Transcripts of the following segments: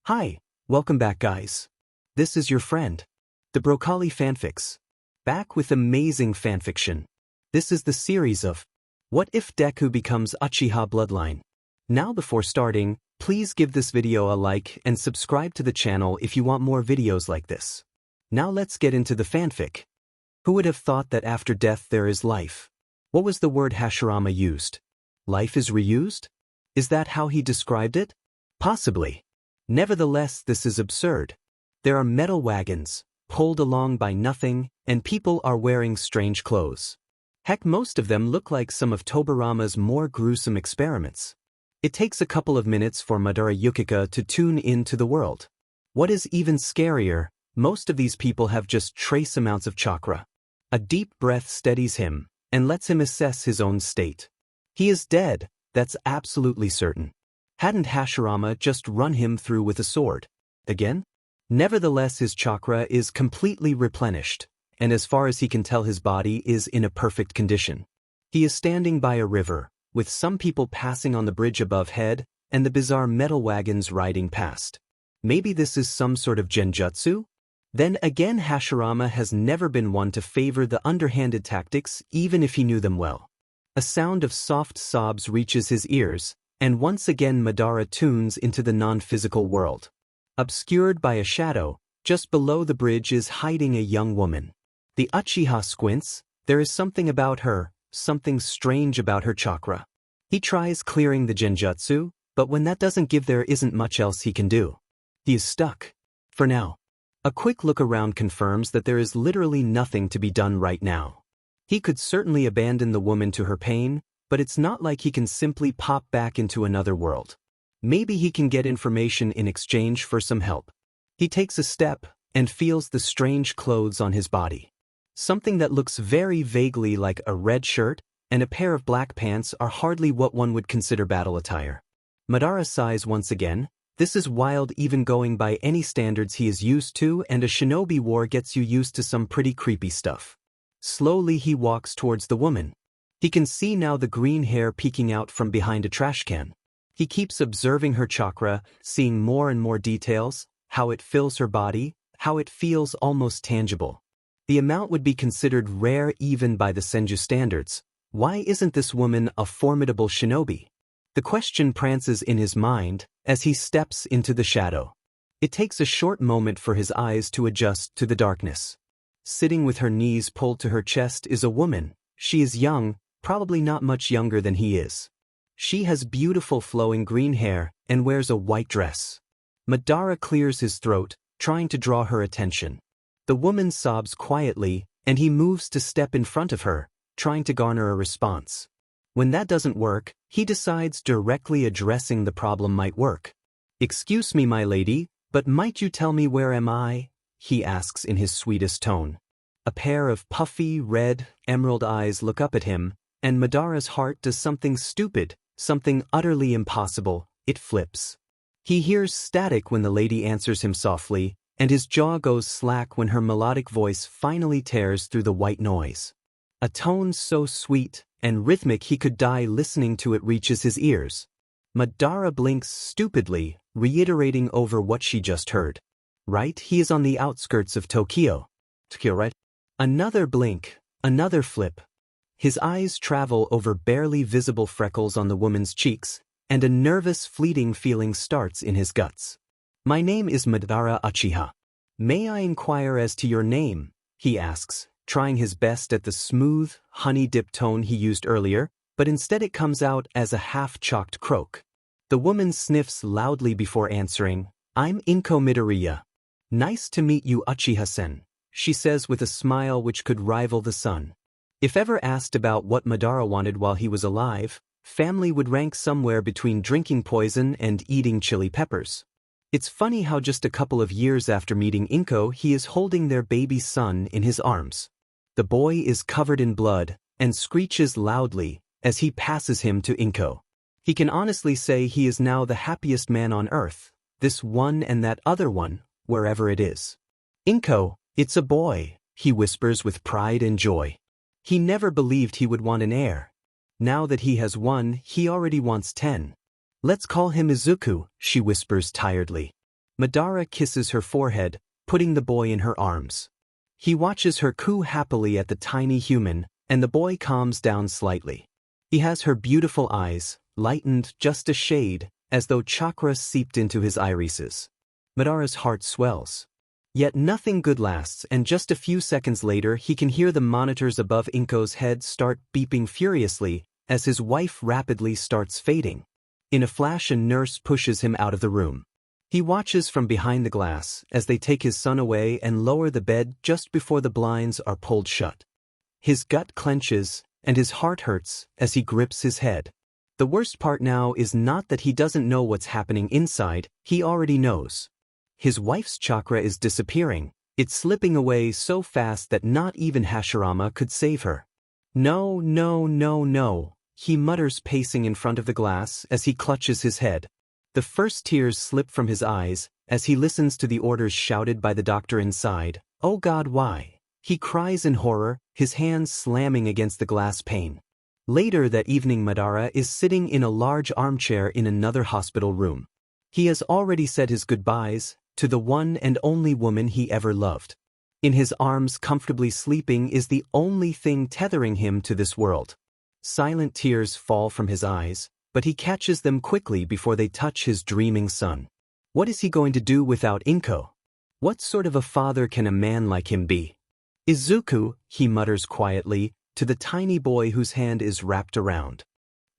Hi, welcome back guys. This is your friend, the WereKoalaPL fanfics. Back with amazing fanfiction. This is the series of What If Deku Becomes Uchiha Bloodline. Now before starting, please give this video a like and subscribe to the channel if you want more videos like this. Now let's get into the fanfic. Who would have thought that after death there is life? What was the word Hashirama used? Life is reused? Is that how he described it? Possibly. Nevertheless, this is absurd. There are metal wagons, pulled along by nothing, and people are wearing strange clothes. Heck, most of them look like some of Tobirama's more gruesome experiments. It takes a couple of minutes for Madara Uchiha to tune into the world. What is even scarier, most of these people have just trace amounts of chakra. A deep breath steadies him, and lets him assess his own state. He is dead, that's absolutely certain. Hadn't Hashirama just run him through with a sword? Again? Nevertheless, his chakra is completely replenished, and as far as he can tell his body is in a perfect condition. He is standing by a river, with some people passing on the bridge above head, and the bizarre metal wagons riding past. Maybe this is some sort of genjutsu? Then again, Hashirama has never been one to favor the underhanded tactics even if he knew them well. A sound of soft sobs reaches his ears, and once again Madara tunes into the non-physical world. Obscured by a shadow, just below the bridge is hiding a young woman. The Uchiha squints. There is something about her, something strange about her chakra. He tries clearing the genjutsu, but when that doesn't give, there isn't much else he can do. He is stuck. For now. A quick look around confirms that there is literally nothing to be done right now. He could certainly abandon the woman to her pain, but it's not like he can simply pop back into another world. Maybe he can get information in exchange for some help. He takes a step and feels the strange clothes on his body. Something that looks very vaguely like a red shirt and a pair of black pants are hardly what one would consider battle attire. Madara sighs once again. This is wild, even going by any standards he is used to, and a shinobi war gets you used to some pretty creepy stuff. Slowly he walks towards the woman. He can see now the green hair peeking out from behind a trash can. He keeps observing her chakra, seeing more and more details, how it fills her body, how it feels almost tangible. The amount would be considered rare even by the Senju standards. Why isn't this woman a formidable shinobi? The question prances in his mind as he steps into the shadow. It takes a short moment for his eyes to adjust to the darkness. Sitting with her knees pulled to her chest is a woman. She is young, probably not much younger than he is. She has beautiful flowing green hair and wears a white dress. Madara clears his throat, trying to draw her attention. The woman sobs quietly, and he moves to step in front of her, trying to garner a response. When that doesn't work, he decides directly addressing the problem might work. "Excuse me, my lady, but might you tell me where am I?" he asks in his sweetest tone. A pair of puffy, red, emerald eyes look up at him, and Madara's heart does something stupid, something utterly impossible. It flips. He hears static when the lady answers him softly, and his jaw goes slack when her melodic voice finally tears through the white noise. A tone so sweet and rhythmic he could die listening to it reaches his ears. Madara blinks stupidly, reiterating over what she just heard. Right, he is on the outskirts of Tokyo. Tokyo, right? Another blink, another flip. His eyes travel over barely visible freckles on the woman's cheeks, and a nervous, fleeting feeling starts in his guts. "My name is Madara Uchiha. May I inquire as to your name?" he asks, trying his best at the smooth, honey-dip tone he used earlier, but instead it comes out as a half-chalked croak. The woman sniffs loudly before answering. "I'm Inko Midoriya. Nice to meet you, Uchiha-sen," she says with a smile which could rival the sun. If ever asked about what Madara wanted while he was alive, family would rank somewhere between drinking poison and eating chili peppers. It's funny how just a couple of years after meeting Inko, he is holding their baby son in his arms. The boy is covered in blood and screeches loudly as he passes him to Inko. He can honestly say he is now the happiest man on earth, this one and that other one, wherever it is. "Inko, it's a boy," he whispers with pride and joy. He never believed he would want an heir. Now that he has one, he already wants 10. "Let's call him Izuku," she whispers tiredly. Madara kisses her forehead, putting the boy in her arms. He watches her coo happily at the tiny human, and the boy calms down slightly. He has her beautiful eyes, lightened just a shade, as though chakra seeped into his irises. Madara's heart swells. Yet nothing good lasts, and just a few seconds later he can hear the monitors above Inko's head start beeping furiously as his wife rapidly starts fading. In a flash, a nurse pushes him out of the room. He watches from behind the glass as they take his son away and lower the bed just before the blinds are pulled shut. His gut clenches, and his heart hurts as he grips his head. The worst part now is not that he doesn't know what's happening inside, he already knows. His wife's chakra is disappearing. It's slipping away so fast that not even Hashirama could save her. No, no, no, no, he mutters, pacing in front of the glass as he clutches his head. The first tears slip from his eyes as he listens to the orders shouted by the doctor inside. Oh God, why? He cries in horror, his hands slamming against the glass pane. Later that evening, Madara is sitting in a large armchair in another hospital room. He has already said his goodbyes to the one and only woman he ever loved. In his arms, comfortably sleeping, is the only thing tethering him to this world. Silent tears fall from his eyes, but he catches them quickly before they touch his dreaming son. What is he going to do without Inko? What sort of a father can a man like him be? Izuku, he mutters quietly, to the tiny boy whose hand is wrapped around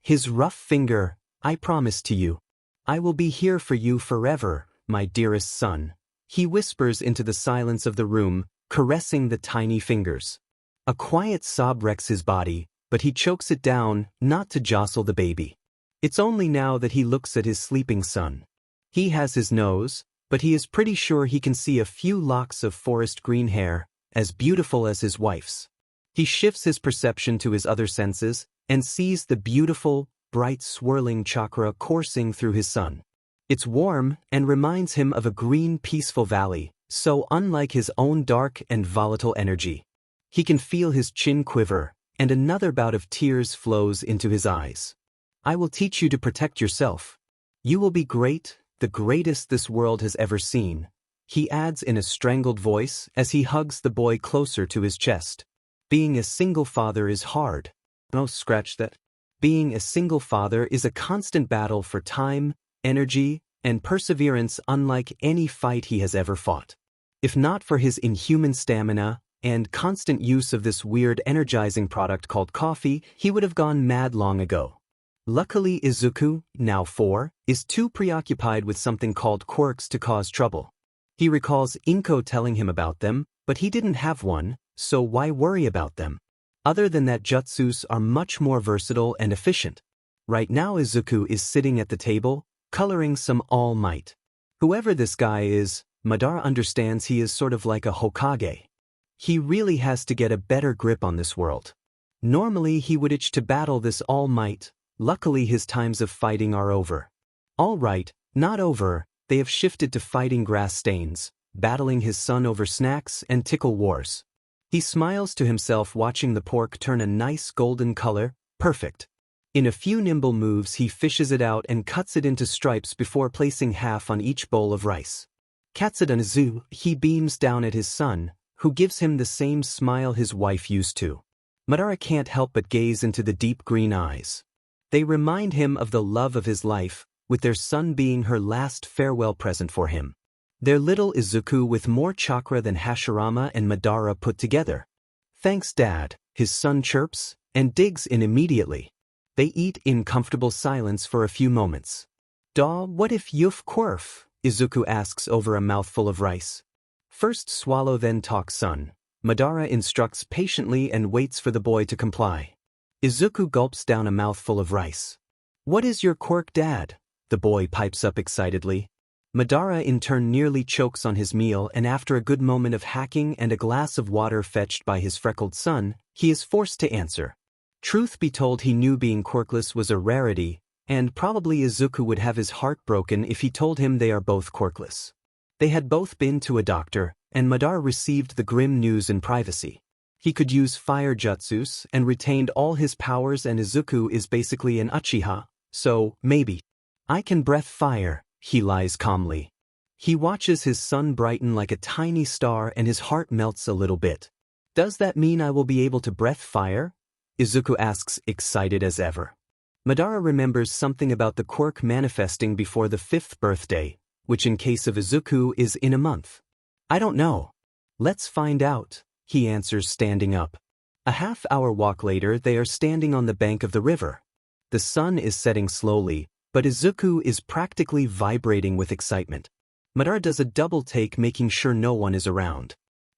his rough finger. I promise to you, I will be here for you forever, my dearest son. He whispers into the silence of the room, caressing the tiny fingers. A quiet sob wrecks his body, but he chokes it down, not to jostle the baby. It's only now that he looks at his sleeping son. He has his nose, but he is pretty sure he can see a few locks of forest green hair, as beautiful as his wife's. He shifts his perception to his other senses, and sees the beautiful, bright swirling chakra coursing through his son. It's warm, and reminds him of a green peaceful valley, so unlike his own dark and volatile energy. He can feel his chin quiver, and another bout of tears flows into his eyes. I will teach you to protect yourself. You will be great, the greatest this world has ever seen, he adds in a strangled voice as he hugs the boy closer to his chest. Being a single father is hard. No, scratch that. Being a single father is a constant battle for time, energy, and perseverance unlike any fight he has ever fought. If not for his inhuman stamina and constant use of this weird energizing product called coffee, he would have gone mad long ago. Luckily, Izuku, now 4, is too preoccupied with something called quirks to cause trouble. He recalls Inko telling him about them, but he didn't have one, so why worry about them? Other than that, jutsus are much more versatile and efficient. Right now Izuku is sitting at the table, coloring some All Might. Whoever this guy is, Madara understands he is sort of like a Hokage. He really has to get a better grip on this world. Normally he would itch to battle this All Might. Luckily his times of fighting are over. All right, not over, they have shifted to fighting grass stains, battling his son over snacks and tickle wars. He smiles to himself, watching the pork turn a nice golden color. Perfect. In a few nimble moves he fishes it out and cuts it into stripes before placing half on each bowl of rice. Katsudanzu, he beams down at his son, who gives him the same smile his wife used to. Madara can't help but gaze into the deep green eyes. They remind him of the love of his life, with their son being her last farewell present for him. Their little Izuku with more chakra than Hashirama and Madara put together. Thanks, Dad, his son chirps, and digs in immediately. They eat in comfortable silence for a few moments. Da, what if you've quirf? Izuku asks over a mouthful of rice. First swallow then talk, son. Madara instructs patiently and waits for the boy to comply. Izuku gulps down a mouthful of rice. What is your quirk, Dad? The boy pipes up excitedly. Madara in turn nearly chokes on his meal, and after a good moment of hacking and a glass of water fetched by his freckled son, he is forced to answer. Truth be told, he knew being quirkless was a rarity, and probably Izuku would have his heart broken if he told him they are both quirkless. They had both been to a doctor, and Madara received the grim news in privacy. He could use fire jutsus and retained all his powers, and Izuku is basically an Uchiha, so maybe. I can breath fire, he lies calmly. He watches his sun brighten like a tiny star and his heart melts a little bit. Does that mean I will be able to breathe fire? Izuku asks, excited as ever. Madara remembers something about the quirk manifesting before the 5th birthday, which in case of Izuku is in a month. I don't know. Let's find out, he answers, standing up. A half-hour walk later, they are standing on the bank of the river. The sun is setting slowly, but Izuku is practically vibrating with excitement. Madara does a double take, making sure no one is around.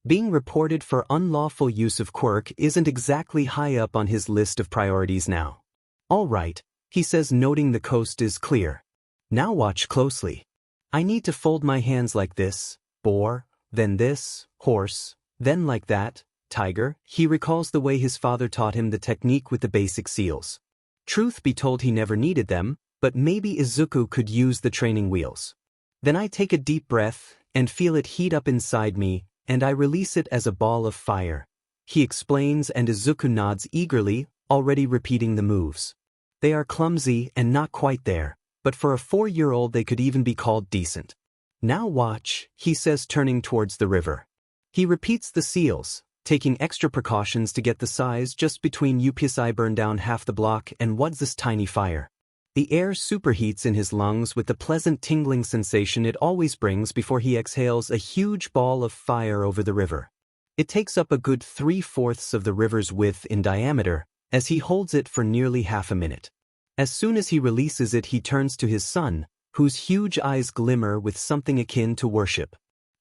Being reported for unlawful use of quirk isn't exactly high up on his list of priorities now. All right, he says, noting the coast is clear. Now watch closely. I need to fold my hands like this, boar, then this, horse, then like that, tiger. He recalls the way his father taught him the technique with the basic seals. Truth be told, he never needed them, but maybe Izuku could use the training wheels. Then I take a deep breath and feel it heat up inside me, and I release it as a ball of fire. He explains, and Izuku nods eagerly, already repeating the moves. They are clumsy and not quite there, but for a 4-year-old they could even be called decent. Now watch, he says, turning towards the river. He repeats the seals, taking extra precautions to get the size just between UPSI burn down half the block and what's this tiny fire. The air superheats in his lungs with the pleasant tingling sensation it always brings before he exhales a huge ball of fire over the river. It takes up a good 3/4 of the river's width in diameter, as he holds it for nearly half a minute. As soon as he releases it, he turns to his son, whose huge eyes glimmer with something akin to worship.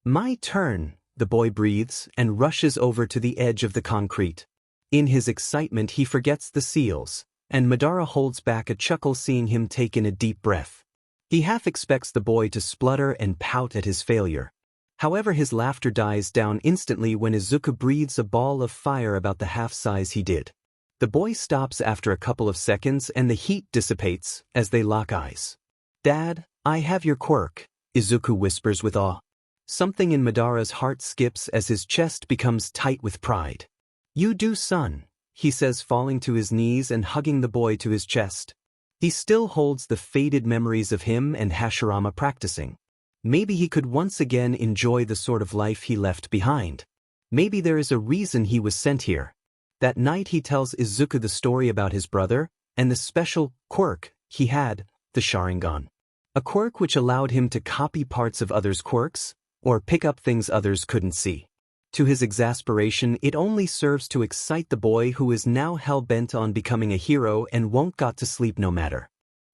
My turn, the boy breathes and rushes over to the edge of the concrete. In his excitement, he forgets the seals, and Madara holds back a chuckle seeing him take in a deep breath. He half expects the boy to splutter and pout at his failure. However, his laughter dies down instantly when Izuku breathes a ball of fire about the half size he did. The boy stops after a couple of seconds and the heat dissipates as they lock eyes. Dad, I have your quirk, Izuku whispers with awe. Something in Madara's heart skips as his chest becomes tight with pride. You do, son, he says, falling to his knees and hugging the boy to his chest. He still holds the faded memories of him and Hashirama practicing. Maybe he could once again enjoy the sort of life he left behind. Maybe there is a reason he was sent here. That night he tells Izuku the story about his brother and the special quirk he had, the Sharingan. A quirk which allowed him to copy parts of others' quirks, or pick up things others couldn't see. To his exasperation, it only serves to excite the boy, who is now hell-bent on becoming a hero and won't got to sleep no matter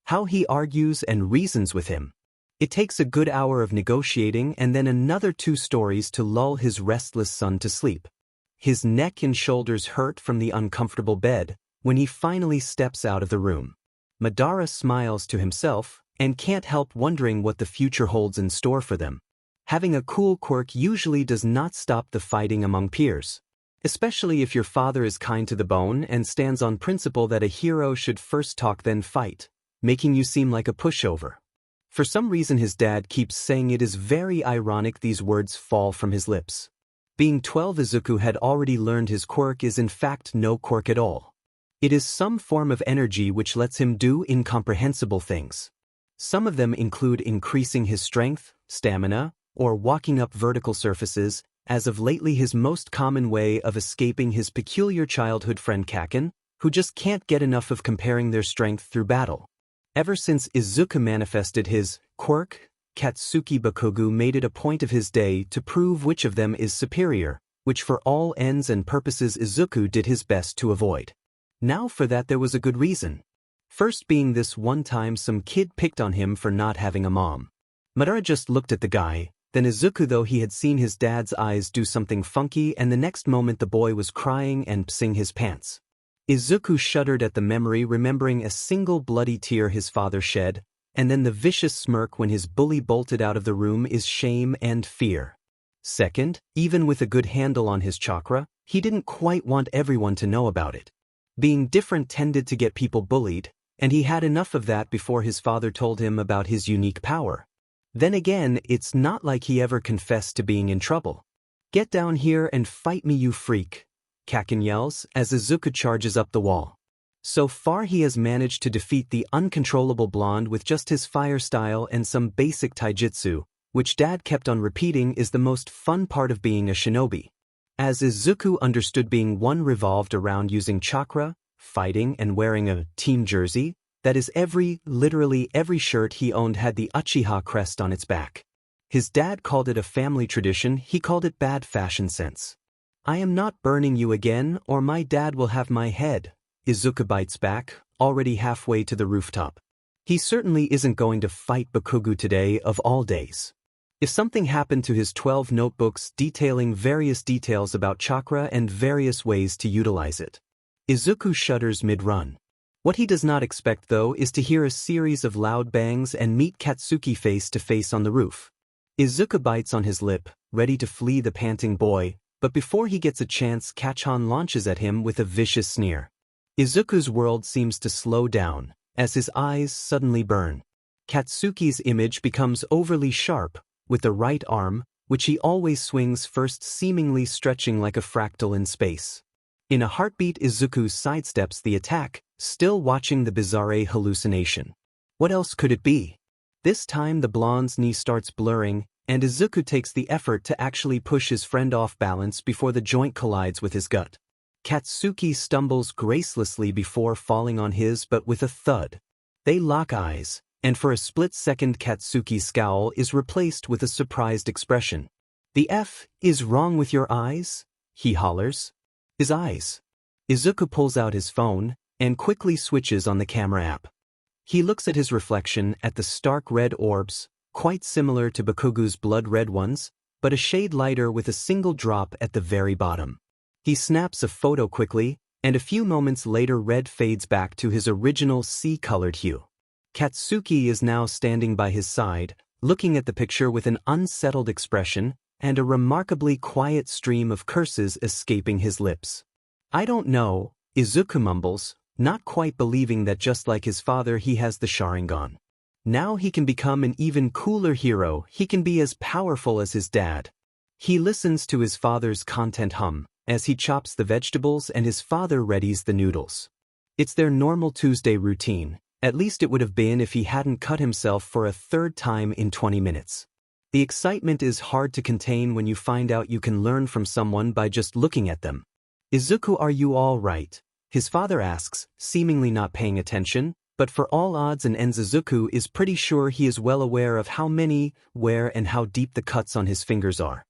how he argues and reasons with him. It takes a good hour of negotiating and then another 2 stories to lull his restless son to sleep. His neck and shoulders hurt from the uncomfortable bed when he finally steps out of the room. Madara smiles to himself and can't help wondering what the future holds in store for them. Having a cool quirk usually does not stop the fighting among peers, especially if your father is kind to the bone and stands on principle that a hero should first talk then fight, making you seem like a pushover. For some reason his dad keeps saying it is very ironic these words fall from his lips. Being 12, Izuku had already learned his quirk is in fact no quirk at all. It is some form of energy which lets him do incomprehensible things. Some of them include increasing his strength, stamina, or walking up vertical surfaces, as of lately his most common way of escaping his peculiar childhood friend Kaken, who just can't get enough of comparing their strength through battle. Ever since Izuku manifested his quirk, Katsuki Bakugo made it a point of his day to prove which of them is superior, which for all ends and purposes Izuku did his best to avoid. Now for that there was a good reason. First being this one time some kid picked on him for not having a mom. Madara just looked at the guy, then Izuku, though he had seen his dad's eyes do something funky, and the next moment the boy was crying and pissing his pants. Izuku shuddered at the memory, remembering a single bloody tear his father shed, and then the vicious smirk when his bully bolted out of the room is shame and fear. Second, even with a good handle on his chakra, he didn't quite want everyone to know about it. Being different tended to get people bullied, and he had enough of that before his father told him about his unique power. Then again, it's not like he ever confessed to being in trouble. Get down here and fight me, you freak, Kaken yells as Izuku charges up the wall. So far he has managed to defeat the uncontrollable blonde with just his fire style and some basic taijutsu, which Dad kept on repeating is the most fun part of being a shinobi. As Izuku understood, being one revolved around using chakra, fighting, and wearing a team jersey. That is, literally every shirt he owned had the Uchiha crest on its back. His dad called it a family tradition, he called it bad fashion sense. I am not burning you again, or my dad will have my head, Izuku bites back, already halfway to the rooftop. He certainly isn't going to fight Bakugo today of all days. If something happened to his 12 notebooks detailing various details about chakra and various ways to utilize it. Izuku shudders mid-run. What he does not expect, though, is to hear a series of loud bangs and meet Katsuki face to face on the roof. Izuku bites on his lip, ready to flee the panting boy, but before he gets a chance, Kachan launches at him with a vicious sneer. Izuku's world seems to slow down, as his eyes suddenly burn. Katsuki's image becomes overly sharp, with the right arm, which he always swings first, seemingly stretching like a fractal in space. In a heartbeat, Izuku sidesteps the attack, still watching the bizarre hallucination. What else could it be? This time the blonde's knee starts blurring, and Izuku takes the effort to actually push his friend off balance before the joint collides with his gut. Katsuki stumbles gracelessly before falling on his butt with a thud. They lock eyes, and for a split second Katsuki's scowl is replaced with a surprised expression. "The F is wrong with your eyes?" he hollers. His eyes. Izuku pulls out his phone and quickly switches on the camera app. He looks at his reflection at the stark red orbs, quite similar to Bakugo's blood-red ones, but a shade lighter with a single drop at the very bottom. He snaps a photo quickly, and a few moments later red fades back to his original sea-colored hue. Katsuki is now standing by his side, looking at the picture with an unsettled expression and a remarkably quiet stream of curses escaping his lips. "I don't know," Izuku mumbles, not quite believing that just like his father he has the Sharingan. Now he can become an even cooler hero, he can be as powerful as his dad. He listens to his father's content hum, as he chops the vegetables and his father readies the noodles. It's their normal Tuesday routine, at least it would have been if he hadn't cut himself for a third time in 20 minutes. The excitement is hard to contain when you find out you can learn from someone by just looking at them. "Izuku, are you all right?" his father asks, seemingly not paying attention, but for all odds and ends Izuku is pretty sure he is well aware of how many, where and how deep the cuts on his fingers are.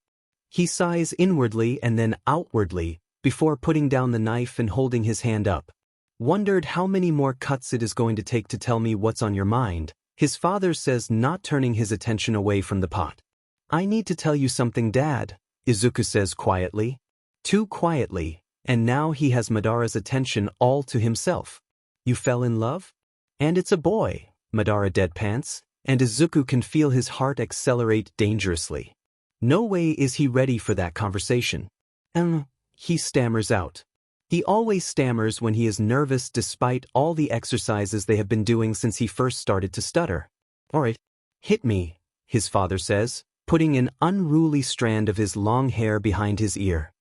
He sighs inwardly and then outwardly, before putting down the knife and holding his hand up. "Wondered how many more cuts it is going to take to tell me what's on your mind," his father says, not turning his attention away from the pot. "I need to tell you something, Dad," Izuku says quietly. Too quietly, and now he has Madara's attention all to himself. "You fell in love? And it's a boy," Madara deadpants, and Izuku can feel his heart accelerate dangerously. No way is he ready for that conversation. He stammers out. He always stammers when he is nervous despite all the exercises they have been doing since he first started to stutter. "Alright, hit me," his father says, putting an unruly strand of his long hair behind his ear.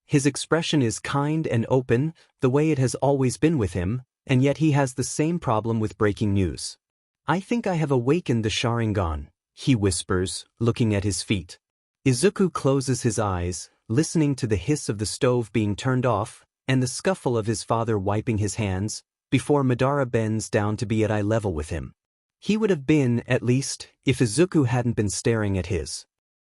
His expression is kind and open, the way it has always been with him, and yet he has the same problem with breaking news. "I think I have awakened the Sharingan," he whispers, looking at his feet. Izuku closes his eyes, listening to the hiss of the stove being turned off, and the scuffle of his father wiping his hands, before Madara bends down to be at eye level with him. He would have been, at least, if Izuku hadn't been staring at his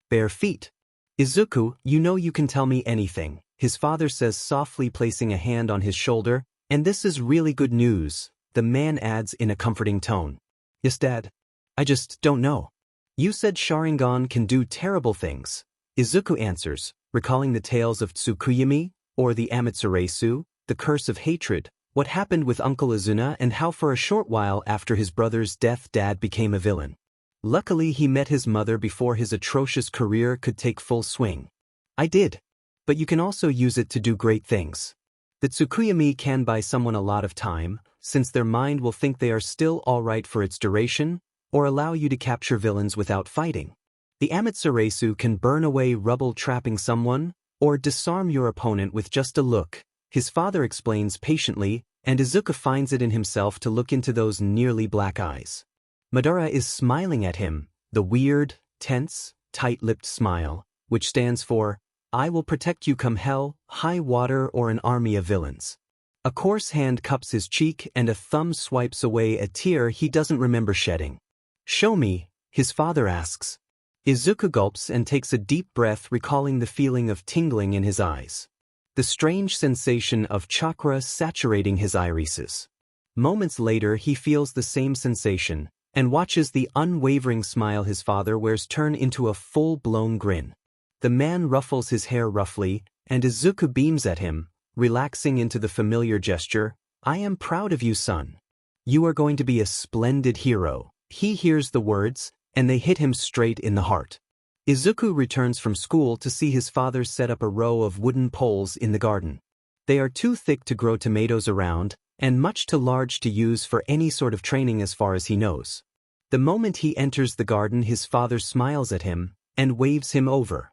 bare feet. "Izuku, you know you can tell me anything," his father says softly, placing a hand on his shoulder, "and this is really good news," the man adds in a comforting tone. "Yes, Dad. I just don't know." "You said Sharingan can do terrible things," Izuku answers, recalling the tales of Tsukuyami, or the Amaterasu, the curse of hatred, what happened with Uncle Izuna, and how for a short while after his brother's death Dad became a villain. Luckily he met his mother before his atrocious career could take full swing. "I did. But you can also use it to do great things. The Tsukuyami can buy someone a lot of time, since their mind will think they are still alright for its duration, or allow you to capture villains without fighting. The Amaterasu can burn away rubble trapping someone, or disarm your opponent with just a look," his father explains patiently, and Izuku finds it in himself to look into those nearly black eyes. Madara is smiling at him, the weird, tense, tight-lipped smile, which stands for, "I will protect you come hell, high water or an army of villains." A coarse hand cups his cheek and a thumb swipes away a tear he doesn't remember shedding. "Show me," his father asks. Izuku gulps and takes a deep breath, recalling the feeling of tingling in his eyes. The strange sensation of chakra saturating his irises. Moments later he feels the same sensation, and watches the unwavering smile his father wears turn into a full-blown grin. The man ruffles his hair roughly, and Izuku beams at him, relaxing into the familiar gesture, "I am proud of you, son. You are going to be a splendid hero." He hears the words, and they hit him straight in the heart. Izuku returns from school to see his father set up a row of wooden poles in the garden. They are too thick to grow tomatoes around, and much too large to use for any sort of training as far as he knows. The moment he enters the garden, his father smiles at him and waves him over.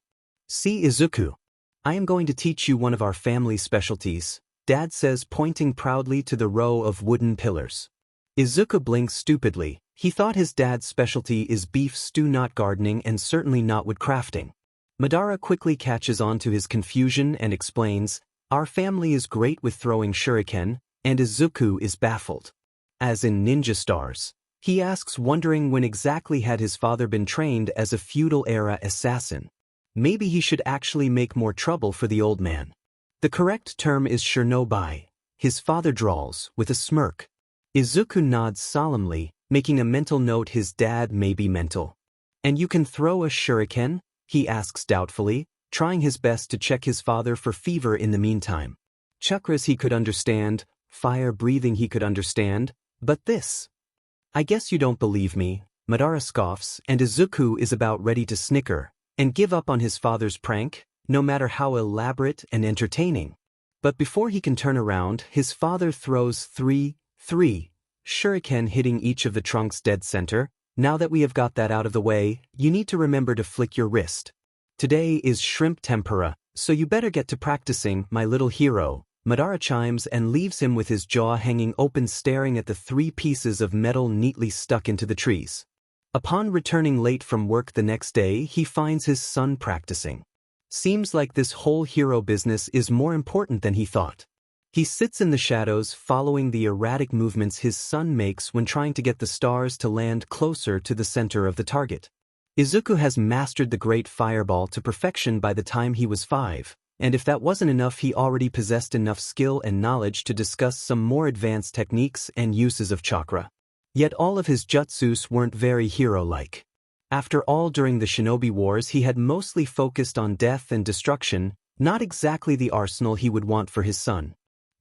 "See, Izuku, I am going to teach you one of our family specialties," Dad says, pointing proudly to the row of wooden pillars. Izuku blinks stupidly. He thought his dad's specialty is beef stew, not gardening, and certainly not woodcrafting. Madara quickly catches on to his confusion and explains, "Our family is great with throwing shuriken," and Izuku is baffled. As in ninja stars, he asks, wondering when exactly had his father been trained as a feudal-era assassin. Maybe he should actually make more trouble for the old man. "The correct term is shinobi," his father drawls, with a smirk. Izuku nods solemnly, making a mental note his dad may be mental. "And you can throw a shuriken?" he asks doubtfully, trying his best to check his father for fever in the meantime. Chakras he could understand, fire breathing he could understand, but this? "I guess you don't believe me," Madara scoffs, and Izuku is about ready to snicker and give up on his father's prank, no matter how elaborate and entertaining. But before he can turn around, his father throws three shuriken, hitting each of the trunks dead center. "Now that we have got that out of the way, you need to remember to flick your wrist. Today is shrimp tempura, so you better get to practicing, my little hero." Madara chimes and leaves him with his jaw hanging open, staring at the 3 pieces of metal neatly stuck into the trees. Upon returning late from work the next day, he finds his son practicing. Seems like this whole hero business is more important than he thought. He sits in the shadows, following the erratic movements his son makes when trying to get the stars to land closer to the center of the target. Izuku has mastered the great fireball to perfection by the time he was 5, and if that wasn't enough, he already possessed enough skill and knowledge to discuss some more advanced techniques and uses of chakra. Yet all of his jutsus weren't very hero-like. After all, during the Shinobi Wars he had mostly focused on death and destruction, not exactly the arsenal he would want for his son.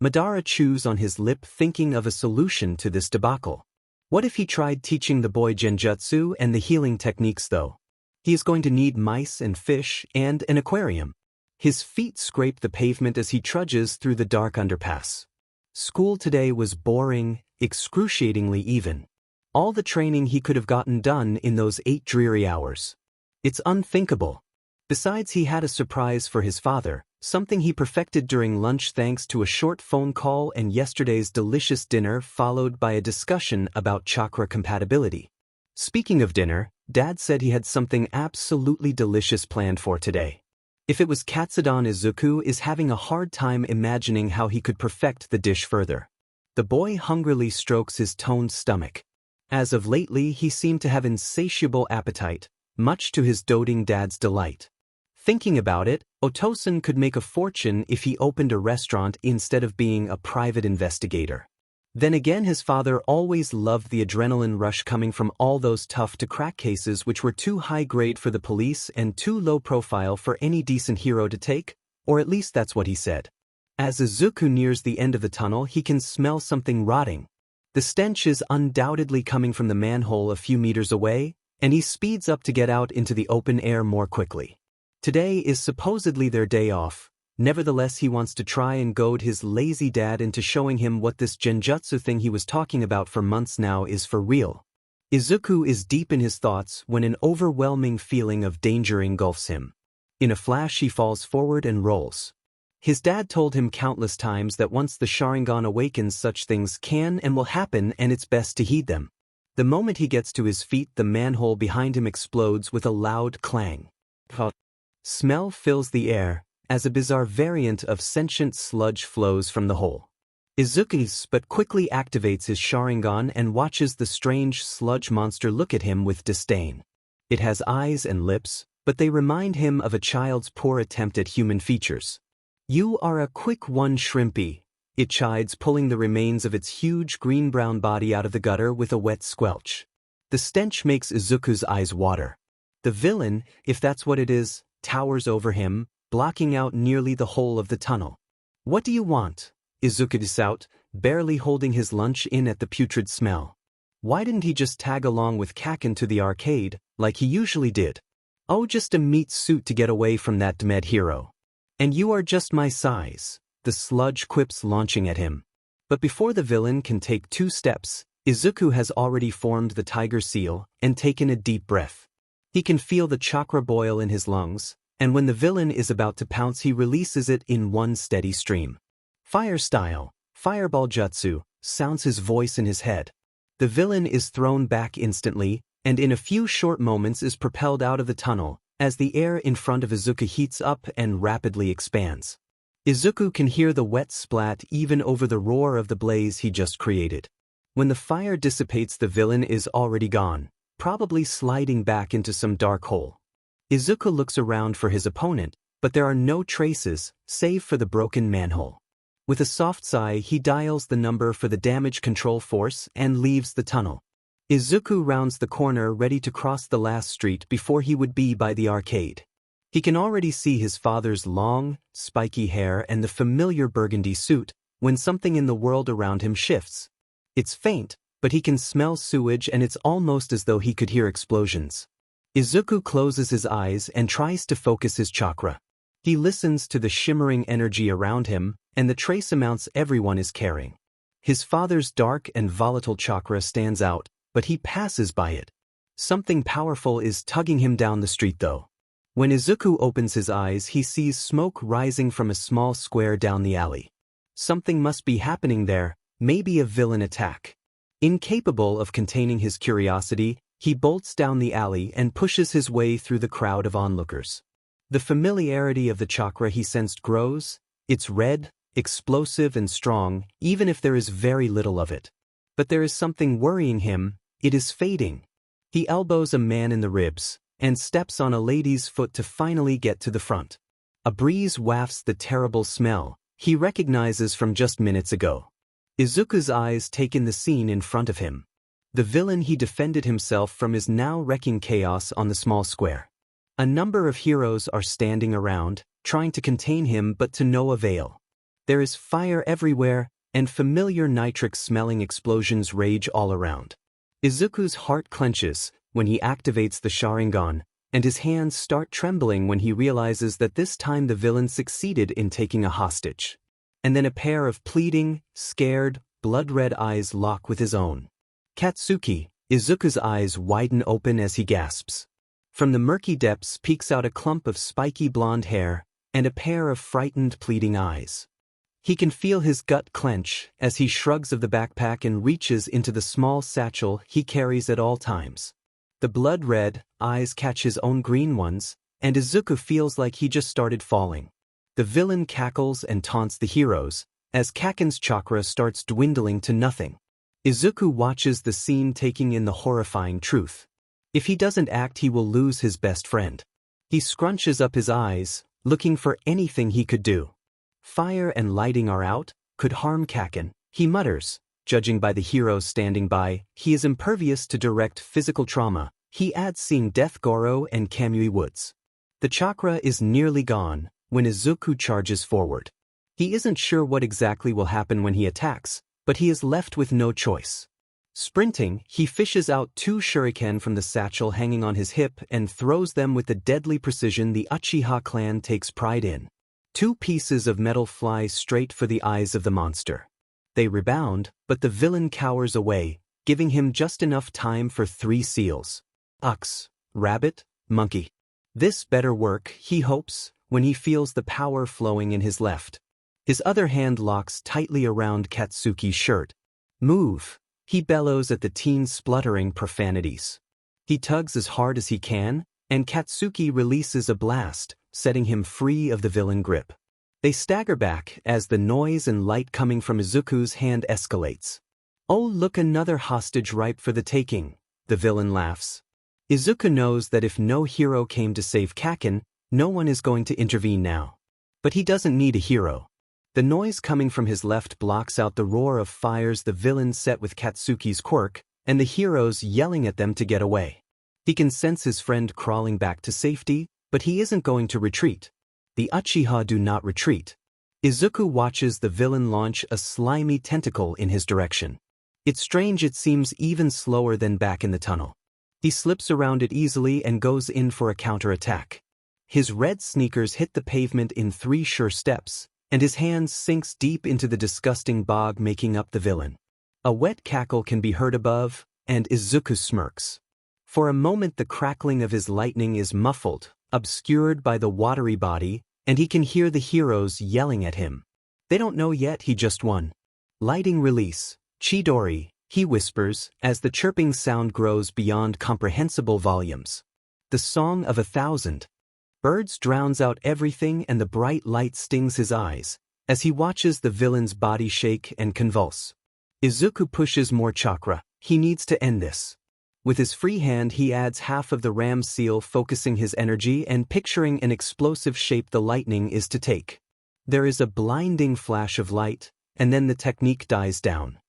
Madara chews on his lip, thinking of a solution to this debacle. What if he tried teaching the boy genjutsu and the healing techniques though? He is going to need mice and fish and an aquarium. His feet scrape the pavement as he trudges through the dark underpass. School today was boring, excruciatingly even. All the training he could have gotten done in those 8 dreary hours. It's unthinkable. Besides, he had a surprise for his father, something he perfected during lunch thanks to a short phone call and yesterday's delicious dinner, followed by a discussion about chakra compatibility. Speaking of dinner, Dad said he had something absolutely delicious planned for today. If it was katsudon, Izuku is having a hard time imagining how he could perfect the dish further. The boy hungrily strokes his toned stomach. As of lately, he seemed to have insatiable appetite, much to his doting dad's delight. Thinking about it, Otosan could make a fortune if he opened a restaurant instead of being a private investigator. Then again, his father always loved the adrenaline rush coming from all those tough-to-crack cases which were too high-grade for the police and too low-profile for any decent hero to take, or at least that's what he said. As Izuku nears the end of the tunnel, he can smell something rotting. The stench is undoubtedly coming from the manhole a few meters away, and he speeds up to get out into the open air more quickly. Today is supposedly their day off. Nevertheless, he wants to try and goad his lazy dad into showing him what this genjutsu thing he was talking about for months now is for real. Izuku is deep in his thoughts when an overwhelming feeling of danger engulfs him. In a flash, he falls forward and rolls. His dad told him countless times that once the Sharingan awakens, such things can and will happen, and it's best to heed them. The moment he gets to his feet, the manhole behind him explodes with a loud clang. Smell fills the air, as a bizarre variant of sentient sludge flows from the hole. Izuku but quickly activates his Sharingan and watches the strange sludge monster look at him with disdain. It has eyes and lips, but they remind him of a child's poor attempt at human features. "You are a quick one, Shrimpy," it chides, pulling the remains of its huge green-brown body out of the gutter with a wet squelch. The stench makes Izuku's eyes water. The villain, if that's what it is, towers over him, blocking out nearly the whole of the tunnel. "What do you want?" Izuku is out, barely holding his lunch in at the putrid smell. Why didn't he just tag along with Kaken to the arcade, like he usually did? "Oh, just a meat suit to get away from that dead hero. And you are just my size," the sludge quips, launching at him. But before the villain can take 2 steps, Izuku has already formed the tiger seal and taken a deep breath. He can feel the chakra boil in his lungs, and when the villain is about to pounce, he releases it in one steady stream. "Fire style, fireball jutsu," sounds his voice in his head. The villain is thrown back instantly, and in a few short moments is propelled out of the tunnel, as the air in front of Izuku heats up and rapidly expands. Izuku can hear the wet splat even over the roar of the blaze he just created. When the fire dissipates, the villain is already gone, probably sliding back into some dark hole. Izuku looks around for his opponent, but there are no traces, save for the broken manhole. With a soft sigh, he dials the number for the damage control force and leaves the tunnel. Izuku rounds the corner, ready to cross the last street before he would be by the arcade. He can already see his father's long, spiky hair and the familiar burgundy suit, when something in the world around him shifts. It's faint, but he can smell sewage, and it's almost as though he could hear explosions. Izuku closes his eyes and tries to focus his chakra. He listens to the shimmering energy around him and the trace amounts everyone is carrying. His father's dark and volatile chakra stands out, but he passes by it. Something powerful is tugging him down the street though. When Izuku opens his eyes, he sees smoke rising from a small square down the alley. Something must be happening there, maybe a villain attack. Incapable of containing his curiosity, he bolts down the alley and pushes his way through the crowd of onlookers. The familiarity of the chakra he sensed grows. It's red, explosive and strong, even if there is very little of it. But there is something worrying him. It is fading. He elbows a man in the ribs and steps on a lady's foot to finally get to the front. A breeze wafts the terrible smell he recognizes from just minutes ago. Izuku's eyes take in the scene in front of him. The villain he defended himself from is now wreaking chaos on the small square. A number of heroes are standing around, trying to contain him, but to no avail. There is fire everywhere, and familiar nitric-smelling explosions rage all around. Izuku's heart clenches when he activates the Sharingan, and his hands start trembling when he realizes that this time the villain succeeded in taking a hostage. And then a pair of pleading, scared, blood-red eyes lock with his own. "Katsuki," Izuku's eyes widen open as he gasps. From the murky depths peeks out a clump of spiky blonde hair and a pair of frightened, pleading eyes. He can feel his gut clench as he shrugs of the backpack and reaches into the small satchel he carries at all times. The blood-red eyes catch his own green ones, and Izuku feels like he just started falling. The villain cackles and taunts the heroes as Kaken's chakra starts dwindling to nothing. Izuku watches the scene, taking in the horrifying truth. If he doesn't act, he will lose his best friend. He scrunches up his eyes, looking for anything he could do. Fire and lighting are out, could harm Kaken, he mutters. Judging by the heroes standing by, he is impervious to direct physical trauma. He adds seeing Death Goro and Kamui Woods. The chakra is nearly gone when Izuku charges forward. He isn't sure what exactly will happen when he attacks, but he is left with no choice. Sprinting, he fishes out 2 shuriken from the satchel hanging on his hip and throws them with the deadly precision the Uchiha clan takes pride in. 2 pieces of metal fly straight for the eyes of the monster. They rebound, but the villain cowers away, giving him just enough time for 3 seals. Ox, rabbit, monkey. This better work, he hopes, when he feels the power flowing in his left. His other hand locks tightly around Katsuki's shirt. "Move," He bellows at the teen, spluttering profanities. He tugs as hard as he can, and Katsuki releases a blast, setting him free of the villain grip. They stagger back as the noise and light coming from Izuku's hand escalates. "Oh, look, another hostage ripe for the taking," the villain laughs. Izuku knows that if no hero came to save Kaken, no one is going to intervene now. But he doesn't need a hero. The noise coming from his left blocks out the roar of fires the villain set with Katsuki's quirk, and the heroes yelling at them to get away. He can sense his friend crawling back to safety, but he isn't going to retreat. The Uchiha do not retreat. Izuku watches the villain launch a slimy tentacle in his direction. It's strange, it seems even slower than back in the tunnel. He slips around it easily and goes in for a counterattack. His red sneakers hit the pavement in 3 sure steps, and his hand sinks deep into the disgusting bog making up the villain. A wet cackle can be heard above, and Izuku smirks. For a moment the crackling of his lightning is muffled, obscured by the watery body, and he can hear the heroes yelling at him. They don't know yet he just won. Lighting release, Chidori, he whispers, as the chirping sound grows beyond comprehensible volumes. The song of 1,000 birds drowns out everything, and the bright light stings his eyes, as he watches the villain's body shake and convulse. Izuku pushes more chakra. He needs to end this. With his free hand he adds half of the ram seal, focusing his energy and picturing an explosive shape the lightning is to take. There is a blinding flash of light, and then the technique dies down.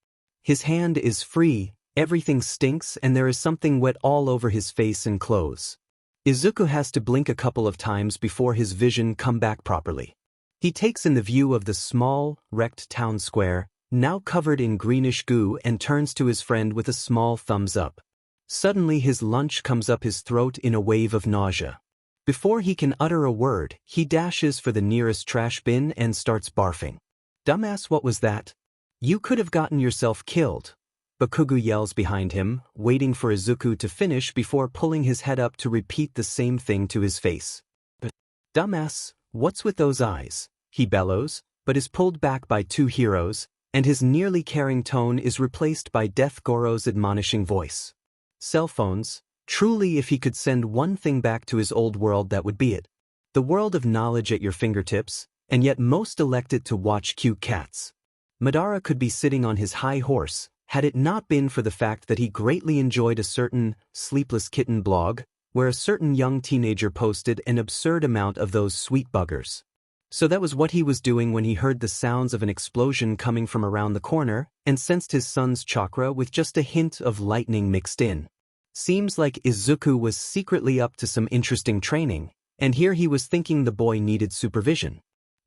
His hand is free, everything stinks, and there is something wet all over his face and clothes. Izuku has to blink a couple of times before his vision come back properly. He takes in the view of the small, wrecked town square, now covered in greenish goo, and turns to his friend with a small thumbs up. Suddenly his lunch comes up his throat in a wave of nausea. Before he can utter a word, he dashes for the nearest trash bin and starts barfing. "Dumbass, what was that? You could have gotten yourself killed." Bakugo yells behind him, waiting for Izuku to finish before pulling his head up to repeat the same thing to his face. "But, dumbass, what's with those eyes?" he bellows, but is pulled back by 2 heroes, and his nearly caring tone is replaced by Death Goro's admonishing voice. Cell phones, truly if he could send one thing back to his old world, that would be it. The world of knowledge at your fingertips, and yet most elected to watch cute cats. Madara could be sitting on his high horse, had it not been for the fact that he greatly enjoyed a certain Sleepless Kitten blog, where a certain young teenager posted an absurd amount of those sweet buggers. So that was what he was doing when he heard the sounds of an explosion coming from around the corner, and sensed his son's chakra with just a hint of lightning mixed in. Seems like Izuku was secretly up to some interesting training, and here he was thinking the boy needed supervision.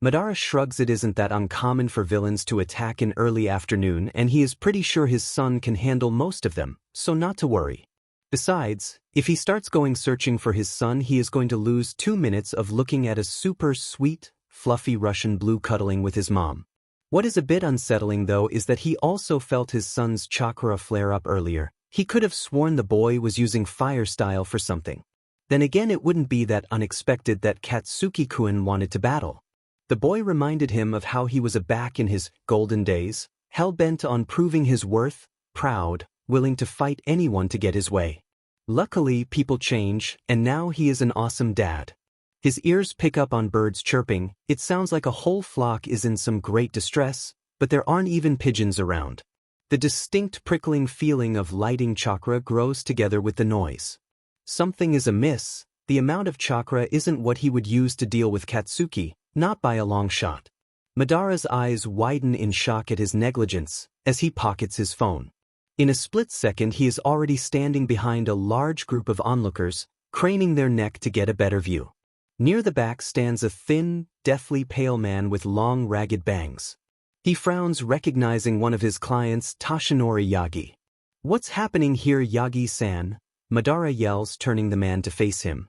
Madara shrugs. It isn't that uncommon for villains to attack in early afternoon, and he is pretty sure his son can handle most of them, so not to worry. Besides, if he starts going searching for his son, he is going to lose 2 minutes of looking at a super sweet, fluffy Russian blue cuddling with his mom. What is a bit unsettling though is that he also felt his son's chakra flare up earlier. He could have sworn the boy was using fire style for something. Then again, it wouldn't be that unexpected that Katsuki-kun wanted to battle. The boy reminded him of how he was back in his golden days, hell-bent on proving his worth, proud, willing to fight anyone to get his way. Luckily, people change, and now he is an awesome dad. His ears pick up on birds chirping. It sounds like a whole flock is in some great distress, but there aren't even pigeons around. The distinct prickling feeling of lighting chakra grows together with the noise. Something is amiss. The amount of chakra isn't what he would use to deal with Katsuki, not by a long shot. Madara's eyes widen in shock at his negligence as he pockets his phone. In a split second he is already standing behind a large group of onlookers, craning their neck to get a better view. Near the back stands a thin, deathly pale man with long ragged bangs. He frowns, recognizing one of his clients, Toshinori Yagi. "What's happening here, Yagi-san?" Madara yells, turning the man to face him.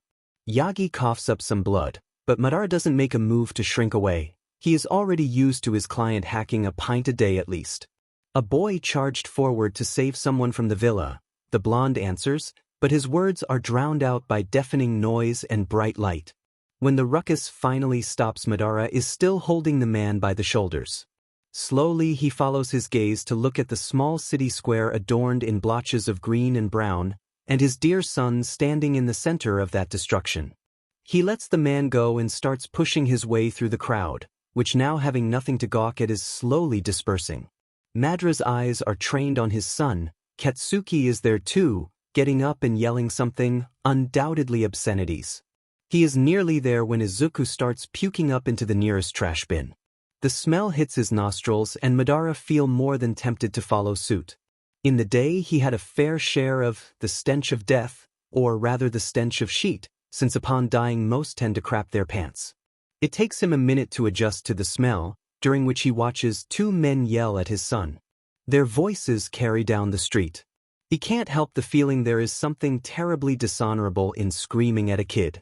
Yagi coughs up some blood, but Madara doesn't make a move to shrink away. He is already used to his client hacking a pint a day at least. A boy charged forward to save someone from the villa, the blonde answers, but his words are drowned out by deafening noise and bright light. When the ruckus finally stops, Madara is still holding the man by the shoulders. Slowly he follows his gaze to look at the small city square adorned in blotches of green and brown, and his dear son standing in the center of that destruction. He lets the man go and starts pushing his way through the crowd, which now having nothing to gawk at is slowly dispersing. Madara's eyes are trained on his son. Katsuki is there too, getting up and yelling something, undoubtedly obscenities. He is nearly there when Izuku starts puking up into the nearest trash bin. The smell hits his nostrils and Madara feel more than tempted to follow suit. In the day he had a fair share of the stench of death, or rather the stench of sheet, since upon dying most tend to crap their pants. It takes him a minute to adjust to the smell, during which he watches two men yell at his son. Their voices carry down the street. He can't help the feeling there is something terribly dishonorable in screaming at a kid.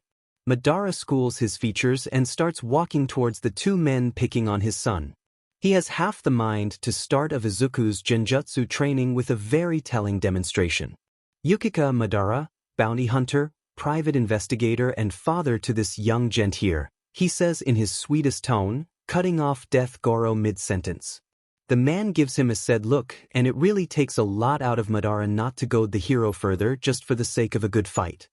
Madara schools his features and starts walking towards the two men picking on his son. He has half the mind to start of Izuku's genjutsu training with a very telling demonstration. Uchiha Madara, bounty hunter, private investigator and father to this young gent here, he says in his sweetest tone, cutting off Death Goro mid-sentence. The man gives him a sad look, and it really takes a lot out of Madara not to goad the hero further just for the sake of a good fight.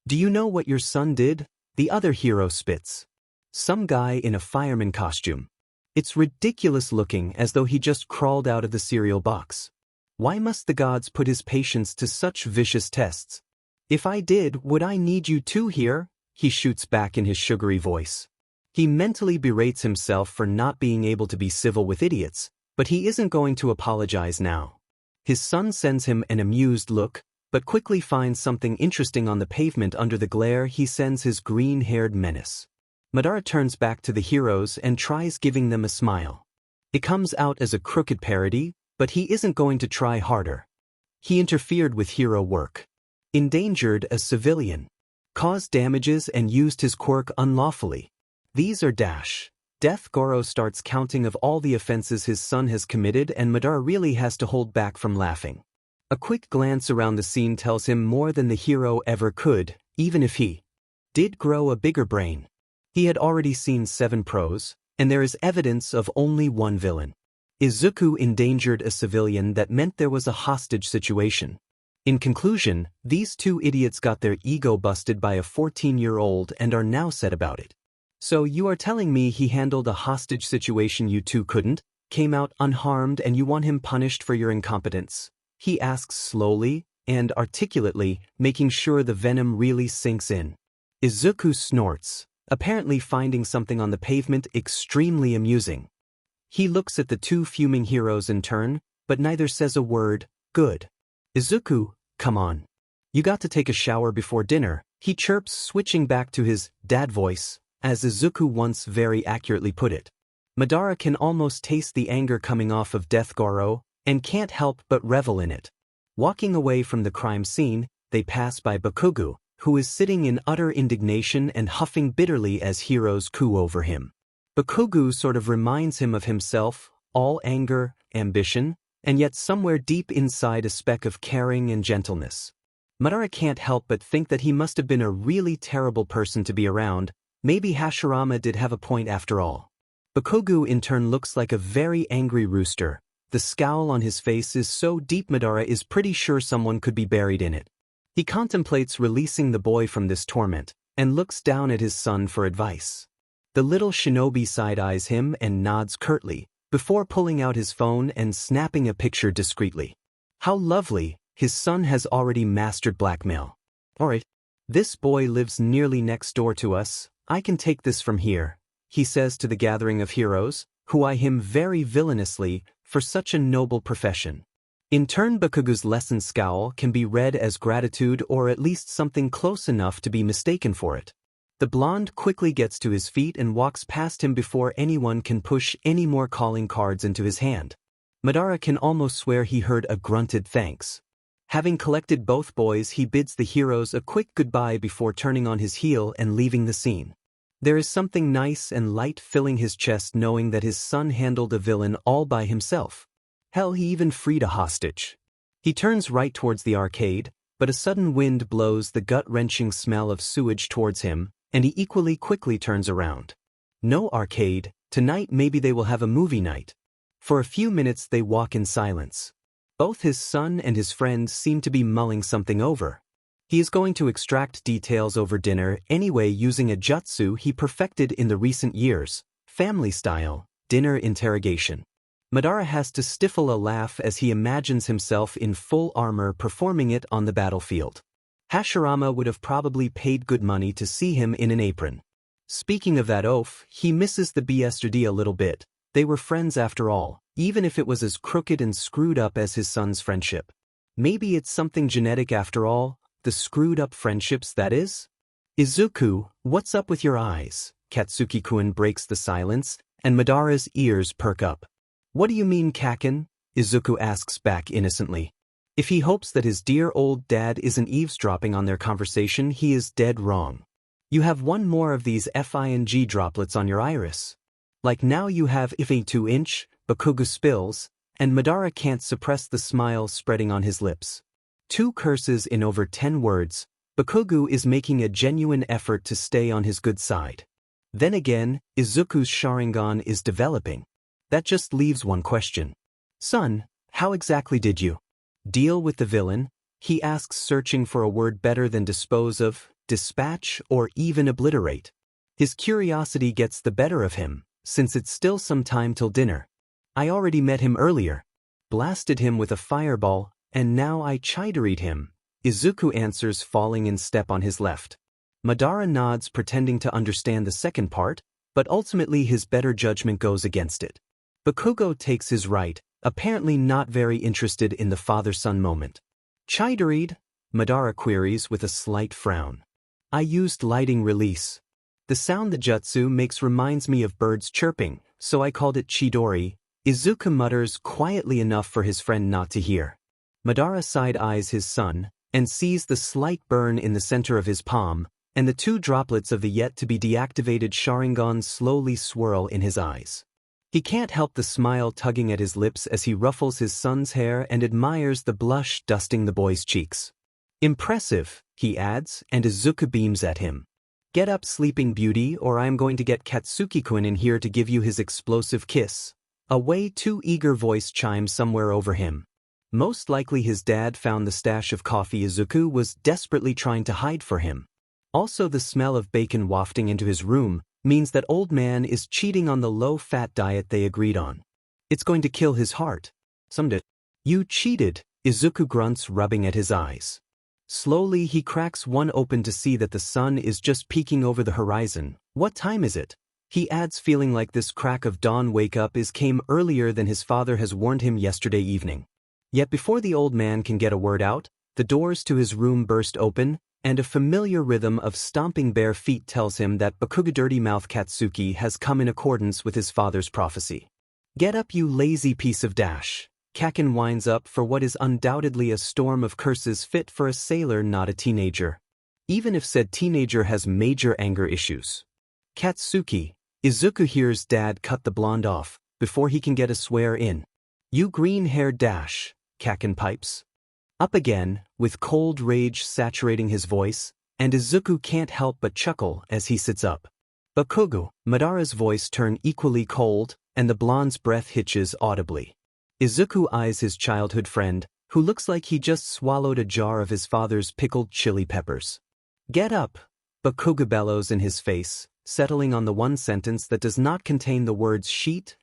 Do you know what your son did? The other hero spits. Some guy in a fireman costume. It's ridiculous looking, as though he just crawled out of the cereal box. Why must the gods put his patience to such vicious tests? If I did, would I need you too here? He shoots back in his sugary voice. He mentally berates himself for not being able to be civil with idiots, but he isn't going to apologize now. His son sends him an amused look, but quickly finds something interesting on the pavement under the glare. He sends his green-haired menace. Madara turns back to the heroes and tries giving them a smile. It comes out as a crooked parody, but he isn't going to try harder. He interfered with hero work. Endangered a civilian. Caused damages and used his quirk unlawfully. These are Death Goro starts counting of all the offenses his son has committed and Madara really has to hold back from laughing. A quick glance around the scene tells him more than the hero ever could, even if he did grow a bigger brain. He had already seen 7 pros, and there is evidence of only one villain. Izuku endangered a civilian. That meant there was a hostage situation. In conclusion, these two idiots got their ego busted by a 14-year-old and are now sad about it. So you are telling me he handled a hostage situation you two couldn't, came out unharmed, and you want him punished for your incompetence? He asks slowly and articulately, making sure the venom really sinks in. Izuku snorts, apparently finding something on the pavement extremely amusing. He looks at the two fuming heroes in turn, but neither says a word. Good. Izuku, come on. You got to take a shower before dinner, he chirps, switching back to his dad voice, as Izuku once very accurately put it. Madara can almost taste the anger coming off of Death Goro, and can't help but revel in it. Walking away from the crime scene, they pass by Bakugo, who is sitting in utter indignation and huffing bitterly as heroes coo over him. Bakugo sort of reminds him of himself, all anger, ambition, and yet somewhere deep inside a speck of caring and gentleness. Madara can't help but think that he must have been a really terrible person to be around. Maybe Hashirama did have a point after all. Bakugo in turn looks like a very angry rooster. The scowl on his face is so deep Madara is pretty sure someone could be buried in it. He contemplates releasing the boy from this torment, and looks down at his son for advice. The little shinobi side-eyes him and nods curtly, before pulling out his phone and snapping a picture discreetly. How lovely, his son has already mastered blackmail. Alright, this boy lives nearly next door to us, I can take this from here, he says to the gathering of heroes, who eye him very villainously for such a noble profession. In turn, Bakugo's lesson scowl can be read as gratitude or at least something close enough to be mistaken for it. The blonde quickly gets to his feet and walks past him before anyone can push any more calling cards into his hand. Madara can almost swear he heard a grunted thanks. Having collected both boys, he bids the heroes a quick goodbye before turning on his heel and leaving the scene. There is something nice and light filling his chest knowing that his son handled a villain all by himself. Hell, he even freed a hostage. He turns right towards the arcade, but a sudden wind blows the gut-wrenching smell of sewage towards him, and he equally quickly turns around. No arcade, tonight maybe they will have a movie night. For a few minutes they walk in silence. Both his son and his friend seem to be mulling something over. He is going to extract details over dinner anyway using a jutsu he perfected in the recent years, family style, dinner interrogation. Madara has to stifle a laugh as he imagines himself in full armor performing it on the battlefield. Hashirama would have probably paid good money to see him in an apron. Speaking of that oaf, he misses the BSD a little bit. They were friends after all, even if it was as crooked and screwed up as his son's friendship. Maybe it's something genetic after all, the screwed-up friendships, that is? Izuku, what's up with your eyes? Katsuki-kun breaks the silence, and Madara's ears perk up. What do you mean, Kaken? Izuku asks back innocently. If he hopes that his dear old dad isn't eavesdropping on their conversation, he is dead wrong. You have one more of these FING droplets on your iris. Like now you have if a 2-inch, Bakugo spills, and Madara can't suppress the smile spreading on his lips. 2 curses in over 10 words, Bakugo is making a genuine effort to stay on his good side. Then again, Izuku's Sharingan is developing. That just leaves one question. Son, how exactly did you deal with the villain? He asks, searching for a word better than dispose of, dispatch, or even obliterate. His curiosity gets the better of him, since it's still some time till dinner. I already met him earlier. Blasted him with a fireball, and now I chidoried him. Izuku answers, falling in step on his left. Madara nods, pretending to understand the second part, but ultimately his better judgment goes against it. Bakugo takes his right, apparently not very interested in the father-son moment. Chidoried? Madara queries with a slight frown. I used lighting release. The sound the jutsu makes reminds me of birds chirping, so I called it Chidori. Izuku mutters quietly enough for his friend not to hear. Madara side-eyes his son, and sees the slight burn in the center of his palm, and the 2 droplets of the yet-to-be-deactivated Sharingan slowly swirl in his eyes. He can't help the smile tugging at his lips as he ruffles his son's hair and admires the blush dusting the boy's cheeks. Impressive, he adds, and Izuku beams at him. Get up, sleeping beauty, or I am going to get Katsuki-kun in here to give you his explosive kiss. A way too eager voice chimes somewhere over him. Most likely his dad found the stash of coffee Izuku was desperately trying to hide for him. Also, the smell of bacon wafting into his room means that old man is cheating on the low-fat diet they agreed on. It's going to kill his heart. Someday. You cheated, Izuku grunts, rubbing at his eyes. Slowly he cracks one open to see that the sun is just peeking over the horizon. What time is it? He adds, feeling like this crack of dawn wake-up came earlier than his father has warned him yesterday evening. Yet before the old man can get a word out, the doors to his room burst open, and a familiar rhythm of stomping bare feet tells him that Bakugo Dirty Mouth Katsuki has come in accordance with his father's prophecy. Get up, you lazy piece of dash. Kaken winds up for what is undoubtedly a storm of curses fit for a sailor, not a teenager. Even if said teenager has major anger issues. Katsuki, Izuku hears dad cut the blonde off before he can get a swear in. You green-haired dash, Kaken pipes. Up again, with cold rage saturating his voice, and Izuku can't help but chuckle as he sits up. Bakugo, Madara's voice turn equally cold, and the blonde's breath hitches audibly. Izuku eyes his childhood friend, who looks like he just swallowed a jar of his father's pickled chili peppers. Get up, Bakugo bellows in his face, settling on the one sentence that does not contain the words sheet,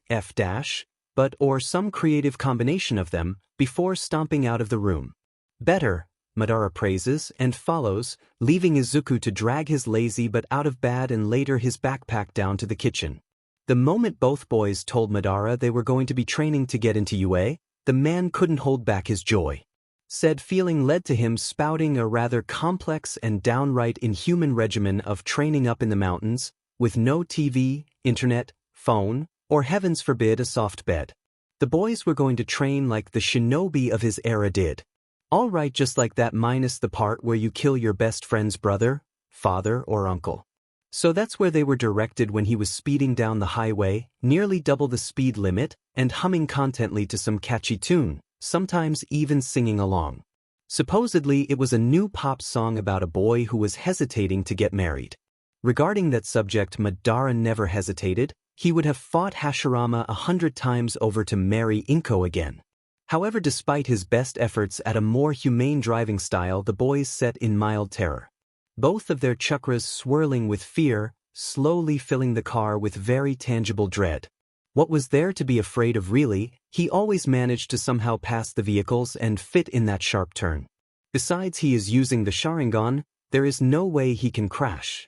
but or some creative combination of them, before stomping out of the room. Better, Madara praises and follows, leaving Izuku to drag his lazy but out of bed and later his backpack down to the kitchen. The moment both boys told Madara they were going to be training to get into UA, the man couldn't hold back his joy. Said feeling led to him spouting a rather complex and downright inhuman regimen of training up in the mountains, with no TV, internet, phone, or heavens forbid a soft bed. The boys were going to train like the shinobi of his era did. All right, just like that minus the part where you kill your best friend's brother, father, or uncle. So that's where they were directed when he was speeding down the highway, nearly double the speed limit, and humming contently to some catchy tune, sometimes even singing along. Supposedly it was a new pop song about a boy who was hesitating to get married. Regarding that subject, Madara never hesitated, he would have fought Hashirama 100 times over to marry Inko again. However, despite his best efforts at a more humane driving style, the boys set in mild terror. Both of their chakras swirling with fear, slowly filling the car with very tangible dread. What was there to be afraid of really? He always managed to somehow pass the vehicles and fit in that sharp turn. Besides, he is using the Sharingan, there is no way he can crash.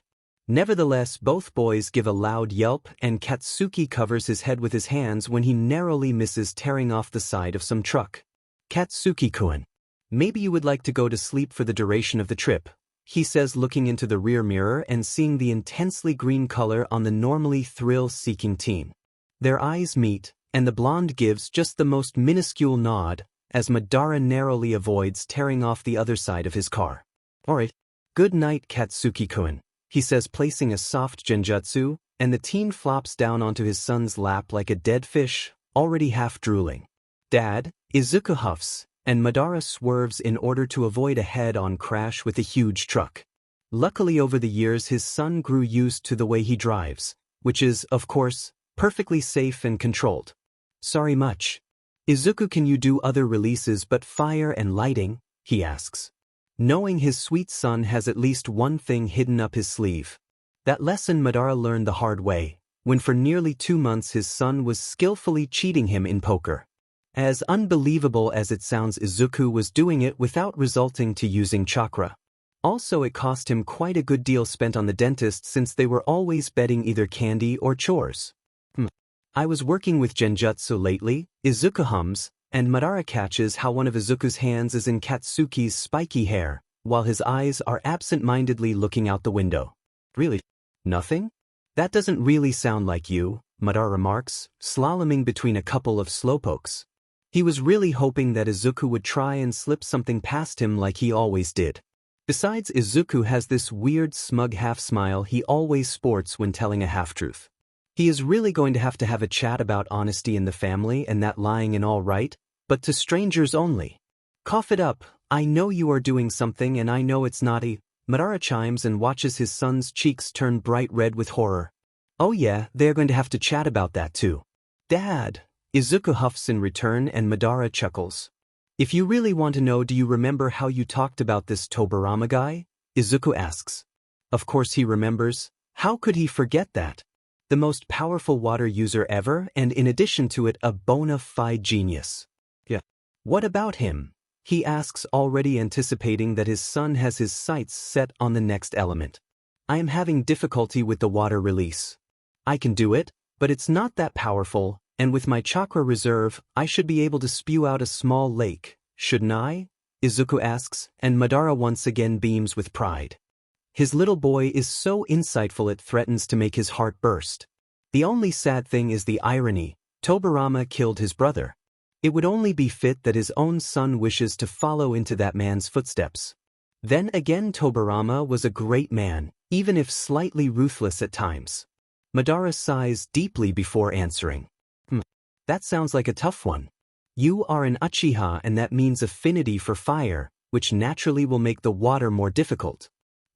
Nevertheless, both boys give a loud yelp and Katsuki covers his head with his hands when he narrowly misses tearing off the side of some truck. Katsuki-kun, maybe you would like to go to sleep for the duration of the trip, he says, looking into the rear mirror and seeing the intensely green color on the normally thrill-seeking teen. Their eyes meet, and the blonde gives just the most minuscule nod, as Madara narrowly avoids tearing off the other side of his car. Alright, good night, Katsuki-kun, he says, placing a soft genjutsu, and the teen flops down onto his son's lap like a dead fish, already half drooling. Dad, Izuku huffs, and Madara swerves in order to avoid a head-on crash with a huge truck. Luckily, over the years his son grew used to the way he drives, which is, of course, perfectly safe and controlled. Sorry much. Izuku, can you do other releases but fire and lighting? He asks. Knowing his sweet son has at least one thing hidden up his sleeve. That lesson Madara learned the hard way, when for nearly 2 months his son was skillfully cheating him in poker. As unbelievable as it sounds, Izuku was doing it without resorting to using chakra. Also, it cost him quite a good deal spent on the dentist since they were always betting either candy or chores. I was working with genjutsu lately, Izuku hums, and Madara catches how one of Izuku's hands is in Katsuki's spiky hair, while his eyes are absent-mindedly looking out the window. Really? Nothing? That doesn't really sound like you, Madara remarks, slaloming between a couple of slowpokes. He was really hoping that Izuku would try and slip something past him like he always did. Besides, Izuku has this weird smug half-smile he always sports when telling a half-truth. He is really going to have a chat about honesty in the family and that lying and all right, but to strangers only. Cough it up, I know you are doing something and I know it's naughty. Madara chimes and watches his son's cheeks turn bright red with horror. Oh yeah, they're going to have to chat about that too. Dad, Izuku huffs in return and Madara chuckles. If you really want to know, do you remember how you talked about this Tobirama guy? Izuku asks. Of course he remembers. How could he forget that? The most powerful water user ever, and in addition to it, a bona fide genius. Yeah. What about him? He asks, already anticipating that his son has his sights set on the next element. I am having difficulty with the water release. I can do it, but it's not that powerful, and with my chakra reserve, I should be able to spew out a small lake, shouldn't I? Izuku asks, and Madara once again beams with pride. His little boy is so insightful it threatens to make his heart burst. The only sad thing is the irony. Tobirama killed his brother. It would only be fit that his own son wishes to follow into that man's footsteps. Then again, Tobirama was a great man, even if slightly ruthless at times. Madara sighs deeply before answering. That sounds like a tough one. You are an Uchiha and that means affinity for fire, which naturally will make the water more difficult.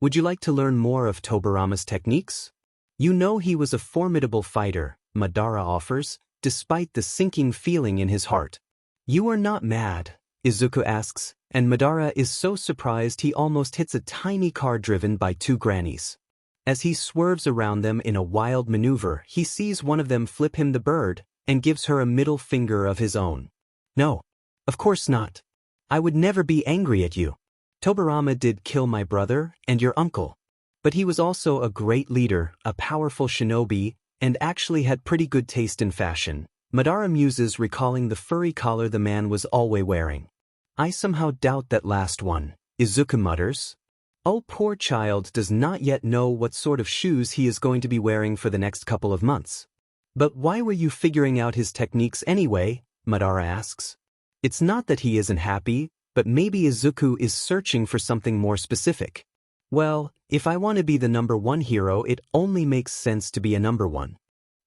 Would you like to learn more of Tobirama's techniques? You know he was a formidable fighter, Madara offers, despite the sinking feeling in his heart. You are not mad, Izuku asks, and Madara is so surprised he almost hits a tiny car driven by 2 grannies. As he swerves around them in a wild maneuver, he sees one of them flip him the bird and gives her a middle finger of his own. No, of course not. I would never be angry at you. Tobirama did kill my brother and your uncle. But he was also a great leader, a powerful shinobi, and actually had pretty good taste in fashion. Madara muses, recalling the furry collar the man was always wearing. I somehow doubt that last one, Izuku mutters. Oh, poor child does not yet know what sort of shoes he is going to be wearing for the next couple of months. But why were you figuring out his techniques anyway? Madara asks. It's not that he isn't happy, but maybe Izuku is searching for something more specific. Well, if I want to be the #1 hero, it only makes sense to be a #1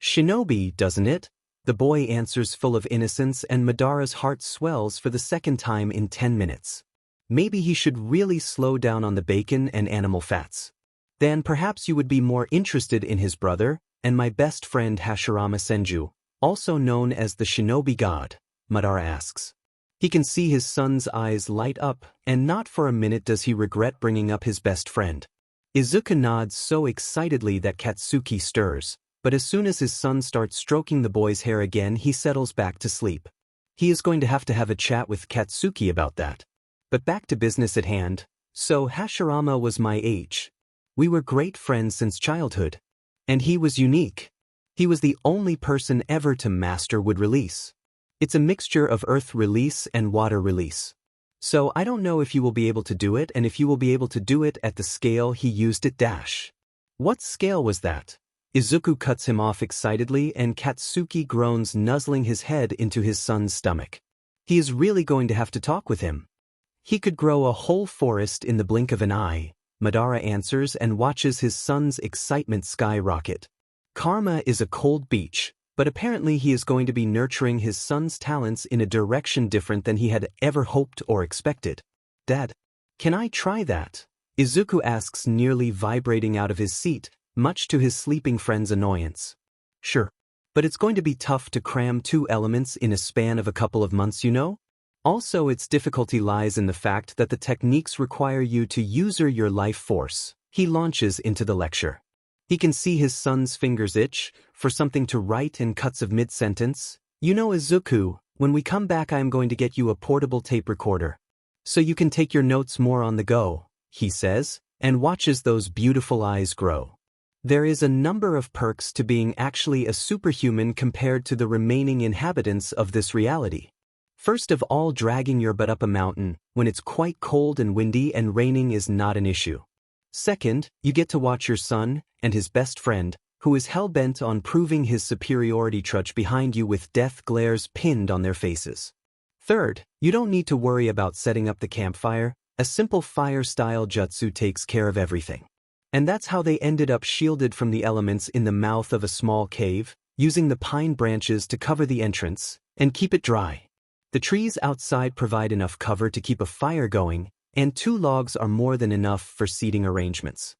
shinobi, doesn't it? The boy answers, full of innocence, and Madara's heart swells for the second time in 10 minutes. Maybe he should really slow down on the bacon and animal fats. Then perhaps you would be more interested in his brother, and my best friend Hashirama Senju, also known as the Shinobi God? Madara asks. He can see his son's eyes light up, and not for a minute does he regret bringing up his best friend. Izuku nods so excitedly that Katsuki stirs, but as soon as his son starts stroking the boy's hair again, he settles back to sleep. He is going to have a chat with Katsuki about that. But back to business at hand. So Hashirama was my age. We were great friends since childhood. And he was unique. He was the only person ever to master wood release. It's a mixture of earth release and water release. So I don't know if you will be able to do it, and if you will be able to do it at the scale he used it. What scale was that? Izuku cuts him off excitedly, and Katsuki groans, nuzzling his head into his son's stomach. He is really going to have to talk with him. He could grow a whole forest in the blink of an eye, Madara answers and watches his son's excitement skyrocket. Karma is a cold beach, but apparently he is going to be nurturing his son's talents in a direction different than he had ever hoped or expected. Dad, can I try that? Izuku asks, nearly vibrating out of his seat, much to his sleeping friend's annoyance. Sure. But it's going to be tough to cram 2 elements in a span of a couple of months, you know? Also, its difficulty lies in the fact that the techniques require you to use your life force. He launches into the lecture. He can see his son's fingers itch for something to write and cuts of mid-sentence. You know, Izuku, when we come back I am going to get you a portable tape recorder. So you can take your notes more on the go, he says, and watches those beautiful eyes grow. There is a number of perks to being actually a superhuman compared to the remaining inhabitants of this reality. First of all, dragging your butt up a mountain when it's quite cold and windy and raining is not an issue. Second, you get to watch your son and his best friend, who is hell-bent on proving his superiority, trudge behind you with death glares pinned on their faces. Third, you don't need to worry about setting up the campfire. A simple fire-style jutsu takes care of everything. And that's how they ended up shielded from the elements in the mouth of a small cave, using the pine branches to cover the entrance and keep it dry. The trees outside provide enough cover to keep a fire going, and 2 logs are more than enough for seating arrangements.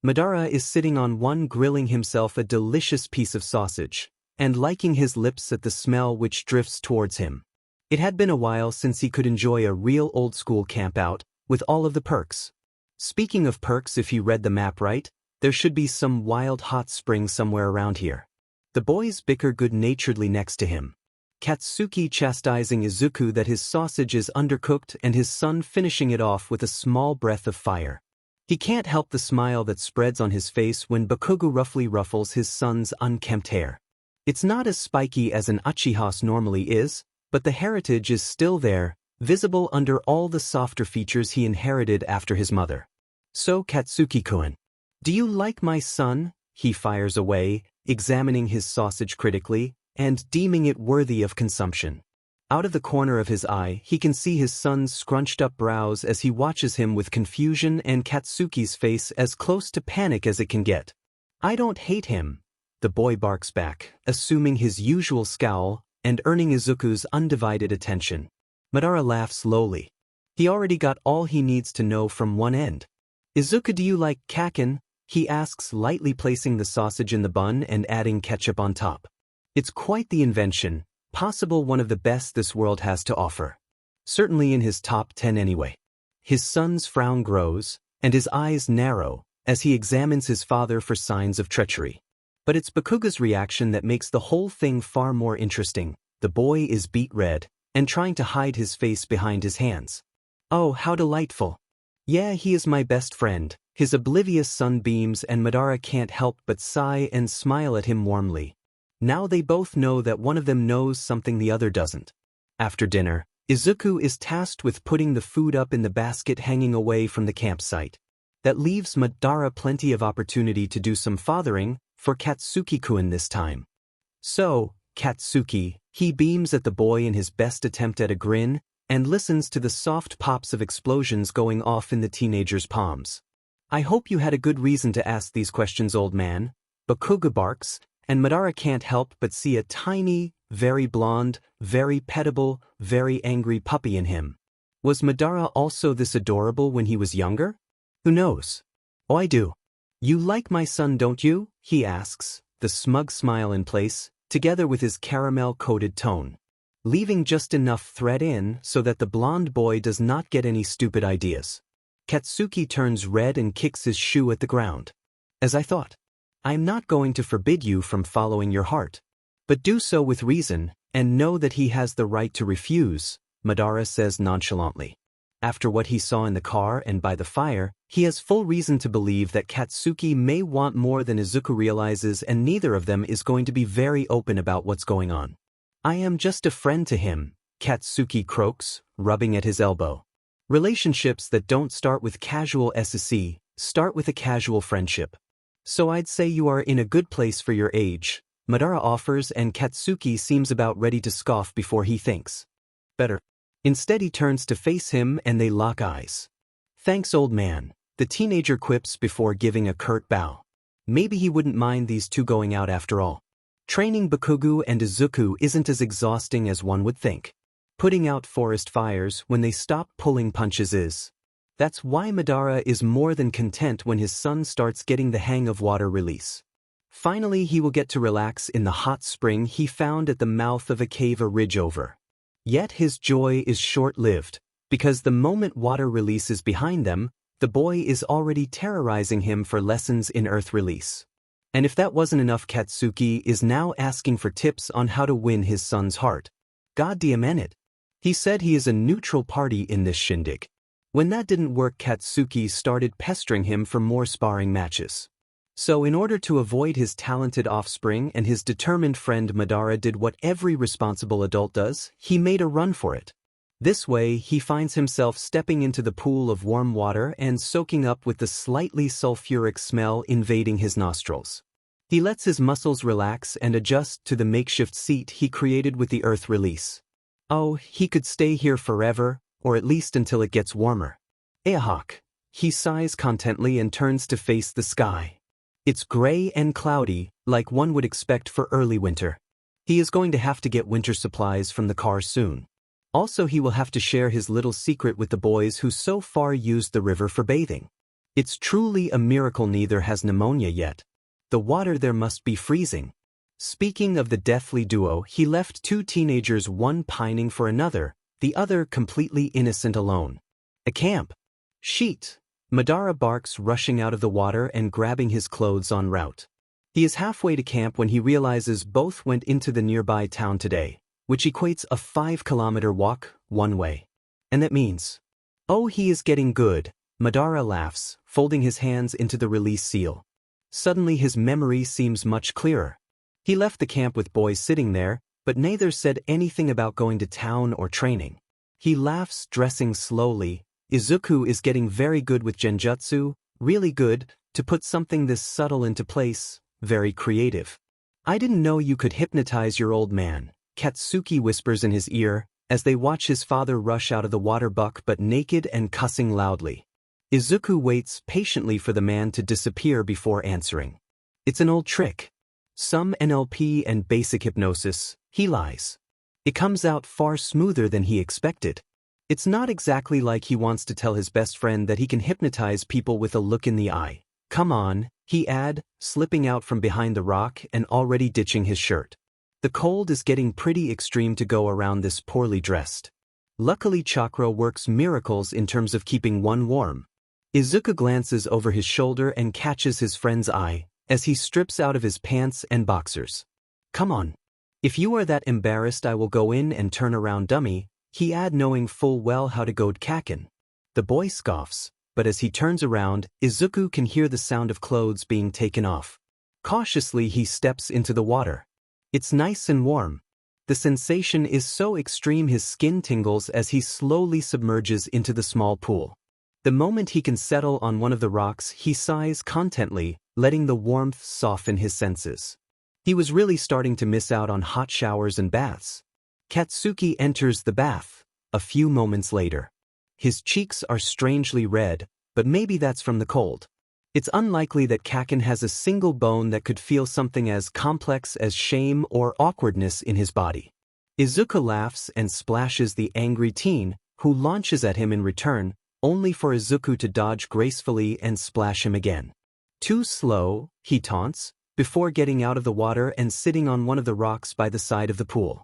Madara is sitting on one, grilling himself a delicious piece of sausage, and liking his lips at the smell which drifts towards him. It had been a while since he could enjoy a real old-school campout with all of the perks. Speaking of perks, if you read the map right, there should be some wild hot spring somewhere around here. The boys bicker good-naturedly next to him. Katsuki chastising Izuku that his sausage is undercooked and his son finishing it off with a small breath of fire. He can't help the smile that spreads on his face when Bakugo roughly ruffles his son's unkempt hair. It's not as spiky as an Uchiha's normally is, but the heritage is still there, visible under all the softer features he inherited after his mother. So Katsuki-kun, do you like my son? He fires away, examining his sausage critically, and deeming it worthy of consumption. Out of the corner of his eye, he can see his son's scrunched-up brows as he watches him with confusion and Katsuki's face as close to panic as it can get. I don't hate him, the boy barks back, assuming his usual scowl and earning Izuku's undivided attention. Madara laughs slowly. He already got all he needs to know from one end. Izuku, do you like kaken? He asks, lightly placing the sausage in the bun and adding ketchup on top. It's quite the invention, possible one of the best this world has to offer. Certainly in his top 10 anyway. His son's frown grows, and his eyes narrow, as he examines his father for signs of treachery. But it's Bakugo's reaction that makes the whole thing far more interesting. The boy is beet red, and trying to hide his face behind his hands. Oh, how delightful. Yeah, he is my best friend. His oblivious son beams, and Madara can't help but sigh and smile at him warmly. Now they both know that one of them knows something the other doesn't. After dinner, Izuku is tasked with putting the food up in the basket hanging away from the campsite. That leaves Madara plenty of opportunity to do some fathering for Katsuki-kun this time. So, Katsuki, he beams at the boy in his best attempt at a grin, and listens to the soft pops of explosions going off in the teenager's palms. I hope you had a good reason to ask these questions, old man. Bakugo barks, and Madara can't help but see a tiny, very blonde, very pettable, very angry puppy in him. Was Madara also this adorable when he was younger? Who knows? Oh, I do. You like my son, don't you? He asks, the the smug smile in place, together with his caramel-coated tone, leaving just enough thread in so that the blonde boy does not get any stupid ideas. Katsuki turns red and kicks his shoe at the ground. As I thought. I am not going to forbid you from following your heart. But do so with reason, and know that he has the right to refuse, Madara says nonchalantly. After what he saw in the car and by the fire, he has full reason to believe that Katsuki may want more than Izuku realizes, and neither of them is going to be very open about what's going on. I am just a friend to him, Katsuki croaks, rubbing at his elbow. Relationships that don't start with casual SSC, start with a casual friendship. So I'd say you are in a good place for your age, Madara offers, and Katsuki seems about ready to scoff before he thinks. Better. Instead he turns to face him and they lock eyes. Thanks, old man, the teenager quips before giving a curt bow. Maybe he wouldn't mind these two going out after all. Training Bakugo and Izuku isn't as exhausting as one would think. Putting out forest fires when they stop pulling punches is. That's why Madara is more than content when his son starts getting the hang of water release. Finally he will get to relax in the hot spring he found at the mouth of a cave a ridge over. Yet his joy is short-lived, because the moment water release is behind them, the boy is already terrorizing him for lessons in earth release. And if that wasn't enough, Katsuki is now asking for tips on how to win his son's heart. Goddamn it. He said he is a neutral party in this shindig. When that didn't work, Katsuki started pestering him for more sparring matches. So in order to avoid his talented offspring and his determined friend, Madara did what every responsible adult does, he made a run for it. This way he finds himself stepping into the pool of warm water and soaking up with the slightly sulfuric smell invading his nostrils. He lets his muscles relax and adjust to the makeshift seat he created with the earth release. Oh, he could stay here forever, or at least until it gets warmer. Ehawk. He sighs contently and turns to face the sky. It's gray and cloudy, like one would expect for early winter. He is going to have to get winter supplies from the car soon. Also, he will have to share his little secret with the boys who so far used the river for bathing. It's truly a miracle neither has pneumonia yet. The water there must be freezing. Speaking of the deathly duo, he left two teenagers, one pining for another, the other completely innocent alone. A camp. Sheet. Madara barks, rushing out of the water and grabbing his clothes en route. He is halfway to camp when he realizes both went into the nearby town today, which equates a 5-kilometer walk, one way. And that means, oh, he is getting good, Madara laughs, folding his hands into the release seal. Suddenly his memory seems much clearer. He left the camp with boys sitting there, but neither said anything about going to town or training. He laughs, dressing slowly. Izuku is getting very good with genjutsu, really good, to put something this subtle into place, very creative. I didn't know you could hypnotize your old man, Katsuki whispers in his ear, as they watch his father rush out of the water buck but naked and cussing loudly. Izuku waits patiently for the man to disappear before answering. It's an old trick. Some NLP and basic hypnosis, he lies. It comes out far smoother than he expected. It's not exactly like he wants to tell his best friend that he can hypnotize people with a look in the eye. Come on, he adds, slipping out from behind the rock and already ditching his shirt. The cold is getting pretty extreme to go around this poorly dressed. Luckily chakra works miracles in terms of keeping one warm. Izuku glances over his shoulder and catches his friend's eye, as he strips out of his pants and boxers. Come on. If you are that embarrassed, I will go in and turn around, dummy, he adds, knowing full well how to goad Kaken. The boy scoffs, but as he turns around, Izuku can hear the sound of clothes being taken off. Cautiously he steps into the water. It's nice and warm. The sensation is so extreme his skin tingles as he slowly submerges into the small pool. The moment he can settle on one of the rocks, he sighs contently, letting the warmth soften his senses. He was really starting to miss out on hot showers and baths. Katsuki enters the bath, a few moments later. His cheeks are strangely red, but maybe that's from the cold. It's unlikely that Kaken has a single bone that could feel something as complex as shame or awkwardness in his body. Izuku laughs and splashes the angry teen, who launches at him in return, only for Izuku to dodge gracefully and splash him again. Too slow, he taunts, before getting out of the water and sitting on one of the rocks by the side of the pool.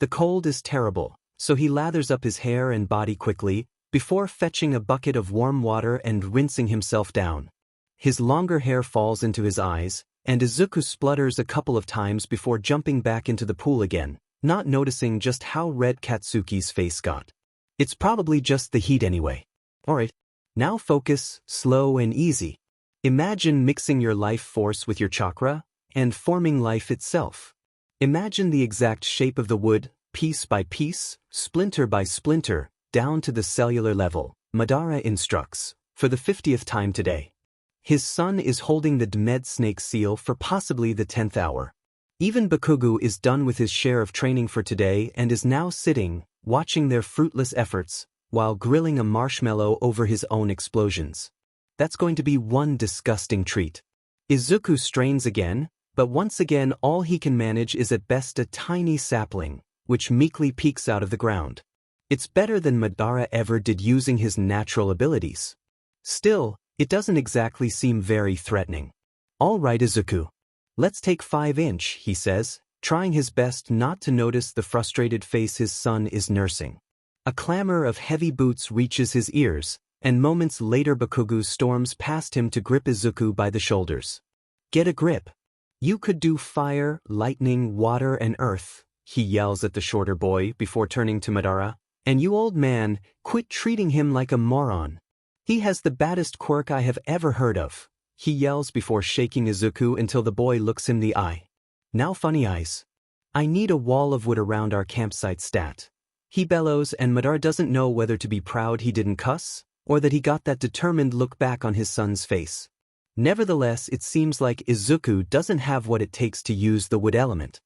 The cold is terrible, so he lathers up his hair and body quickly, before fetching a bucket of warm water and rinsing himself down. His longer hair falls into his eyes, and Izuku splutters a couple of times before jumping back into the pool again, not noticing just how red Katsuki's face got. It's probably just the heat anyway. Alright, now focus, slow and easy. Imagine mixing your life force with your chakra, and forming life itself. Imagine the exact shape of the wood, piece by piece, splinter by splinter, down to the cellular level, Madara instructs, for the 50th time today. His son is holding the Dmed snake seal for possibly the 10th hour. Even Bakugo is done with his share of training for today and is now sitting, watching their fruitless efforts, while grilling a marshmallow over his own explosions. That's going to be one disgusting treat. Izuku strains again, but once again all he can manage is at best a tiny sapling, which meekly peeks out of the ground. It's better than Madara ever did using his natural abilities. Still, it doesn't exactly seem very threatening. All right, Izuku. Let's take 5-inch, he says, trying his best not to notice the frustrated face his son is nursing. A clamor of heavy boots reaches his ears, and moments later Bakugo storms past him to grip Izuku by the shoulders. Get a grip. You could do fire, lightning, water, and earth, he yells at the shorter boy before turning to Madara. And you old man, quit treating him like a moron. He has the baddest quirk I have ever heard of, he yells before shaking Izuku until the boy looks him the eye. Now funny eyes. I need a wall of wood around our campsite stat. He bellows and Madara doesn't know whether to be proud he didn't cuss, or that he got that determined look back on his son's face. Nevertheless, it seems like Izuku doesn't have what it takes to use the wood element.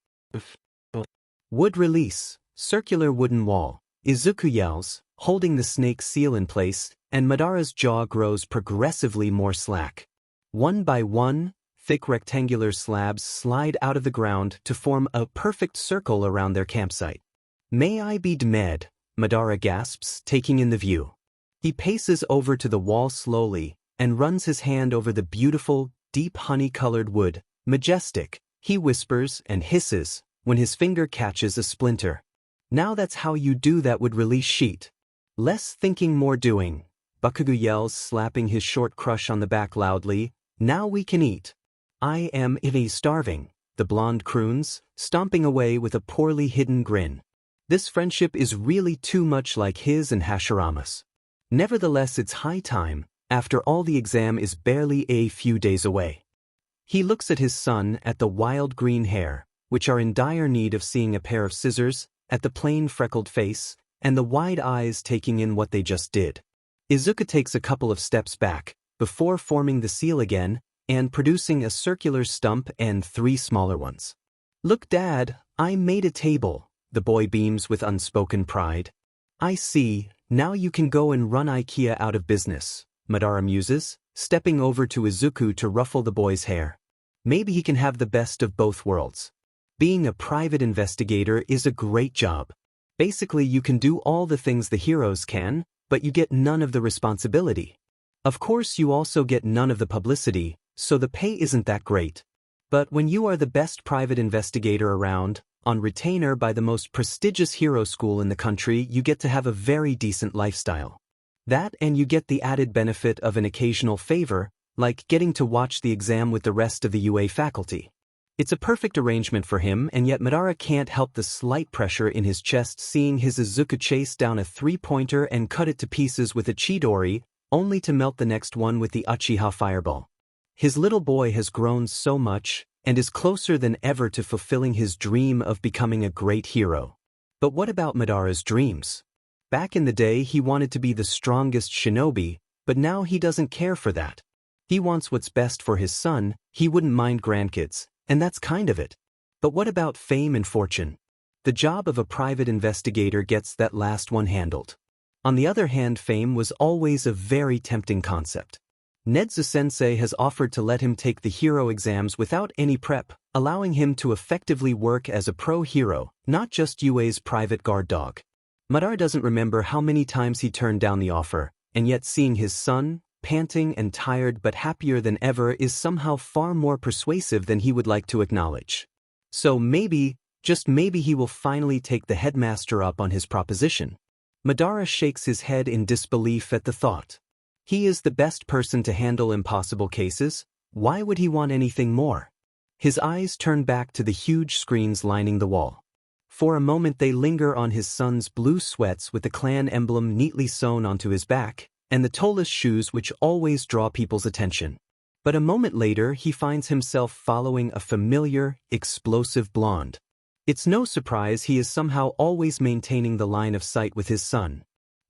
Wood release, circular wooden wall. Izuku yells, holding the snake seal in place, and Madara's jaw grows progressively more slack. One by one, thick rectangular slabs slide out of the ground to form a perfect circle around their campsite. May I be Dmed, Madara gasps, taking in the view. He paces over to the wall slowly and runs his hand over the beautiful, deep honey-colored wood. Majestic, he whispers and hisses when his finger catches a splinter. Now that's how you do that wood release sheet. Less thinking, more doing, Bakugo yells, slapping his short crush on the back loudly. Now we can eat. I am starving, the blonde croons, stomping away with a poorly hidden grin. This friendship is really too much like his and Hashirama's. Nevertheless, it's high time, after all the exam is barely a few days away. He looks at his son, at the wild green hair, which are in dire need of seeing a pair of scissors, at the plain freckled face, and the wide eyes taking in what they just did. Izuku takes a couple of steps back, before forming the seal again, and producing a circular stump and 3 smaller ones. Look Dad, I made a table, the boy beams with unspoken pride. I see, now you can go and run IKEA out of business, Madara muses, stepping over to Izuku to ruffle the boy's hair. Maybe he can have the best of both worlds. Being a private investigator is a great job. Basically, you can do all the things the heroes can, but you get none of the responsibility. Of course, you also get none of the publicity, so the pay isn't that great. But when you are the best private investigator around, on retainer by the most prestigious hero school in the country, you get to have a very decent lifestyle. That, and you get the added benefit of an occasional favor, like getting to watch the exam with the rest of the UA faculty. It's a perfect arrangement for him, and yet Madara can't help the slight pressure in his chest seeing his Izuku chase down a 3-pointer and cut it to pieces with a Chidori, only to melt the next one with the Uchiha fireball. His little boy has grown so much, and is closer than ever to fulfilling his dream of becoming a great hero. But what about Madara's dreams? Back in the day he wanted to be the strongest shinobi, but now he doesn't care for that. He wants what's best for his son, he wouldn't mind grandkids. And that's kind of it. But what about fame and fortune? The job of a private investigator gets that last one handled. On the other hand, fame was always a very tempting concept. Nedzu-sensei has offered to let him take the hero exams without any prep, allowing him to effectively work as a pro hero, not just UA's private guard dog. Madara doesn't remember how many times he turned down the offer, and yet seeing his son, panting and tired but happier than ever, is somehow far more persuasive than he would like to acknowledge. So maybe, just maybe, he will finally take the headmaster up on his proposition. Madara shakes his head in disbelief at the thought. He is the best person to handle impossible cases. Why would he want anything more? His eyes turn back to the huge screens lining the wall. For a moment they linger on his son's blue sweats with the clan emblem neatly sewn onto his back, and the toeless shoes which always draw people's attention. But a moment later he finds himself following a familiar, explosive blonde. It's no surprise he is somehow always maintaining the line of sight with his son.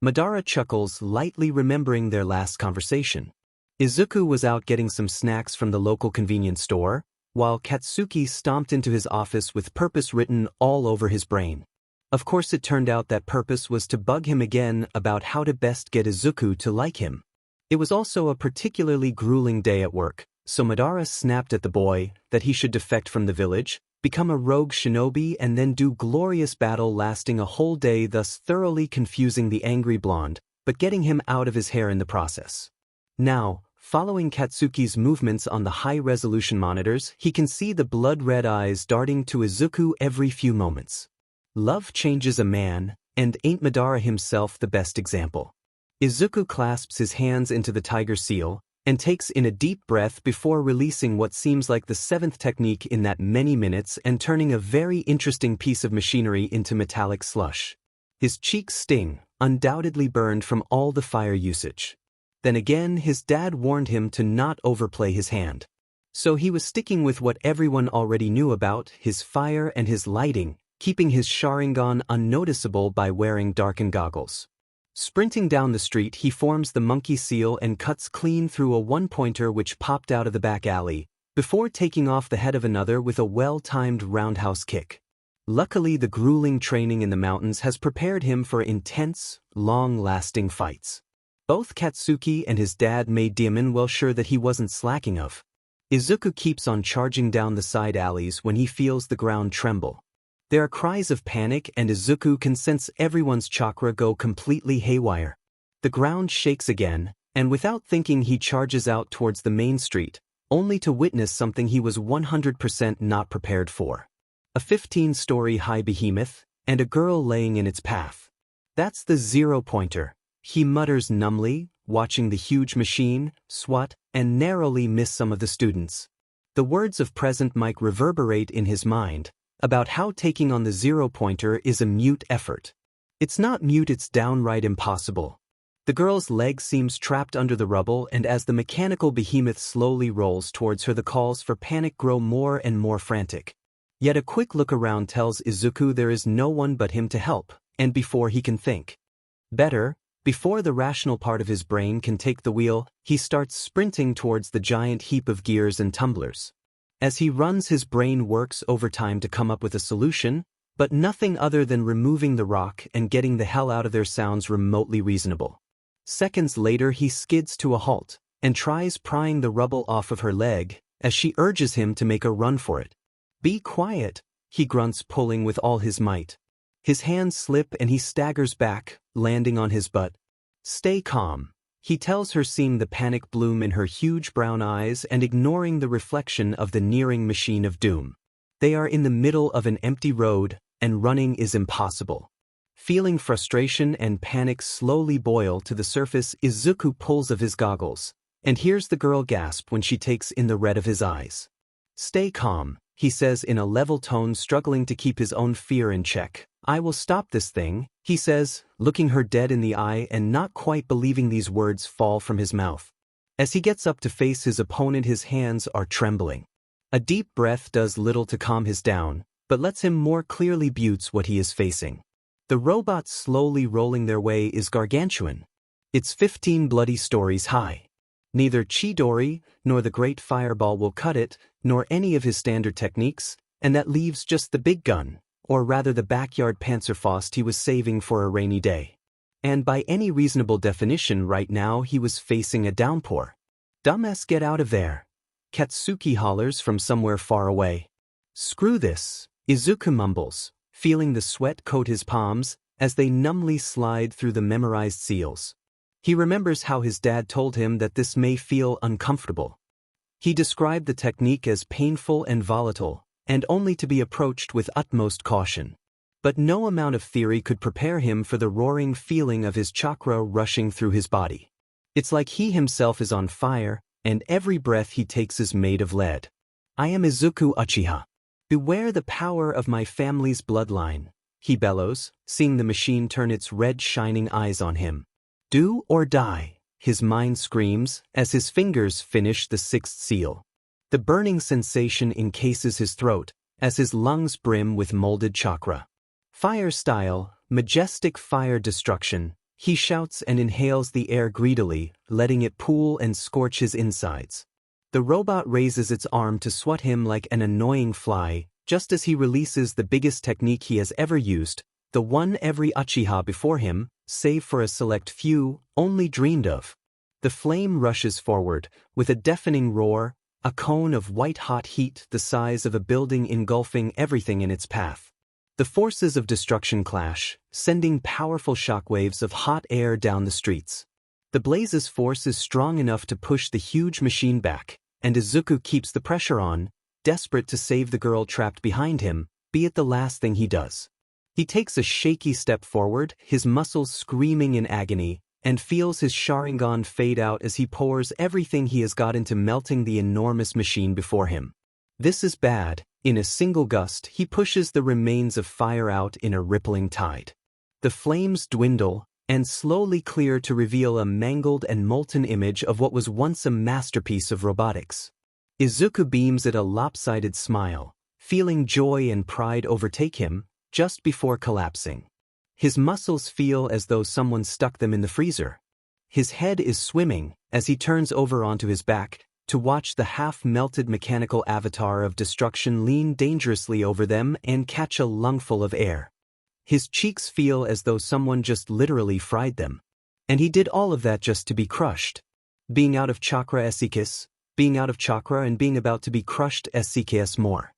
Madara chuckles, lightly remembering their last conversation. Izuku was out getting some snacks from the local convenience store, while Katsuki stomped into his office with purpose written all over his brain. Of course it turned out that purpose was to bug him again about how to best get Izuku to like him. It was also a particularly grueling day at work, so Madara snapped at the boy that he should defect from the village, become a rogue shinobi, and then do glorious battle lasting a whole day, thus thoroughly confusing the angry blonde, but getting him out of his hair in the process. Now, following Katsuki's movements on the high-resolution monitors, he can see the blood-red eyes darting to Izuku every few moments. Love changes a man, and ain't Madara himself the best example? Izuku clasps his hands into the tiger seal, and takes in a deep breath before releasing what seems like the 7th technique in that many minutes and turning a very interesting piece of machinery into metallic slush. His cheeks sting, undoubtedly burned from all the fire usage. Then again, his dad warned him to not overplay his hand. So he was sticking with what everyone already knew about his fire and his lighting, keeping his Sharingan unnoticeable by wearing darkened goggles. Sprinting down the street, he forms the monkey seal and cuts clean through a one-pointer which popped out of the back alley, before taking off the head of another with a well-timed roundhouse kick. Luckily, the grueling training in the mountains has prepared him for intense, long-lasting fights. Both Katsuki and his dad made Diamond well sure that he wasn't slacking of. Izuku keeps on charging down the side alleys when he feels the ground tremble. There are cries of panic, and Izuku can sense everyone's chakra go completely haywire. The ground shakes again, and without thinking he charges out towards the main street, only to witness something he was 100% not prepared for. A 15-story high behemoth, and a girl laying in its path. That's the 0-pointer. He mutters numbly, watching the huge machine, swat, and narrowly miss some of the students. The words of Present Mike reverberate in his mind, about how taking on the 0-pointer is a mute effort. It's not mute, it's downright impossible. The girl's leg seems trapped under the rubble, and as the mechanical behemoth slowly rolls towards her, the calls for panic grow more and more frantic. Yet a quick look around tells Izuku there is no one but him to help, and before he can think better, before the rational part of his brain can take the wheel, he starts sprinting towards the giant heap of gears and tumblers. As he runs, his brain works overtime to come up with a solution, but nothing other than removing the rock and getting the hell out of there sounds remotely reasonable. Seconds later he skids to a halt, and tries prying the rubble off of her leg, as she urges him to make a run for it. "Be quiet," he grunts, pulling with all his might. His hands slip and he staggers back, landing on his butt. "Stay calm," he tells her, seeing the panic bloom in her huge brown eyes and ignoring the reflection of the nearing machine of doom. They are in the middle of an empty road, and running is impossible. Feeling frustration and panic slowly boil to the surface, Izuku pulls of his goggles, and hears the girl gasp when she takes in the red of his eyes. "Stay calm," he says in a level tone, struggling to keep his own fear in check. "I will stop this thing," he says, looking her dead in the eye and not quite believing these words fall from his mouth. As he gets up to face his opponent, his hands are trembling. A deep breath does little to calm his down, but lets him more clearly buttes what he is facing. The robot slowly rolling their way is gargantuan. It's 15 bloody stories high. Neither Chidori, nor the great fireball will cut it, nor any of his standard techniques, and that leaves just the big gun, or rather the backyard Panzerfaust he was saving for a rainy day. And by any reasonable definition right now he was facing a downpour. "Dumbass, get out of there," Katsuki hollers from somewhere far away. "Screw this," Izuku mumbles, feeling the sweat coat his palms as they numbly slide through the memorized seals. He remembers how his dad told him that this may feel uncomfortable. He described the technique as painful and volatile, and only to be approached with utmost caution. But no amount of theory could prepare him for the roaring feeling of his chakra rushing through his body. It's like he himself is on fire, and every breath he takes is made of lead. I am Izuku Uchiha. Beware the power of my family's bloodline, he bellows, seeing the machine turn its red shining eyes on him. Do or die, his mind screams as his fingers finish the sixth seal. The burning sensation encases his throat as his lungs brim with molded chakra. Fire style, majestic fire destruction, he shouts and inhales the air greedily, letting it pool and scorch his insides. The robot raises its arm to swat him like an annoying fly, just as he releases the biggest technique he has ever used, the one every Uchiha before him, save for a select few, only dreamed of. The flame rushes forward, with a deafening roar, a cone of white-hot heat the size of a building engulfing everything in its path. The forces of destruction clash, sending powerful shockwaves of hot air down the streets. The blaze's force is strong enough to push the huge machine back, and Izuku keeps the pressure on, desperate to save the girl trapped behind him, be it the last thing he does. He takes a shaky step forward, his muscles screaming in agony, and feels his Sharingan fade out as he pours everything he has got into melting the enormous machine before him. This is bad. In a single gust, he pushes the remains of fire out in a rippling tide. The flames dwindle, and slowly clear to reveal a mangled and molten image of what was once a masterpiece of robotics. Izuku beams at a lopsided smile, feeling joy and pride overtake him, just before collapsing. His muscles feel as though someone stuck them in the freezer. His head is swimming as he turns over onto his back to watch the half-melted mechanical avatar of destruction lean dangerously over them and catch a lungful of air. His cheeks feel as though someone just literally fried them. And he did all of that just to be crushed. Being out of chakra SCKS, being out of chakra and being about to be crushed SCKS more.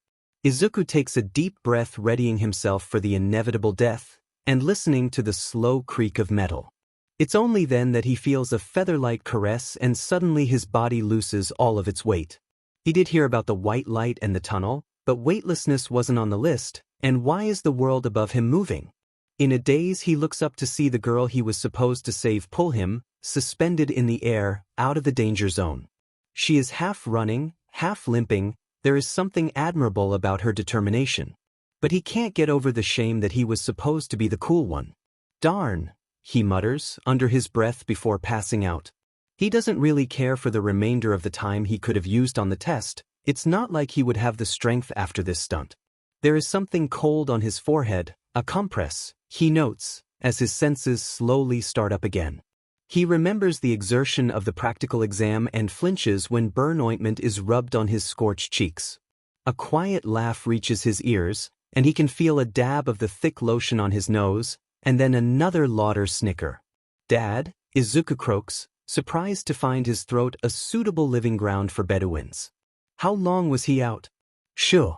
Izuku takes a deep breath, readying himself for the inevitable death, and listening to the slow creak of metal. It's only then that he feels a feather-light caress and suddenly his body loses all of its weight. He did hear about the white light and the tunnel, but weightlessness wasn't on the list, and why is the world above him moving? In a daze he looks up to see the girl he was supposed to save pull him, suspended in the air, out of the danger zone. She is half running, half limping. There is something admirable about her determination. But he can't get over the shame that he was supposed to be the cool one. Darn, he mutters under his breath before passing out. He doesn't really care for the remainder of the time he could have used on the test. It's not like he would have the strength after this stunt. There is something cold on his forehead, a compress, he notes, as his senses slowly start up again. He remembers the exertion of the practical exam and flinches when burn ointment is rubbed on his scorched cheeks. A quiet laugh reaches his ears, and he can feel a dab of the thick lotion on his nose, and then another louder snicker. Dad, Izuku croaks, surprised to find his throat a suitable living ground for Bedouins. How long was he out? Shoo.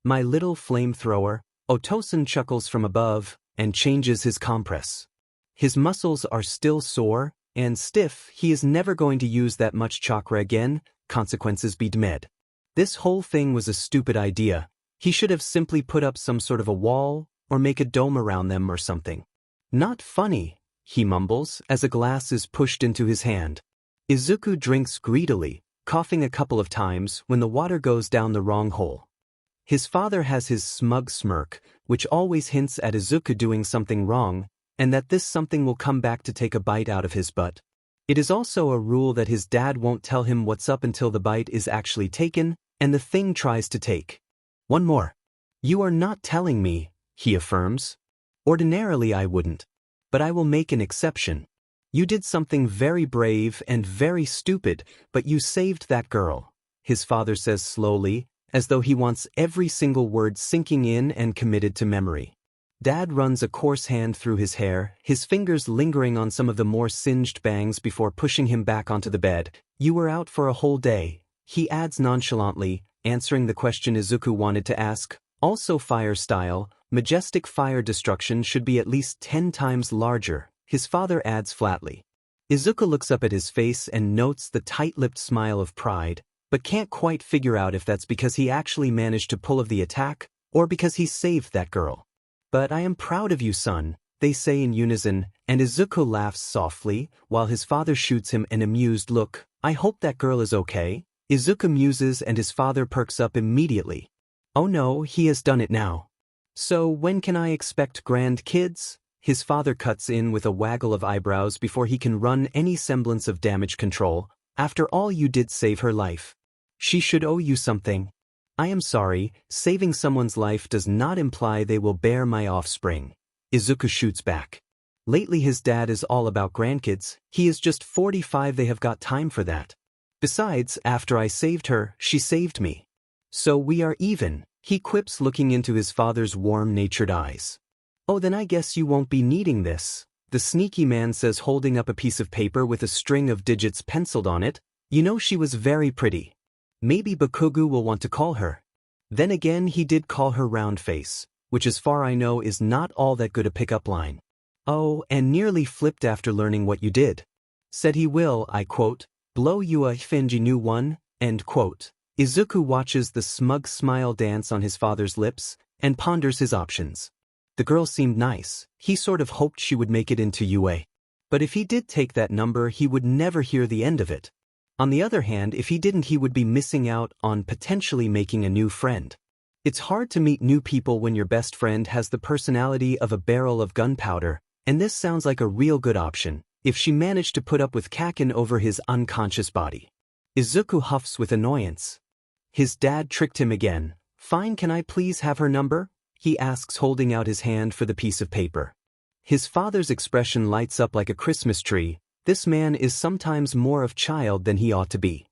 My little flamethrower, Otosan chuckles from above, and changes his compress. His muscles are still sore and stiff. He is never going to use that much chakra again, consequences be damned. This whole thing was a stupid idea. He should have simply put up some sort of a wall, or make a dome around them or something. Not funny, he mumbles as a glass is pushed into his hand. Izuku drinks greedily, coughing a couple of times when the water goes down the wrong hole. His father has his smug smirk, which always hints at Izuku doing something wrong, and that this something will come back to take a bite out of his butt. It is also a rule that his dad won't tell him what's up until the bite is actually taken, and the thing tries to take. One more. You are not telling me, he affirms. Ordinarily I wouldn't. But I will make an exception. You did something very brave and very stupid, but you saved that girl, his father says slowly, as though he wants every single word sinking in and committed to memory. Dad runs a coarse hand through his hair, his fingers lingering on some of the more singed bangs before pushing him back onto the bed. You were out for a whole day, he adds nonchalantly, answering the question Izuku wanted to ask. Also fire style, majestic fire destruction should be at least 10 times larger, his father adds flatly. Izuku looks up at his face and notes the tight-lipped smile of pride, but can't quite figure out if that's because he actually managed to pull off the attack, or because he saved that girl. "But I am proud of you, son," they say in unison, and Izuku laughs softly, while his father shoots him an amused look. "I hope that girl is okay." Izuku muses and his father perks up immediately. "Oh no, he has done it now. So when can I expect grandkids?" His father cuts in with a waggle of eyebrows before he can run any semblance of damage control. "After all, you did save her life. She should owe you something." "I am sorry, saving someone's life does not imply they will bear my offspring," Izuku shoots back. Lately his dad is all about grandkids. He is just 45, they have got time for that. Besides, after I saved her, she saved me. "So we are even," he quips, looking into his father's warm-natured eyes. "Oh, then I guess you won't be needing this," the sneaky man says, holding up a piece of paper with a string of digits penciled on it. "You know, she was very pretty. Maybe Bakugo will want to call her." Then again, he did call her round face, which as far I know is not all that good a pickup line. "Oh, and nearly flipped after learning what you did. Said he will, I quote, blow you a fingy new one," end quote. Izuku watches the smug smile dance on his father's lips and ponders his options. The girl seemed nice. He sort of hoped she would make it into UA. But if he did take that number, he would never hear the end of it. On the other hand, if he didn't, he would be missing out on potentially making a new friend. It's hard to meet new people when your best friend has the personality of a barrel of gunpowder, and this sounds like a real good option, if she managed to put up with Kakin over his unconscious body. Izuku huffs with annoyance. His dad tricked him again. "Fine, can I please have her number?" he asks, holding out his hand for the piece of paper. His father's expression lights up like a Christmas tree. This man is sometimes more of child than he ought to be.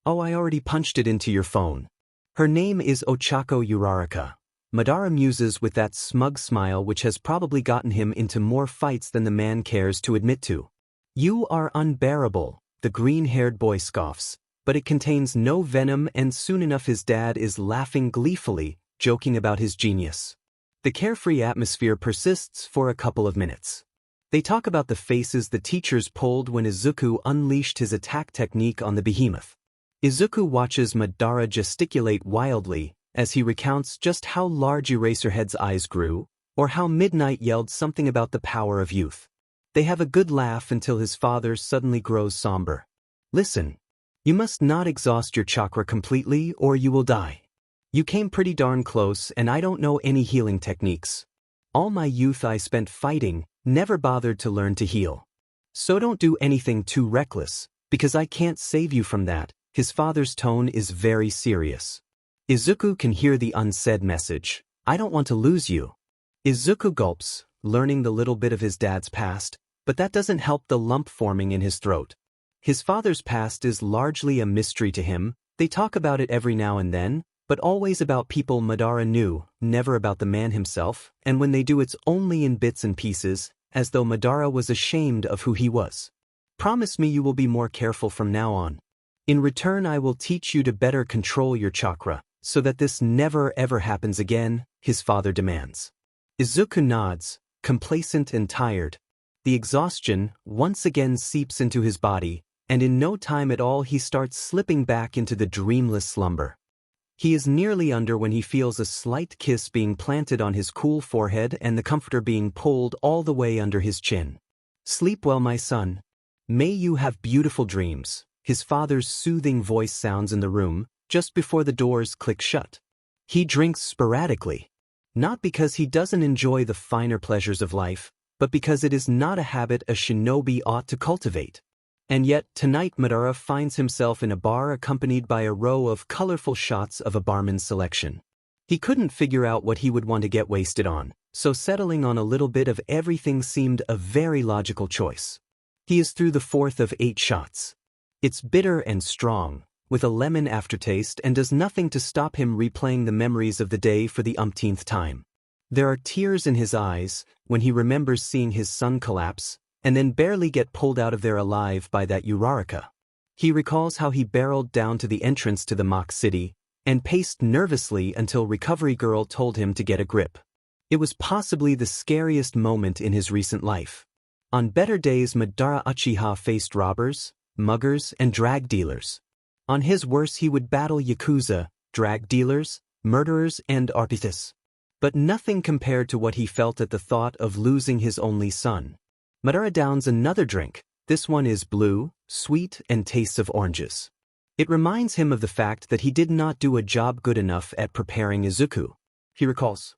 "Oh, I already punched it into your phone. Her name is Ochako Uraraka." Madara muses with that smug smile which has probably gotten him into more fights than the man cares to admit to. "You are unbearable," the green-haired boy scoffs, but it contains no venom, and soon enough his dad is laughing gleefully, joking about his genius. The carefree atmosphere persists for a couple of minutes. They talk about the faces the teachers pulled when Izuku unleashed his attack technique on the behemoth. Izuku watches Madara gesticulate wildly as he recounts just how large Eraserhead's eyes grew, or how Midnight yelled something about the power of youth. They have a good laugh until his father suddenly grows somber. "Listen, you must not exhaust your chakra completely or you will die. You came pretty darn close, and I don't know any healing techniques. All my youth I spent fighting, never bothered to learn to heal. So don't do anything too reckless, because I can't save you from that." His father's tone is very serious. Izuku can hear the unsaid message. "I don't want to lose you." Izuku gulps, learning the little bit of his dad's past, but that doesn't help the lump forming in his throat. His father's past is largely a mystery to him. They talk about it every now and then, but always about people Madara knew, never about the man himself, and when they do it's only in bits and pieces, as though Madara was ashamed of who he was. "Promise me you will be more careful from now on. In return, I will teach you to better control your chakra, so that this never ever happens again," his father demands. Izuku nods, complacent and tired. The exhaustion once again seeps into his body, and in no time at all he starts slipping back into the dreamless slumber. He is nearly under when he feels a slight kiss being planted on his cool forehead and the comforter being pulled all the way under his chin. "Sleep well, my son. May you have beautiful dreams." His father's soothing voice sounds in the room, just before the doors click shut. He drinks sporadically. Not because he doesn't enjoy the finer pleasures of life, but because it is not a habit a shinobi ought to cultivate. And yet, tonight Madara finds himself in a bar accompanied by a row of colorful shots of a barman's selection. He couldn't figure out what he would want to get wasted on, so settling on a little bit of everything seemed a very logical choice. He is through the fourth of 8 shots. It's bitter and strong, with a lemon aftertaste, and does nothing to stop him replaying the memories of the day for the umpteenth time. There are tears in his eyes when he remembers seeing his son collapse, and then barely get pulled out of there alive by that Uraraka. He recalls how he barreled down to the entrance to the mock city, and paced nervously until Recovery Girl told him to get a grip. It was possibly the scariest moment in his recent life. On better days, Madara Uchiha faced robbers, muggers, and drag dealers. On his worst, he would battle yakuza, drag dealers, murderers, and artists. But nothing compared to what he felt at the thought of losing his only son. Madara downs another drink. This one is blue, sweet, and tastes of oranges. It reminds him of the fact that he did not do a job good enough at preparing Izuku. He recalls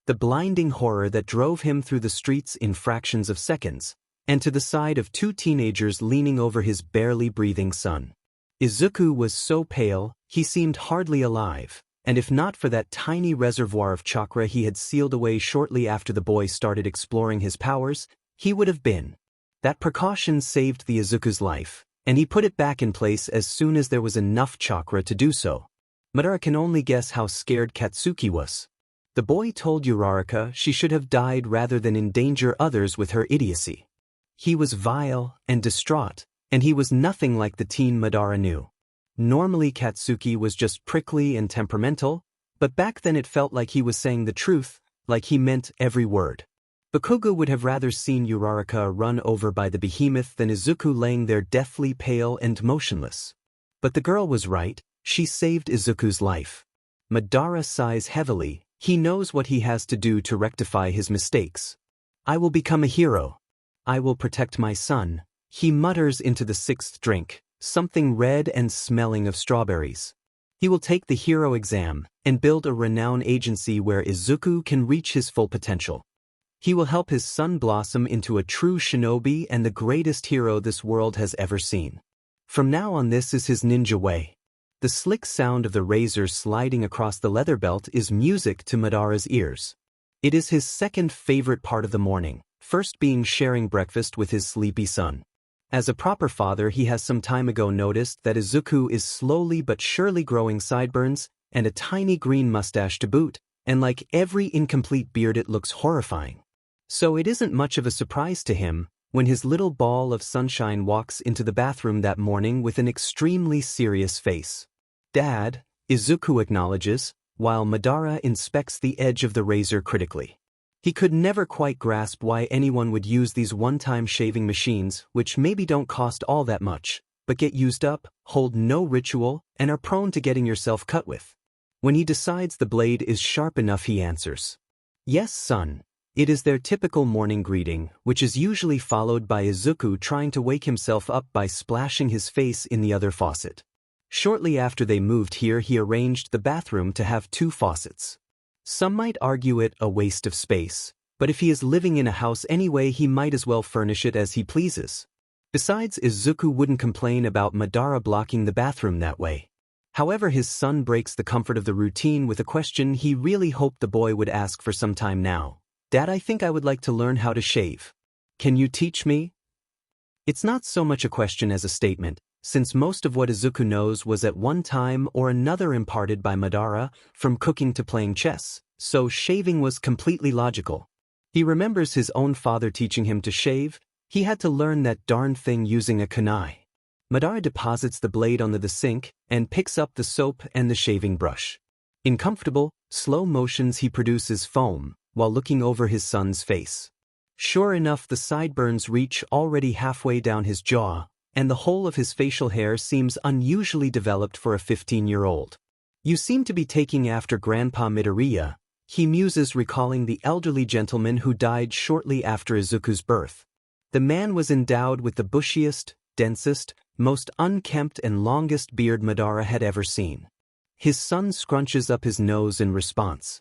the blinding horror that drove him through the streets in fractions of seconds, and to the side of two teenagers leaning over his barely breathing son. Izuku was so pale, he seemed hardly alive, and if not for that tiny reservoir of chakra he had sealed away shortly after the boy started exploring his powers, he would have been. That precaution saved the Izuku's life, and he put it back in place as soon as there was enough chakra to do so. Madara can only guess how scared Katsuki was. The boy told Uraraka she should have died rather than endanger others with her idiocy. He was vile and distraught, and he was nothing like the teen Madara knew. Normally Katsuki was just prickly and temperamental, but back then it felt like he was saying the truth, like he meant every word. Bakugo would have rather seen Uraraka run over by the behemoth than Izuku laying there deathly pale and motionless. But the girl was right, she saved Izuku's life. Madara sighs heavily, he knows what he has to do to rectify his mistakes. I will become a hero. I will protect my son, he mutters into the sixth drink, something red and smelling of strawberries. He will take the hero exam and build a renowned agency where Izuku can reach his full potential. He will help his son blossom into a true shinobi and the greatest hero this world has ever seen. From now on, this is his ninja way. The slick sound of the razor sliding across the leather belt is music to Madara's ears. It is his second favorite part of the morning, first being sharing breakfast with his sleepy son. As a proper father, he has some time ago noticed that Izuku is slowly but surely growing sideburns and a tiny green mustache to boot, and like every incomplete beard it looks horrifying. So it isn't much of a surprise to him when his little ball of sunshine walks into the bathroom that morning with an extremely serious face. Dad, Izuku acknowledges, while Madara inspects the edge of the razor critically. He could never quite grasp why anyone would use these one-time shaving machines, which maybe don't cost all that much, but get used up, hold no ritual, and are prone to getting yourself cut with. When he decides the blade is sharp enough, he answers, "Yes, son." It is their typical morning greeting, which is usually followed by Izuku trying to wake himself up by splashing his face in the other faucet. Shortly after they moved here, he arranged the bathroom to have two faucets. Some might argue it a waste of space, but if he is living in a house anyway, he might as well furnish it as he pleases. Besides, Izuku wouldn't complain about Madara blocking the bathroom that way. However, his son breaks the comfort of the routine with a question he really hoped the boy would ask for some time now. "Dad, I think I would like to learn how to shave. Can you teach me?" It's not so much a question as a statement, since most of what Izuku knows was at one time or another imparted by Madara, from cooking to playing chess, so shaving was completely logical. He remembers his own father teaching him to shave. He had to learn that darn thing using a kunai. Madara deposits the blade onto the sink and picks up the soap and the shaving brush. In comfortable, slow motions he produces foam, while looking over his son's face. Sure enough, the sideburns reach already halfway down his jaw, and the whole of his facial hair seems unusually developed for a 15-year-old. "You seem to be taking after Grandpa Midoriya," he muses, recalling the elderly gentleman who died shortly after Izuku's birth. The man was endowed with the bushiest, densest, most unkempt and longest beard Madara had ever seen. His son scrunches up his nose in response.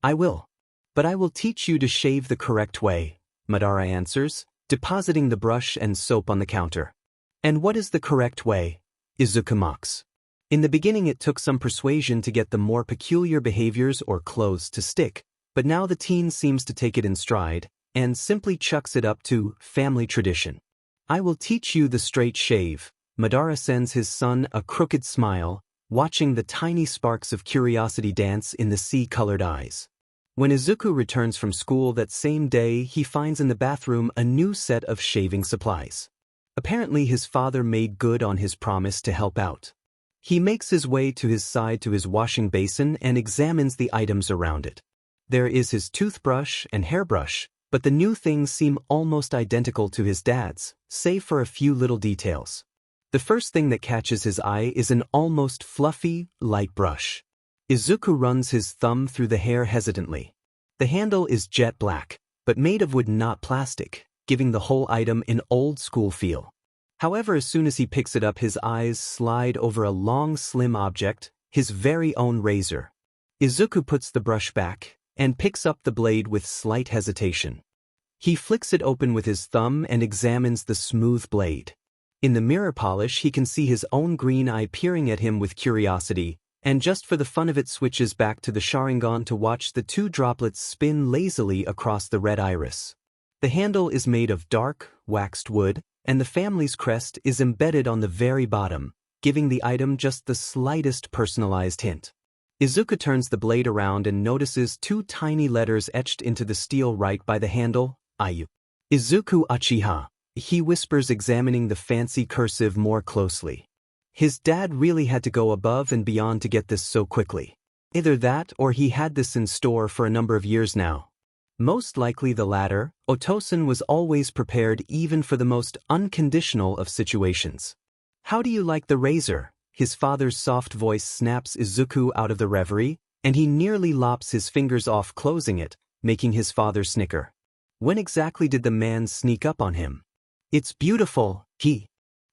"I will. But I will teach you to shave the correct way," Madara answers, depositing the brush and soap on the counter. "And what is the correct way?" Izuku mocks. In the beginning it took some persuasion to get the more peculiar behaviors or clothes to stick, but now the teen seems to take it in stride, and simply chucks it up to family tradition. "I will teach you the straight shave." Madara sends his son a crooked smile, watching the tiny sparks of curiosity dance in the sea-colored eyes. When Izuku returns from school that same day, he finds in the bathroom a new set of shaving supplies. Apparently his father made good on his promise to help out. He makes his way to his side to his washing basin and examines the items around it. There is his toothbrush and hairbrush, but the new things seem almost identical to his dad's, save for a few little details. The first thing that catches his eye is an almost fluffy, light brush. Izuku runs his thumb through the hair hesitantly. The handle is jet black, but made of wood, not plastic, giving the whole item an old-school feel. However, as soon as he picks it up, his eyes slide over a long, slim object, his very own razor. Izuku puts the brush back and picks up the blade with slight hesitation. He flicks it open with his thumb and examines the smooth blade. In the mirror polish, he can see his own green eye peering at him with curiosity, and just for the fun of it switches back to the Sharingan to watch the two droplets spin lazily across the red iris. The handle is made of dark, waxed wood, and the family's crest is embedded on the very bottom, giving the item just the slightest personalized hint. Izuku turns the blade around and notices two tiny letters etched into the steel right by the handle, Iyu. Izuku Uchiha, he whispers, examining the fancy cursive more closely. His dad really had to go above and beyond to get this so quickly. Either that or he had this in store for a number of years now. Most likely the latter. Otosan was always prepared even for the most unconditional of situations. How do you like the razor? His father's soft voice snaps Izuku out of the reverie, and he nearly lops his fingers off closing it, making his father snicker. When exactly did the man sneak up on him? It's beautiful, he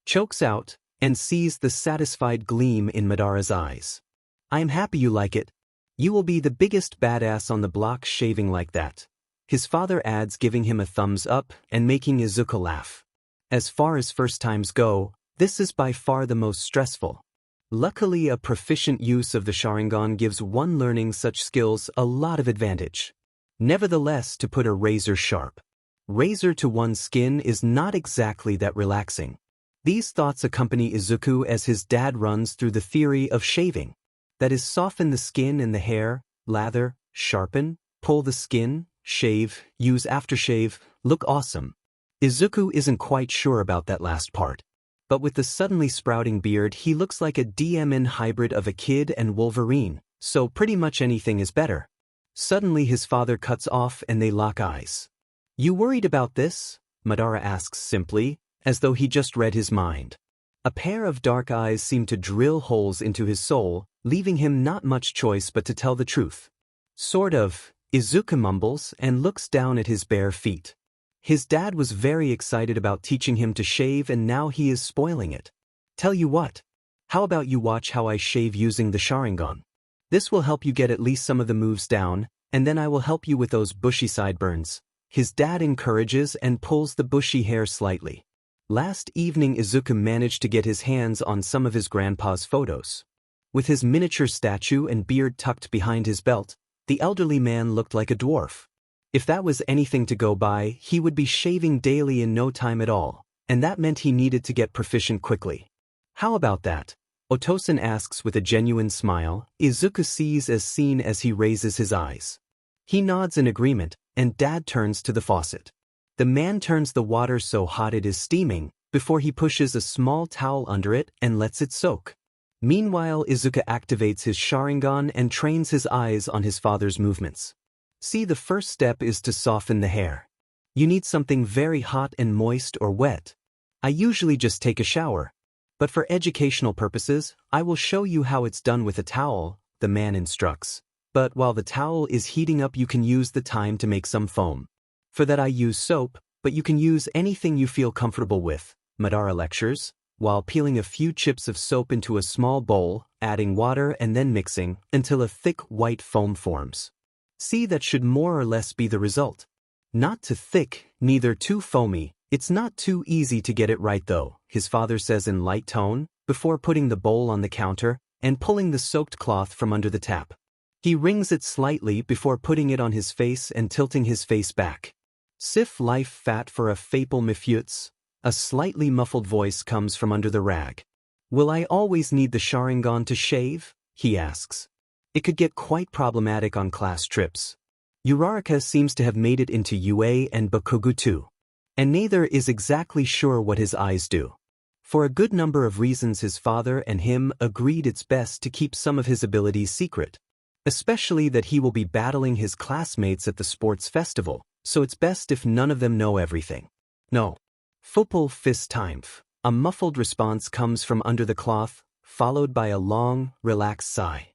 chokes out, and sees the satisfied gleam in Madara's eyes. I am happy you like it. You will be the biggest badass on the block shaving like that. His father adds, giving him a thumbs up and making Izuku laugh. As far as first times go, this is by far the most stressful. Luckily, a proficient use of the Sharingan gives one learning such skills a lot of advantage. Nevertheless, to put a razor-sharp razor to one's skin is not exactly that relaxing. These thoughts accompany Izuku as his dad runs through the theory of shaving. That is, soften the skin and the hair, lather, sharpen, pull the skin, shave, use aftershave, look awesome. Izuku isn't quite sure about that last part. But with the suddenly sprouting beard, he looks like a DMN hybrid of a kid and Wolverine, so pretty much anything is better. Suddenly his father cuts off and they lock eyes. You worried about this? Madara asks simply, as though he just read his mind. A pair of dark eyes seem to drill holes into his soul, leaving him not much choice but to tell the truth. Sort of, Izuku mumbles and looks down at his bare feet. His dad was very excited about teaching him to shave and now he is spoiling it. Tell you what. How about you watch how I shave using the Sharingan? This will help you get at least some of the moves down, and then I will help you with those bushy sideburns. His dad encourages and pulls the bushy hair slightly. Last evening Izuku managed to get his hands on some of his grandpa's photos. With his miniature statue and beard tucked behind his belt, the elderly man looked like a dwarf. If that was anything to go by, he would be shaving daily in no time at all, and that meant he needed to get proficient quickly. How about that? Otosan asks with a genuine smile. Izuku sees as seen as he raises his eyes. He nods in agreement, and Dad turns to the faucet. The man turns the water so hot it is steaming, before he pushes a small towel under it and lets it soak. Meanwhile, Izuku activates his Sharingan and trains his eyes on his father's movements. See, the first step is to soften the hair. You need something very hot and moist or wet. I usually just take a shower. But for educational purposes, I will show you how it's done with a towel, the man instructs. But while the towel is heating up, you can use the time to make some foam. For that I use soap, but you can use anything you feel comfortable with, Madara lectures, while peeling a few chips of soap into a small bowl, adding water and then mixing until a thick white foam forms. See, that should more or less be the result. Not too thick, neither too foamy. It's not too easy to get it right though, his father says in light tone, before putting the bowl on the counter and pulling the soaked cloth from under the tap. He wrings it slightly before putting it on his face and tilting his face back. Sif life fat for a faple mifutz. A slightly muffled voice comes from under the rag. Will I always need the Sharingan to shave? He asks. It could get quite problematic on class trips. Uraraka seems to have made it into UA and Bakugo too. And neither is exactly sure what his eyes do. For a good number of reasons, his father and him agreed it's best to keep some of his abilities secret. Especially that he will be battling his classmates at the sports festival, so it's best if none of them know everything. No. Football fist time. A muffled response comes from under the cloth, followed by a long, relaxed sigh.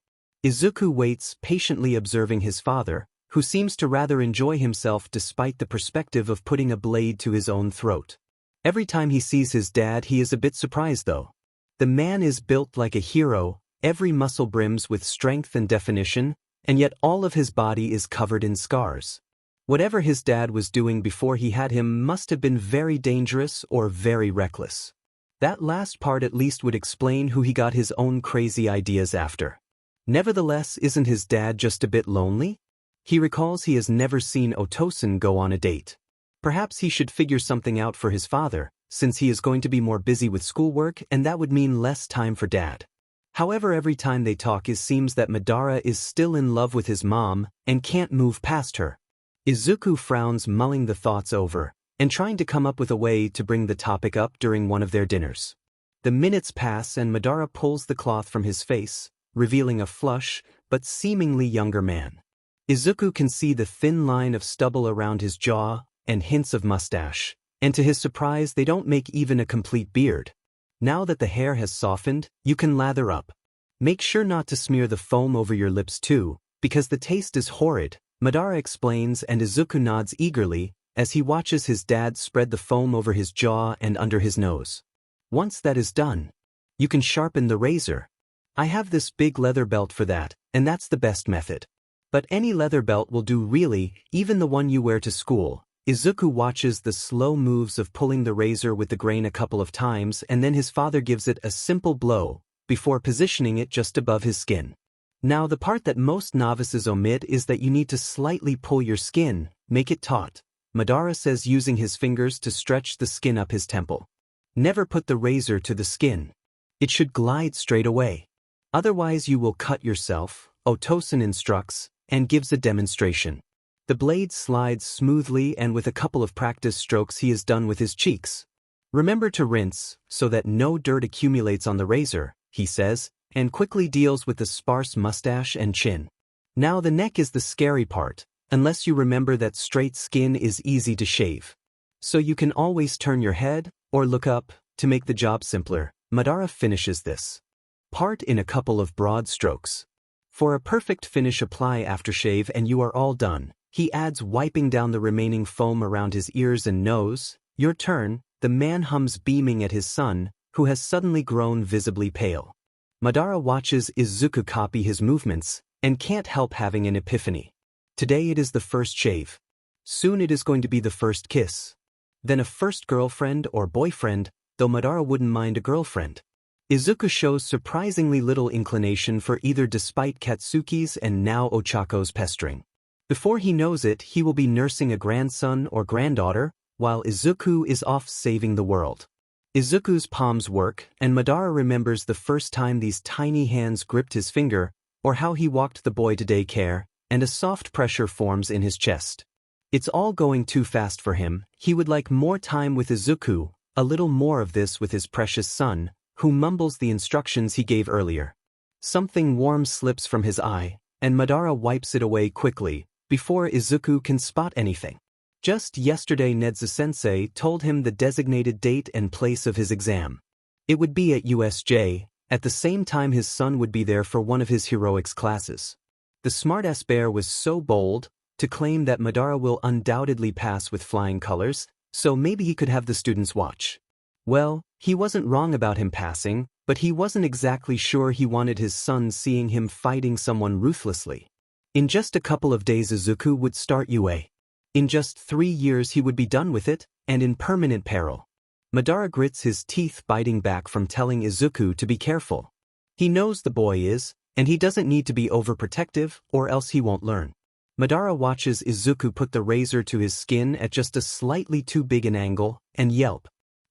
Izuku waits, patiently observing his father, who seems to rather enjoy himself despite the perspective of putting a blade to his own throat. Every time he sees his dad, he is a bit surprised though. The man is built like a hero, every muscle brims with strength and definition, and yet all of his body is covered in scars. Whatever his dad was doing before he had him must have been very dangerous or very reckless. That last part at least would explain who he got his own crazy ideas after. Nevertheless, isn't his dad just a bit lonely? He recalls he has never seen Otosan go on a date. Perhaps he should figure something out for his father, since he is going to be more busy with schoolwork and that would mean less time for dad. However, every time they talk it seems that Madara is still in love with his mom and can't move past her. Izuku frowns, mulling the thoughts over, and trying to come up with a way to bring the topic up during one of their dinners. The minutes pass and Madara pulls the cloth from his face, revealing a flush, but seemingly younger man. Izuku can see the thin line of stubble around his jaw, and hints of mustache, and to his surprise they don't make even a complete beard. Now that the hair has softened, you can lather up. Make sure not to smear the foam over your lips too, because the taste is horrid, Madara explains, and Izuku nods eagerly as he watches his dad spread the foam over his jaw and under his nose. Once that is done, you can sharpen the razor. I have this big leather belt for that, and that's the best method. But any leather belt will do really, even the one you wear to school. Izuku watches the slow moves of pulling the razor with the grain a couple of times and then his father gives it a simple blow, before positioning it just above his skin. Now the part that most novices omit is that you need to slightly pull your skin, make it taut, Madara says, using his fingers to stretch the skin up his temple. Never put the razor to the skin. It should glide straight away. Otherwise you will cut yourself, Otosan instructs, and gives a demonstration. The blade slides smoothly and with a couple of practice strokes he is done with his cheeks. Remember to rinse, so that no dirt accumulates on the razor, he says, and quickly deals with the sparse mustache and chin. Now the neck is the scary part, unless you remember that straight skin is easy to shave. So you can always turn your head, or look up, to make the job simpler. Madara finishes this part in a couple of broad strokes. For a perfect finish, apply aftershave and you are all done, he adds, wiping down the remaining foam around his ears and nose. Your turn, the man hums, beaming at his son, who has suddenly grown visibly pale. Madara watches Izuku copy his movements, and can't help having an epiphany. Today it is the first shave. Soon it is going to be the first kiss. Then a first girlfriend or boyfriend, though Madara wouldn't mind a girlfriend. Izuku shows surprisingly little inclination for either despite Katsuki's and now Ochako's pestering. Before he knows it, he will be nursing a grandson or granddaughter, while Izuku is off saving the world. Izuku's palms work, and Madara remembers the first time these tiny hands gripped his finger, or how he walked the boy to daycare, and a soft pressure forms in his chest. It's all going too fast for him. He would like more time with Izuku, a little more of this with his precious son, who mumbles the instructions he gave earlier. Something warm slips from his eye, and Madara wipes it away quickly, before Izuku can spot anything. Just yesterday Nedza-sensei told him the designated date and place of his exam. It would be at USJ, at the same time his son would be there for one of his heroics classes. The smartass bear was so bold to claim that Madara will undoubtedly pass with flying colors, so maybe he could have the students watch. Well, he wasn't wrong about him passing, but he wasn't exactly sure he wanted his son seeing him fighting someone ruthlessly. In just a couple of days Izuku would start UA. In just 3 years he would be done with it, and in permanent peril. Madara grits his teeth, biting back from telling Izuku to be careful. He knows the boy is, and he doesn't need to be overprotective, or else he won't learn. Madara watches Izuku put the razor to his skin at just a slightly too big an angle, and yelp.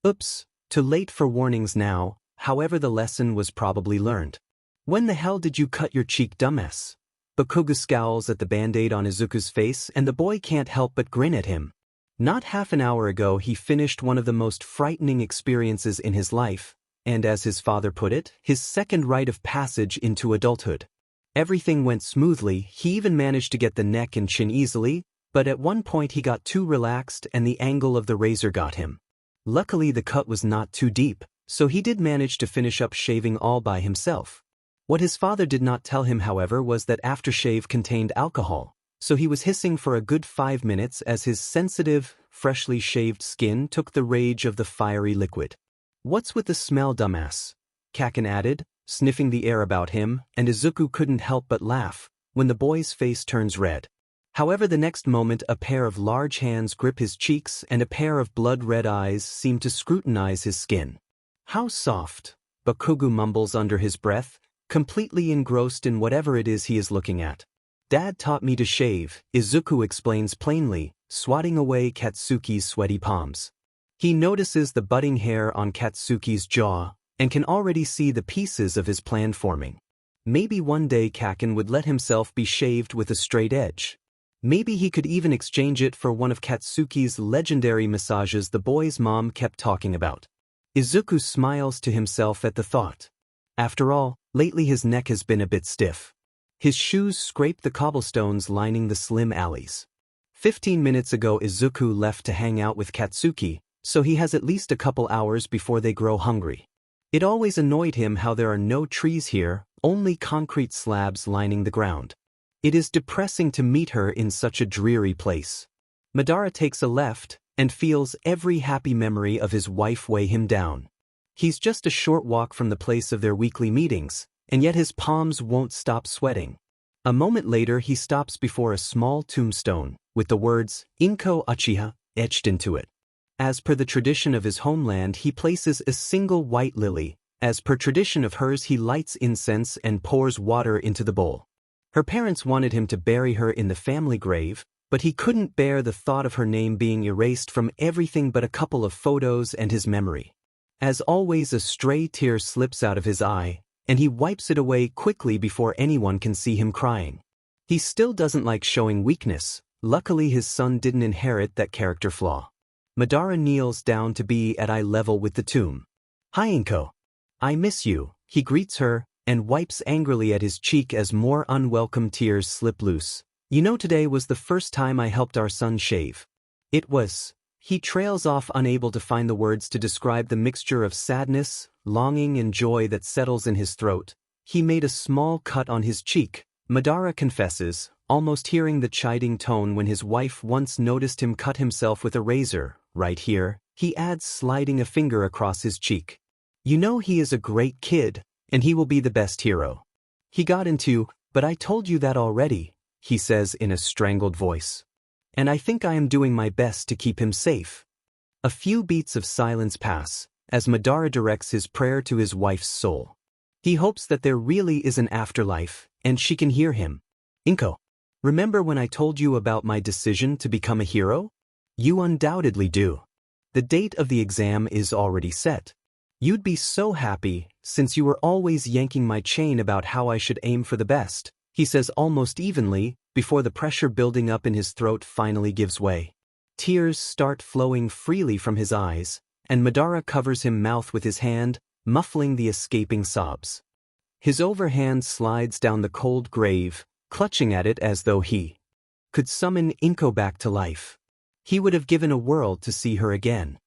Oops, too late for warnings now, however the lesson was probably learned. When the hell did you cut your cheek, dumbass? Bakugo scowls at the band-aid on Izuku's face and the boy can't help but grin at him. Not half an hour ago he finished one of the most frightening experiences in his life, and as his father put it, his second rite of passage into adulthood. Everything went smoothly, he even managed to get the neck and chin easily, But at one point he got too relaxed and the angle of the razor got him. Luckily the cut was not too deep, so he did manage to finish up shaving all by himself. What his father did not tell him, however, was that aftershave contained alcohol, so he was hissing for a good 5 minutes as his sensitive, freshly shaved skin took the rage of the fiery liquid. "What's with the smell, dumbass?" Kaken added, sniffing the air about him, and Izuku couldn't help but laugh when the boy's face turns red. However, the next moment a pair of large hands grip his cheeks and a pair of blood-red eyes seem to scrutinize his skin. "How soft," Bakugo mumbles under his breath, completely engrossed in whatever it is he is looking at. "Dad taught me to shave," Izuku explains plainly, swatting away Katsuki's sweaty palms. He notices the budding hair on Katsuki's jaw and can already see the pieces of his plan forming. Maybe one day Kaken would let himself be shaved with a straight edge. Maybe he could even exchange it for one of Katsuki's legendary massages the boy's mom kept talking about. Izuku smiles to himself at the thought. After all, lately his neck has been a bit stiff. His shoes scrape the cobblestones lining the slim alleys. 15 minutes ago Izuku left to hang out with Katsuki, so he has at least a couple hours before they grow hungry. It always annoyed him how there are no trees here, only concrete slabs lining the ground. It is depressing to meet her in such a dreary place. Madara takes a left and feels every happy memory of his wife weigh him down. He's just a short walk from the place of their weekly meetings, and yet his palms won't stop sweating. A moment later he stops before a small tombstone, with the words, "Inko Uchiha," etched into it. As per the tradition of his homeland, he places a single white lily. As per tradition of hers, he lights incense and pours water into the bowl. Her parents wanted him to bury her in the family grave, but he couldn't bear the thought of her name being erased from everything but a couple of photos and his memory. As always, a stray tear slips out of his eye, and he wipes it away quickly before anyone can see him crying. He still doesn't like showing weakness. Luckily his son didn't inherit that character flaw. Madara kneels down to be at eye level with the tomb. "Hi Inko. I miss you," he greets her, and wipes angrily at his cheek as more unwelcome tears slip loose. "You know, today was the first time I helped our son shave. It was..." He trails off, unable to find the words to describe the mixture of sadness, longing and joy that settles in his throat. He made a small cut on his cheek, Madara confesses, almost hearing the chiding tone when his wife once noticed him cut himself with a razor. "Right here," he adds, sliding a finger across his cheek. "You know, he is a great kid, and he will be the best hero. He got into, but I told you that already," he says in a strangled voice. "And I think I am doing my best to keep him safe." A few beats of silence pass, as Madara directs his prayer to his wife's soul. He hopes that there really is an afterlife, and she can hear him. "Inko, remember when I told you about my decision to become a hero? You undoubtedly do. The date of the exam is already set. You'd be so happy, since you were always yanking my chain about how I should aim for the best," he says almost evenly, before the pressure building up in his throat finally gives way. Tears start flowing freely from his eyes, and Madara covers his mouth with his hand, muffling the escaping sobs. His overhand slides down the cold grave, clutching at it as though he could summon Inko back to life. He would have given a world to see her again.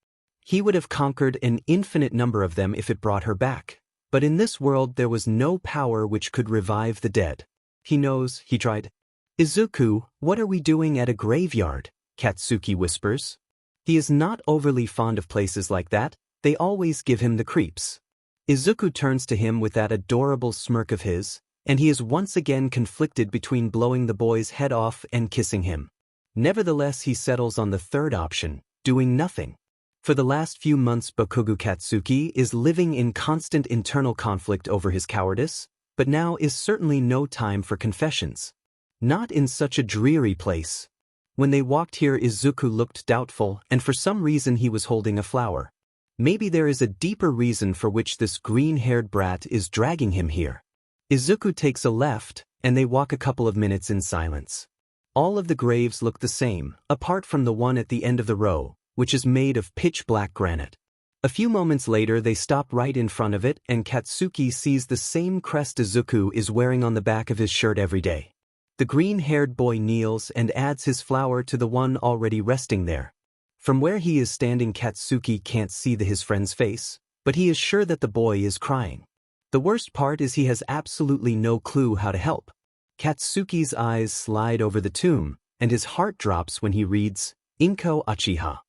He would have conquered an infinite number of them if it brought her back. But in this world there was no power which could revive the dead. He knows, he tried. "Izuku, what are we doing at a graveyard?" Katsuki whispers. He is not overly fond of places like that, they always give him the creeps. Izuku turns to him with that adorable smirk of his, and he is once again conflicted between blowing the boy's head off and kissing him. Nevertheless, he settles on the third option, doing nothing. For the last few months Bakugo Katsuki is living in constant internal conflict over his cowardice, but now is certainly no time for confessions. Not in such a dreary place. When they walked here, Izuku looked doubtful, and for some reason he was holding a flower. Maybe there is a deeper reason for which this green-haired brat is dragging him here. Izuku takes a left, and they walk a couple of minutes in silence. All of the graves look the same, apart from the one at the end of the row, which is made of pitch-black granite. A few moments later they stop right in front of it, and Katsuki sees the same crest Izuku is wearing on the back of his shirt every day. The green-haired boy kneels and adds his flower to the one already resting there. From where he is standing, Katsuki can't see his friend's face, but he is sure that the boy is crying. The worst part is he has absolutely no clue how to help. Katsuki's eyes slide over the tomb, and his heart drops when he reads, Inko Uchiha.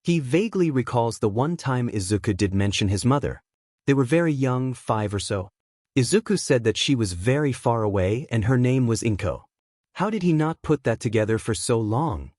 He vaguely recalls the one time Izuku did mention his mother. They were very young, 5 or so. Izuku said that she was very far away and her name was Inko. How did he not put that together for so long?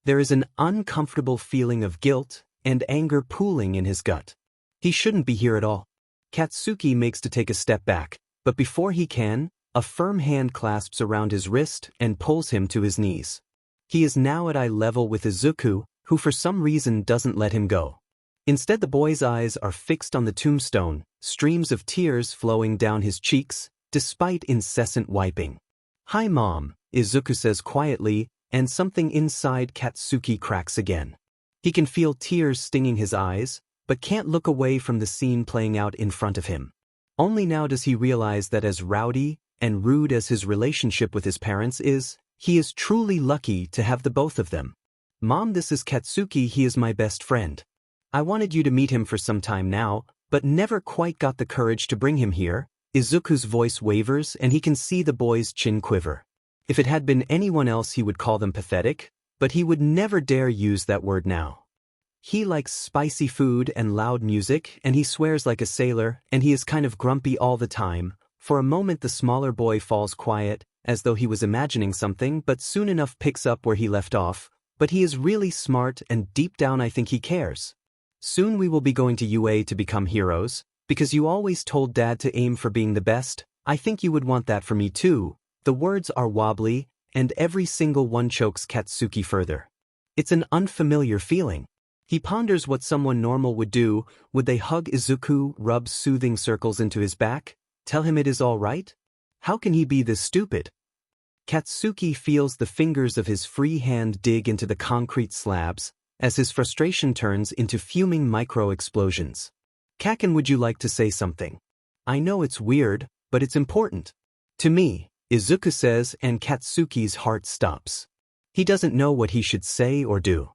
There is an uncomfortable feeling of guilt and anger pooling in his gut. He shouldn't be here at all. Katsuki makes to take a step back, but before he can, a firm hand clasps around his wrist and pulls him to his knees. He is now at eye level with Izuku, who for some reason doesn't let him go. Instead, the boy's eyes are fixed on the tombstone, streams of tears flowing down his cheeks, despite incessant wiping. "Hi, Mom," Izuku says quietly, and something inside Katsuki cracks again. He can feel tears stinging his eyes, but can't look away from the scene playing out in front of him. Only now does he realize that as rowdy and rude as his relationship with his parents is, he is truly lucky to have the both of them. "Mom, this is Katsuki, he is my best friend. I wanted you to meet him for some time now, but never quite got the courage to bring him here." Izuku's voice wavers and he can see the boy's chin quiver. If it had been anyone else he would call them pathetic, but he would never dare use that word now. He likes spicy food and loud music, and he swears like a sailor, and he is kind of grumpy all the time. For a moment the smaller boy falls quiet, as though he was imagining something, but soon enough picks up where he left off. But he is really smart, and deep down I think he cares. "Soon we will be going to UA to become heroes, because you always told Dad to aim for being the best. I think you would want that for me too." The words are wobbly, and every single one chokes Katsuki further. It's an unfamiliar feeling. He ponders what someone normal would do. Would they hug Izuku, rub soothing circles into his back, tell him it is all right? How can he be this stupid? Katsuki feels the fingers of his free hand dig into the concrete slabs, as his frustration turns into fuming micro-explosions. "Kaken, would you like to say something? I know it's weird, but it's important to me," Izuku says, and Katsuki's heart stops. He doesn't know what he should say or do.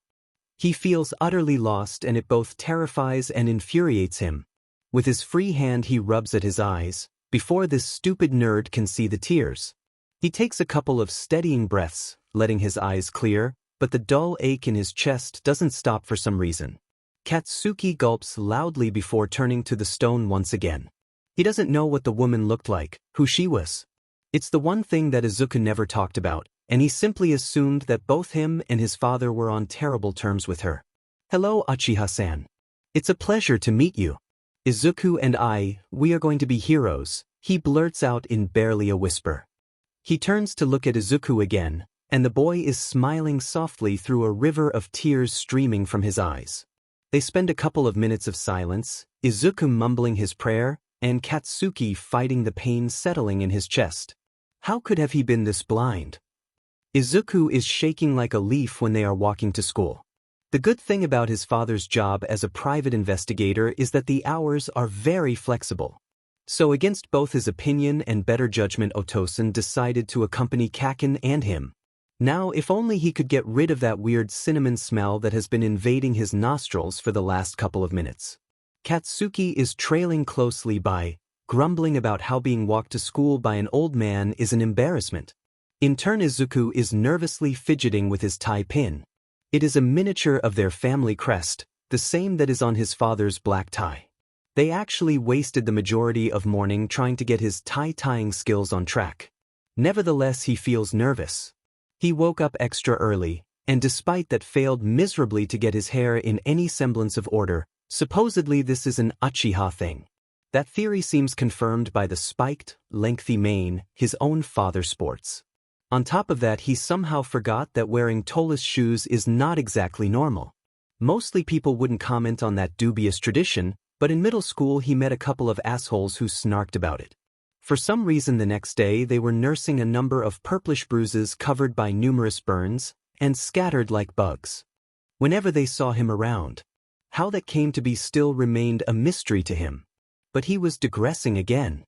He feels utterly lost, and it both terrifies and infuriates him. With his free hand he rubs at his eyes, before this stupid nerd can see the tears. He takes a couple of steadying breaths, letting his eyes clear, but the dull ache in his chest doesn't stop for some reason. Katsuki gulps loudly before turning to the stone once again. He doesn't know what the woman looked like, who she was. It's the one thing that Izuku never talked about, and he simply assumed that both him and his father were on terrible terms with her. "Hello, Uchiha-san. It's a pleasure to meet you. Izuku and we are going to be heroes," he blurts out in barely a whisper. He turns to look at Izuku again, and the boy is smiling softly through a river of tears streaming from his eyes. They spend a couple of minutes of silence, Izuku mumbling his prayer, and Katsuki fighting the pain settling in his chest. How could have he been this blind? Izuku is shaking like a leaf when they are walking to school. The good thing about his father's job as a private investigator is that the hours are very flexible. So against both his opinion and better judgment, Otosan decided to accompany Kaken and him. Now if only he could get rid of that weird cinnamon smell that has been invading his nostrils for the last couple of minutes. Katsuki is trailing closely by, grumbling about how being walked to school by an old man is an embarrassment. In turn, Izuku is nervously fidgeting with his tie pin. It is a miniature of their family crest, the same that is on his father's black tie. They actually wasted the majority of morning trying to get his tie-tying skills on track. Nevertheless, he feels nervous. He woke up extra early, and despite that failed miserably to get his hair in any semblance of order. Supposedly this is an Uchiha thing. That theory seems confirmed by the spiked, lengthy mane his own father sports. On top of that, he somehow forgot that wearing toeless shoes is not exactly normal. Mostly people wouldn't comment on that dubious tradition, but in middle school he met a couple of assholes who snarked about it. For some reason the next day they were nursing a number of purplish bruises covered by numerous burns, and scattered like bugs. Whenever they saw him around. How that came to be still remained a mystery to him. But he was digressing again.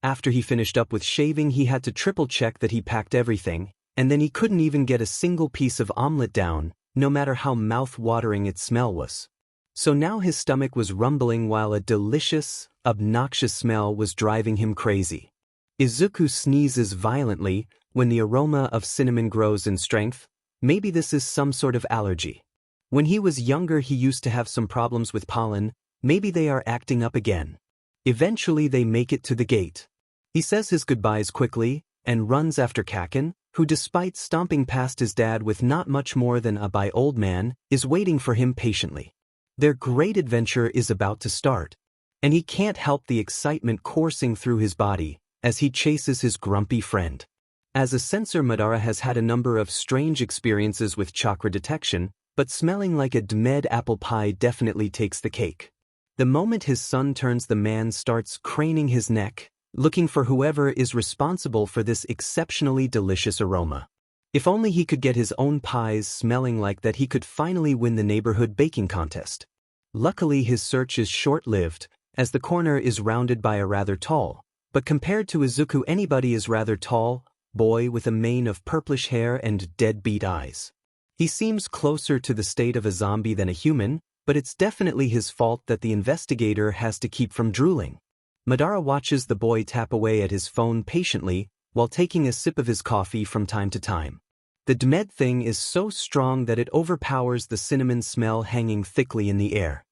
After he finished up with shaving, he had to triple-check that he packed everything, and then he couldn't even get a single piece of omelet down, no matter how mouth-watering its smell was. So now his stomach was rumbling while a delicious, obnoxious smell was driving him crazy. Izuku sneezes violently when the aroma of cinnamon grows in strength. Maybe this is some sort of allergy. When he was younger, he used to have some problems with pollen. Maybe they are acting up again. Eventually they make it to the gate. He says his goodbyes quickly and runs after Kaken, who, despite stomping past his dad with not much more than a "bye old man," is waiting for him patiently. Their great adventure is about to start, and he can't help the excitement coursing through his body as he chases his grumpy friend. As a censor, Madara has had a number of strange experiences with chakra detection, but smelling like a dead apple pie definitely takes the cake. The moment his son turns, the man starts craning his neck, looking for whoever is responsible for this exceptionally delicious aroma. If only he could get his own pies smelling like that, he could finally win the neighborhood baking contest. Luckily, his search is short-lived, as the corner is rounded by a rather tall, but compared to Izuku, anybody is rather tall, boy with a mane of purplish hair and deadbeat eyes. He seems closer to the state of a zombie than a human, but it's definitely his fault that the investigator has to keep from drooling. Madara watches the boy tap away at his phone patiently while taking a sip of his coffee from time to time. The demed thing is so strong that it overpowers the cinnamon smell hanging thickly in the air.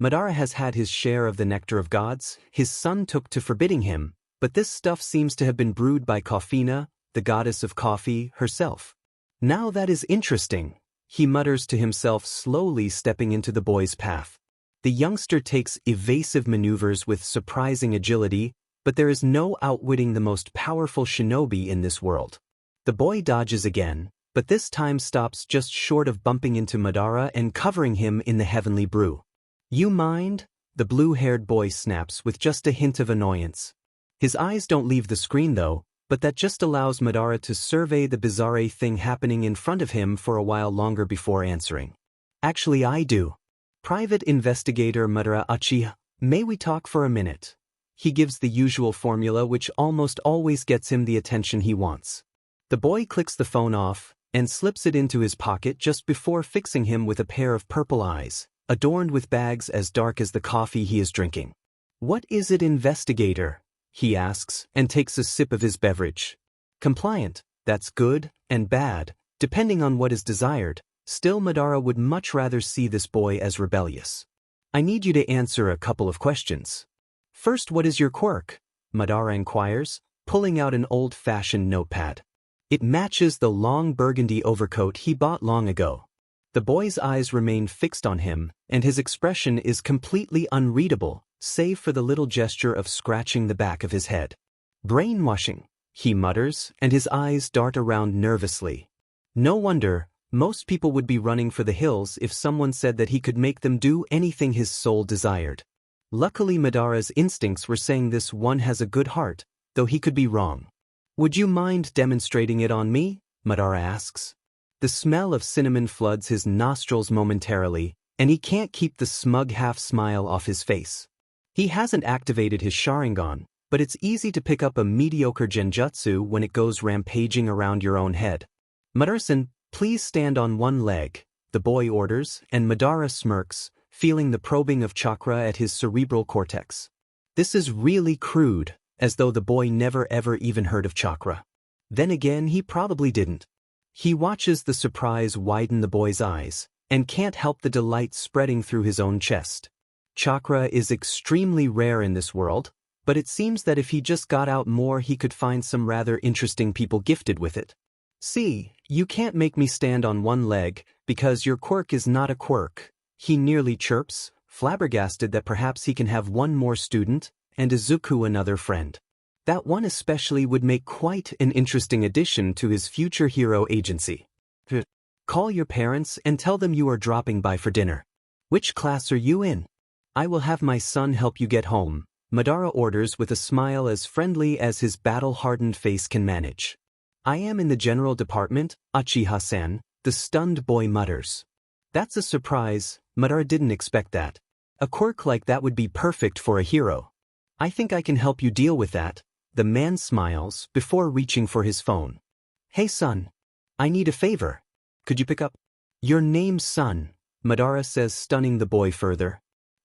Madara has had his share of the nectar of gods. His son took to forbidding him, but this stuff seems to have been brewed by Coffina, the goddess of coffee, herself. Now that is interesting, he mutters to himself, slowly stepping into the boy's path. The youngster takes evasive maneuvers with surprising agility, but there is no outwitting the most powerful shinobi in this world. The boy dodges again, but this time stops just short of bumping into Madara and covering him in the heavenly brew. "You mind?" the blue-haired boy snaps with just a hint of annoyance. His eyes don't leave the screen though, but that just allows Madara to survey the bizarre thing happening in front of him for a while longer before answering. "Actually, I do. Private Investigator Madara Uchiha, may we talk for a minute?" He gives the usual formula, which almost always gets him the attention he wants. The boy clicks the phone off and slips it into his pocket just before fixing him with a pair of purple eyes, adorned with bags as dark as the coffee he is drinking. "What is it, investigator?" he asks and takes a sip of his beverage. Compliant, that's good and bad, depending on what is desired. Still, Madara would much rather see this boy as rebellious. "I need you to answer a couple of questions. First, what is your quirk?" Madara inquires, pulling out an old-fashioned notepad. It matches the long burgundy overcoat he bought long ago. The boy's eyes remain fixed on him, and his expression is completely unreadable, save for the little gesture of scratching the back of his head. "Brainwashing," he mutters, and his eyes dart around nervously. No wonder. Most people would be running for the hills if someone said that he could make them do anything his soul desired. Luckily, Madara's instincts were saying this one has a good heart, though he could be wrong. "Would you mind demonstrating it on me?" Madara asks. The smell of cinnamon floods his nostrils momentarily, and he can't keep the smug half-smile off his face. He hasn't activated his Sharingan, but it's easy to pick up a mediocre genjutsu when it goes rampaging around your own head. "Madara-san, please stand on one leg," the boy orders, and Madara smirks, feeling the probing of chakra at his cerebral cortex. This is really crude, as though the boy never ever even heard of chakra. Then again, he probably didn't. He watches the surprise widen the boy's eyes, and can't help the delight spreading through his own chest. Chakra is extremely rare in this world, but it seems that if he just got out more, he could find some rather interesting people gifted with it. "See, you can't make me stand on one leg, because your quirk is not a quirk," he nearly chirps, flabbergasted that perhaps he can have one more student, and Izuku another friend. That one especially would make quite an interesting addition to his future hero agency. "Call your parents and tell them you are dropping by for dinner." "Which class are you in?" "I will have my son help you get home," Madara orders with a smile as friendly as his battle-hardened face can manage. "I am in the general department, Uchiha-san," the stunned boy mutters. That's a surprise. Madara didn't expect that. A quirk like that would be perfect for a hero. "I think I can help you deal with that," The man smiles before reaching for his phone. Hey son. I need a favor. Could you pick up? Your name's son, Madara says, stunning the boy further.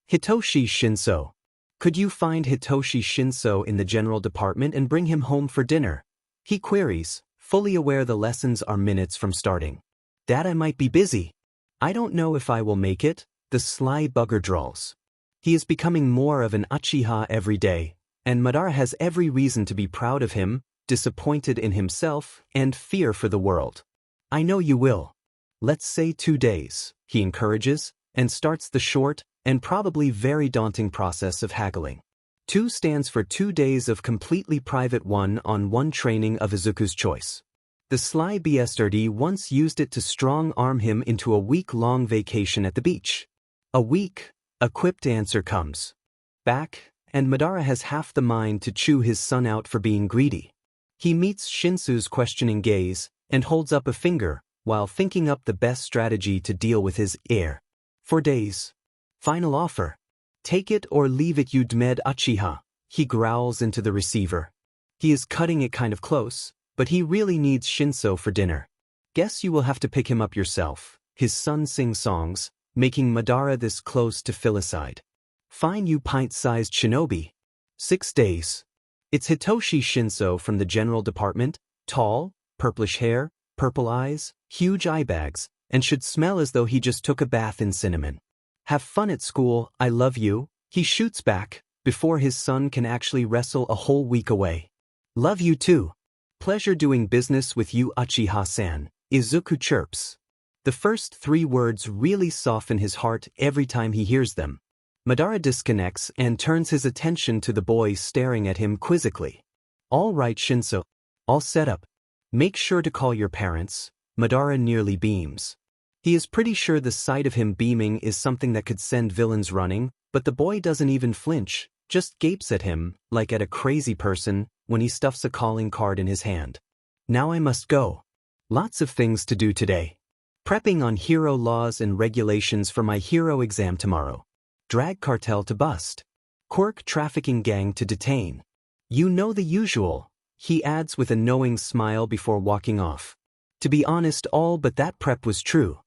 Hitoshi Shinso. Could you find Hitoshi Shinso in the general department and bring him home for dinner? He queries, fully aware the lessons are minutes from starting. Dad, I might be busy. I don't know if I will make it, the sly bugger drawls. He is becoming more of an Uchiha every day, and Madara has every reason to be proud of him, disappointed in himself, and fear for the world. I know you will. Let's say 2 days, he encourages, and starts the short and probably very daunting process of haggling. 2 stands for 2 days of completely private one-on-one training of Izuku's choice. The sly bastard once used it to strong-arm him into a week-long vacation at the beach. A week, a quipped answer comes back, and Madara has half the mind to chew his son out for being greedy. He meets Shinsu's questioning gaze and holds up a finger while thinking up the best strategy to deal with his heir. 4 days. Final offer. Take it or leave it, you Dmed Uchiha, he growls into the receiver. He is cutting it kind of close, but he really needs Shinso for dinner. Guess you will have to pick him up yourself, his son sings songs, making Madara this close to filicide. Fine, you pint-sized shinobi. 6 days. It's Hitoshi Shinso from the general department, tall, purplish hair, purple eyes, huge eye bags, and should smell as though he just took a bath in cinnamon. Have fun at school, I love you, he shoots back, before his son can actually wrestle a whole week away. Love you too. Pleasure doing business with you, Uchiha-san, Izuku chirps. The first 3 words really soften his heart every time he hears them. Madara disconnects and turns his attention to the boy staring at him quizzically. All right, Shinso. All set up. Make sure to call your parents. Madara nearly beams. He is pretty sure the sight of him beaming is something that could send villains running, but the boy doesn't even flinch, just gapes at him, like at a crazy person, when he stuffs a calling card in his hand. Now I must go. Lots of things to do today. Prepping on hero laws and regulations for my hero exam tomorrow. Drag cartel to bust. Quirk trafficking gang to detain. You know the usual, he adds with a knowing smile before walking off. To be honest, all but that prep was true.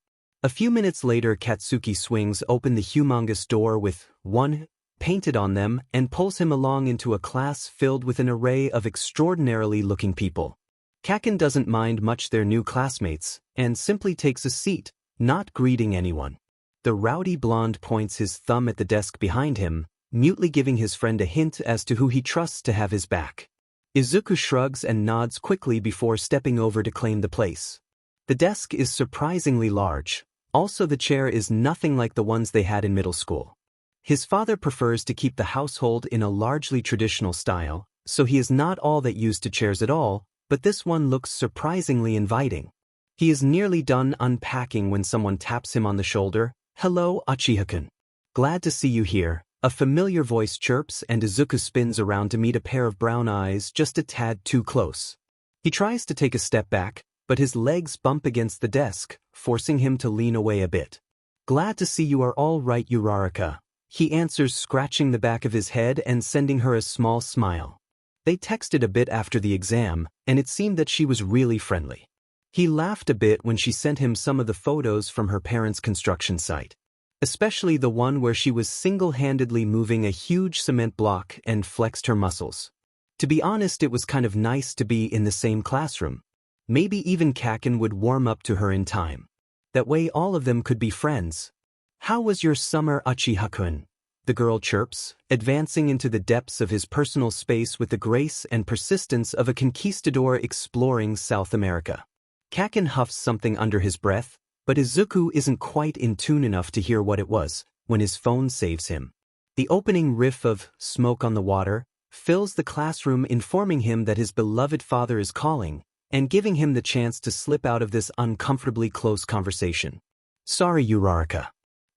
A few minutes later, Katsuki swings open the humongous door with "1" painted on them and pulls him along into a class filled with an array of extraordinarily looking people. Kaken doesn't mind much their new classmates and simply takes a seat, not greeting anyone. The rowdy blonde points his thumb at the desk behind him, mutely giving his friend a hint as to who he trusts to have his back. Izuku shrugs and nods quickly before stepping over to claim the place. The desk is surprisingly large. Also, the chair is nothing like the ones they had in middle school. His father prefers to keep the household in a largely traditional style, so he is not all that used to chairs at all, but this one looks surprisingly inviting. He is nearly done unpacking when someone taps him on the shoulder. Hello, Uchiha-kun. Glad to see you here, a familiar voice chirps, and Izuku spins around to meet a pair of brown eyes just a tad too close. He tries to take a step back, but his legs bump against the desk, forcing him to lean away a bit. Glad to see you are all right, Uraraka, he answers, scratching the back of his head and sending her a small smile. They texted a bit after the exam, and it seemed that she was really friendly. He laughed a bit when she sent him some of the photos from her parents' construction site, especially the one where she was single-handedly moving a huge cement block and flexed her muscles. To be honest, it was kind of nice to be in the same classroom. Maybe even Kaken would warm up to her in time. That way all of them could be friends. How was your summer, Uchiha-kun? The girl chirps, advancing into the depths of his personal space with the grace and persistence of a conquistador exploring South America. Kaken huffs something under his breath, but Izuku isn't quite in tune enough to hear what it was, when his phone saves him. The opening riff of "Smoke on the Water" fills the classroom, informing him that his beloved father is calling, and giving him the chance to slip out of this uncomfortably close conversation. Sorry, Uraraka.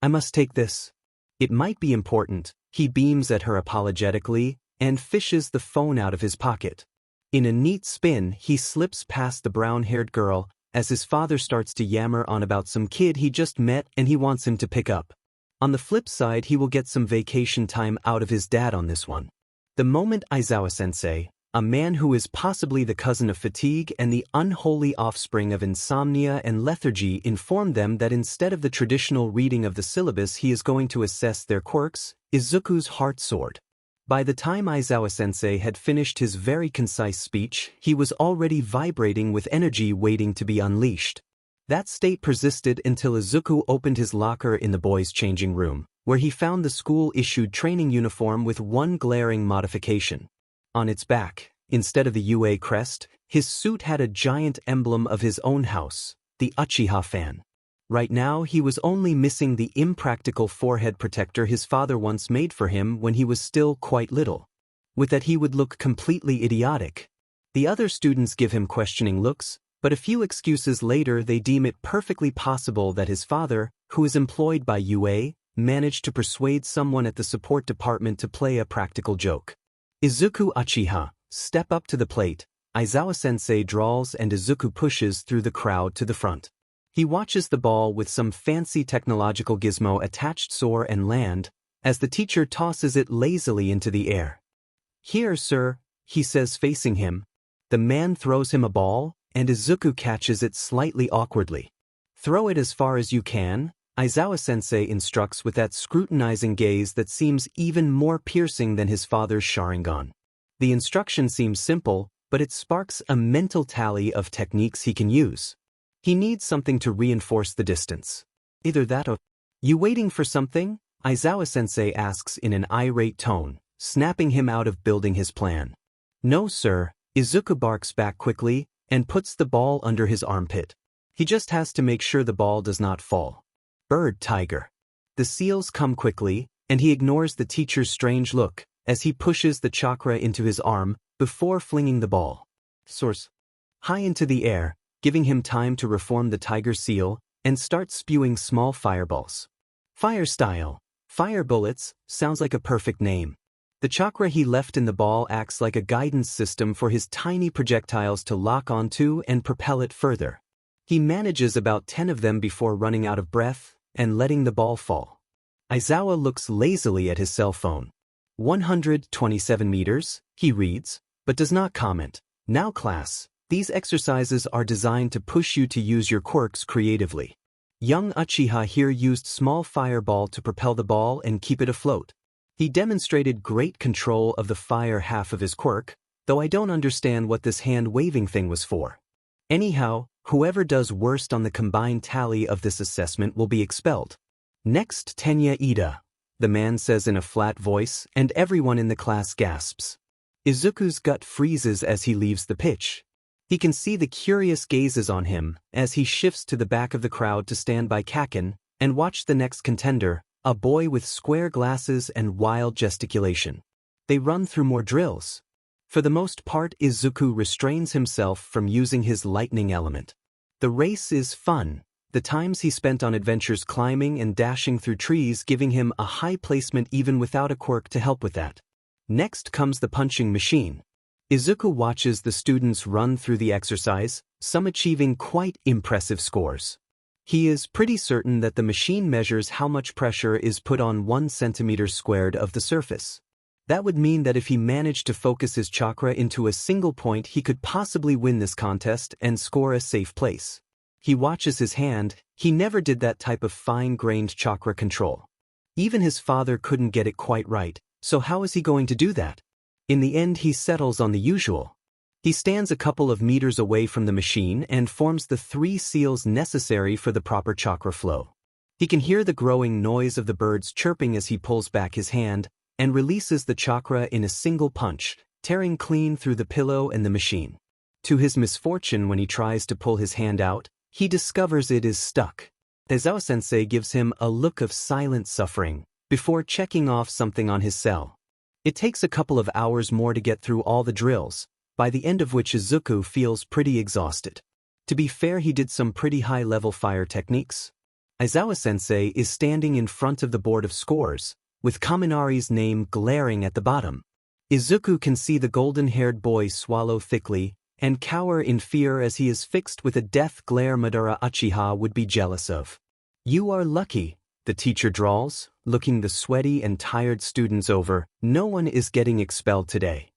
I must take this. It might be important, he beams at her apologetically, and fishes the phone out of his pocket. In a neat spin, he slips past the brown-haired girl, as his father starts to yammer on about some kid he just met and he wants him to pick up. On the flip side, he will get some vacation time out of his dad on this one. The moment Aizawa-sensei, a man who is possibly the cousin of fatigue and the unholy offspring of insomnia and lethargy, informed them that instead of the traditional reading of the syllabus he is going to assess their quirks. Izuku's heart soared. By the time Aizawa-sensei had finished his very concise speech, he was already vibrating with energy waiting to be unleashed. That state persisted until Izuku opened his locker in the boys' changing room, where he found the school-issued training uniform with one glaring modification. On its back, instead of the UA crest, his suit had a giant emblem of his own house, the Uchiha fan. Right now he was only missing the impractical forehead protector his father once made for him when he was still quite little. With that he would look completely idiotic. The other students give him questioning looks, but a few excuses later they deem it perfectly possible that his father, who is employed by UA, managed to persuade someone at the support department to play a practical joke. Izuku Uchiha, step up to the plate, Aizawa-sensei drawls, and Izuku pushes through the crowd to the front. He watches the ball with some fancy technological gizmo attached soar and land, as the teacher tosses it lazily into the air. "Here, sir," he says facing him. The man throws him a ball, and Izuku catches it slightly awkwardly. "Throw it as far as you can," Aizawa-sensei instructs with that scrutinizing gaze that seems even more piercing than his father's Sharingan. The instruction seems simple, but it sparks a mental tally of techniques he can use. He needs something to reinforce the distance. Either that or... "You waiting for something?" Aizawa-sensei asks in an irate tone, snapping him out of building his plan. "No, sir," Izuku barks back quickly and puts the ball under his armpit. He just has to make sure the ball does not fall. Bird tiger. The seals come quickly, and he ignores the teacher's strange look as he pushes the chakra into his arm before flinging the ball. Source. High into the air, giving him time to reform the tiger seal and start spewing small fireballs. Fire style. Fire bullets sounds like a perfect name. The chakra he left in the ball acts like a guidance system for his tiny projectiles to lock onto and propel it further. He manages about 10 of them before running out of breath and letting the ball fall. Aizawa looks lazily at his cell phone. 127 meters, he reads, but does not comment. Now class, these exercises are designed to push you to use your quirks creatively. Young Uchiha here used small fireball to propel the ball and keep it afloat. He demonstrated great control of the fire half of his quirk, though I don't understand what this hand-waving thing was for. Anyhow, whoever does worst on the combined tally of this assessment will be expelled. "Next, Tenya Ida," the man says in a flat voice, and everyone in the class gasps. Izuku's gut freezes as he leaves the pitch. He can see the curious gazes on him as he shifts to the back of the crowd to stand by Kaken and watch the next contender, a boy with square glasses and wild gesticulation. They run through more drills. For the most part, Izuku restrains himself from using his lightning element. The race is fun, the times he spent on adventures climbing and dashing through trees giving him a high placement even without a quirk to help with that. Next comes the punching machine. Izuku watches the students run through the exercise, some achieving quite impressive scores. He is pretty certain that the machine measures how much pressure is put on 1 centimeter squared of the surface. That would mean that if he managed to focus his chakra into a single point, he could possibly win this contest and score a safe place. He watches his hand. He never did that type of fine-grained chakra control. Even his father couldn't get it quite right, so how is he going to do that? In the end, he settles on the usual. He stands a couple of meters away from the machine and forms the 3 seals necessary for the proper chakra flow. He can hear the growing noise of the birds chirping as he pulls back his hand and releases the chakra in a single punch, tearing clean through the pillow and the machine. To his misfortune, when he tries to pull his hand out, he discovers it is stuck. Aizawa-sensei gives him a look of silent suffering before checking off something on his cell. It takes a couple of hours more to get through all the drills, by the end of which Izuku feels pretty exhausted. To be fair, he did some pretty high-level fire techniques. Aizawa-sensei is standing in front of the board of scores, with Kaminari's name glaring at the bottom. Izuku can see the golden-haired boy swallow thickly and cower in fear as he is fixed with a death glare Madara Uchiha would be jealous of. "You are lucky," the teacher drawls, looking the sweaty and tired students over. "No one is getting expelled today."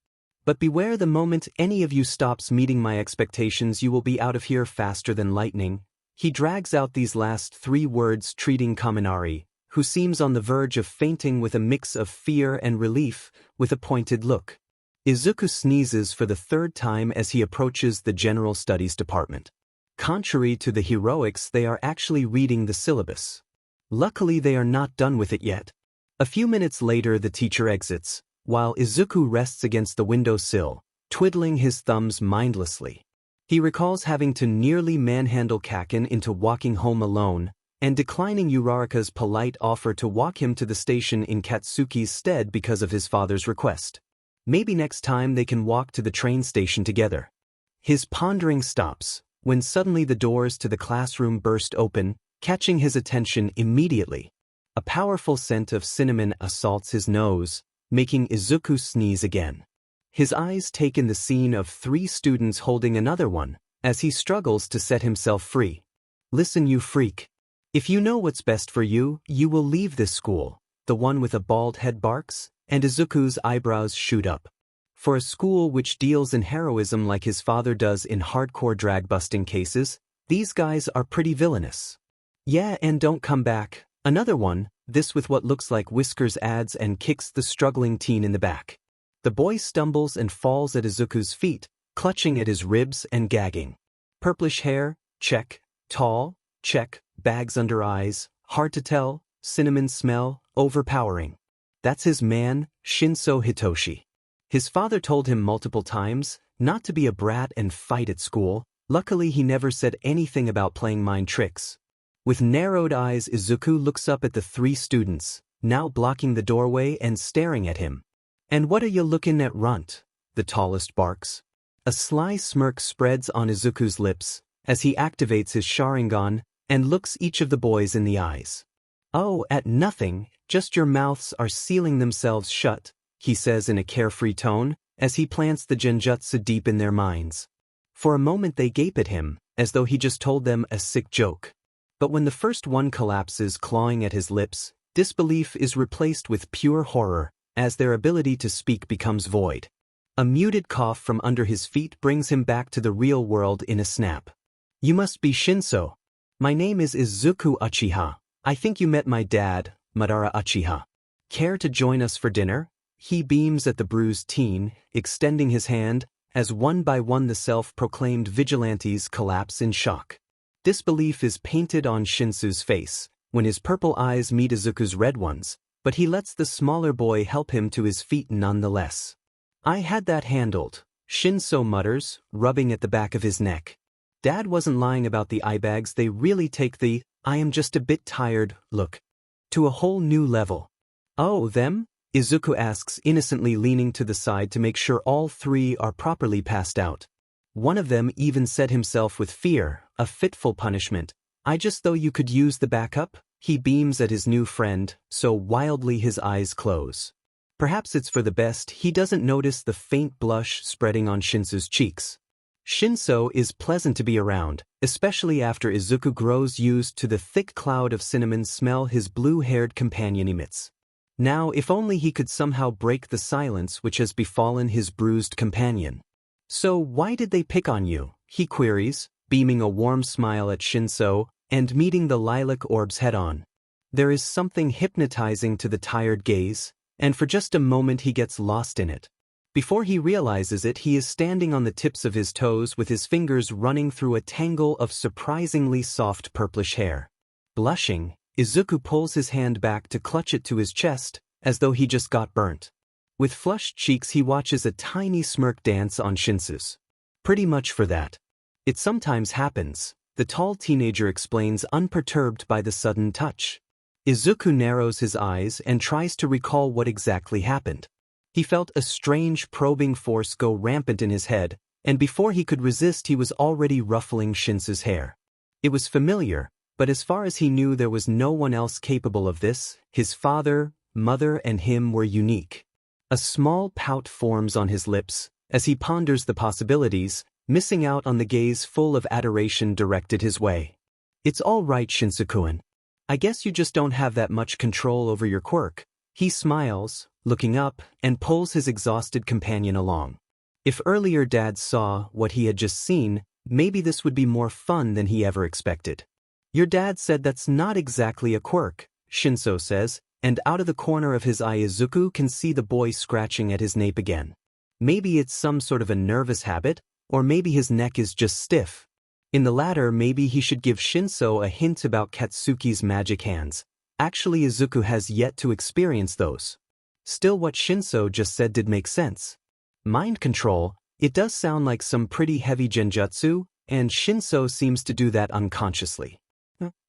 But beware, the moment any of you stops meeting my expectations, you will be out of here faster than lightning. He drags out these last 3 words, treating Kaminari, who seems on the verge of fainting with a mix of fear and relief, with a pointed look. Izuku sneezes for the 3rd time as he approaches the General Studies department. Contrary to the heroics, they are actually reading the syllabus. Luckily, they are not done with it yet. A few minutes later, the teacher exits, while Izuku rests against the windowsill, twiddling his thumbs mindlessly. He recalls having to nearly manhandle Kaken into walking home alone, and declining Uraraka's polite offer to walk him to the station in Katsuki's stead because of his father's request. Maybe next time they can walk to the train station together. His pondering stops when suddenly the doors to the classroom burst open, catching his attention immediately. A powerful scent of cinnamon assaults his nose, making Izuku sneeze again. His eyes take in the scene of 3 students holding another one, as he struggles to set himself free. Listen, you freak. If you know what's best for you, you will leave this school, the one with a bald head barks, and Izuku's eyebrows shoot up. For a school which deals in heroism like his father does in hardcore drag-busting cases, these guys are pretty villainous. Yeah, and don't come back. Another one, this with what looks like whiskers, adds and kicks the struggling teen in the back. The boy stumbles and falls at Izuku's feet, clutching at his ribs and gagging. Purplish hair, check. Tall, check. Bags under eyes, hard to tell. Cinnamon smell, overpowering. That's his man, Shinso Hitoshi. His father told him multiple times not to be a brat and fight at school. Luckily, he never said anything about playing mind tricks. With narrowed eyes, Izuku looks up at the 3 students, now blocking the doorway and staring at him. And what are you looking at, runt? The tallest barks. A sly smirk spreads on Izuku's lips as he activates his Sharingan and looks each of the boys in the eyes. Oh, at nothing, just your mouths are sealing themselves shut, he says in a carefree tone as he plants the genjutsu deep in their minds. For a moment they gape at him, as though he just told them a sick joke. But when the first one collapses, clawing at his lips, disbelief is replaced with pure horror, as their ability to speak becomes void. A muted cough from under his feet brings him back to the real world in a snap. You must be Shinso. My name is Izuku Uchiha. I think you met my dad, Madara Uchiha. Care to join us for dinner? He beams at the bruised teen, extending his hand, as one by one the self-proclaimed vigilantes collapse in shock. Disbelief is painted on Shinsu's face when his purple eyes meet Izuku's red ones, but he lets the smaller boy help him to his feet nonetheless. I had that handled, Shinso mutters, rubbing at the back of his neck. Dad wasn't lying about the eye bags. They really take the "I am just a bit tired" look to a whole new level. Oh, them? Izuku asks innocently, leaning to the side to make sure all 3 are properly passed out. One of them even said himself with fear, a fitful punishment. I just thought you could use the backup. He beams at his new friend, so wildly his eyes close. Perhaps it's for the best he doesn't notice the faint blush spreading on Shinsu's cheeks. Shinso is pleasant to be around, especially after Izuku grows used to the thick cloud of cinnamon smell his blue-haired companion emits. Now, if only he could somehow break the silence which has befallen his bruised companion. So why did they pick on you? He queries, beaming a warm smile at Shinso and meeting the lilac orbs head-on. There is something hypnotizing to the tired gaze, and for just a moment he gets lost in it. Before he realizes it, he is standing on the tips of his toes with his fingers running through a tangle of surprisingly soft purplish hair. Blushing, Izuku pulls his hand back to clutch it to his chest, as though he just got burnt. With flushed cheeks, he watches a tiny smirk dance on Shinsu's. Pretty much for that. It sometimes happens, the tall teenager explains, unperturbed by the sudden touch. Izuku narrows his eyes and tries to recall what exactly happened. He felt a strange probing force go rampant in his head, and before he could resist he was already ruffling Shinsu's hair. It was familiar, but as far as he knew there was no one else capable of this. His father, mother, and him were unique. A small pout forms on his lips as he ponders the possibilities, missing out on the gaze full of adoration directed his way. It's all right, Shinsu-kun. I guess you just don't have that much control over your quirk. He smiles, looking up, and pulls his exhausted companion along. If earlier Dad saw what he had just seen, maybe this would be more fun than he ever expected. Your dad said that's not exactly a quirk, Shinso says, and out of the corner of his eye Izuku can see the boy scratching at his nape again. Maybe it's some sort of a nervous habit, or maybe his neck is just stiff. In the latter, maybe he should give Shinso a hint about Katsuki's magic hands. Actually, Izuku has yet to experience those. Still, what Shinso just said did make sense. Mind control, it does sound like some pretty heavy genjutsu, and Shinso seems to do that unconsciously.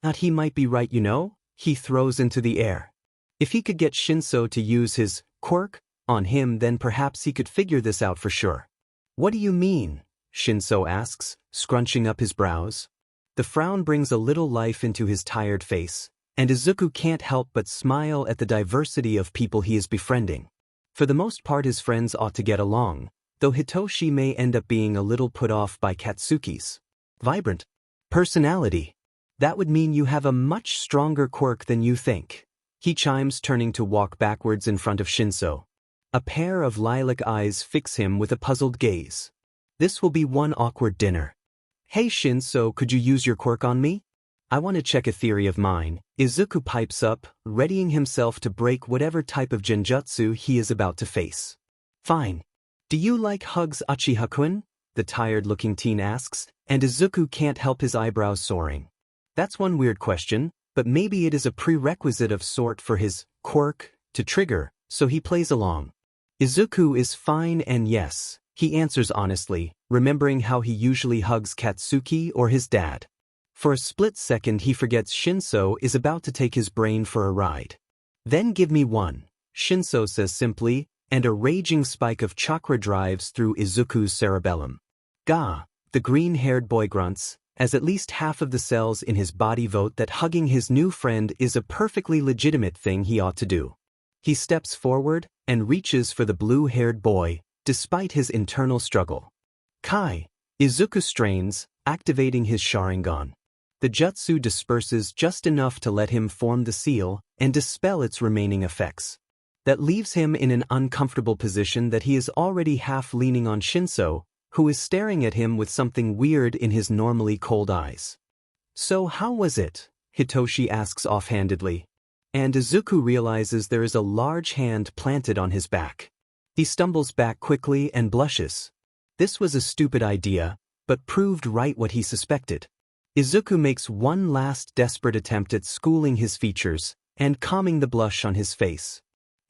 Not he might be right, you know, he throws into the air. If he could get Shinso to use his quirk on him, then perhaps he could figure this out for sure. What do you mean? Shinso asks, scrunching up his brows. The frown brings a little life into his tired face, and Izuku can't help but smile at the diversity of people he is befriending. For the most part his friends ought to get along, though Hitoshi may end up being a little put off by Katsuki's vibrant personality. That would mean you have a much stronger quirk than you think, he chimes, turning to walk backwards in front of Shinso. A pair of lilac eyes fix him with a puzzled gaze. This will be one awkward dinner. Hey Shinso, could you use your quirk on me? I want to check a theory of mine. Izuku pipes up, readying himself to break whatever type of genjutsu he is about to face. Fine. Do you like hugs, Uchiha-kun? The tired-looking teen asks, and Izuku can't help his eyebrows soaring. That's one weird question, but maybe it is a prerequisite of sort for his quirk to trigger, so he plays along. Izuku is fine, and yes, he answers honestly, remembering how he usually hugs Katsuki or his dad. For a split second he forgets Shinso is about to take his brain for a ride. Then give me one, Shinso says simply, and a raging spike of chakra drives through Izuku's cerebellum. Gah, the green-haired boy grunts, as at least half of the cells in his body vote that hugging his new friend is a perfectly legitimate thing he ought to do. He steps forward and reaches for the blue-haired boy, despite his internal struggle. Kai, Izuku strains, activating his Sharingan. The jutsu disperses just enough to let him form the seal and dispel its remaining effects. That leaves him in an uncomfortable position that he is already half leaning on Shinso, who is staring at him with something weird in his normally cold eyes. So how was it? Hitoshi asks offhandedly. And Izuku realizes there is a large hand planted on his back. He stumbles back quickly and blushes. This was a stupid idea, but proved right what he suspected. Izuku makes one last desperate attempt at schooling his features and calming the blush on his face.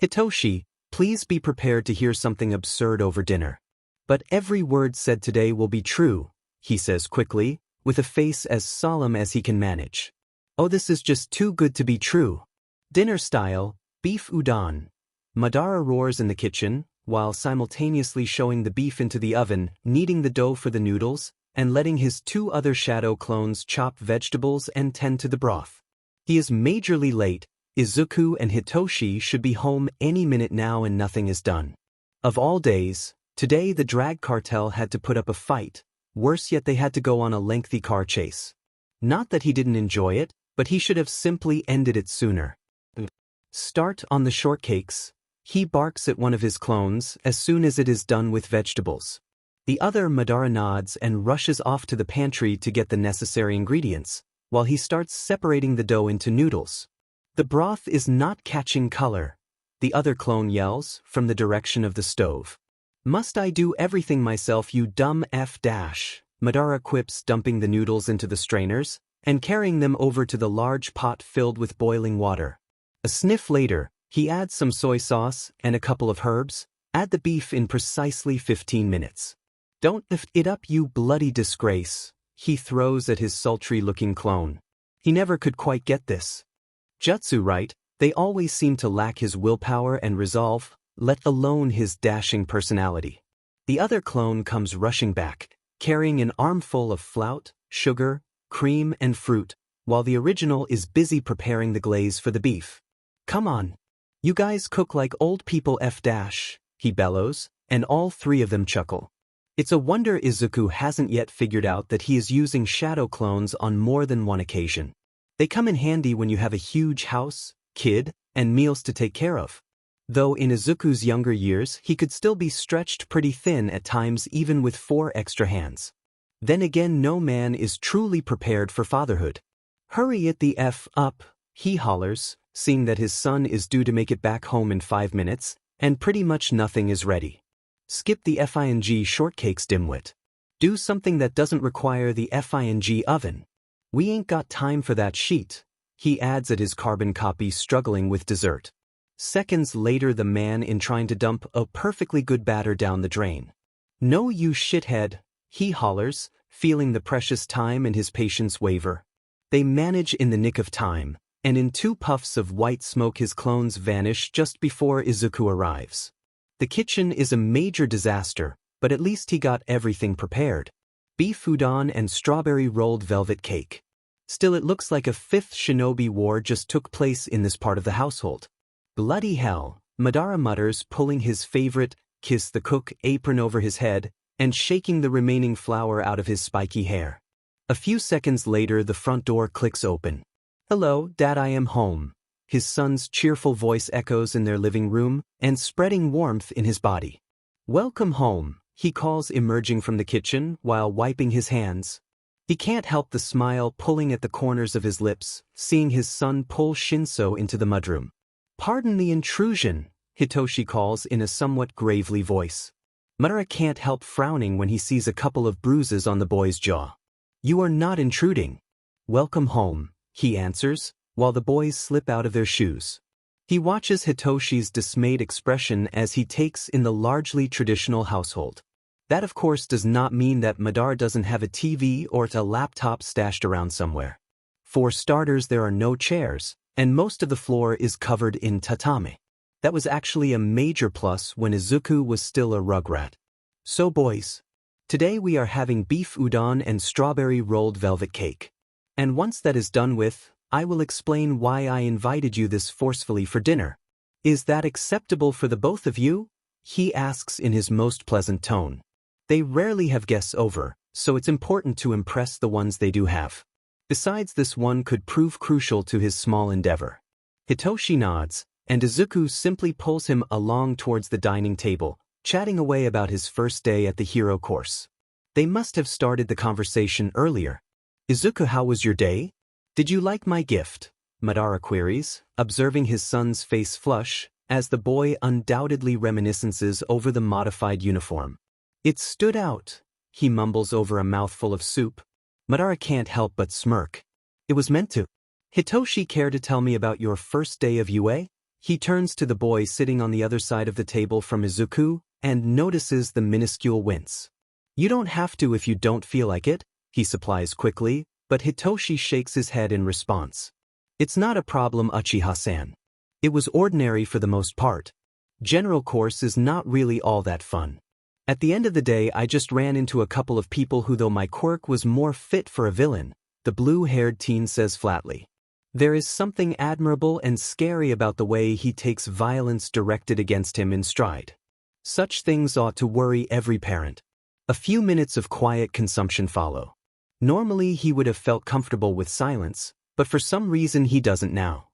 Hitoshi, please be prepared to hear something absurd over dinner. But every word said today will be true, he says quickly, with a face as solemn as he can manage. Oh, this is just too good to be true. Dinner style, beef udon. Madara roars in the kitchen, while simultaneously showing the beef into the oven, kneading the dough for the noodles, and letting his two other shadow clones chop vegetables and tend to the broth. He is majorly late. Izuku and Hitoshi should be home any minute now and nothing is done. Of all days, today the drag cartel had to put up a fight, worse yet they had to go on a lengthy car chase. Not that he didn't enjoy it, but he should have simply ended it sooner. Start on the shortcakes. He barks at one of his clones as soon as it is done with vegetables. The other Madara nods and rushes off to the pantry to get the necessary ingredients, while he starts separating the dough into noodles. The broth is not catching color, the other clone yells from the direction of the stove. Must I do everything myself, you dumb F-? Madara quips, dumping the noodles into the strainers and carrying them over to the large pot filled with boiling water. A sniff later, he adds some soy sauce and a couple of herbs. Add the beef in precisely 15 minutes. Don't lift it up, you bloody disgrace, he throws at his sultry-looking clone. He never could quite get this. Jutsu, right? They always seem to lack his willpower and resolve, let alone his dashing personality. The other clone comes rushing back, carrying an armful of flour, sugar, cream, and fruit, while the original is busy preparing the glaze for the beef. Come on. You guys cook like old people F-, he bellows, and all three of them chuckle. It's a wonder Izuku hasn't yet figured out that he is using shadow clones on more than one occasion. They come in handy when you have a huge house, kid, and meals to take care of. Though in Izuku's younger years he could still be stretched pretty thin at times even with 4 extra hands. Then again, no man is truly prepared for fatherhood. "Hurry it the F up," he hollers, seeing that his son is due to make it back home in 5 minutes, and pretty much nothing is ready. "Skip the FING shortcakes, dimwit. Do something that doesn't require the FING oven. We ain't got time for that sheet," he adds at his carbon copy struggling with dessert. Seconds later, the man in trying to dump a perfectly good batter down the drain. "No, you shithead," he hollers, feeling the precious time and his patience waver. They manage in the nick of time, and in 2 puffs of white smoke his clones vanish just before Izuku arrives. The kitchen is a major disaster, but at least he got everything prepared. Beef udon and strawberry rolled velvet cake. Still, it looks like a 5th shinobi war just took place in this part of the household. "Bloody hell," Madara mutters, pulling his favorite kiss the cook apron over his head and shaking the remaining flour out of his spiky hair. A few seconds later, the front door clicks open. "Hello, Dad, I am home." His son's cheerful voice echoes in their living room and spreading warmth in his body. "Welcome home," he calls, emerging from the kitchen while wiping his hands. He can't help the smile pulling at the corners of his lips, seeing his son pull Shinso into the mudroom. "Pardon the intrusion," Hitoshi calls in a somewhat gravely voice. Madara can't help frowning when he sees a couple of bruises on the boy's jaw. "You are not intruding." "Welcome home," he answers, while the boys slip out of their shoes. He watches Hitoshi's dismayed expression as he takes in the largely traditional household. That of course does not mean that Madara doesn't have a TV or a laptop stashed around somewhere. For starters, there are no chairs, and most of the floor is covered in tatami. That was actually a major plus when Izuku was still a rugrat. "So boys, today we are having beef udon and strawberry rolled velvet cake. And once that is done with, I will explain why I invited you this forcefully for dinner. Is that acceptable for the both of you?" he asks in his most pleasant tone. They rarely have guests over, so it's important to impress the ones they do have. Besides, this one could prove crucial to his small endeavor. Hitoshi nods, and Izuku simply pulls him along towards the dining table, chatting away about his first day at the hero course. They must have started the conversation earlier. "Izuku, how was your day? Did you like my gift?" Madara queries, observing his son's face flush, as the boy undoubtedly reminiscences over the modified uniform. "It stood out," he mumbles over a mouthful of soup. Madara can't help but smirk. "It was meant to." "Hitoshi, care to tell me about your first day of UA?" He turns to the boy sitting on the other side of the table from Izuku and notices the minuscule wince. "You don't have to if you don't feel like it," he supplies quickly, but Hitoshi shakes his head in response. "It's not a problem, Uchiha-san. It was ordinary for the most part. General course is not really all that fun. At the end of the day, I just ran into a couple of people who, though my quirk was more fit for a villain," the blue-haired teen says flatly. There is something admirable and scary about the way he takes violence directed against him in stride. Such things ought to worry every parent. A few minutes of quiet consumption follow. Normally he would have felt comfortable with silence, but for some reason he doesn't now.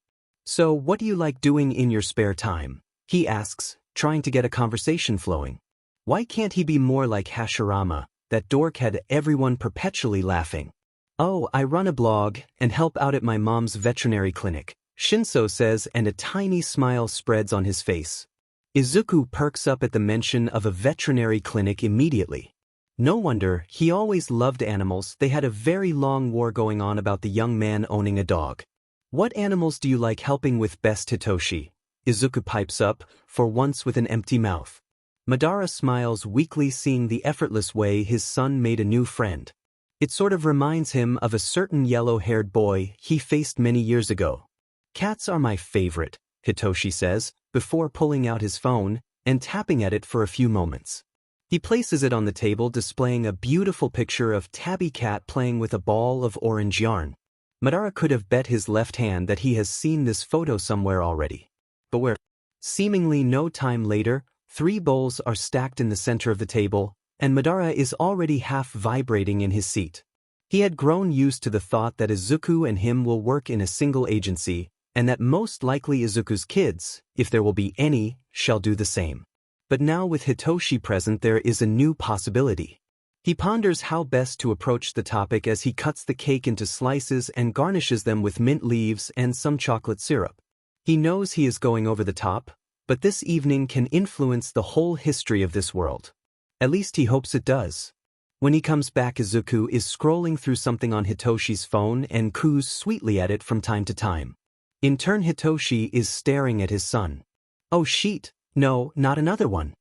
"So what do you like doing in your spare time?" he asks, trying to get a conversation flowing. Why can't he be more like Hashirama? That dork had everyone perpetually laughing. "Oh, I run a blog and help out at my mom's veterinary clinic," Shinso says, and a tiny smile spreads on his face. Izuku perks up at the mention of a veterinary clinic immediately. No wonder, he always loved animals. They had a very long war going on about the young man owning a dog. "What animals do you like helping with best, Hitoshi?" Izuku pipes up, for once with an empty mouth. Madara smiles weakly, seeing the effortless way his son made a new friend. It sort of reminds him of a certain yellow-haired boy he faced many years ago. "Cats are my favorite," Hitoshi says, before pulling out his phone and tapping at it for a few moments. He places it on the table, displaying a beautiful picture of Tabby Cat playing with a ball of orange yarn. Madara could have bet his left hand that he has seen this photo somewhere already. But where? Seemingly no time later, 3 bowls are stacked in the center of the table, and Madara is already half vibrating in his seat. He had grown used to the thought that Izuku and him will work in a single agency, and that most likely Izuku's kids, if there will be any, shall do the same. But now with Hitoshi present there is a new possibility. He ponders how best to approach the topic as he cuts the cake into slices and garnishes them with mint leaves and some chocolate syrup. He knows he is going over the top, but this evening can influence the whole history of this world. At least he hopes it does. When he comes back, Izuku is scrolling through something on Hitoshi's phone and coos sweetly at it from time to time. In turn, Hitoshi is staring at his son. Oh sheet, no, not another one.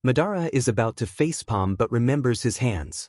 Madara is about to facepalm but remembers his hands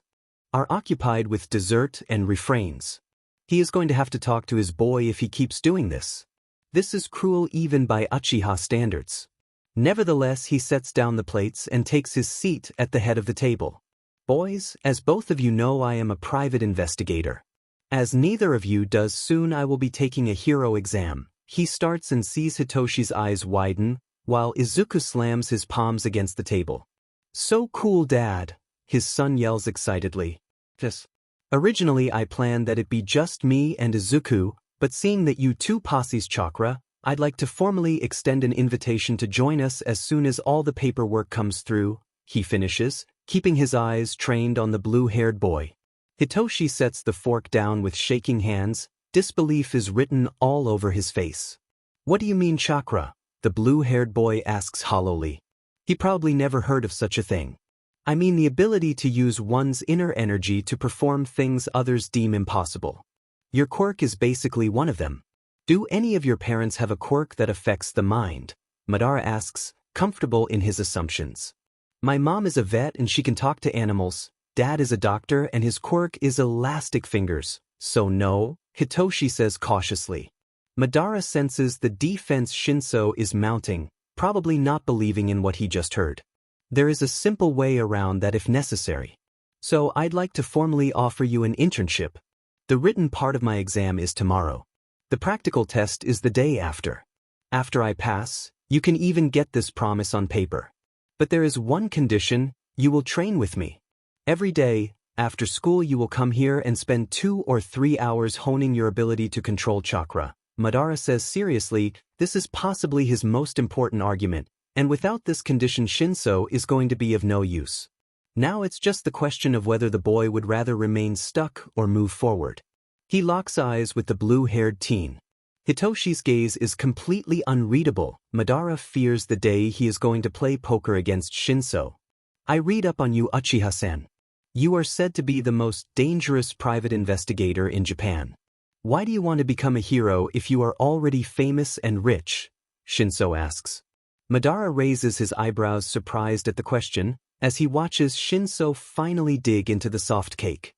are occupied with dessert and refrains. He is going to have to talk to his boy if he keeps doing this. This is cruel even by Uchiha standards. Nevertheless, he sets down the plates and takes his seat at the head of the table. Boys, as both of you know, I am a private investigator. As neither of you does, soon I will be taking a hero exam. He starts and sees Hitoshi's eyes widen, while Izuku slams his palms against the table. So cool, Dad, his son yells excitedly. Yes. Originally I planned that it be just me and Izuku, but seeing that you two posses chakra, I'd like to formally extend an invitation to join us as soon as all the paperwork comes through, he finishes, keeping his eyes trained on the blue-haired boy. Hitoshi sets the fork down with shaking hands. Disbelief is written all over his face. What do you mean chakra? The blue-haired boy asks hollowly. He probably never heard of such a thing. I mean the ability to use one's inner energy to perform things others deem impossible. Your quirk is basically one of them. Do any of your parents have a quirk that affects the mind? Madara asks, comfortable in his assumptions. My mom is a vet and she can talk to animals. Dad is a doctor and his quirk is elastic fingers. So no, Hitoshi says cautiously. Madara senses the defense Shinso is mounting, probably not believing in what he just heard. There is a simple way around that if necessary. So I'd like to formally offer you an internship. The written part of my exam is tomorrow. The practical test is the day after. After I pass, you can even get this promise on paper. But there is one condition: you will train with me. Every day, after school you will come here and spend 2 or 3 hours honing your ability to control chakra. Madara says seriously, this is possibly his most important argument, and without this condition Shinso is going to be of no use. Now it's just the question of whether the boy would rather remain stuck or move forward. He locks eyes with the blue-haired teen. Hitoshi's gaze is completely unreadable. Madara fears the day he is going to play poker against Shinso. I read up on you, Uchiha-san. You are said to be the most dangerous private investigator in Japan. Why do you want to become a hero if you are already famous and rich? Shinso asks. Madara raises his eyebrows, surprised at the question, as he watches Shinso finally dig into the soft cake.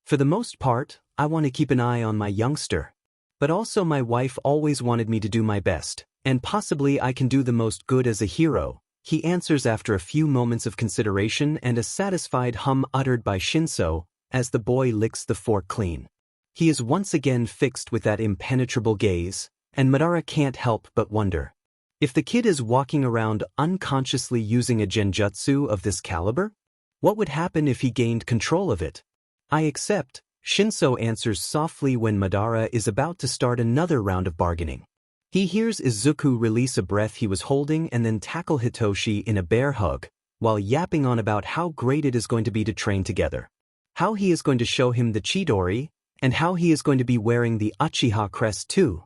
For the most part, I want to keep an eye on my youngster. But also my wife always wanted me to do my best, and possibly I can do the most good as a hero, he answers after a few moments of consideration and a satisfied hum uttered by Shinso as the boy licks the fork clean. He is once again fixed with that impenetrable gaze, and Madara can't help but wonder. If the kid is walking around unconsciously using a genjutsu of this caliber, what would happen if he gained control of it? I accept, Shinso answers softly when Madara is about to start another round of bargaining. He hears Izuku release a breath he was holding and then tackle Hitoshi in a bear hug, while yapping on about how great it is going to be to train together. How he is going to show him the Chidori, and how he is going to be wearing the Uchiha crest too.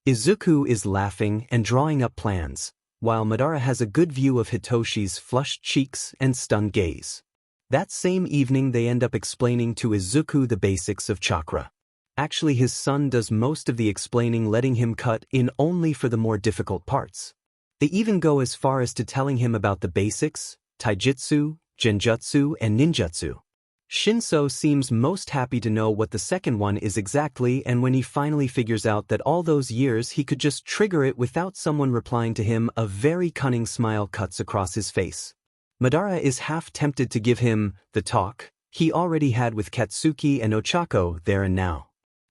Izuku is laughing and drawing up plans, while Madara has a good view of Hitoshi's flushed cheeks and stunned gaze. That same evening they end up explaining to Izuku the basics of chakra. Actually his son does most of the explaining, letting him cut in only for the more difficult parts. They even go as far as to telling him about the basics, taijutsu, genjutsu and ninjutsu. Shinso seems most happy to know what the second one is exactly, and when he finally figures out that all those years he could just trigger it without someone replying to him, a very cunning smile cuts across his face. Madara is half tempted to give him the talk he already had with Katsuki and Ochako there and now.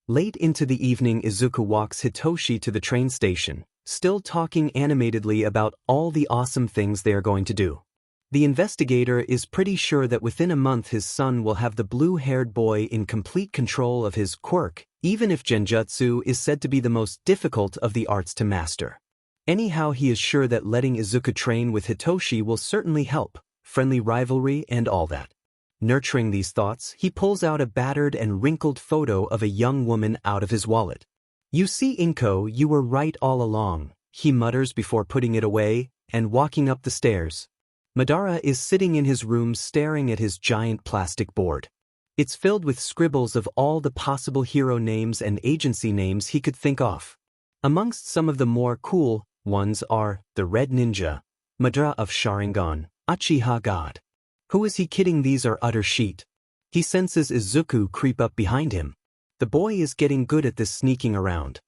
Late into the evening Izuku walks Hitoshi to the train station, still talking animatedly about all the awesome things they are going to do. The investigator is pretty sure that within a month his son will have the blue-haired boy in complete control of his quirk, even if genjutsu is said to be the most difficult of the arts to master. Anyhow, he is sure that letting Izuku train with Hitoshi will certainly help, friendly rivalry and all that. Nurturing these thoughts, he pulls out a battered and wrinkled photo of a young woman out of his wallet. "You see, Inko, you were right all along," he mutters before putting it away and walking up the stairs. Madara is sitting in his room staring at his giant plastic board. It's filled with scribbles of all the possible hero names and agency names he could think of. Amongst some of the more cool ones are the Red Ninja, Madara of Sharingan, Uchiha God. Who is he kidding? These are utter shit. He senses Izuku creep up behind him. The boy is getting good at this sneaking around.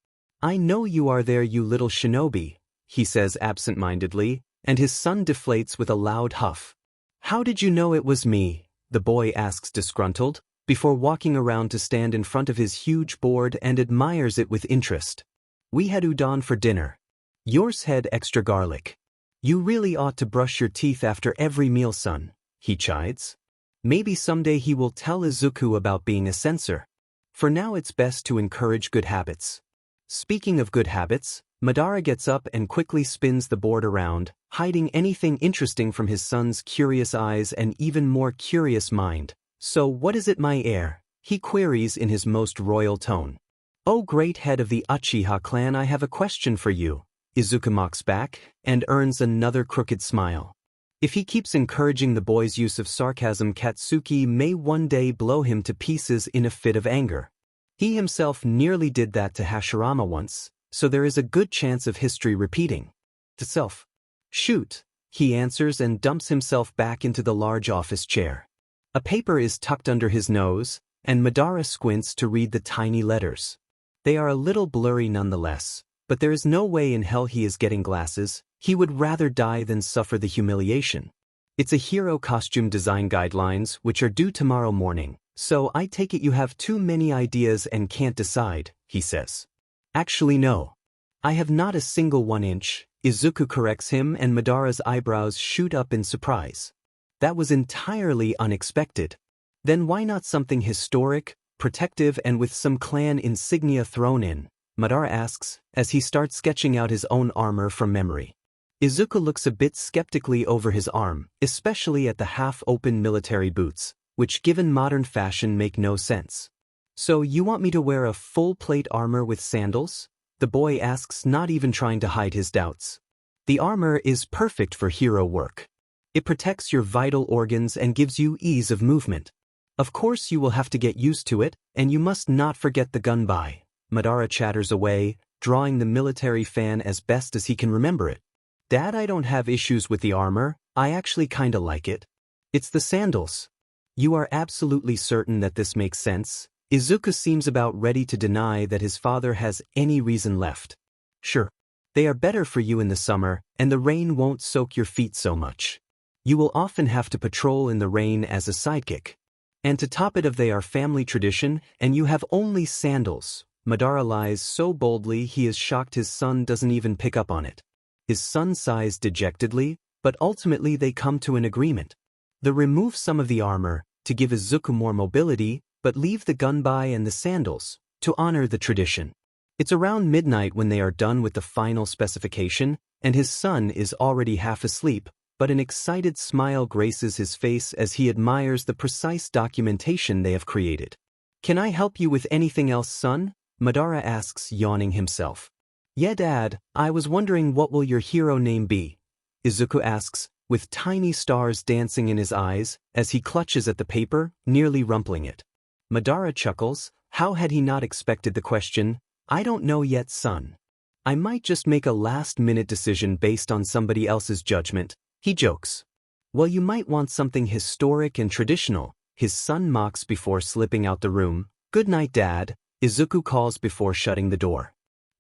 "I know you are there, you little shinobi," he says absent-mindedly, and his son deflates with a loud huff. "How did you know it was me?" the boy asks disgruntled, before walking around to stand in front of his huge board and admires it with interest. "We had udon for dinner. Yours had extra garlic. You really ought to brush your teeth after every meal, son," he chides. Maybe someday he will tell Izuku about being a censor. For now it's best to encourage good habits. Speaking of good habits, Madara gets up and quickly spins the board around, hiding anything interesting from his son's curious eyes and even more curious mind. "So what is it, my heir?" he queries in his most royal tone. "Oh, great head of the Uchiha clan, I have a question for you," Izuku mocks back, and earns another crooked smile. If he keeps encouraging the boy's use of sarcasm, Katsuki may one day blow him to pieces in a fit of anger. He himself nearly did that to Hashirama once, so there is a good chance of history repeating. To self. "Shoot," he answers and dumps himself back into the large office chair. A paper is tucked under his nose, and Madara squints to read the tiny letters. They are a little blurry nonetheless, but there is no way in hell he is getting glasses. He would rather die than suffer the humiliation. "It's a hero costume design guidelines which are due tomorrow morning, so I take it you have too many ideas and can't decide," he says. "Actually no. I have not a single 1 inch, Izuku corrects him, and Madara's eyebrows shoot up in surprise. That was entirely unexpected. Then why not something historic, protective, and with some clan insignia thrown in?" Madara asks, as he starts sketching out his own armor from memory. Izuku looks a bit skeptically over his arm, especially at the half-open military boots, which given modern fashion make no sense. "So you want me to wear a full-plate armor with sandals?" the boy asks, not even trying to hide his doubts. "The armor is perfect for hero work. It protects your vital organs and gives you ease of movement. Of course you will have to get used to it, and you must not forget the gunbai." Madara chatters away, drawing the military fan as best as he can remember it. "Dad, I don't have issues with the armor, I actually kinda like it. It's the sandals." "You are absolutely certain that this makes sense?" Izuku seems about ready to deny that his father has any reason left. "Sure. They are better for you in the summer, and the rain won't soak your feet so much. You will often have to patrol in the rain as a sidekick. And to top it off, they are family tradition, and you have only sandals." Madara lies so boldly he is shocked his son doesn't even pick up on it. His son sighs dejectedly, but ultimately they come to an agreement. They remove some of the armor, to give Izuku more mobility, but leave the gunbai and the sandals, to honor the tradition. It's around midnight when they are done with the final specification, and his son is already half asleep, but an excited smile graces his face as he admires the precise documentation they have created. "Can I help you with anything else, son?" Madara asks, yawning himself. "Yeah, Dad, I was wondering what will your hero name be?" Izuku asks, with tiny stars dancing in his eyes, as he clutches at the paper, nearly rumpling it. Madara chuckles. How had he not expected the question? "I don't know yet, son. I might just make a last-minute decision based on somebody else's judgment," he jokes. "Well, you might want something historic and traditional," his son mocks before slipping out the room. "Good night, Dad," Izuku calls before shutting the door.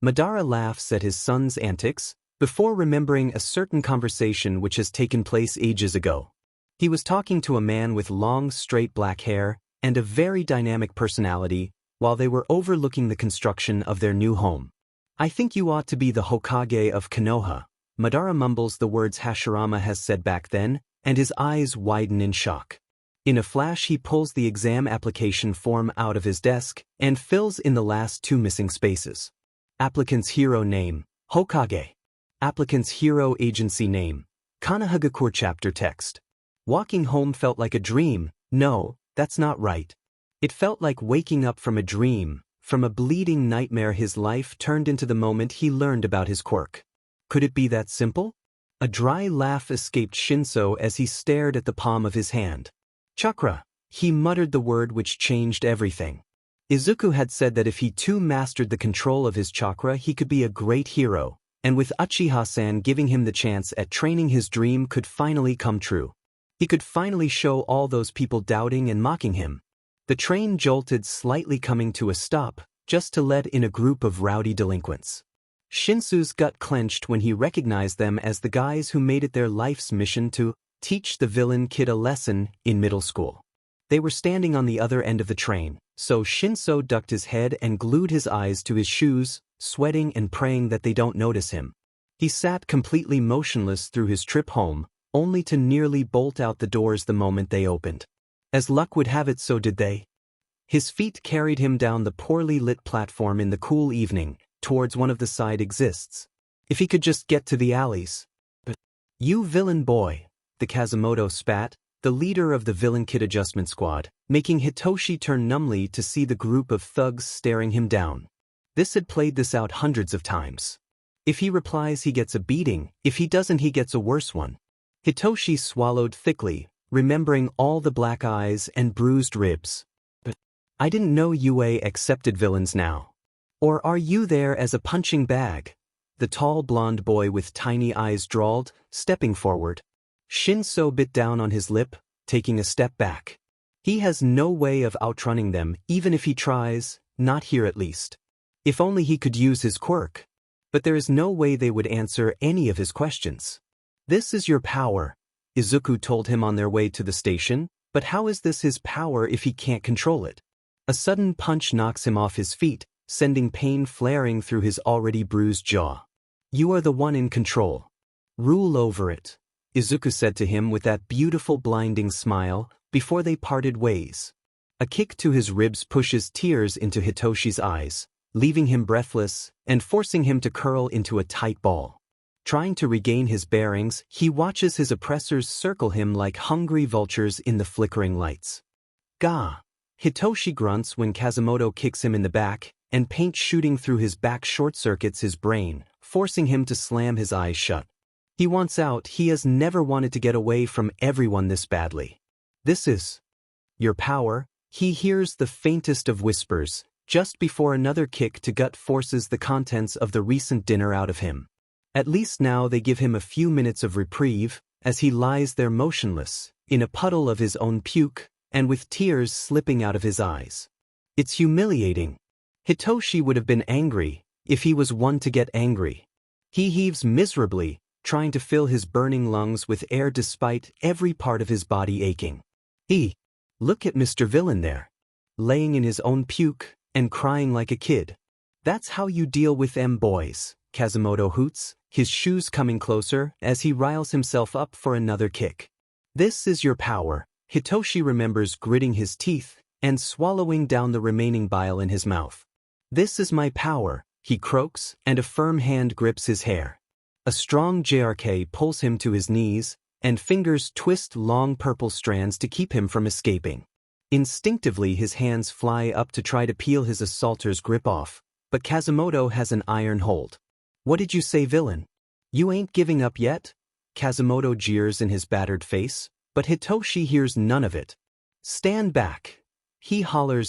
Madara laughs at his son's antics, before remembering a certain conversation which has taken place ages ago. He was talking to a man with long, straight black hair and a very dynamic personality while they were overlooking the construction of their new home. "I think you ought to be the Hokage of Konoha." Madara mumbles the words Hashirama has said back then, and his eyes widen in shock. In a flash he pulls the exam application form out of his desk and fills in the last 2 missing spaces. Applicant's hero name, Hokage. Applicant's hero agency name. Kanahagakur chapter text. Walking home felt like a dream. No, that's not right. It felt like waking up from a dream, from a bleeding nightmare. His life turned into the moment he learned about his quirk. Could it be that simple? A dry laugh escaped Shinso as he stared at the palm of his hand. Chakra. He muttered the word which changed everything. Izuku had said that if he too mastered the control of his chakra he could be a great hero, and with Uchiha-san giving him the chance at training, his dream could finally come true. He could finally show all those people doubting and mocking him. The train jolted slightly, coming to a stop, just to let in a group of rowdy delinquents. Shinsu's gut clenched when he recognized them as the guys who made it their life's mission to teach the villain kid a lesson in middle school. They were standing on the other end of the train, so Shinso ducked his head and glued his eyes to his shoes, sweating and praying that they don't notice him. He sat completely motionless through his trip home, only to nearly bolt out the doors the moment they opened. As luck would have it, so did they. His feet carried him down the poorly lit platform in the cool evening, towards one of the side exits. If he could just get to the alleys. But, "You villain boy," the Kazimoto spat, the leader of the villain kid adjustment squad, making Hitoshi turn numbly to see the group of thugs staring him down. This had played this out hundreds of times. If he replies, he gets a beating. If he doesn't, he gets a worse one. Hitoshi swallowed thickly, remembering all the black eyes and bruised ribs. "But I didn't know you accepted villains now. Or are you there as a punching bag?" the tall blonde boy with tiny eyes drawled, stepping forward. Shinso bit down on his lip, taking a step back. He has no way of outrunning them, even if he tries, not here at least. If only he could use his quirk. But there is no way they would answer any of his questions. "This is your power," Izuku told him on their way to the station, but how is this his power if he can't control it? A sudden punch knocks him off his feet, sending pain flaring through his already bruised jaw. "You are the one in control. Rule over it," Izuku said to him with that beautiful blinding smile, before they parted ways. A kick to his ribs pushes tears into Hitoshi's eyes, leaving him breathless and forcing him to curl into a tight ball. Trying to regain his bearings, he watches his oppressors circle him like hungry vultures in the flickering lights. "Gah!" Hitoshi grunts when Kazimoto kicks him in the back, and paint shooting through his back short-circuits his brain, forcing him to slam his eyes shut. He wants out. He has never wanted to get away from everyone this badly. "This is your power?" He hears the faintest of whispers, just before another kick to gut forces the contents of the recent dinner out of him. At least now they give him a few minutes of reprieve, as he lies there motionless, in a puddle of his own puke, and with tears slipping out of his eyes. It's humiliating. Hitoshi would have been angry, if he was one to get angry. He heaves miserably, trying to fill his burning lungs with air despite every part of his body aching. Look at Mr. Villain there, laying in his own puke and crying like a kid. "That's how you deal with them boys," Kazimoto hoots, his shoes coming closer as he riles himself up for another kick. "This is your power," Hitoshi remembers, gritting his teeth and swallowing down the remaining bile in his mouth. "This is my power," he croaks, and a firm hand grips his hair. A strong JRK pulls him to his knees, and fingers twist long purple strands to keep him from escaping. Instinctively his hands fly up to try to peel his assaulter's grip off, but Kazimoto has an iron hold. "What did you say, villain? You ain't giving up yet?" Kazimoto jeers in his battered face, but Hitoshi hears none of it. "Stand back," he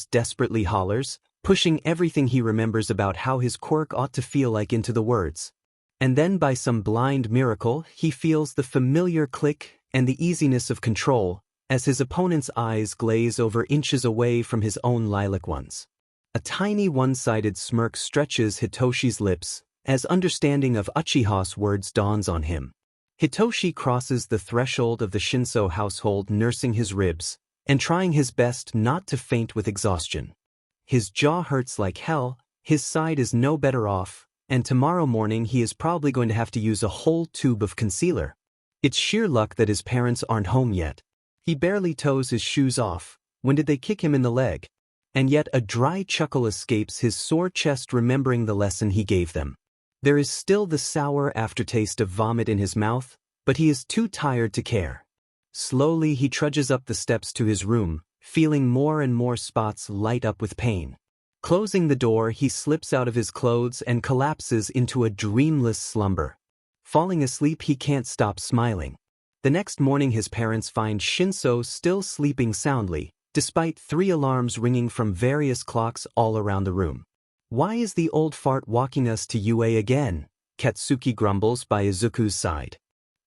desperately hollers, pushing everything he remembers about how his quirk ought to feel like into the words. And then by some blind miracle he feels the familiar click and the easiness of control as his opponent's eyes glaze over inches away from his own lilac ones. A tiny one-sided smirk stretches Hitoshi's lips as understanding of Uchiha's words dawns on him. Hitoshi crosses the threshold of the Shinso household, nursing his ribs and trying his best not to faint with exhaustion. His jaw hurts like hell, his side is no better off, and tomorrow morning he is probably going to have to use a whole tube of concealer. It's sheer luck that his parents aren't home yet. He barely toes his shoes off. When did they kick him in the leg? And yet a dry chuckle escapes his sore chest, remembering the lesson he gave them. There is still the sour aftertaste of vomit in his mouth, but he is too tired to care. Slowly he trudges up the steps to his room, feeling more and more spots light up with pain. Closing the door, he slips out of his clothes and collapses into a dreamless slumber. Falling asleep, he can't stop smiling. The next morning his parents find Shinso still sleeping soundly, despite 3 alarms ringing from various clocks all around the room. "Why is the old fart walking us to UA again?" Katsuki grumbles by Izuku's side.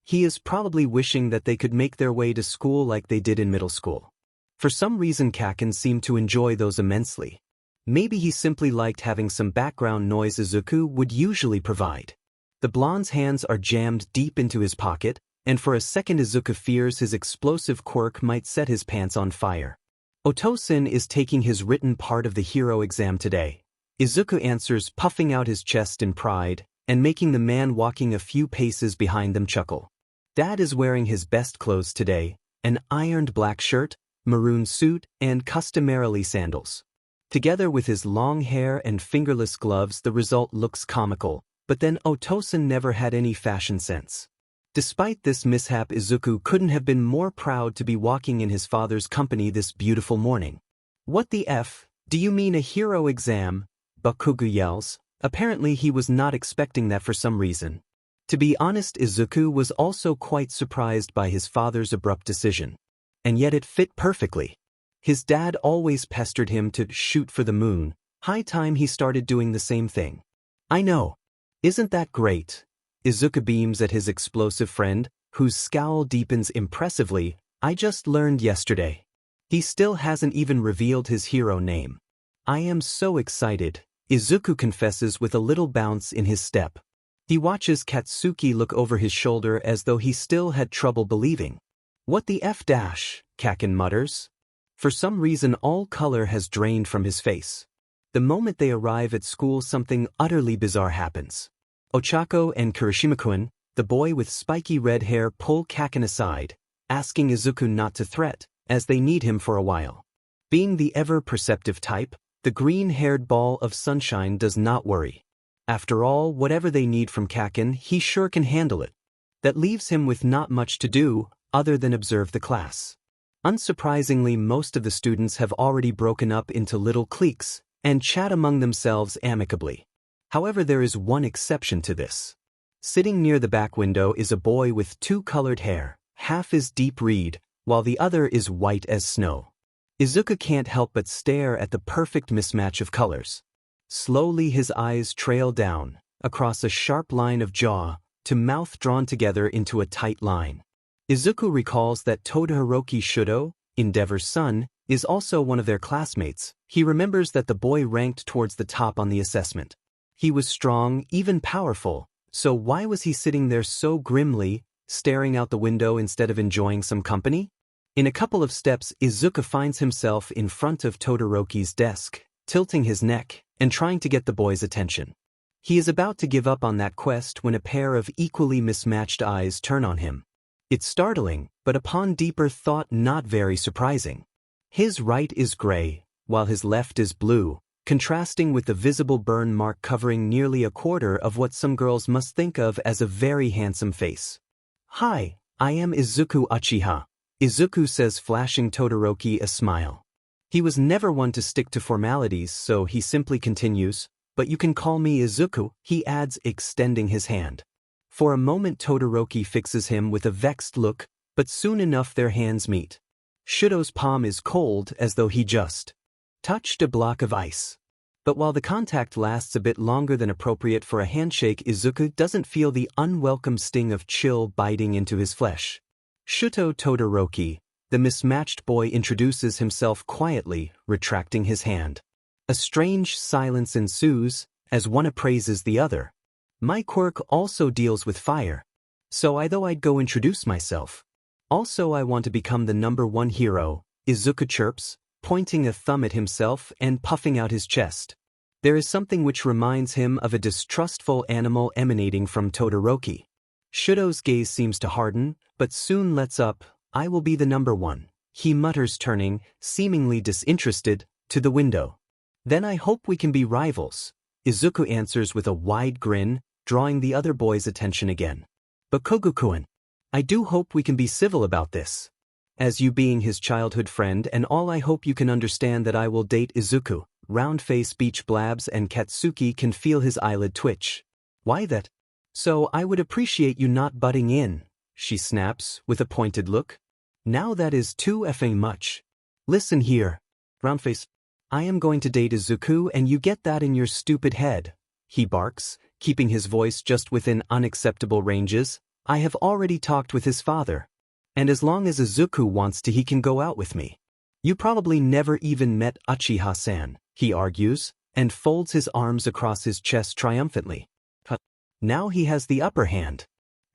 He is probably wishing that they could make their way to school like they did in middle school. For some reason Kaken seemed to enjoy those immensely. Maybe he simply liked having some background noise Izuku would usually provide. The blonde's hands are jammed deep into his pocket, and for a second Izuku fears his explosive quirk might set his pants on fire. Otosin is taking his written part of the hero exam today. Izuku answers, puffing out his chest in pride, and making the man walking a few paces behind them chuckle. Dad is wearing his best clothes today, an ironed black shirt, maroon suit, and customarily sandals. Together with his long hair and fingerless gloves, the result looks comical, but then Otosin never had any fashion sense. Despite this mishap, Izuku couldn't have been more proud to be walking in his father's company this beautiful morning. "What the F, do you mean a hero exam?" Bakugo yells. Apparently he was not expecting that for some reason. To be honest, Izuku was also quite surprised by his father's abrupt decision. And yet it fit perfectly. His dad always pestered him to shoot for the moon. High time he started doing the same thing. "I know. Isn't that great?" Izuku beams at his explosive friend, whose scowl deepens impressively. "I just learned yesterday." He still hasn't even revealed his hero name. "I am so excited," Izuku confesses with a little bounce in his step. He watches Katsuki look over his shoulder as though he still had trouble believing. "What the F dash?" Kaken mutters. For some reason all color has drained from his face. The moment they arrive at school, something utterly bizarre happens. Ochako and Kirishima-kun, the boy with spiky red hair, pull Kaken aside, asking Izuku not to threat, as they need him for a while. Being the ever-perceptive type, the green-haired ball of sunshine does not worry. After all, whatever they need from Kaken, he sure can handle it. That leaves him with not much to do, other than observe the class. Unsurprisingly, most of the students have already broken up into little cliques, and chat among themselves amicably. However, there is one exception to this. Sitting near the back window is a boy with 2 colored hair, half is deep red, while the other is white as snow. Izuku can't help but stare at the perfect mismatch of colors. Slowly his eyes trail down, across a sharp line of jaw, to mouth drawn together into a tight line. Izuku recalls that Todoroki Shudo, Endeavor's son, is also one of their classmates. He remembers that the boy ranked towards the top on the assessment. He was strong, even powerful, so why was he sitting there so grimly, staring out the window instead of enjoying some company? In a couple of steps, Izuku finds himself in front of Todoroki's desk, tilting his neck and trying to get the boy's attention. He is about to give up on that quest when a pair of equally mismatched eyes turn on him. It's startling, but upon deeper thought not very surprising. His right is gray, while his left is blue, contrasting with the visible burn mark covering nearly a quarter of what some girls must think of as a very handsome face. "Hi, I am Izuku Uchiha," Izuku says, flashing Todoroki a smile. He was never one to stick to formalities, so he simply continues, "But you can call me Izuku," he adds, extending his hand. For a moment Todoroki fixes him with a vexed look, but soon enough their hands meet. Shudo's palm is cold, as though he just touched a block of ice. But while the contact lasts a bit longer than appropriate for a handshake, Izuku doesn't feel the unwelcome sting of chill biting into his flesh. Shuto Todoroki, the mismatched boy, introduces himself quietly, retracting his hand. A strange silence ensues, as one appraises the other. "My quirk also deals with fire. So I'd go introduce myself. Also I want to become the #1 hero," Izuku chirps, pointing a thumb at himself and puffing out his chest. There is something which reminds him of a distrustful animal emanating from Todoroki. Shudo's gaze seems to harden, but soon lets up. "I will be the #1, he mutters, turning, seemingly disinterested, to the window. "Then I hope we can be rivals," Izuku answers with a wide grin, drawing the other boy's attention again. But Kogu-kun, I do hope we can be civil about this. As you being his childhood friend and all, I hope you can understand that I will date Izuku. Round-face Beach blabs and Katsuki can feel his eyelid twitch. Why that? So I would appreciate you not butting in, she snaps with a pointed look. Now that is too effing much. Listen here, Roundface. I am going to date Izuku and you get that in your stupid head, he barks, keeping his voice just within unacceptable ranges. I have already talked with his father. And as long as Izuku wants to, he can go out with me. You probably never even met Uchiha-san, he argues, and folds his arms across his chest triumphantly. Now he has the upper hand.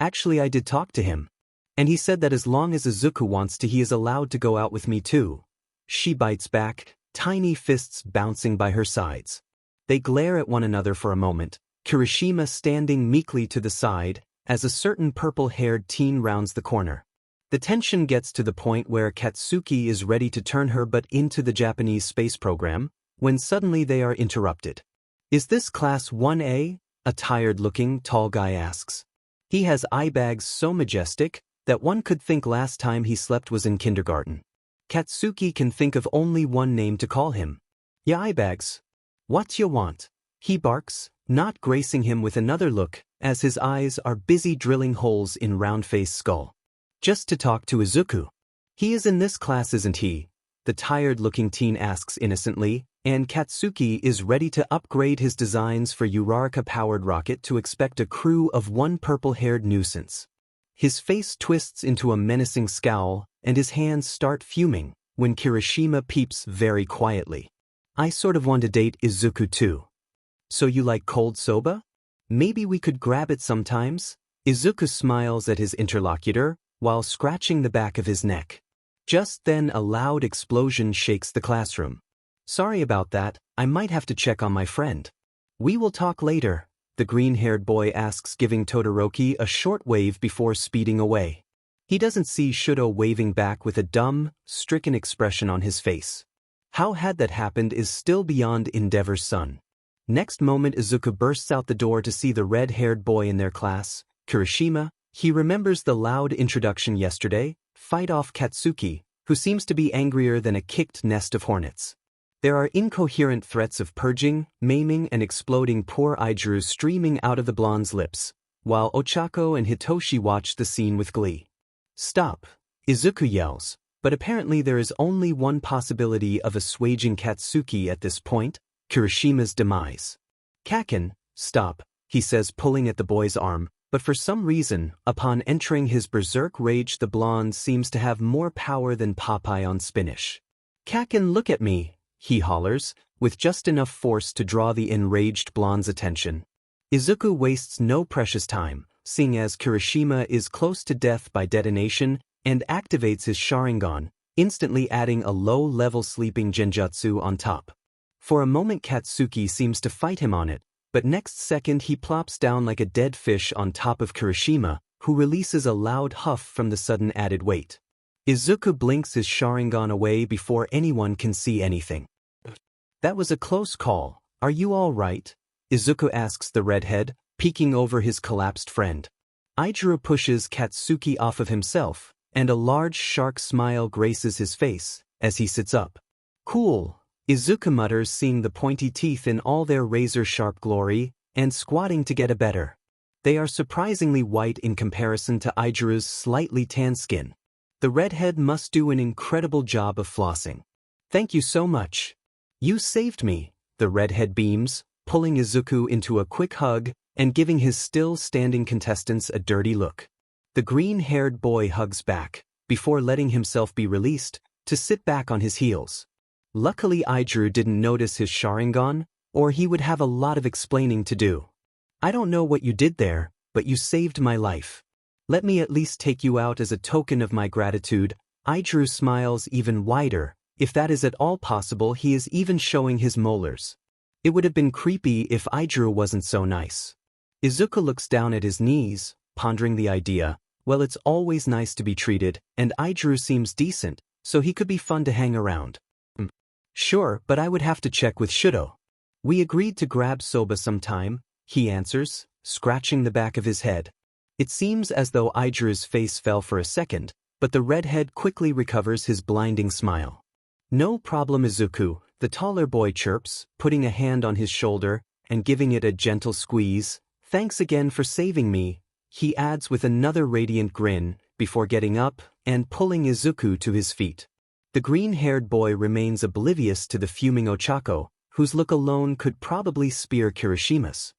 Actually, I did talk to him. And he said that as long as Izuku wants to, he is allowed to go out with me too. She bites back, tiny fists bouncing by her sides. They glare at one another for a moment, Kirishima standing meekly to the side, as a certain purple-haired teen rounds the corner. The tension gets to the point where Katsuki is ready to turn her butt into the Japanese space program, when suddenly they are interrupted. Is this Class 1A? A tired-looking, tall guy asks. He has eye bags so majestic that one could think last time he slept was in kindergarten. Katsuki can think of only one name to call him. Ya eye bags? What you want? He barks, not gracing him with another look, as his eyes are busy drilling holes in Round-Face's skull. Just to talk to Izuku. He is in this class, isn't he? The tired-looking teen asks innocently, and Katsuki is ready to upgrade his designs for WereKoalaPL rocket to expect a crew of one purple-haired nuisance. His face twists into a menacing scowl, and his hands start fuming, when Kirishima peeps very quietly. I sort of want to date Izuku too. So you like cold soba? Maybe we could grab it sometimes? Izuku smiles at his interlocutor, while scratching the back of his neck. Just then a loud explosion shakes the classroom. Sorry about that, I might have to check on my friend. We will talk later, the green-haired boy asks, giving Todoroki a short wave before speeding away. He doesn't see Shudo waving back with a dumb, stricken expression on his face. How had that happened is still beyond Endeavor's son. Next moment Izuku bursts out the door to see the red-haired boy in their class, Kirishima. He remembers the loud introduction yesterday, fight off Katsuki, who seems to be angrier than a kicked nest of hornets. There are incoherent threats of purging, maiming and exploding poor Ijuru streaming out of the blonde's lips, while Ochako and Hitoshi watch the scene with glee. Stop, Izuku yells, but apparently there is only one possibility of assuaging Katsuki at this point, Kirishima's demise. Kaken, stop, he says, pulling at the boy's arm. But for some reason, upon entering his berserk rage, the blonde seems to have more power than Popeye on spinach. Kaken, look at me, he hollers, with just enough force to draw the enraged blonde's attention. Izuku wastes no precious time, seeing as Kirishima is close to death by detonation, and activates his Sharingan, instantly adding a low-level sleeping genjutsu on top. For a moment Katsuki seems to fight him on it, but next second he plops down like a dead fish on top of Kirishima, who releases a loud huff from the sudden added weight. Izuku blinks his Sharingan away before anyone can see anything. That was a close call. Are you all right? Izuku asks the redhead, peeking over his collapsed friend. Ijuru pushes Katsuki off of himself, and a large shark smile graces his face as he sits up. Cool. Izuku mutters, seeing the pointy teeth in all their razor-sharp glory, and squatting to get a better. They are surprisingly white in comparison to Ijuru's slightly tan skin. The redhead must do an incredible job of flossing. Thank you so much. You saved me, the redhead beams, pulling Izuku into a quick hug and giving his still-standing contestants a dirty look. The green-haired boy hugs back, before letting himself be released, to sit back on his heels. Luckily Ijuru didn't notice his Sharingan, or he would have a lot of explaining to do. I don't know what you did there, but you saved my life. Let me at least take you out as a token of my gratitude. Ijuru smiles even wider. If that is at all possible, he is even showing his molars. It would have been creepy if Ijuru wasn't so nice. Izuku looks down at his knees, pondering the idea. Well, it's always nice to be treated, and Ijuru seems decent, so he could be fun to hang around. Sure, but I would have to check with Shudo. We agreed to grab soba sometime, he answers, scratching the back of his head. It seems as though Ijuru's face fell for a second, but the redhead quickly recovers his blinding smile. "No problem, Izuku," the taller boy chirps, putting a hand on his shoulder and giving it a gentle squeeze. "Thanks again for saving me," he adds with another radiant grin, before getting up and pulling Izuku to his feet. The green-haired boy remains oblivious to the fuming Ochako, whose look alone could probably spear Kirishima's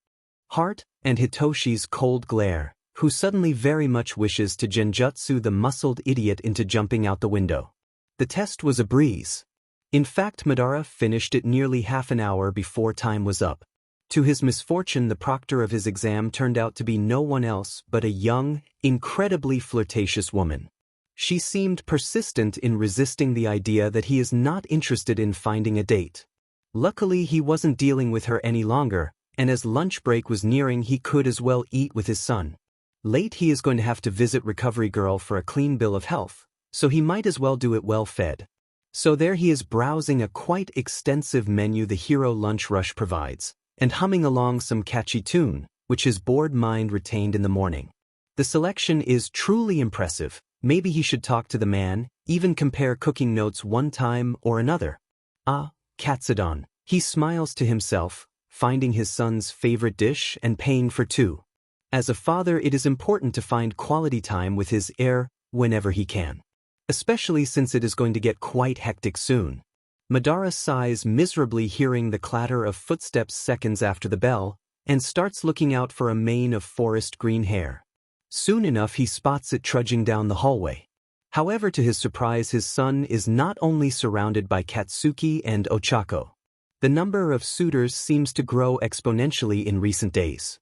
heart, and Hitoshi's cold glare, who suddenly very much wishes to genjutsu the muscled idiot into jumping out the window. The test was a breeze. In fact, Madara finished it nearly half an hour before time was up. To his misfortune, the proctor of his exam turned out to be no one else but a young, incredibly flirtatious woman. She seemed persistent in resisting the idea that he is not interested in finding a date. Luckily, he wasn't dealing with her any longer, and as lunch break was nearing, he could as well eat with his son. Late, he is going to have to visit Recovery Girl for a clean bill of health, so he might as well do it well fed. So there he is browsing a quite extensive menu the hero lunch rush provides, and humming along some catchy tune, which his bored mind retained in the morning. The selection is truly impressive. Maybe he should talk to the man, even compare cooking notes one time or another. Ah, katsudon. He smiles to himself, finding his son's favorite dish and paying for two. As a father, it is important to find quality time with his heir whenever he can. Especially since it is going to get quite hectic soon. Madara sighs miserably hearing the clatter of footsteps seconds after the bell, and starts looking out for a mane of forest green hair. Soon enough he spots it trudging down the hallway. However, to his surprise, his son is not only surrounded by Katsuki and Ochako. The number of suitors seems to grow exponentially in recent days.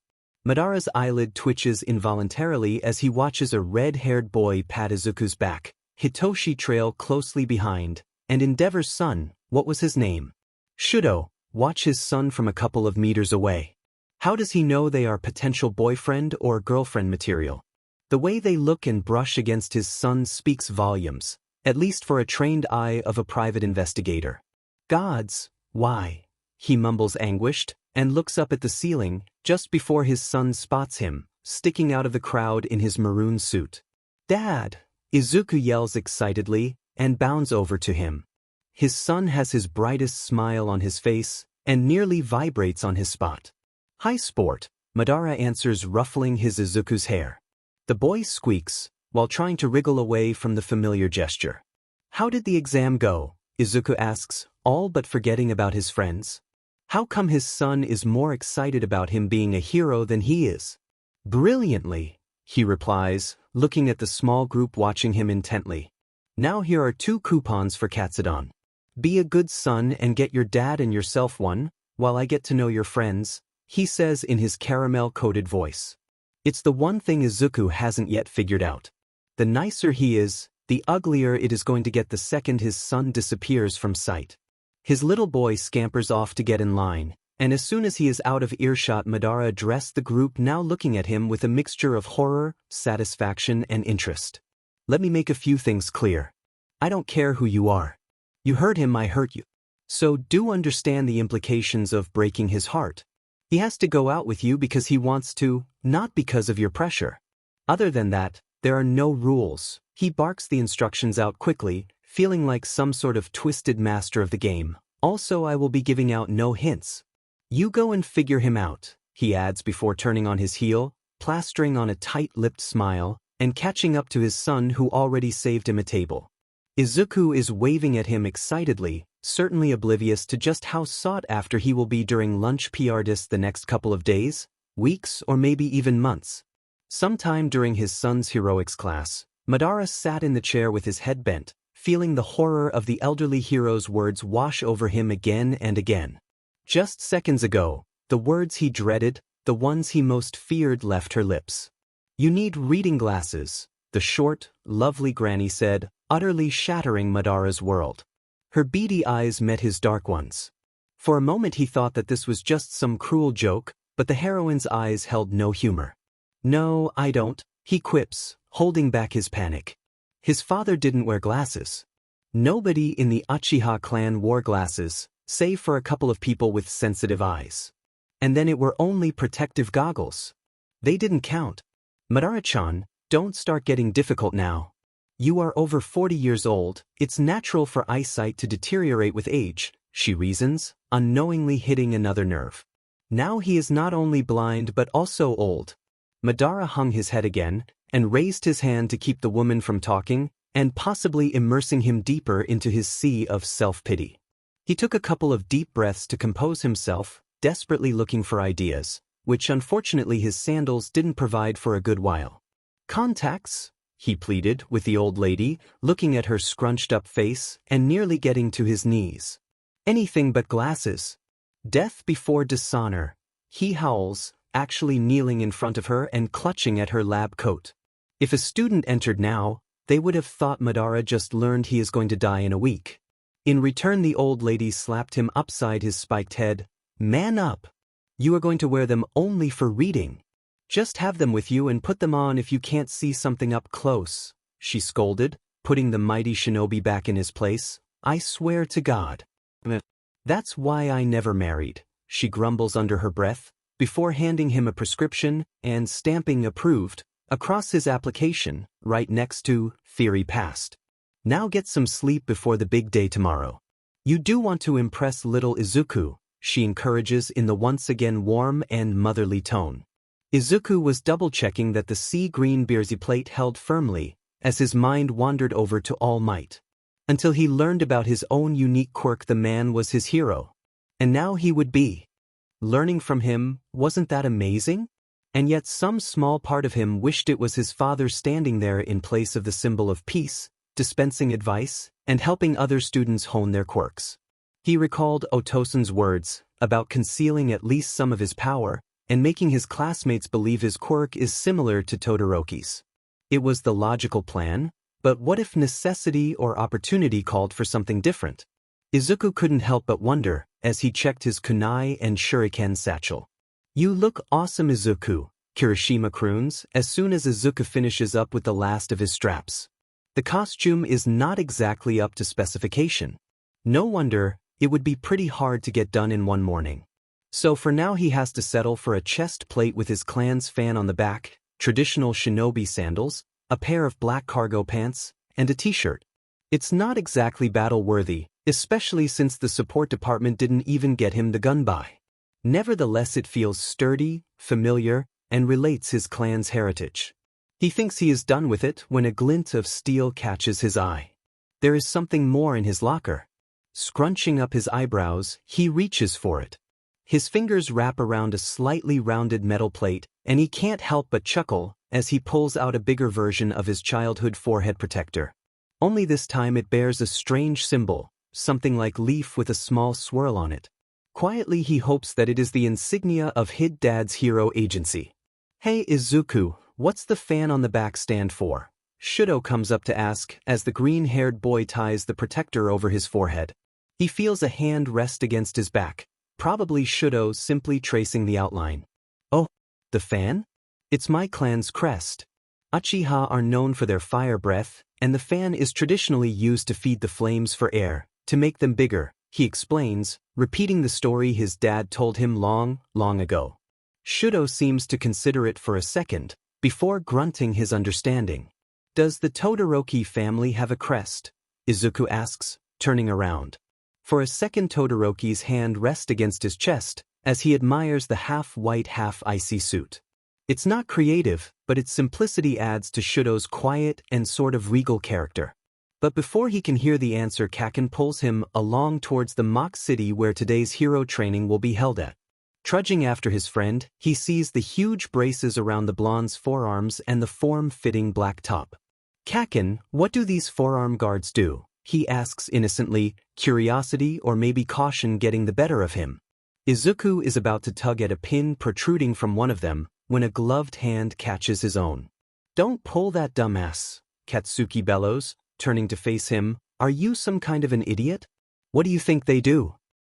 Madara's eyelid twitches involuntarily as he watches a red-haired boy pat Izuku's back, Hitoshi trail closely behind, and Endeavor's son, what was his name? Shudo, watch his son from a couple of meters away. How does he know they are potential boyfriend or girlfriend material? The way they look and brush against his son speaks volumes, at least for a trained eye of a private investigator. Gods, why? He mumbles anguished, and looks up at the ceiling, just before his son spots him, sticking out of the crowd in his maroon suit. "Dad!" Izuku yells excitedly, and bounds over to him. His son has his brightest smile on his face, and nearly vibrates on his spot. "Hi, sport," Madara answers, ruffling his Izuku's hair. The boy squeaks, while trying to wriggle away from the familiar gesture. "How did the exam go?" Izuku asks, all but forgetting about his friends. How come his son is more excited about him being a hero than he is? "Brilliantly," he replies, looking at the small group watching him intently. "Now here are 2 coupons for katsudon. Be a good son and get your dad and yourself one, while I get to know your friends," he says in his caramel-coated voice. It's the one thing Izuku hasn't yet figured out. The nicer he is, the uglier it is going to get the second his son disappears from sight. His little boy scampers off to get in line, and as soon as he is out of earshot, Madara addressed the group now looking at him with a mixture of horror, satisfaction, and interest. "Let me make a few things clear. I don't care who you are. You hurt him, I hurt you. So do understand the implications of breaking his heart. He has to go out with you because he wants to, not because of your pressure. Other than that, there are no rules." He barks the instructions out quickly, feeling like some sort of twisted master of the game. "Also, I will be giving out no hints. You go and figure him out," he adds before turning on his heel, plastering on a tight-lipped smile, and catching up to his son who already saved him a table. Izuku is waving at him excitedly, certainly oblivious to just how sought after he will be during lunch PRDIS the next couple of days, weeks, or maybe even months. Sometime during his son's heroics class, Madara sat in the chair with his head bent, feeling the horror of the elderly hero's words wash over him again and again. Just seconds ago, the words he dreaded, the ones he most feared, left her lips. "You need reading glasses," the short, lovely granny said, utterly shattering Madara's world. Her beady eyes met his dark ones. For a moment he thought that this was just some cruel joke, but the heroine's eyes held no humor. "No, I don't," he quips, holding back his panic. His father didn't wear glasses. Nobody in the Uchiha clan wore glasses, save for a couple of people with sensitive eyes. And then it were only protective goggles. They didn't count. Madara-chan, don't start getting difficult now. You are over 40 years old, it's natural for eyesight to deteriorate with age, she reasons, unknowingly hitting another nerve. Now he is not only blind but also old. Madara hung his head again, and raised his hand to keep the woman from talking, and possibly immersing him deeper into his sea of self-pity. He took a couple of deep breaths to compose himself, desperately looking for ideas, which unfortunately his sandals didn't provide for a good while. Contacts? He pleaded with the old lady, looking at her scrunched-up face and nearly getting to his knees. Anything but glasses. Death before dishonor. He howls, actually kneeling in front of her and clutching at her lab coat. If a student entered now, they would have thought Madara just learned he is going to die in a week. In return, the old lady slapped him upside his spiked head. Man up! You are going to wear them only for reading. Just have them with you and put them on if you can't see something up close, she scolded, putting the mighty shinobi back in his place. I swear to God. That's why I never married, she grumbles under her breath, before handing him a prescription and stamping approved across his application, right next to theory passed. Now get some sleep before the big day tomorrow. You do want to impress little Izuku, she encourages in the once again warm and motherly tone. Izuku was double-checking that the sea green beersy plate held firmly, as his mind wandered over to All Might. Until he learned about his own unique quirk, the man was his hero. And now he would be. Learning from him, wasn't that amazing? And yet some small part of him wished it was his father standing there in place of the symbol of peace, dispensing advice, and helping other students hone their quirks. He recalled Otosan's words about concealing at least some of his power, and making his classmates believe his quirk is similar to Todoroki's. It was the logical plan, but what if necessity or opportunity called for something different? Izuku couldn't help but wonder, as he checked his kunai and shuriken satchel. You look awesome, Izuku, Kirishima croons, as soon as Izuku finishes up with the last of his straps. The costume is not exactly up to specification. No wonder, it would be pretty hard to get done in one morning. So for now he has to settle for a chest plate with his clan's fan on the back, traditional shinobi sandals, a pair of black cargo pants, and a t-shirt. It's not exactly battle-worthy, especially since the support department didn't even get him the gun by. Nevertheless, it feels sturdy, familiar, and relates his clan's heritage. He thinks he is done with it when a glint of steel catches his eye. There is something more in his locker. Scrunching up his eyebrows, he reaches for it. His fingers wrap around a slightly rounded metal plate, and he can't help but chuckle as he pulls out a bigger version of his childhood forehead protector. Only this time it bears a strange symbol, something like leaf with a small swirl on it. Quietly he hopes that it is the insignia of his dad's hero agency. Hey Izuku, what's the fan on the back stand for? Shudo comes up to ask as the green-haired boy ties the protector over his forehead. He feels a hand rest against his back. Probably Shudo simply tracing the outline. Oh, the fan? It's my clan's crest. Uchiha are known for their fire breath, and the fan is traditionally used to feed the flames for air, to make them bigger, he explains, repeating the story his dad told him long, long ago. Shudo seems to consider it for a second, before grunting his understanding. Does the Todoroki family have a crest? Izuku asks, turning around. For a second Todoroki's hand rests against his chest, as he admires the half-white half-icy suit. It's not creative, but its simplicity adds to Shudo's quiet and sort of regal character. But before he can hear the answer, Kaken pulls him along towards the mock city where today's hero training will be held at. Trudging after his friend, he sees the huge braces around the blonde's forearms and the form-fitting black top. Kaken, what do these forearm guards do? He asks innocently, curiosity or maybe caution getting the better of him. Izuku is about to tug at a pin protruding from one of them, when a gloved hand catches his own. Don't pull that dumbass, Katsuki bellows, turning to face him. Are you some kind of an idiot? What do you think they do?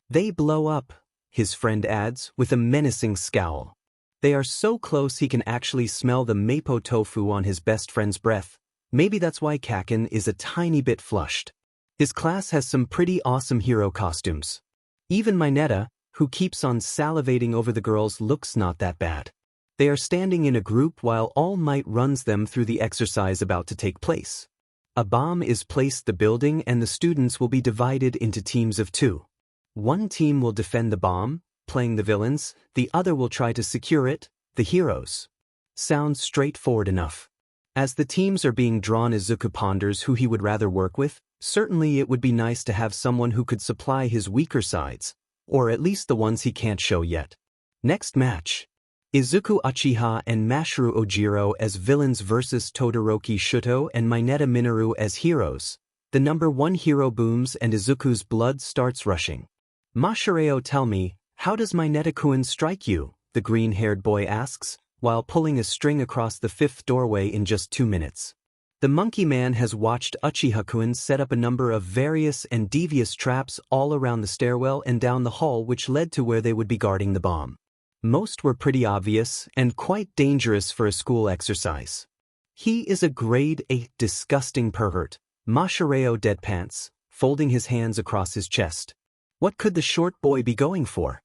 They blow up, his friend adds, with a menacing scowl. They are so close he can actually smell the mapo tofu on his best friend's breath. Maybe that's why Kaken is a tiny bit flushed. His class has some pretty awesome hero costumes. Even Mineta, who keeps on salivating over the girls, looks not that bad. They are standing in a group while All Might runs them through the exercise about to take place. A bomb is placed in the building and the students will be divided into teams of 2. One team will defend the bomb, playing the villains, the other will try to secure it, the heroes. Sounds straightforward enough. As the teams are being drawn, Izuku ponders who he would rather work with. Certainly it would be nice to have someone who could supply his weaker sides, or at least the ones he can't show yet. Next match. Izuku Uchiha and Masaru Ojiro as villains versus Todoroki Shuto and Mineta Minoru as heroes. The number 1 hero booms and Izuku's blood starts rushing. Masaru, tell me, how does Mineta-kun strike you? The green-haired boy asks, while pulling a string across the 5th doorway in just 2 minutes. The monkey man has watched Uchiha-kun set up a number of various and devious traps all around the stairwell and down the hall which led to where they would be guarding the bomb. Most were pretty obvious and quite dangerous for a school exercise. He is a grade 8 disgusting pervert, Masaru deadpants, folding his hands across his chest. What could the short boy be going for?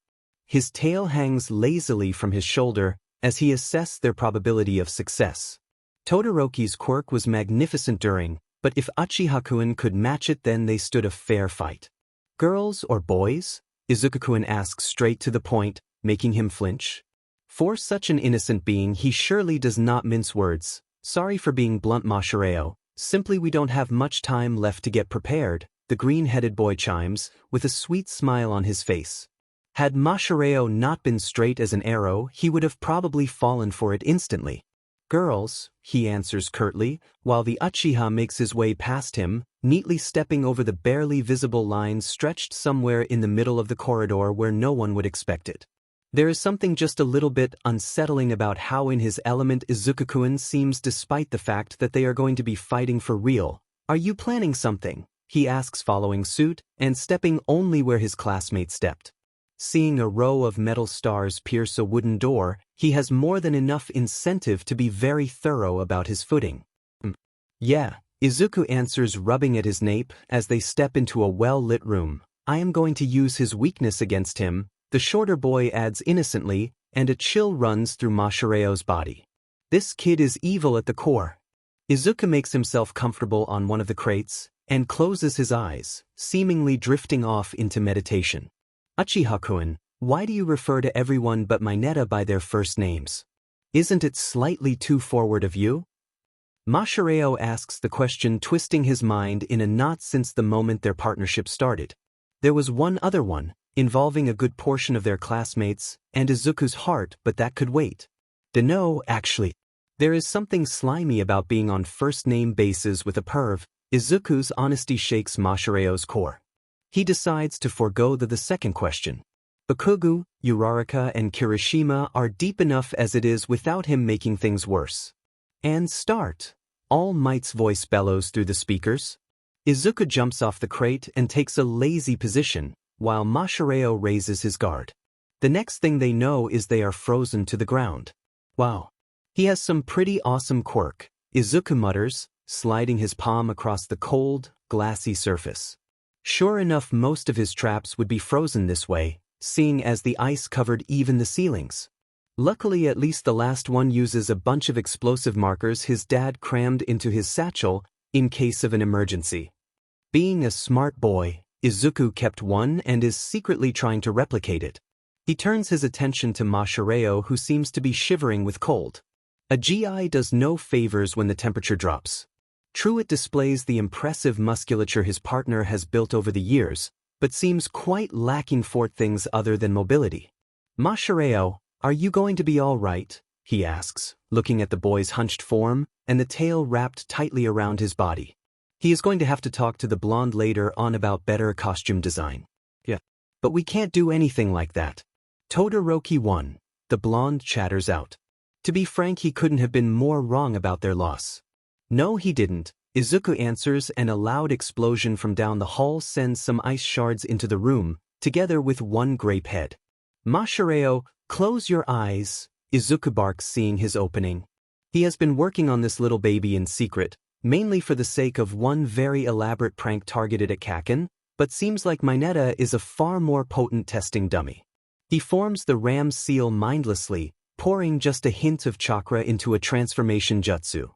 His tail hangs lazily from his shoulder as he assessed their probability of success. Todoroki's quirk was magnificent but if Uchiha-kun could match it then they stood a fair fight. Girls or boys? Izuku-kun asks straight to the point, making him flinch. For such an innocent being he surely does not mince words. Sorry for being blunt, Masaru, simply we don't have much time left to get prepared, the green-headed boy chimes, with a sweet smile on his face. Had Masaru not been straight as an arrow he would have probably fallen for it instantly. Girls, he answers curtly, while the Uchiha makes his way past him, neatly stepping over the barely visible lines stretched somewhere in the middle of the corridor where no one would expect it. There is something just a little bit unsettling about how in his element Izuku-kun seems despite the fact that they are going to be fighting for real. Are you planning something? He asks following suit and stepping only where his classmate stepped. Seeing a row of metal stars pierce a wooden door, he has more than enough incentive to be very thorough about his footing. Yeah, Izuku answers, rubbing at his nape as they step into a well-lit room. I am going to use his weakness against him, the shorter boy adds innocently, and a chill runs through Masaru's body. This kid is evil at the core. Izuku makes himself comfortable on one of the crates and closes his eyes, seemingly drifting off into meditation. Uchiha-kun, why do you refer to everyone but Mineta by their first names? Isn't it slightly too forward of you? Masaru asks the question, twisting his mind in a knot since the moment their partnership started. There was one other one, involving a good portion of their classmates and Izuku's heart, but that could wait. No, actually. There is something slimy about being on first-name basis with a perv. Izuku's honesty shakes Masaru's core. He decides to forego the second question. Bakugo, Uraraka and Kirishima are deep enough as it is without him making things worse. And start. All Might's voice bellows through the speakers. Izuku jumps off the crate and takes a lazy position, while Masaru raises his guard. The next thing they know is they are frozen to the ground. Wow. He has some pretty awesome quirk, Izuku mutters, sliding his palm across the cold, glassy surface. Sure enough, most of his traps would be frozen this way, seeing as the ice covered even the ceilings. Luckily, at least the last one uses a bunch of explosive markers his dad crammed into his satchel in case of an emergency. Being a smart boy, Izuku kept one and is secretly trying to replicate it. He turns his attention to Masaru, who seems to be shivering with cold. A GI does no favors when the temperature drops. True, it displays the impressive musculature his partner has built over the years, but seems quite lacking for things other than mobility. Masaru, are you going to be all right? He asks, looking at the boy's hunched form and the tail wrapped tightly around his body. He is going to have to talk to the blonde later on about better costume design. Yeah. But we can't do anything like that. Todoroki won, the blonde chatters out. To be frank, he couldn't have been more wrong about their loss. No, he didn't, Izuku answers, and a loud explosion from down the hall sends some ice shards into the room, together with one grape head. Masaru, close your eyes, Izuku barks, seeing his opening. He has been working on this little baby in secret, mainly for the sake of one very elaborate prank targeted at Kaken, but seems like Mineta is a far more potent testing dummy. He forms the ram seal mindlessly, pouring just a hint of chakra into a transformation jutsu.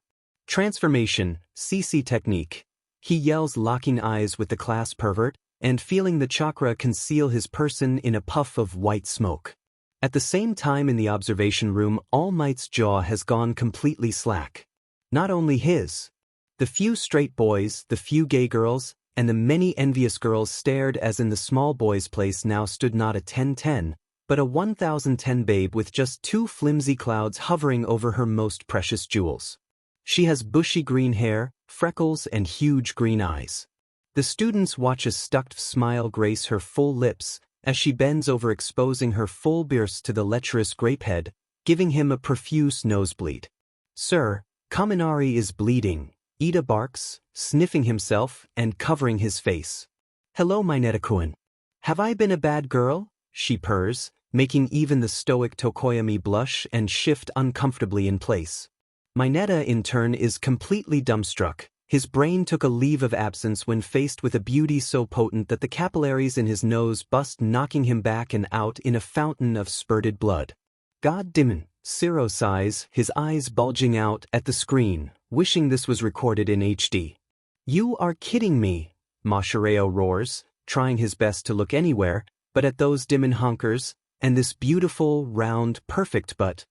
Transformation, CC technique. He yells, locking eyes with the class pervert, and feeling the chakra conceal his person in a puff of white smoke. At the same time in the observation room, All Might's jaw has gone completely slack. Not only his. The few straight boys, the few gay girls, and the many envious girls stared as in the small boy's place now stood not a 1010, but a 1010 babe with just two flimsy clouds hovering over her most precious jewels. She has bushy green hair, freckles, and huge green eyes. The students watch a stuck smile grace her full lips as she bends over, exposing her full burst to the lecherous grapehead, giving him a profuse nosebleed. "Sir, Kaminari is bleeding," Ida barks, sniffing himself and covering his face. "Hello, Mineta-kun. Have I been a bad girl?" she purrs, making even the stoic Tokoyami blush and shift uncomfortably in place. Mineta, in turn, is completely dumbstruck. His brain took a leave of absence when faced with a beauty so potent that the capillaries in his nose bust, knocking him back and out in a fountain of spurted blood. "God damn," Ciro sighs, his eyes bulging out at the screen, wishing this was recorded in HD. "You are kidding me," Maschereo roars, trying his best to look anywhere but at those Demon honkers, and this beautiful, round, perfect butt.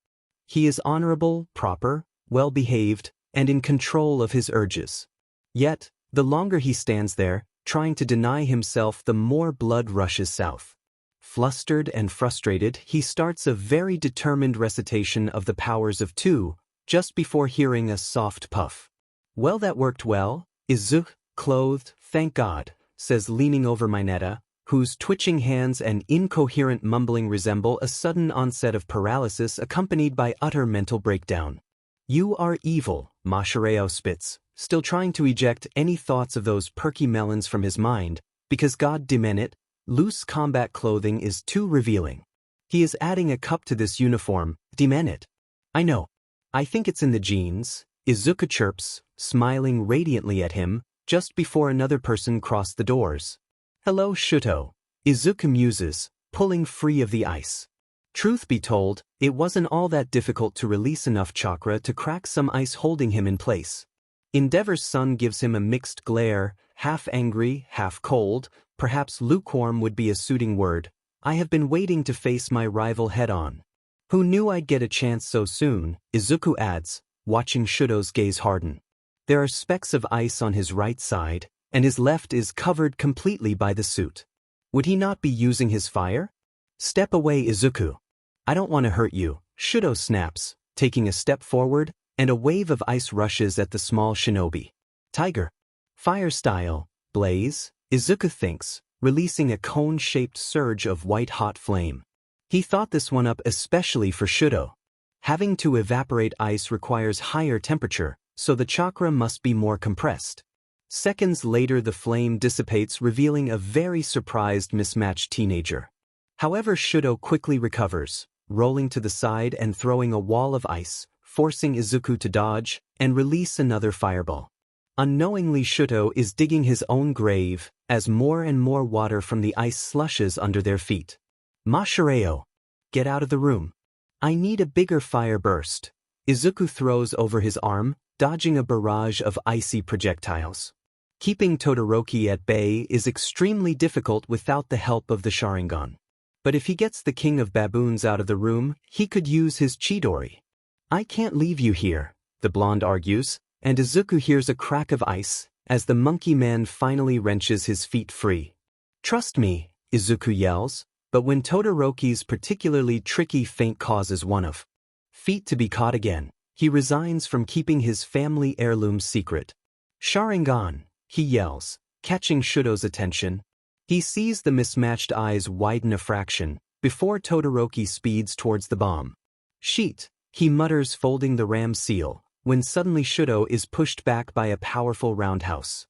He is honorable, proper, well-behaved, and in control of his urges. Yet, the longer he stands there, trying to deny himself, the more blood rushes south. Flustered and frustrated, he starts a very determined recitation of the powers of two, just before hearing a soft puff. "Well, that worked well. Izuku, clothed, thank God," says, leaning over Mineta, whose twitching hands and incoherent mumbling resemble a sudden onset of paralysis accompanied by utter mental breakdown. "You are evil," Maschereo spits, still trying to eject any thoughts of those perky melons from his mind, because god damn it, loose combat clothing is too revealing. He is adding a cup to this uniform, damn it. "I know. I think it's in the genes," Izuku chirps, smiling radiantly at him, just before another person crossed the doors. "Hello, Shuto," Izuku muses, pulling free of the ice. Truth be told, it wasn't all that difficult to release enough chakra to crack some ice holding him in place. Endeavor's sun gives him a mixed glare, half angry, half cold, perhaps lukewarm would be a suiting word. "I have been waiting to face my rival head-on. Who knew I'd get a chance so soon?" Izuku adds, watching Shuto's gaze harden. There are specks of ice on his right side, and his left is covered completely by the suit. Would he not be using his fire? "Step away, Izuku. I don't want to hurt you," Shuto snaps, taking a step forward, and a wave of ice rushes at the small shinobi. "Tiger. Fire style, blaze," Izuku thinks, releasing a cone-shaped surge of white-hot flame. He thought this one up especially for Shuto. Having to evaporate ice requires higher temperature, so the chakra must be more compressed. Seconds later the flame dissipates, revealing a very surprised, mismatched teenager. However, Shuto quickly recovers, rolling to the side and throwing a wall of ice, forcing Izuku to dodge and release another fireball. Unknowingly, Shuto is digging his own grave as more and more water from the ice slushes under their feet. "Maschereo, get out of the room. I need a bigger fire burst." Izuku throws over his arm, dodging a barrage of icy projectiles. Keeping Todoroki at bay is extremely difficult without the help of the Sharingan. But if he gets the king of baboons out of the room, he could use his Chidori. "I can't leave you here," the blonde argues, and Izuku hears a crack of ice as the monkey man finally wrenches his feet free. "Trust me," Izuku yells, but when Todoroki's particularly tricky feint causes one of feet to be caught again, he resigns from keeping his family heirloom secret. "Sharingan," he yells, catching Shuto's attention. He sees the mismatched eyes widen a fraction before Todoroki speeds towards the bomb. "Sheet," he mutters, folding the ram seal, when suddenly Shuto is pushed back by a powerful roundhouse.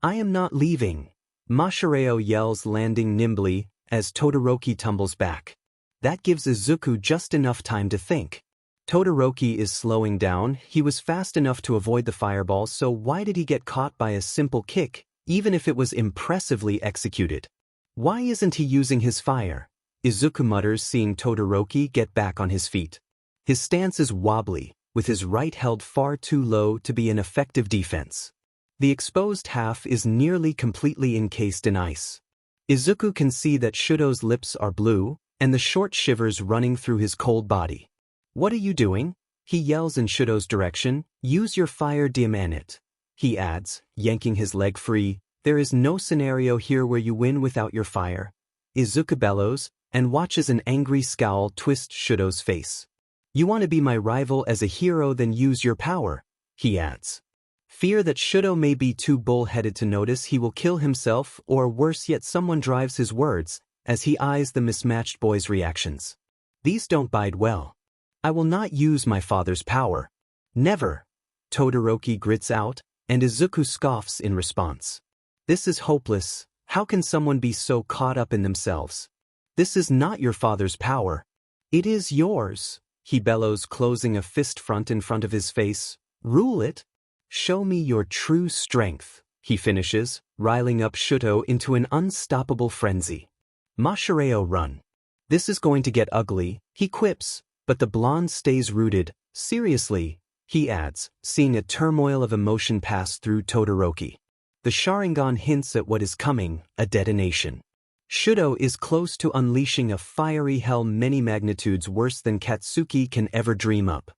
"I am not leaving," Maschereo yells, landing nimbly as Todoroki tumbles back. That gives Izuku just enough time to think. Todoroki is slowing down. He was fast enough to avoid the fireball, so why did he get caught by a simple kick, even if it was impressively executed? "Why isn't he using his fire?" Izuku mutters, seeing Todoroki get back on his feet. His stance is wobbly, with his right held far too low to be an effective defense. The exposed half is nearly completely encased in ice. Izuku can see that Shudo's lips are blue, and the short shivers running through his cold body. "What are you doing?" he yells in Shudo's direction. "Use your fire diamant," he adds, yanking his leg free. "There is no scenario here where you win without your fire." Izuku bellows, and watches an angry scowl twist Shudo's face. "You want to be my rival as a hero, then use your power," he adds. Fear that Shudo may be too bull-headed to notice he will kill himself, or worse yet, someone drives his words, as he eyes the mismatched boy's reactions. These don't bide well. "I will not use my father's power. Never," Todoroki grits out, and Izuku scoffs in response. "This is hopeless. How can someone be so caught up in themselves? This is not your father's power. It is yours," he bellows, closing a fist front in front of his face. "Rule it. Show me your true strength," he finishes, riling up Shudo into an unstoppable frenzy. "Mashireo, run. This is going to get ugly," he quips, but the blonde stays rooted. "Seriously," he adds, seeing a turmoil of emotion pass through Todoroki. The Sharingan hints at what is coming, a detonation. Shudo is close to unleashing a fiery hell many magnitudes worse than Katsuki can ever dream up.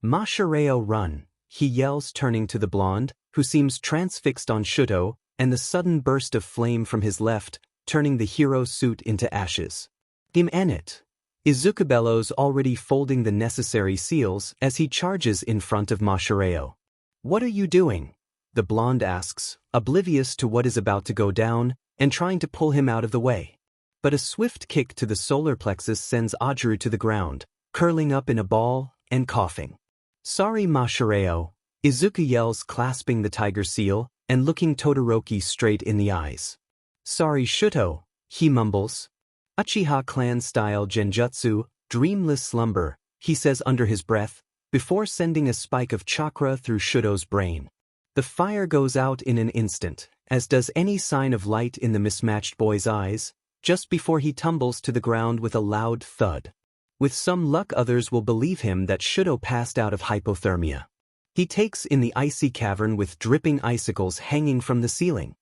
"Mashireo, run," he yells, turning to the blonde, who seems transfixed on Shudo, and the sudden burst of flame from his left, turning the hero's suit into ashes. "Dim Enit." Izuku bellows, already folding the necessary seals as he charges in front of Mashireo. "What are you doing?" the blonde asks, oblivious to what is about to go down, and trying to pull him out of the way. But a swift kick to the solar plexus sends Ajaru to the ground, curling up in a ball and coughing. "Sorry, Mashireo," Izuku yells, clasping the tiger seal and looking Todoroki straight in the eyes. "Sorry, Shudo," he mumbles. "Uchiha clan-style genjutsu, dreamless slumber," he says under his breath, before sending a spike of chakra through Shudo's brain. The fire goes out in an instant, as does any sign of light in the mismatched boy's eyes, just before he tumbles to the ground with a loud thud. With some luck, others will believe him that Shudo passed out of hypothermia. He takes in the icy cavern with dripping icicles hanging from the ceiling.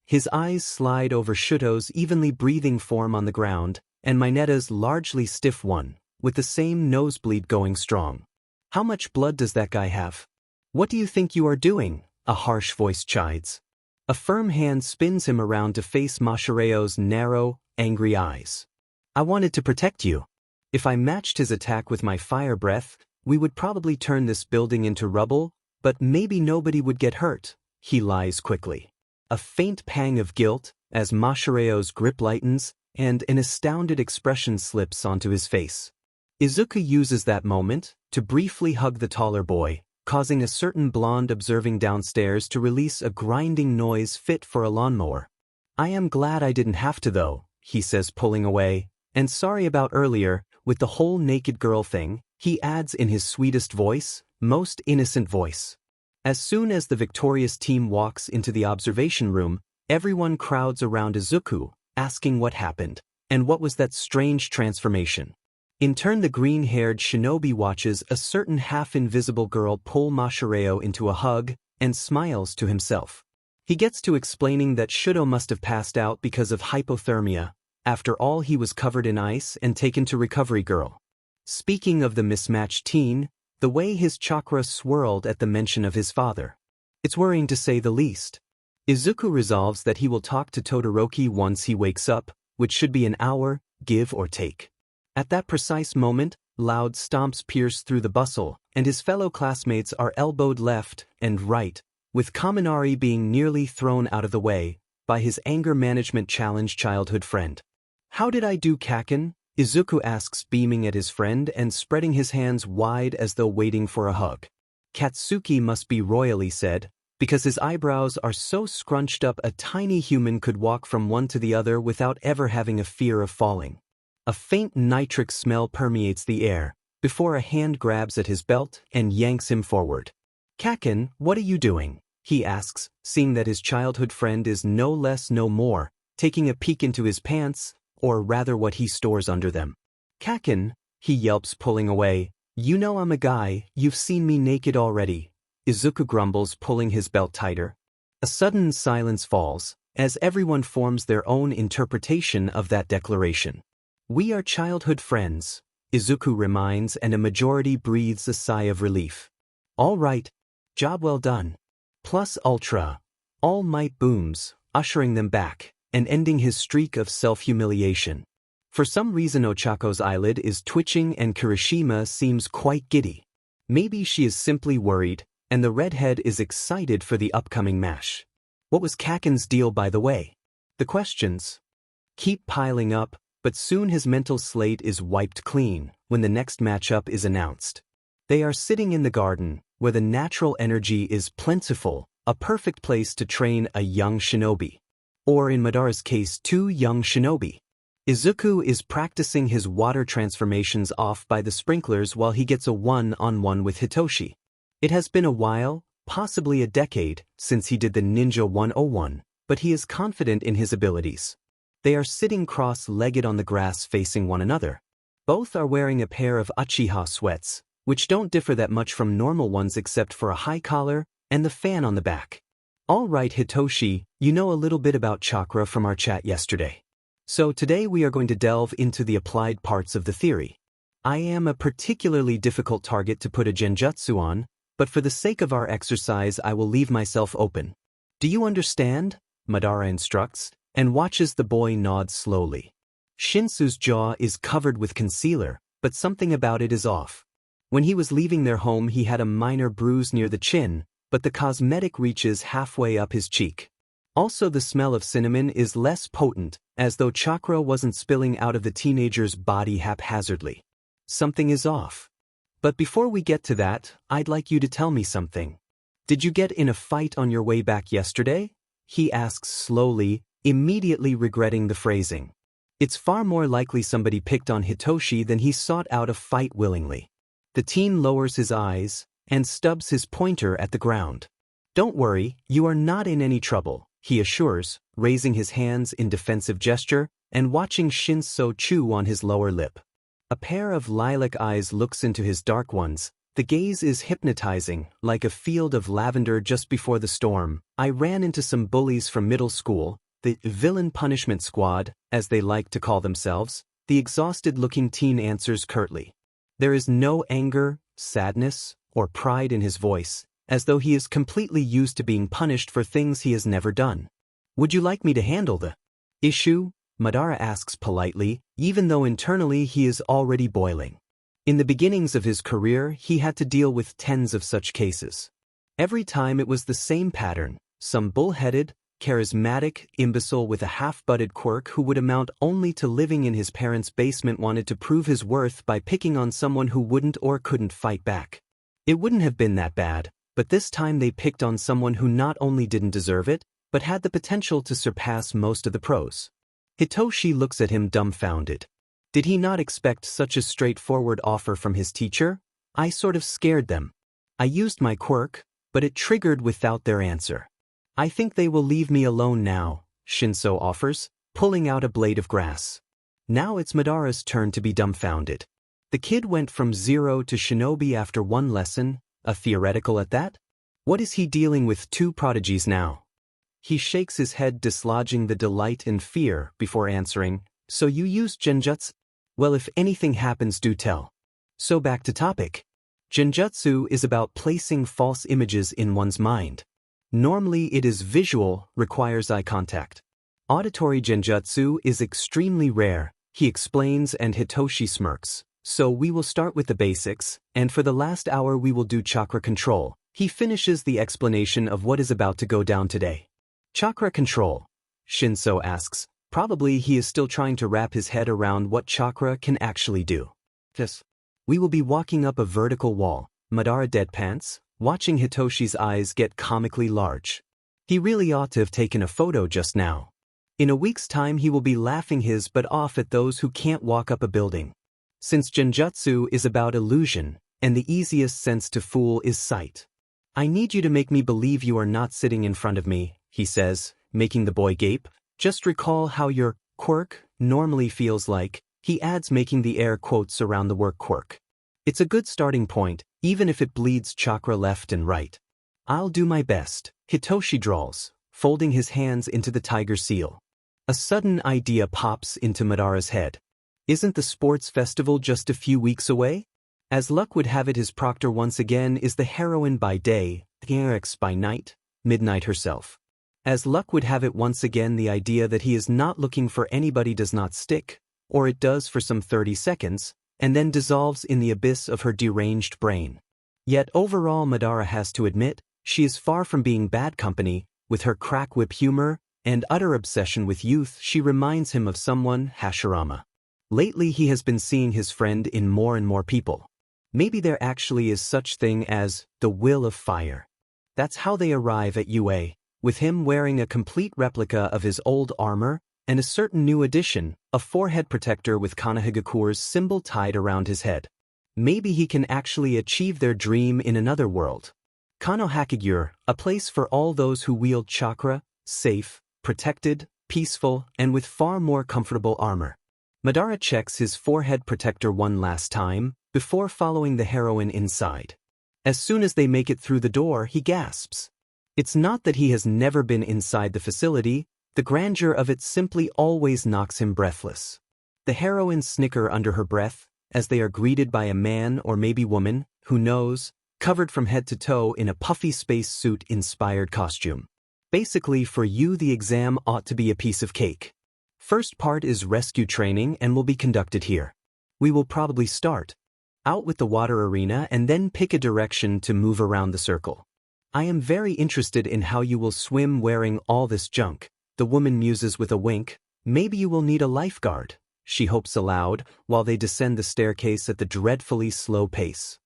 His eyes slide over Shudo's evenly breathing form on the ground, and Mineta's largely stiff one, with the same nosebleed going strong. "How much blood does that guy have? What do you think you are doing?" a harsh voice chides. A firm hand spins him around to face Mashireo's narrow, angry eyes. "I wanted to protect you. If I matched his attack with my fire breath, we would probably turn this building into rubble, but maybe nobody would get hurt," he lies quickly. A faint pang of guilt, as Mashireo's grip lightens, and an astounded expression slips onto his face. Izuku uses that moment to briefly hug the taller boy, causing a certain blonde observing downstairs to release a grinding noise fit for a lawnmower. "I am glad I didn't have to though," he says, pulling away, "and sorry about earlier, with the whole naked girl thing," he adds in his sweetest voice, most innocent voice. As soon as the victorious team walks into the observation room, everyone crowds around Izuku, asking what happened, and what was that strange transformation. In turn, the green-haired shinobi watches a certain half-invisible girl pull Mashireo into a hug, and smiles to himself. He gets to explaining that Shudo must have passed out because of hypothermia. After all, he was covered in ice and taken to Recovery Girl. Speaking of the mismatched teen, the way his chakra swirled at the mention of his father. It's worrying to say the least. Izuku resolves that he will talk to Todoroki once he wakes up, which should be an hour, give or take. At that precise moment, loud stomps pierce through the bustle, and his fellow classmates are elbowed left and right, with Kaminari being nearly thrown out of the way by his anger management challenge childhood friend. "How did I do, Kaken?" Izuku asks, beaming at his friend and spreading his hands wide as though waiting for a hug. "Katsuki must be royally said, because his eyebrows are so scrunched up a tiny human could walk from one to the other without ever having a fear of falling." A faint nitric smell permeates the air, before a hand grabs at his belt and yanks him forward. "Kaken, what are you doing?" he asks, seeing that his childhood friend is no less no more, taking a peek into his pants, or rather what he stores under them. "Kaken," he yelps, pulling away, You know I'm a guy, you've seen me naked already, Izuku grumbles, pulling his belt tighter. A sudden silence falls, as everyone forms their own interpretation of that declaration. We are childhood friends, Izuku reminds, and a majority breathes a sigh of relief. All right. Job well done. Plus ultra. All Might booms, ushering them back, and ending his streak of self-humiliation. For some reason Ochako's eyelid is twitching and Kirishima seems quite giddy. Maybe she is simply worried, and the redhead is excited for the upcoming match. What was Kaken's deal, by the way? The questions keep piling up, but soon his mental slate is wiped clean when the next matchup is announced. They are sitting in the garden, where the natural energy is plentiful, a perfect place to train a young shinobi. Or in Madara's case, 2 young shinobi. Izuku is practicing his water transformations off by the sprinklers while he gets a one-on-one with Hitoshi. It has been a while, possibly a decade, since he did the Ninja 101, but he is confident in his abilities. They are sitting cross-legged on the grass facing one another. Both are wearing a pair of Uchiha sweats, which don't differ that much from normal ones except for a high collar and the fan on the back. All right, Hitoshi, you know a little bit about chakra from our chat yesterday. So today we are going to delve into the applied parts of the theory. I am a particularly difficult target to put a genjutsu on, but for the sake of our exercise I will leave myself open. Do you understand? Madara instructs, and watches the boy nod slowly. Shinsu's jaw is covered with concealer, but something about it is off. When he was leaving their home he had a minor bruise near the chin, but the cosmetic reaches halfway up his cheek. Also the smell of cinnamon is less potent, as though chakra wasn't spilling out of the teenager's body haphazardly. Something is off. But before we get to that, I'd like you to tell me something. Did you get in a fight on your way back yesterday? He asks slowly, immediately regretting the phrasing. It's far more likely somebody picked on Hitoshi than he sought out a fight willingly. The teen lowers his eyes and stubs his pointer at the ground. Don't worry, you are not in any trouble, he assures, raising his hands in defensive gesture and watching Shinso chew on his lower lip. A pair of lilac eyes looks into his dark ones. The gaze is hypnotizing, like a field of lavender just before the storm. I ran into some bullies from middle school, the villain punishment squad, as they like to call themselves, the exhausted-looking teen answers curtly. There is no anger, sadness, or pride in his voice, as though he is completely used to being punished for things he has never done. Would you like me to handle the issue? Madara asks politely, even though internally he is already boiling. In the beginnings of his career he had to deal with tens of such cases. Every time it was the same pattern, some bull-headed, charismatic imbecile with a half-butted quirk who would amount only to living in his parents' basement wanted to prove his worth by picking on someone who wouldn't or couldn't fight back. It wouldn't have been that bad, but this time they picked on someone who not only didn't deserve it, but had the potential to surpass most of the pros. Hitoshi looks at him dumbfounded. Did he not expect such a straightforward offer from his teacher? I sort of scared them. I used my quirk, but it triggered without their answer. I think they will leave me alone now, Shinso offers, pulling out a blade of grass. Now it's Madara's turn to be dumbfounded. The kid went from 0 to shinobi after 1 lesson, a theoretical at that? What is he dealing with 2 prodigies now? He shakes his head, dislodging the delight and fear before answering, so you used genjutsu? Well, if anything happens, do tell. So back to topic. Genjutsu is about placing false images in one's mind. Normally it is visual, requires eye contact. Auditory genjutsu is extremely rare, he explains, and Hitoshi smirks. So we will start with the basics, and for the last hour we will do chakra control. He finishes the explanation of what is about to go down today. Chakra control? Shinso asks. Probably he is still trying to wrap his head around what chakra can actually do. Yes. We will be walking up a vertical wall, Madara deadpans, watching Hitoshi's eyes get comically large. He really ought to have taken a photo just now. In a week's time he will be laughing his butt off at those who can't walk up a building. Since genjutsu is about illusion, and the easiest sense to fool is sight. I need you to make me believe you are not sitting in front of me, he says, making the boy gape. Just recall how your quirk normally feels like, he adds, making the air quotes around the word quirk. It's a good starting point, even if it bleeds chakra left and right. I'll do my best, Hitoshi drawls, folding his hands into the tiger seal. A sudden idea pops into Madara's head. Isn't the sports festival just a few weeks away? As luck would have it, his proctor once again is the heroine by day, Eric's by night, Midnight herself. As luck would have it once again, the idea that he is not looking for anybody does not stick, or it does for some 30 seconds, and then dissolves in the abyss of her deranged brain. Yet overall, Madara has to admit, she is far from being bad company. With her crack whip humor and utter obsession with youth, she reminds him of someone, Hashirama. Lately he has been seeing his friend in more and more people. Maybe there actually is such thing as the will of fire. That's how they arrive at UA, with him wearing a complete replica of his old armor, and a certain new addition, a forehead protector with Konohagakure's symbol tied around his head. Maybe he can actually achieve their dream in another world. Konohagakure, a place for all those who wield chakra, safe, protected, peaceful, and with far more comfortable armor. Madara checks his forehead protector one last time, before following the heroine inside. As soon as they make it through the door, he gasps. It's not that he has never been inside the facility, the grandeur of it simply always knocks him breathless. The heroines snicker under her breath, as they are greeted by a man or maybe woman, who knows, covered from head to toe in a puffy space suit-inspired costume. Basically, for you the exam ought to be a piece of cake. First part is rescue training and will be conducted here. We will probably start out with the water arena and then pick a direction to move around the circle. I am very interested in how you will swim wearing all this junk, the woman muses with a wink. Maybe you will need a lifeguard, she hopes aloud, while they descend the staircase at the dreadfully slow pace.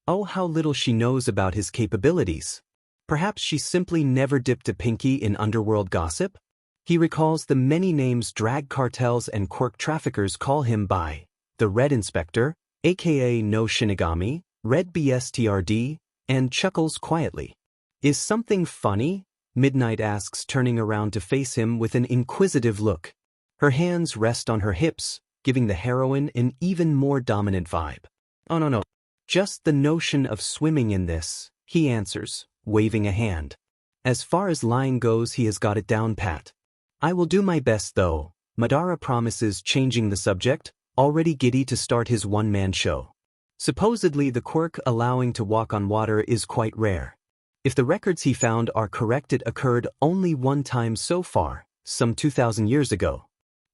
Oh, how little she knows about his capabilities. Perhaps she simply never dipped a pinky in underworld gossip? He recalls the many names drag cartels and quirk traffickers call him by. The Red Inspector, aka No Shinigami, Red BSTRD, and chuckles quietly. Is something funny? Midnight asks, turning around to face him with an inquisitive look. Her hands rest on her hips, giving the heroine an even more dominant vibe. Oh no. Just the notion of swimming in this, he answers, waving a hand. As far as lying goes, he has got it down pat. I will do my best though, Madara promises, changing the subject, already giddy to start his one-man show. Supposedly the quirk allowing to walk on water is quite rare. If the records he found are correct, it occurred only one time so far, some 2,000 years ago.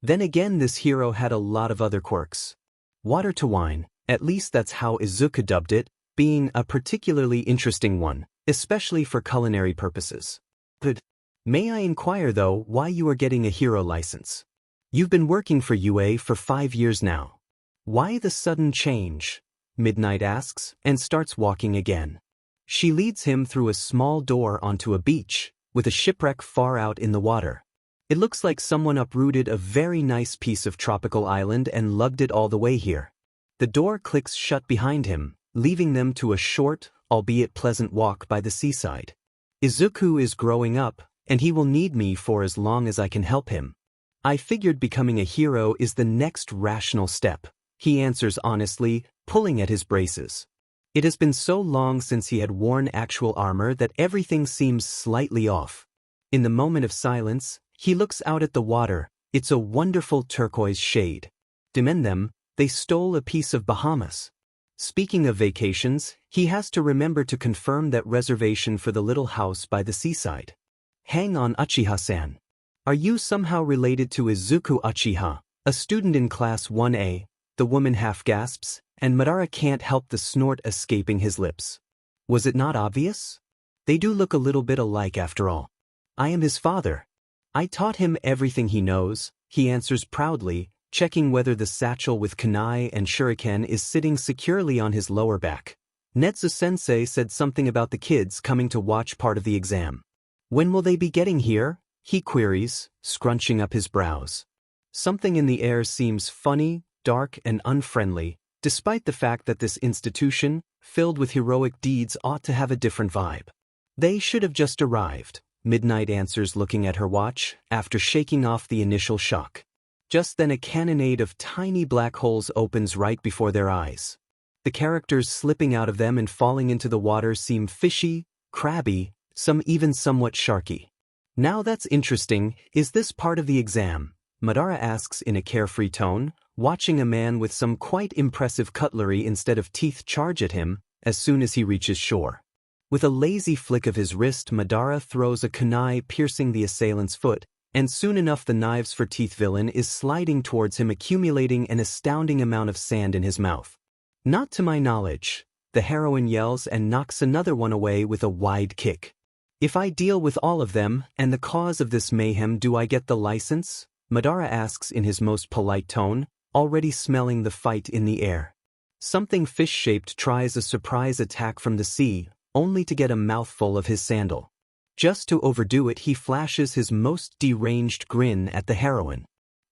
Then again, this hero had a lot of other quirks. Water to wine, at least that's how Izuku dubbed it, being a particularly interesting one, especially for culinary purposes. Good. May I inquire though why you are getting a hero license? You've been working for UA for 5 years now. Why the sudden change? Midnight asks, and starts walking again. She leads him through a small door onto a beach, with a shipwreck far out in the water. It looks like someone uprooted a very nice piece of tropical island and lugged it all the way here. The door clicks shut behind him, leaving them to a short, albeit pleasant walk by the seaside. Izuku is growing up, and he will need me for as long as I can help him. I figured becoming a hero is the next rational step, he answers honestly, pulling at his braces. It has been so long since he had worn actual armor that everything seems slightly off. In the moment of silence, he looks out at the water. It's a wonderful turquoise shade. Demand them, they stole a piece of Bahamas. Speaking of vacations, he has to remember to confirm that reservation for the little house by the seaside. Hang on, Uchiha-san. Are you somehow related to Izuku Uchiha, a student in class 1A? The woman half gasps, and Madara can't help the snort escaping his lips. Was it not obvious? They do look a little bit alike after all. I am his father. I taught him everything he knows, he answers proudly, checking whether the satchel with kunai and shuriken is sitting securely on his lower back. Netsu-sensei said something about the kids coming to watch part of the exam. When will they be getting here? He queries, scrunching up his brows. Something in the air seems funny, dark, and unfriendly, despite the fact that this institution, filled with heroic deeds, ought to have a different vibe. They should have just arrived, Midnight answers, looking at her watch, after shaking off the initial shock. Just then a cannonade of tiny black holes opens right before their eyes. The characters slipping out of them and falling into the water seem fishy, crabby, some even somewhat sharky. Now that's interesting, is this part of the exam? Madara asks in a carefree tone, watching a man with some quite impressive cutlery instead of teeth charge at him as soon as he reaches shore. With a lazy flick of his wrist, Madara throws a kunai piercing the assailant's foot, and soon enough the knives for teeth villain is sliding towards him, accumulating an astounding amount of sand in his mouth. Not to my knowledge. The heroine yells and knocks another one away with a wide kick. If I deal with all of them and the cause of this mayhem, do I get the license? Madara asks in his most polite tone, already smelling the fight in the air. Something fish-shaped tries a surprise attack from the sea, only to get a mouthful of his sandal. Just to overdo it, he flashes his most deranged grin at the heroine.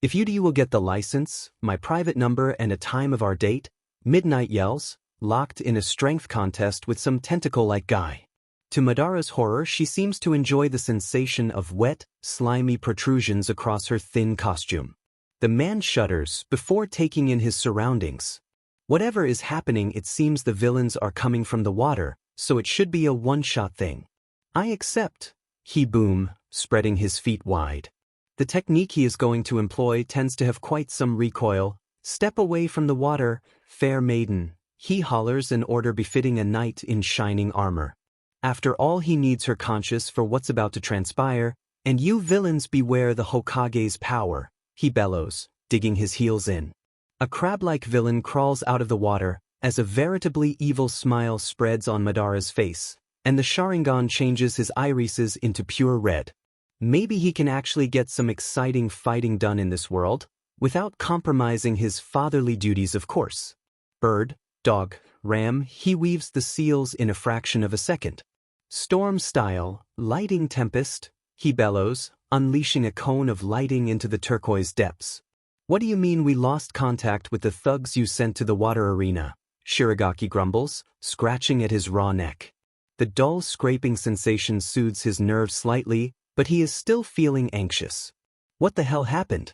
If you will get the license, my private number and a time of our date, Midnight yells, locked in a strength contest with some tentacle-like guy. To Madara's horror, she seems to enjoy the sensation of wet, slimy protrusions across her thin costume. The man shudders before taking in his surroundings. Whatever is happening, it seems the villains are coming from the water, so it should be a one-shot thing. I accept, he booms, spreading his feet wide. The technique he is going to employ tends to have quite some recoil. Step away from the water, fair maiden, he hollers, an order befitting a knight in shining armor. After all, he needs her conscious for what's about to transpire, and you villains beware the Hokage's power, he bellows, digging his heels in. A crab-like villain crawls out of the water, as a veritably evil smile spreads on Madara's face, and the Sharingan changes his irises into pure red. Maybe he can actually get some exciting fighting done in this world, without compromising his fatherly duties, of course. Bird, dog, ram, he weaves the seals in a fraction of a second. Storm style, lighting tempest, he bellows, unleashing a cone of lighting into the turquoise depths. What do you mean we lost contact with the thugs you sent to the water arena? Shirogaki grumbles, scratching at his raw neck. The dull scraping sensation soothes his nerves slightly, but he is still feeling anxious. What the hell happened?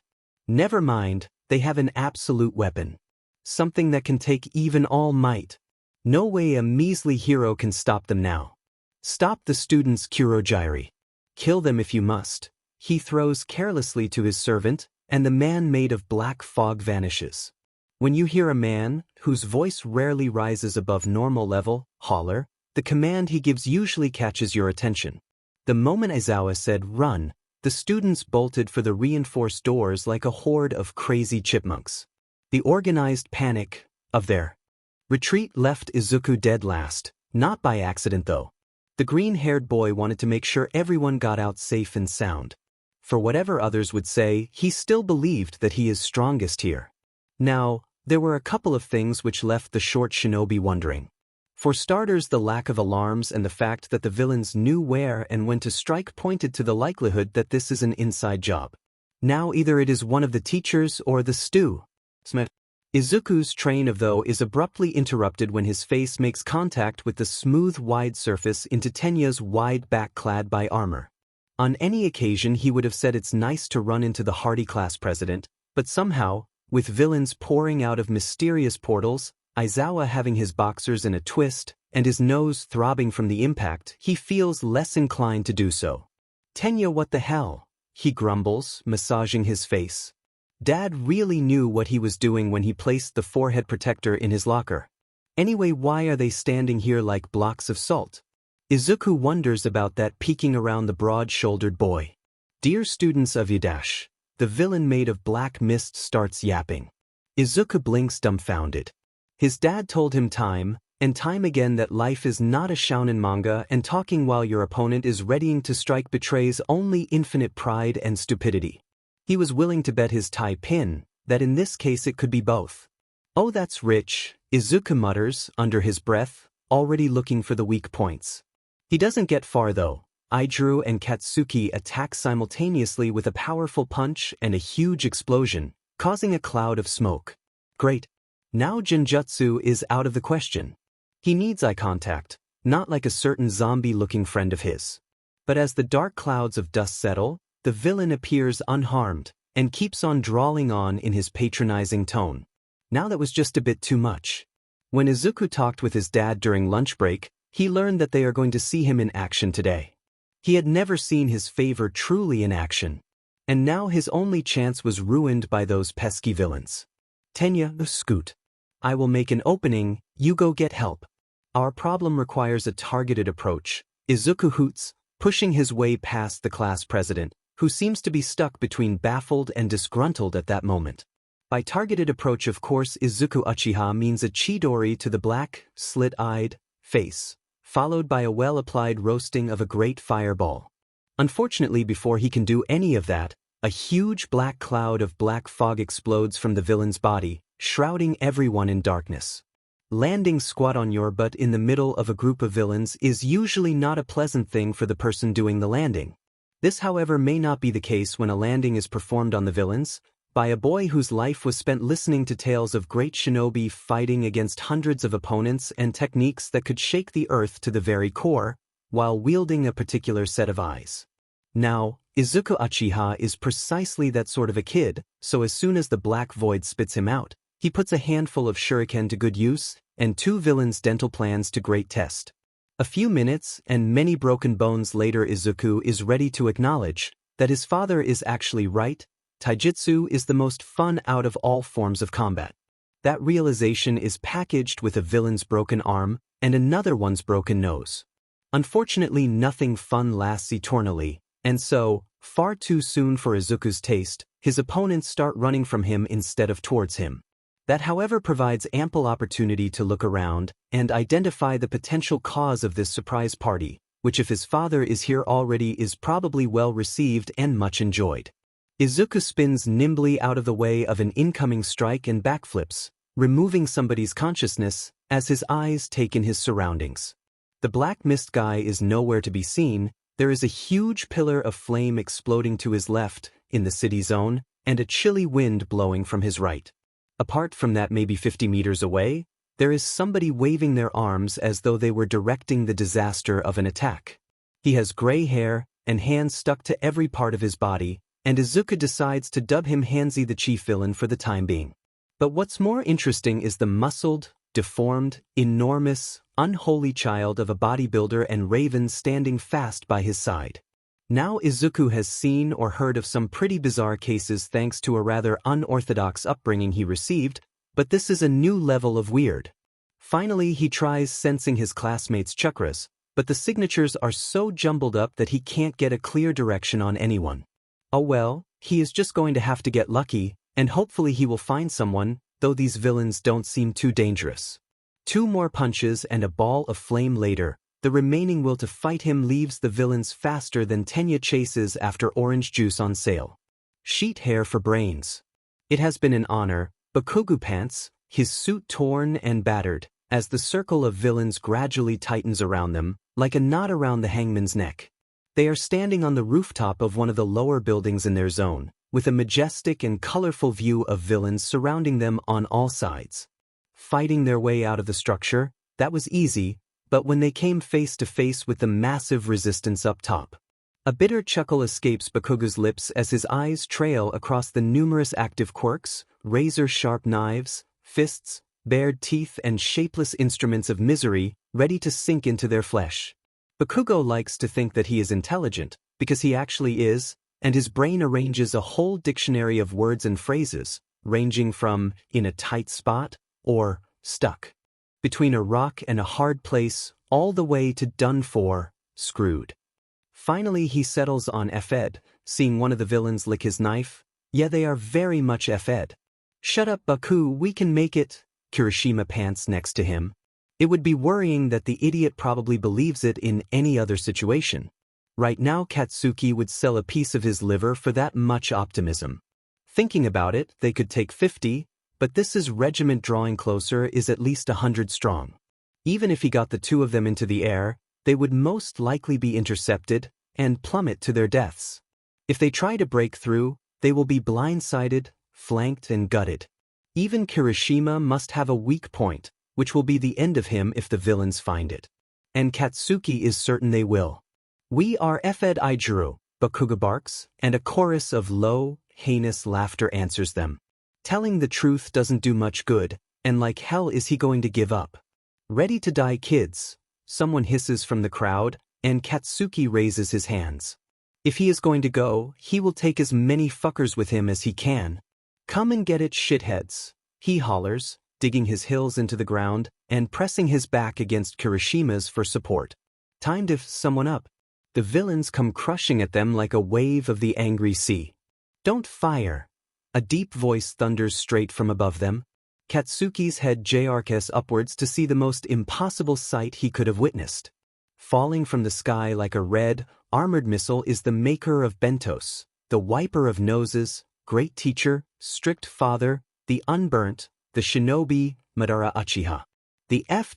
Never mind, they have an absolute weapon. Something that can take even All Might. No way a measly hero can stop them now. Stop the students' Kurogiri. Kill them if you must, he throws carelessly to his servant, and the man made of black fog vanishes. When you hear a man, whose voice rarely rises above normal level, holler, the command he gives usually catches your attention. The moment Aizawa said run, the students bolted for the reinforced doors like a horde of crazy chipmunks. The organized panic of their retreat left Izuku dead last, not by accident though. The green-haired boy wanted to make sure everyone got out safe and sound. For whatever others would say, he still believed that he is strongest here. Now, there were a couple of things which left the short shinobi wondering. For starters, the lack of alarms and the fact that the villains knew where and when to strike pointed to the likelihood that this is an inside job. Now either it is one of the teachers or the stew. Izuku's train of thought is abruptly interrupted when his face makes contact with the smooth, wide surface into Tenya's wide back clad by armor. On any occasion he would have said it's nice to run into the hardy class president, but somehow, with villains pouring out of mysterious portals, Aizawa having his boxers in a twist, and his nose throbbing from the impact, he feels less inclined to do so. Tenya, what the hell? He grumbles, massaging his face. Dad really knew what he was doing when he placed the forehead protector in his locker. Anyway, why are they standing here like blocks of salt? Izuku wonders about that, peeking around the broad-shouldered boy. Dear students of Yadash, the villain made of black mist starts yapping. Izuku blinks dumbfounded. His dad told him time and time again that life is not a shounen manga, and talking while your opponent is readying to strike betrays only infinite pride and stupidity. He was willing to bet his tie pin that in this case it could be both. Oh, that's rich, Izuku mutters under his breath, already looking for the weak points. He doesn't get far though. Idru and Katsuki attack simultaneously with a powerful punch and a huge explosion, causing a cloud of smoke. Great. Now Genjutsu is out of the question. He needs eye contact, not like a certain zombie-looking friend of his. But as the dark clouds of dust settle, the villain appears unharmed, and keeps on drawling on in his patronizing tone. Now that was just a bit too much. When Izuku talked with his dad during lunch break, he learned that they are going to see him in action today. He had never seen his favor truly in action. And now his only chance was ruined by those pesky villains. Tenya, scoot. I will make an opening, you go get help. Our problem requires a targeted approach. Izuku hoots, pushing his way past the class president, who seems to be stuck between baffled and disgruntled at that moment. By targeted approach, of course, Izuku Uchiha means a chidori to the black, slit-eyed face, followed by a well-applied roasting of a great fireball. Unfortunately, before he can do any of that, a huge black cloud of black fog explodes from the villain's body, shrouding everyone in darkness. Landing squat on your butt in the middle of a group of villains is usually not a pleasant thing for the person doing the landing. This, however, may not be the case when a landing is performed on the villains by a boy whose life was spent listening to tales of great shinobi fighting against hundreds of opponents and techniques that could shake the earth to the very core, while wielding a particular set of eyes. Now, Izuku Uchiha is precisely that sort of a kid, so as soon as the black void spits him out, he puts a handful of shuriken to good use, and two villains' dental plans to great test. A few minutes and many broken bones later, Izuku is ready to acknowledge that his father is actually right. Taijutsu is the most fun out of all forms of combat. That realization is packaged with a villain's broken arm and another one's broken nose. Unfortunately, nothing fun lasts eternally, and so, far too soon for Izuku's taste, his opponents start running from him instead of towards him. That, however, provides ample opportunity to look around and identify the potential cause of this surprise party, which, if his father is here already, is probably well received and much enjoyed. Izuku spins nimbly out of the way of an incoming strike and backflips, removing somebody's consciousness as his eyes take in his surroundings. The black mist guy is nowhere to be seen. There is a huge pillar of flame exploding to his left in the city zone, and a chilly wind blowing from his right. Apart from that, maybe 50 meters away, there is somebody waving their arms as though they were directing the disaster of an attack. He has gray hair and hands stuck to every part of his body, and Izuku decides to dub him Hanzi, the chief villain, for the time being. But what's more interesting is the muscled, deformed, enormous, unholy child of a bodybuilder and Raven standing fast by his side. Now Izuku has seen or heard of some pretty bizarre cases thanks to a rather unorthodox upbringing he received, but this is a new level of weird. Finally, he tries sensing his classmates' chakras, but the signatures are so jumbled up that he can't get a clear direction on anyone. Oh well, he is just going to have to get lucky, and hopefully he will find someone, though these villains don't seem too dangerous. 2 more punches and a ball of flame later, the remaining will to fight him leaves the villains faster than Tenya chases after orange juice on sale. Sheet hair for brains. It has been an honor, Bakugo pants, his suit torn and battered, as the circle of villains gradually tightens around them, like a knot around the hangman's neck. They are standing on the rooftop of one of the lower buildings in their zone, with a majestic and colorful view of villains surrounding them on all sides. Fighting their way out of the structure, that was easy, but when they came face to face with the massive resistance up top, a bitter chuckle escapes Bakugo's lips as his eyes trail across the numerous active quirks, razor-sharp knives, fists, bared teeth, and shapeless instruments of misery ready to sink into their flesh. Bakugo likes to think that he is intelligent, because he actually is, and his brain arranges a whole dictionary of words and phrases, ranging from "in a tight spot" or "stuck," between a rock and a hard place, all the way to "done for," "screwed." Finally he settles on F-Ed, seeing one of the villains lick his knife. Yeah, they are very much F-Ed. "Shut up, Baku, we can make it," Kirishima pants next to him. It would be worrying that the idiot probably believes it in any other situation. Right now Katsuki would sell a piece of his liver for that much optimism. Thinking about it, they could take 50, but this regiment drawing closer is at least 100 strong. Even if he got the 2 of them into the air, they would most likely be intercepted and plummet to their deaths. If they try to break through, they will be blindsided, flanked, and gutted. Even Kirishima must have a weak point, which will be the end of him if the villains find it. And Katsuki is certain they will. "We are F-Ed Ijuru," Bakugo barks, and a chorus of low, heinous laughter answers them. Telling the truth doesn't do much good, and like hell is he going to give up? Ready to die, kids, someone hisses from the crowd, and Katsuki raises his hands. If he is going to go, he will take as many fuckers with him as he can. Come and get it, shitheads, he hollers, digging his heels into the ground and pressing his back against Kirishima's for support. Time to f someone up. The villains come crushing at them like a wave of the angry sea. Don't fire. A deep voice thunders straight from above them. Katsuki's head jerks upwards to see the most impossible sight he could have witnessed. Falling from the sky like a red, armored missile is the maker of bentos, the wiper of noses, great teacher, strict father, the unburnt, the shinobi, Madara Uchiha. The F-,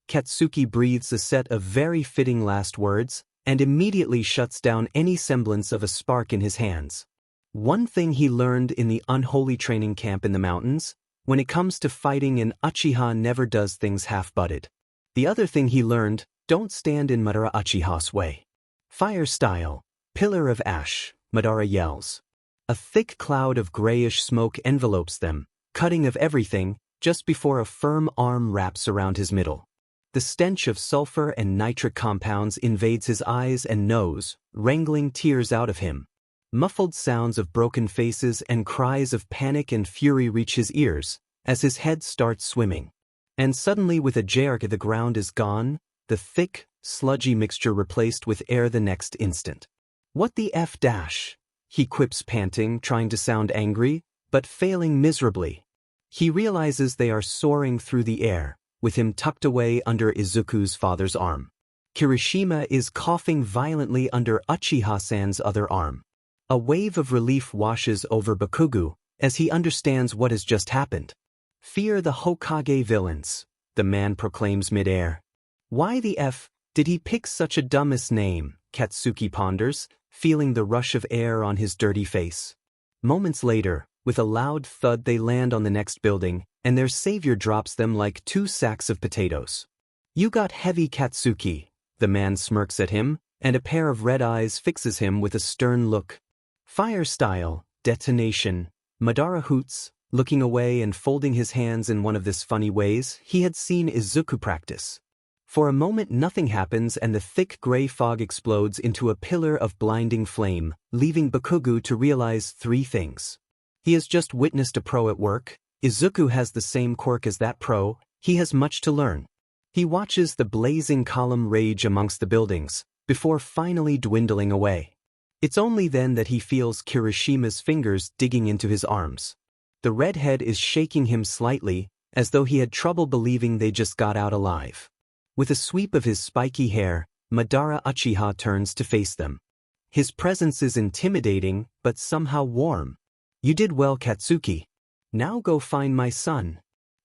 Katsuki breathes a set of very fitting last words, and immediately shuts down any semblance of a spark in his hands. One thing he learned in the unholy training camp in the mountains, when it comes to fighting, an Uchiha never does things half-butted. The other thing he learned, don't stand in Madara Uchiha's way. Fire style, pillar of ash, Madara yells. A thick cloud of grayish smoke envelopes them, cutting of everything, just before a firm arm wraps around his middle. The stench of sulfur and nitric compounds invades his eyes and nose, wrangling tears out of him. Muffled sounds of broken faces and cries of panic and fury reach his ears, as his head starts swimming. And suddenly, with a jerk, the ground is gone, the thick, sludgy mixture replaced with air the next instant. What the F-? He quips, panting, trying to sound angry, but failing miserably. He realizes they are soaring through the air, with him tucked away under Izuku's father's arm. Kirishima is coughing violently under Uchiha-san's other arm. A wave of relief washes over Bakugo, as he understands what has just happened. Fear the Hokage villains, the man proclaims mid-air. Why the F did he pick such a dumbest name? Katsuki ponders, feeling the rush of air on his dirty face. Moments later, with a loud thud, they land on the next building, and their savior drops them like 2 sacks of potatoes. You got heavy, Katsuki, the man smirks at him, and a pair of red eyes fixes him with a stern look. Fire style, detonation, Madara hoots, looking away and folding his hands in one of this funny ways he had seen Izuku practice. For a moment nothing happens, and the thick gray fog explodes into a pillar of blinding flame, leaving Bakugo to realize 3 things. He has just witnessed a pro at work. Izuku has the same quirk as that pro. He has much to learn. He watches the blazing column rage amongst the buildings, before finally dwindling away. It's only then that he feels Kirishima's fingers digging into his arms. The redhead is shaking him slightly, as though he had trouble believing they just got out alive. With a sweep of his spiky hair, Madara Uchiha turns to face them. His presence is intimidating, but somehow warm. You did well, Katsuki. Now go find my son.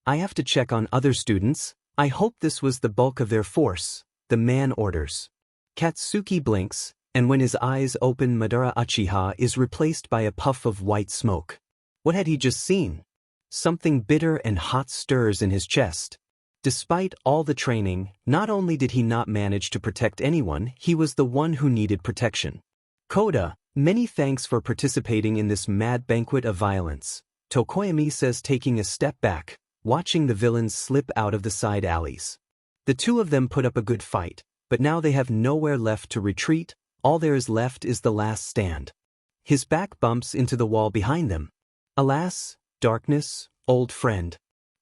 I have to check on other students. I hope this was the bulk of their force, the man orders. Katsuki blinks, and when his eyes open, Madara Uchiha is replaced by a puff of white smoke. What had he just seen? Something bitter and hot stirs in his chest. Despite all the training, not only did he not manage to protect anyone, he was the one who needed protection. Koda, many thanks for participating in this mad banquet of violence, Tokoyami says, taking a step back, watching the villains slip out of the side alleys. The 2 of them put up a good fight, but now they have nowhere left to retreat. All there is left is the last stand. His back bumps into the wall behind them. Alas, darkness, old friend.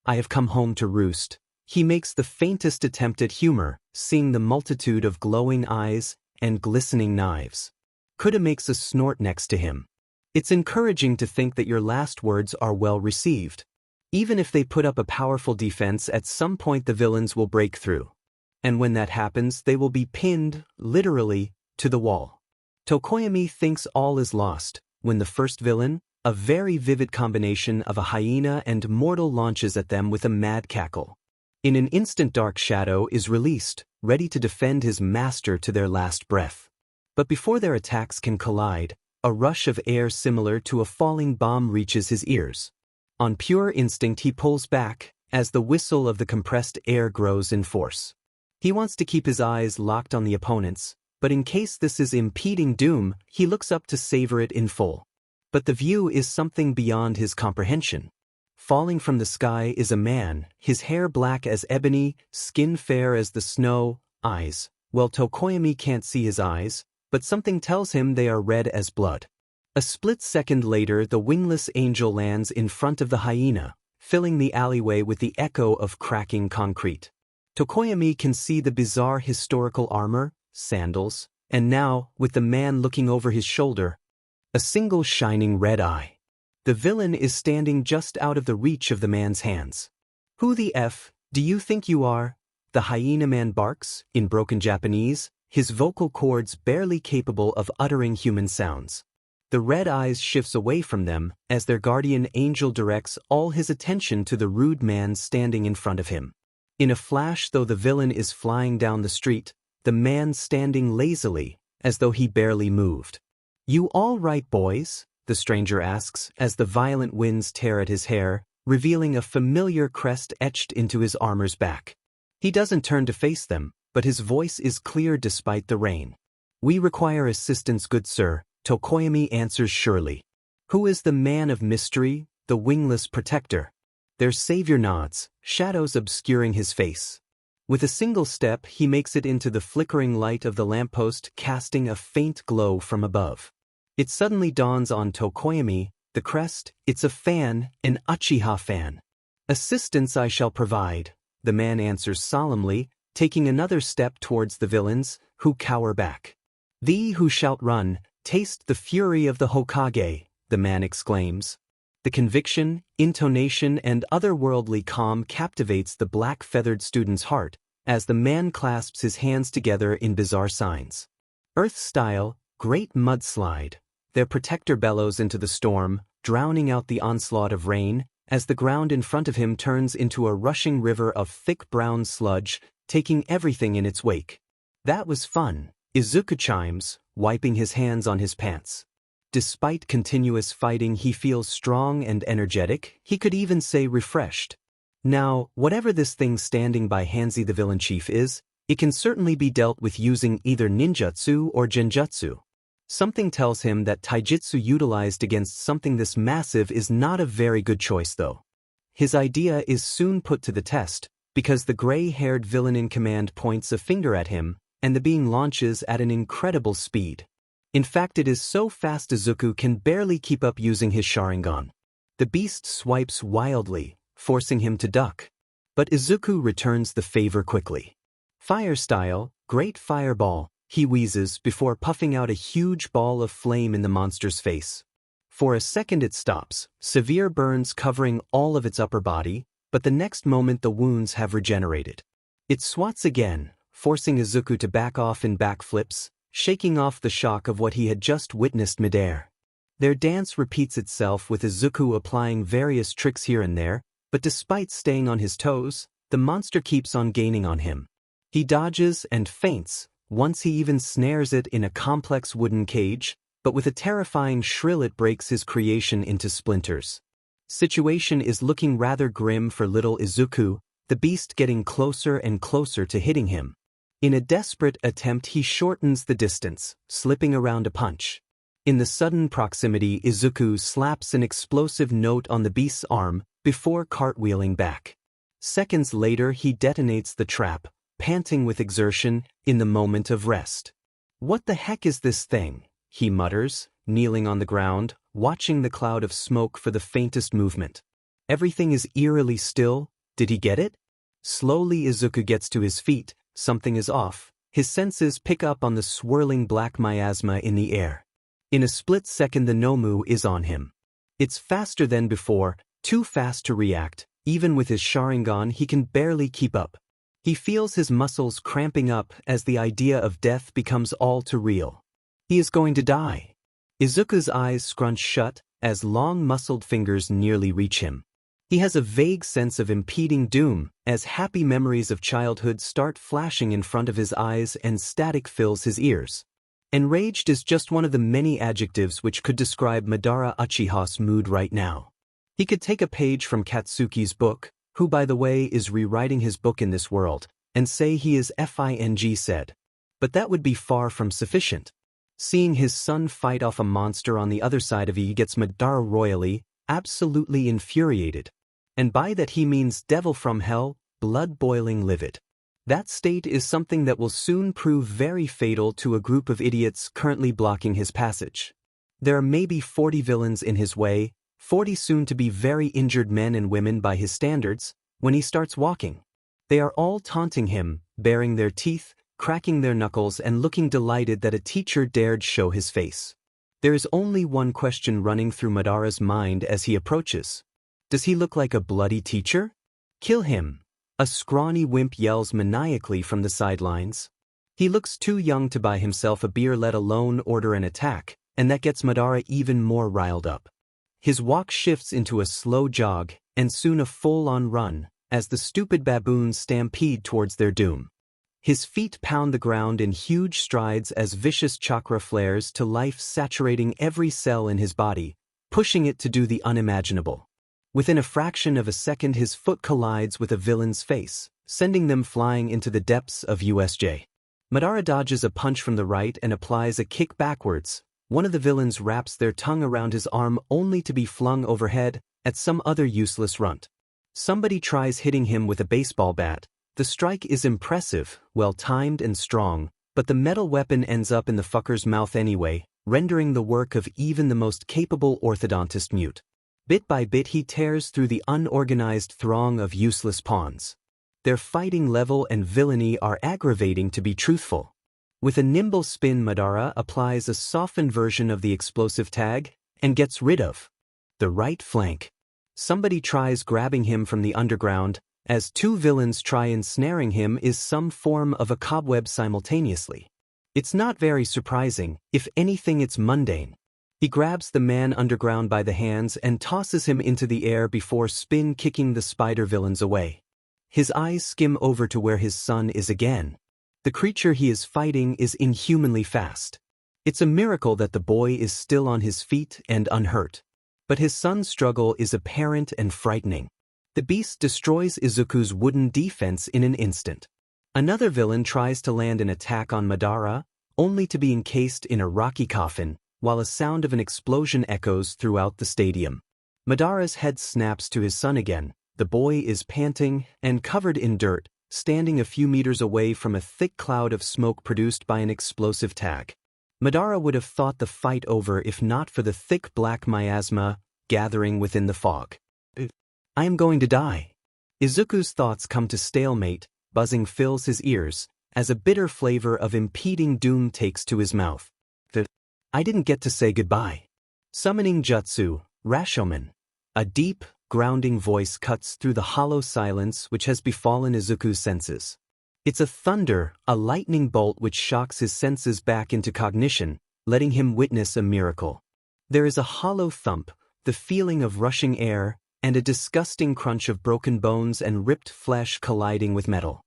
I have come home to roost. He makes the faintest attempt at humor, seeing the multitude of glowing eyes and glistening knives. Kuda makes a snort next to him. It's encouraging to think that your last words are well received. Even if they put up a powerful defense, at some point the villains will break through. And when that happens, they will be pinned, literally, to the wall. Tokoyami thinks all is lost, when the first villain, a very vivid combination of a hyena and mortal, launches at them with a mad cackle. In an instant, Dark Shadow is released, ready to defend his master to their last breath. But before their attacks can collide, a rush of air similar to a falling bomb reaches his ears. On pure instinct, he pulls back, as the whistle of the compressed air grows in force. He wants to keep his eyes locked on the opponents, but in case this is impeding doom, he looks up to savor it in full. But the view is something beyond his comprehension. Falling from the sky is a man, his hair black as ebony, skin fair as the snow, eyes. Well, Tokoyami can't see his eyes, but something tells him they are red as blood. A split second later, the wingless angel lands in front of the hyena, filling the alleyway with the echo of cracking concrete. Tokoyami can see the bizarre historical armor, sandals, and now, with the man looking over his shoulder, a single shining red eye. The villain is standing just out of the reach of the man's hands. "Who the F do you think you are?" the hyena man barks, in broken Japanese, his vocal cords barely capable of uttering human sounds. The red eyes shifts away from them as their guardian angel directs all his attention to the rude man standing in front of him. In a flash, though the villain is flying down the street, the man standing lazily, as though he barely moved. "You all right, boys?" the stranger asks as the violent winds tear at his hair, revealing a familiar crest etched into his armor's back. He doesn't turn to face them, but his voice is clear despite the rain. "We require assistance, good sir," Tokoyami answers surely. "Who is the man of mystery, the wingless protector?" Their savior nods, shadows obscuring his face. With a single step, he makes it into the flickering light of the lamppost, casting a faint glow from above. It suddenly dawns on Tokoyami, the crest, it's a fan, an Uchiha fan. "Assistance I shall provide," the man answers solemnly, taking another step towards the villains, who cower back. "Thee who shalt run, taste the fury of the Hokage," the man exclaims. The conviction, intonation, and otherworldly calm captivates the black-feathered student's heart as the man clasps his hands together in bizarre signs. Earth-style, great mudslide. Their protector bellows into the storm, drowning out the onslaught of rain, as the ground in front of him turns into a rushing river of thick brown sludge, taking everything in its wake. "That was fun," Izuku chimes, wiping his hands on his pants. Despite continuous fighting, he feels strong and energetic, he could even say refreshed. Now, whatever this thing standing by Hanzi the villain chief is, it can certainly be dealt with using either ninjutsu or genjutsu. Something tells him that taijutsu utilized against something this massive is not a very good choice though. His idea is soon put to the test, because the gray-haired villain in command points a finger at him, and the being launches at an incredible speed. In fact, it is so fast Izuku can barely keep up using his Sharingan. The beast swipes wildly, forcing him to duck. But Izuku returns the favor quickly. "Fire style, great fireball," he wheezes before puffing out a huge ball of flame in the monster's face. For a second it stops, severe burns covering all of its upper body, but the next moment the wounds have regenerated. It swats again, forcing Izuku to back off in backflips, shaking off the shock of what he had just witnessed midair. Their dance repeats itself with Izuku applying various tricks here and there, but despite staying on his toes, the monster keeps on gaining on him. He dodges and feints, once he even snares it in a complex wooden cage, but with a terrifying shrill it breaks his creation into splinters. Situation is looking rather grim for little Izuku, the beast getting closer and closer to hitting him. In a desperate attempt he shortens the distance, slipping around a punch. In the sudden proximity, Izuku slaps an explosive note on the beast's arm before cartwheeling back. Seconds later he detonates the trap, panting with exertion, in the moment of rest. "What the heck is this thing?" he mutters, kneeling on the ground, watching the cloud of smoke for the faintest movement. Everything is eerily still. Did he get it? Slowly Izuku gets to his feet. Something is off. His senses pick up on the swirling black miasma in the air. In a split second the Nomu is on him. It's faster than before, too fast to react. Even with his Sharingan he can barely keep up. He feels his muscles cramping up as the idea of death becomes all too real. He is going to die. Izuku's eyes scrunch shut as long muscled fingers nearly reach him. He has a vague sense of impending doom as happy memories of childhood start flashing in front of his eyes and static fills his ears. Enraged is just one of the many adjectives which could describe Madara Uchiha's mood right now. He could take a page from Katsuki's book, who by the way is rewriting his book in this world, and say he is FING said. But that would be far from sufficient. Seeing his son fight off a monster on the other side of he gets Madara royally, absolutely infuriated. And by that he means devil from hell, blood-boiling livid. That state is something that will soon prove very fatal to a group of idiots currently blocking his passage. There are maybe 40 villains in his way, 40 soon-to-be very injured men and women by his standards, when he starts walking. They are all taunting him, baring their teeth, cracking their knuckles and looking delighted that a teacher dared show his face. There is only one question running through Madara's mind as he approaches. Does he look like a bloody teacher? Kill him! A scrawny wimp yells maniacally from the sidelines. He looks too young to buy himself a beer, let alone order an attack, and that gets Madara even more riled up. His walk shifts into a slow jog, and soon a full-on run, as the stupid baboons stampede towards their doom. His feet pound the ground in huge strides as vicious chakra flares to life, saturating every cell in his body, pushing it to do the unimaginable. Within a fraction of a second his foot collides with a villain's face, sending them flying into the depths of USJ. Madara dodges a punch from the right and applies a kick backwards. One of the villains wraps their tongue around his arm only to be flung overhead at some other useless runt. Somebody tries hitting him with a baseball bat. The strike is impressive, well-timed and strong, but the metal weapon ends up in the fucker's mouth anyway, rendering the work of even the most capable orthodontist mute. Bit by bit he tears through the unorganized throng of useless pawns. Their fighting level and villainy are aggravating to be truthful. With a nimble spin, Madara applies a softened version of the explosive tag and gets rid of the right flank. Somebody tries grabbing him from the underground, as two villains try ensnaring him is some form of a cobweb simultaneously. It's not very surprising, if anything it's mundane. He grabs the man underground by the hands and tosses him into the air before spin-kicking the spider villains away. His eyes skim over to where his son is again. The creature he is fighting is inhumanly fast. It's a miracle that the boy is still on his feet and unhurt. But his son's struggle is apparent and frightening. The beast destroys Izuku's wooden defense in an instant. Another villain tries to land an attack on Madara, only to be encased in a rocky coffin, while a sound of an explosion echoes throughout the stadium. Madara's head snaps to his son again. The boy is panting and covered in dirt, standing a few meters away from a thick cloud of smoke produced by an explosive tag. Madara would have thought the fight over if not for the thick black miasma gathering within the fog. I am going to die. Izuku's thoughts come to stalemate, buzzing fills his ears, as a bitter flavor of impending doom takes to his mouth. I didn't get to say goodbye. Summoning Jutsu, Rashomon. A deep, grounding voice cuts through the hollow silence which has befallen Izuku's senses. It's a thunder, a lightning bolt which shocks his senses back into cognition, letting him witness a miracle. There is a hollow thump, the feeling of rushing air, and a disgusting crunch of broken bones and ripped flesh colliding with metal.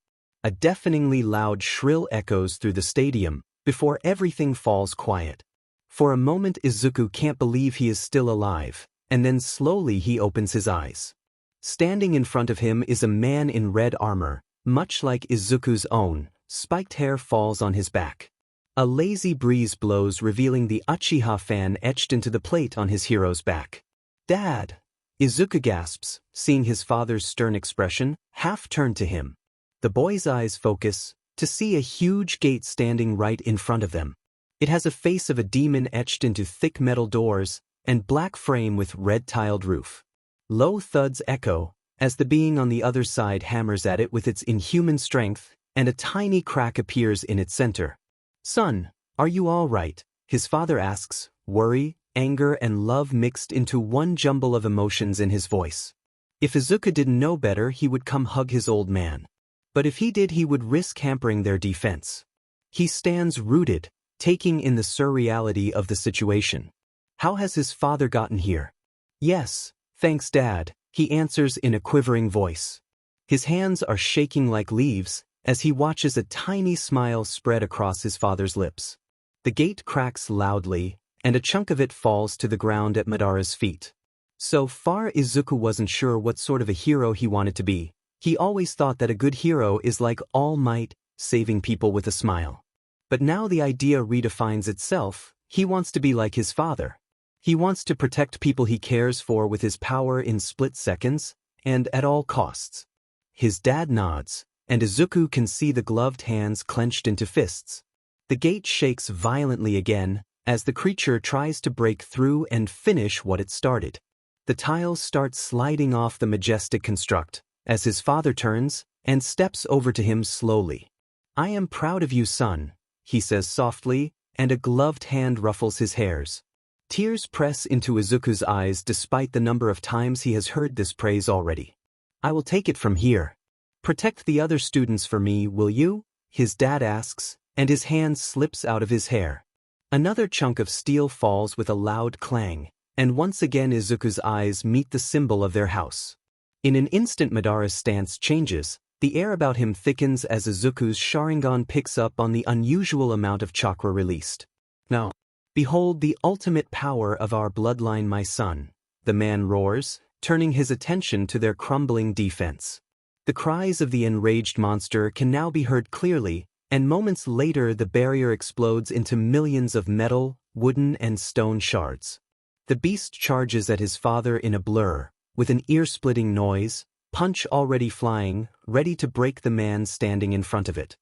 A deafeningly loud shrill echoes through the stadium, before everything falls quiet. For a moment Izuku can't believe he is still alive, and then slowly he opens his eyes. Standing in front of him is a man in red armor, much like Izuku's own. Spiked hair falls on his back. A lazy breeze blows, revealing the Uchiha fan etched into the plate on his hero's back. Dad! Izuku gasps, seeing his father's stern expression, half-turned to him. The boy's eyes focus, to see a huge gate standing right in front of them. It has a face of a demon etched into thick metal doors, and black frame with red-tiled roof. Low thuds echo, as the being on the other side hammers at it with its inhuman strength, and a tiny crack appears in its center. Son, are you all right? His father asks, worry, anger and love mixed into one jumble of emotions in his voice. If Izuku didn't know better he would come hug his old man. But if he did he would risk hampering their defense. He stands rooted, taking in the surreality of the situation. How has his father gotten here? Yes, thanks Dad, he answers in a quivering voice. His hands are shaking like leaves, as he watches a tiny smile spread across his father's lips. The gate cracks loudly, and a chunk of it falls to the ground at Madara's feet. So far Izuku wasn't sure what sort of a hero he wanted to be. He always thought that a good hero is like All Might, saving people with a smile. But now the idea redefines itself. He wants to be like his father. He wants to protect people he cares for with his power in split seconds, and at all costs. His dad nods, and Izuku can see the gloved hands clenched into fists. The gate shakes violently again, as the creature tries to break through and finish what it started. The tiles start sliding off the majestic construct, as his father turns and steps over to him slowly. "I am proud of you, son," he says softly, and a gloved hand ruffles his hairs. Tears press into Izuku's eyes despite the number of times he has heard this praise already. "I will take it from here. Protect the other students for me, will you?" his dad asks, and his hand slips out of his hair. Another chunk of steel falls with a loud clang, and once again Izuku's eyes meet the symbol of their house. In an instant Madara's stance changes, the air about him thickens as Izuku's Sharingan picks up on the unusual amount of chakra released. "Now, behold the ultimate power of our bloodline, my son," the man roars, turning his attention to their crumbling defense. The cries of the enraged monster can now be heard clearly, and moments later the barrier explodes into millions of metal, wooden and stone shards. The beast charges at his father in a blur, with an ear-splitting noise, punch already flying, ready to break the man standing in front of it.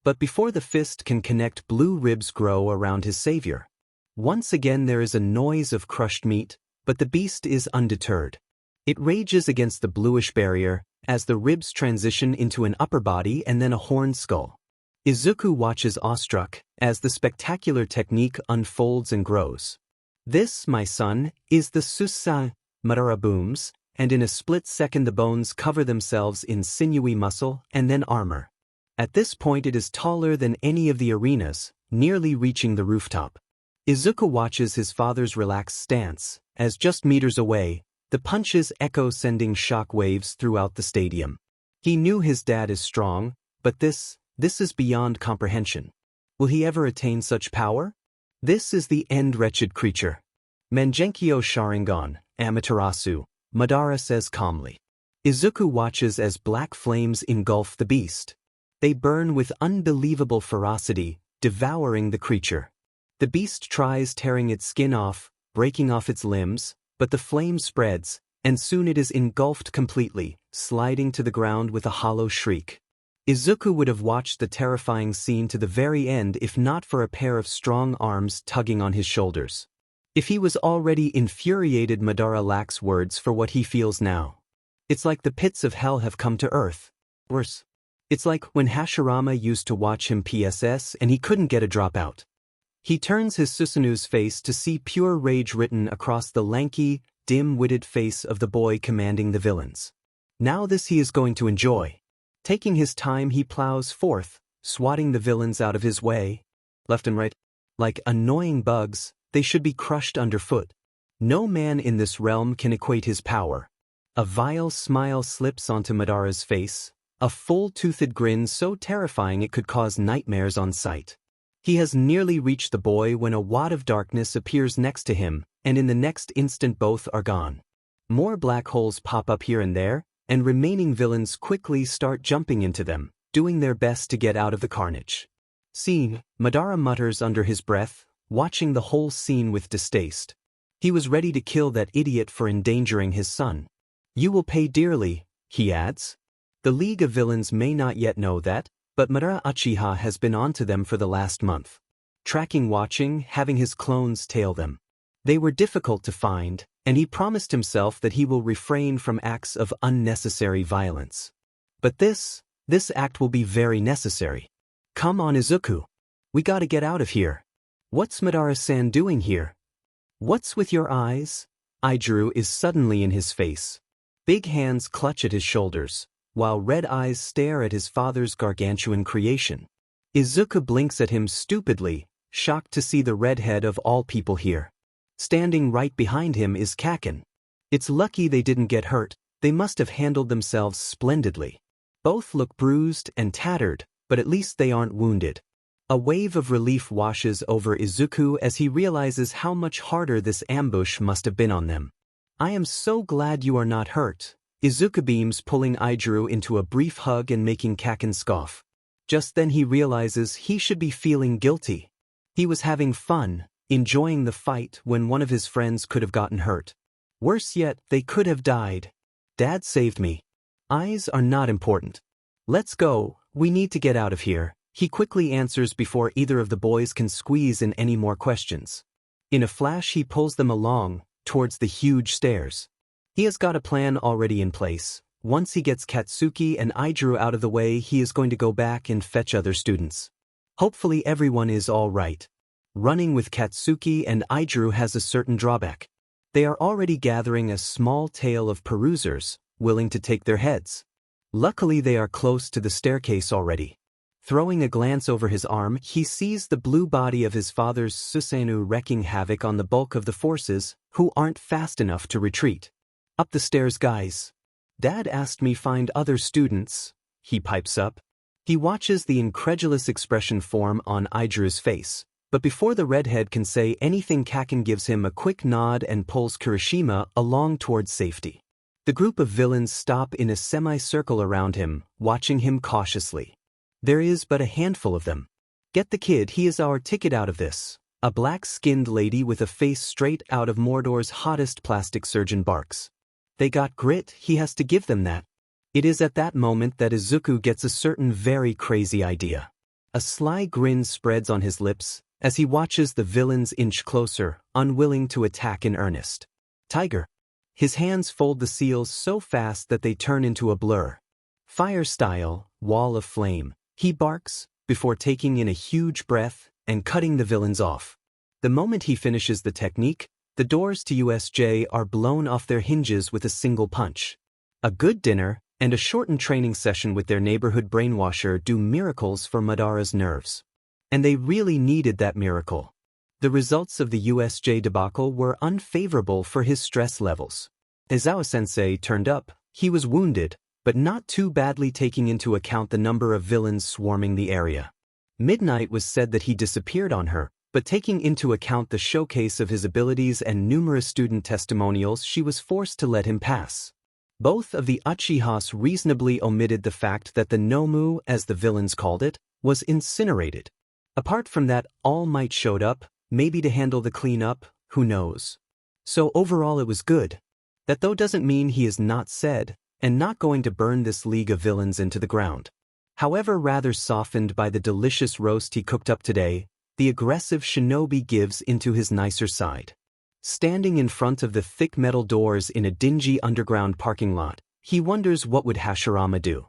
But before the fist can connect, blue ribs grow around his savior. Once again there is a noise of crushed meat, but the beast is undeterred. It rages against the bluish barrier, as the ribs transition into an upper body and then a horned skull. Izuku watches awestruck, as the spectacular technique unfolds and grows. "This, my son, is the Susa," Madara booms, and in a split second the bones cover themselves in sinewy muscle and then armor. At this point it is taller than any of the arenas, nearly reaching the rooftop. Izuku watches his father's relaxed stance, as just meters away, the punches echo sending shock waves throughout the stadium. He knew his dad is strong, but this is beyond comprehension. Will he ever attain such power? This is the end, wretched creature. "Mangenkyo Sharingan, Amaterasu," Madara says calmly. Izuku watches as black flames engulf the beast. They burn with unbelievable ferocity, devouring the creature. The beast tries tearing its skin off, breaking off its limbs, but the flame spreads, and soon it is engulfed completely, sliding to the ground with a hollow shriek. Izuku would have watched the terrifying scene to the very end if not for a pair of strong arms tugging on his shoulders. If he was already infuriated, Madara lacks words for what he feels now. It's like the pits of hell have come to earth. Worse. It's like when Hashirama used to watch him PSS and he couldn't get a drop out. He turns his Susanu's face to see pure rage written across the lanky, dim-witted face of the boy commanding the villains. Now this he is going to enjoy. Taking his time he plows forth, swatting the villains out of his way. Left and right. Like annoying bugs, they should be crushed underfoot. No man in this realm can equate his power. A vile smile slips onto Madara's face, a full-toothed grin so terrifying it could cause nightmares on sight. He has nearly reached the boy when a wad of darkness appears next to him, and in the next instant both are gone. More black holes pop up here and there, and remaining villains quickly start jumping into them, doing their best to get out of the carnage. "Seeing," Madara mutters under his breath, watching the whole scene with distaste. He was ready to kill that idiot for endangering his son. "You will pay dearly," he adds. The League of Villains may not yet know that, but Madara Uchiha has been onto them for the last month. Tracking, watching, having his clones tail them. They were difficult to find, and he promised himself that he will refrain from acts of unnecessary violence. But this act will be very necessary. "Come on, Izuku. We gotta get out of here. What's Madara-san doing here? What's with your eyes?" Izuku is suddenly in his face. Big hands clutch at his shoulders, while red eyes stare at his father's gargantuan creation. Izuku blinks at him stupidly, shocked to see the redhead of all people here. Standing right behind him is Kaken. It's lucky they didn't get hurt, they must have handled themselves splendidly. Both look bruised and tattered, but at least they aren't wounded. A wave of relief washes over Izuku as he realizes how much harder this ambush must have been on them. "I am so glad you are not hurt," Izuku beams, pulling Izuku into a brief hug and making Kaken scoff. Just then he realizes he should be feeling guilty. He was having fun, enjoying the fight when one of his friends could have gotten hurt. Worse yet, they could have died. Dad saved me. Eyes are not important. Let's go, we need to get out of here, he quickly answers before either of the boys can squeeze in any more questions. In a flash he pulls them along, towards the huge stairs. He has got a plan already in place. Once he gets Katsuki and Izuku out of the way, he is going to go back and fetch other students. Hopefully everyone is all right. Running with Katsuki and Izuku has a certain drawback. They are already gathering a small tail of perusers, willing to take their heads. Luckily they are close to the staircase already. Throwing a glance over his arm, he sees the blue body of his father's Susanoo wreaking havoc on the bulk of the forces, who aren't fast enough to retreat. Up the stairs, guys. Dad asked me find other students, he pipes up. He watches the incredulous expression form on Izuku's face, but before the redhead can say anything, Kaken gives him a quick nod and pulls Kirishima along towards safety. The group of villains stop in a semicircle around him, watching him cautiously. There is but a handful of them. Get the kid, he is our ticket out of this. A black-skinned lady with a face straight out of Mordor's hottest plastic surgeon barks. They got grit, he has to give them that. It is at that moment that Izuku gets a certain very crazy idea. A sly grin spreads on his lips as he watches the villains inch closer, unwilling to attack in earnest. Tiger. His hands fold the seals so fast that they turn into a blur. Fire style, wall of flame. He barks, before taking in a huge breath and cutting the villains off. The moment he finishes the technique, the doors to USJ are blown off their hinges with a single punch. A good dinner and a shortened training session with their neighborhood brainwasher do miracles for Madara's nerves. And they really needed that miracle. The results of the USJ debacle were unfavorable for his stress levels. Aizawa-sensei turned up. He was wounded, but not too badly taking into account the number of villains swarming the area. Midnight was said that he disappeared on her, but taking into account the showcase of his abilities and numerous student testimonials, she was forced to let him pass. Both of the Uchihas reasonably omitted the fact that the Nomu, as the villains called it, was incinerated. Apart from that, All Might showed up, maybe to handle the cleanup, who knows. So overall it was good. That though doesn't mean he is not said, and not going to burn this league of villains into the ground. However, rather softened by the delicious roast he cooked up today, the aggressive shinobi gives into his nicer side. Standing in front of the thick metal doors in a dingy underground parking lot, he wonders what would Hashirama do.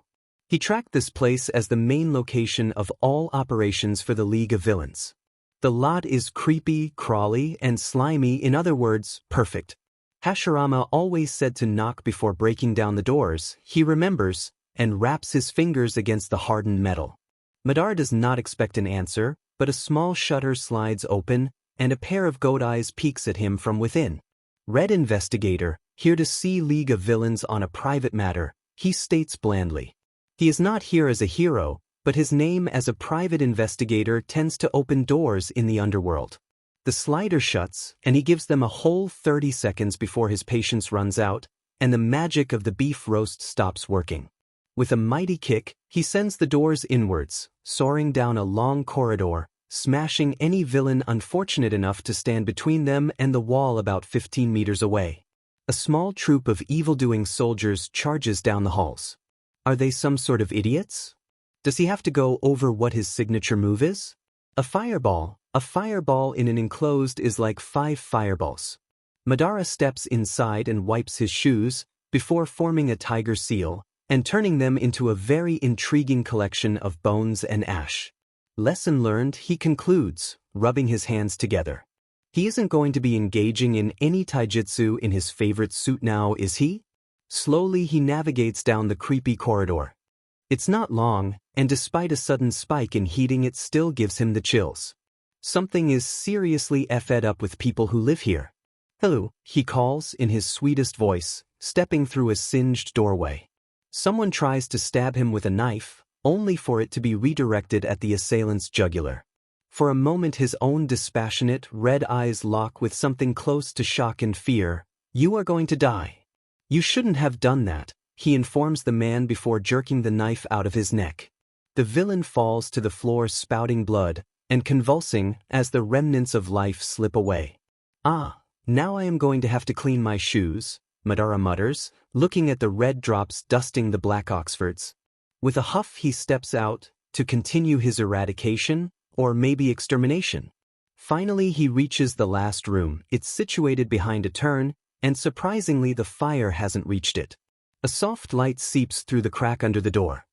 He tracked this place as the main location of all operations for the League of Villains. The lot is creepy, crawly, and slimy, in other words, perfect. Hashirama always said to knock before breaking down the doors, he remembers, and raps his fingers against the hardened metal. Madara does not expect an answer, but a small shutter slides open, and a pair of goat eyes peeks at him from within. Red investigator, here to see League of Villains on a private matter, he states blandly. He is not here as a hero, but his name as a private investigator tends to open doors in the underworld. The slider shuts, and he gives them a whole 30 seconds before his patience runs out, and the magic of the beef roast stops working. With a mighty kick, he sends the doors inwards, soaring down a long corridor, smashing any villain unfortunate enough to stand between them and the wall about 15 meters away. A small troop of evil-doing soldiers charges down the halls. Are they some sort of idiots? Does he have to go over what his signature move is? A fireball in an enclosed is like 5 fireballs. Madara steps inside and wipes his shoes, before forming a tiger seal, and turning them into a very intriguing collection of bones and ash. Lesson learned, he concludes, rubbing his hands together. He isn't going to be engaging in any taijutsu in his favorite suit now, is he? Slowly he navigates down the creepy corridor. It's not long, and despite a sudden spike in heating, it still gives him the chills. Something is seriously effed up with people who live here. Hello, he calls in his sweetest voice, stepping through a singed doorway. Someone tries to stab him with a knife, only for it to be redirected at the assailant's jugular. For a moment his own dispassionate, red eyes lock with something close to shock and fear. You are going to die. You shouldn't have done that, he informs the man before jerking the knife out of his neck. The villain falls to the floor spouting blood, and convulsing as the remnants of life slip away. Ah, now I am going to have to clean my shoes, Madara mutters, looking at the red drops dusting the black Oxfords. With a huff he steps out, to continue his eradication, or maybe extermination. Finally he reaches the last room. It's situated behind a turn, and surprisingly the fire hasn't reached it. A soft light seeps through the crack under the door.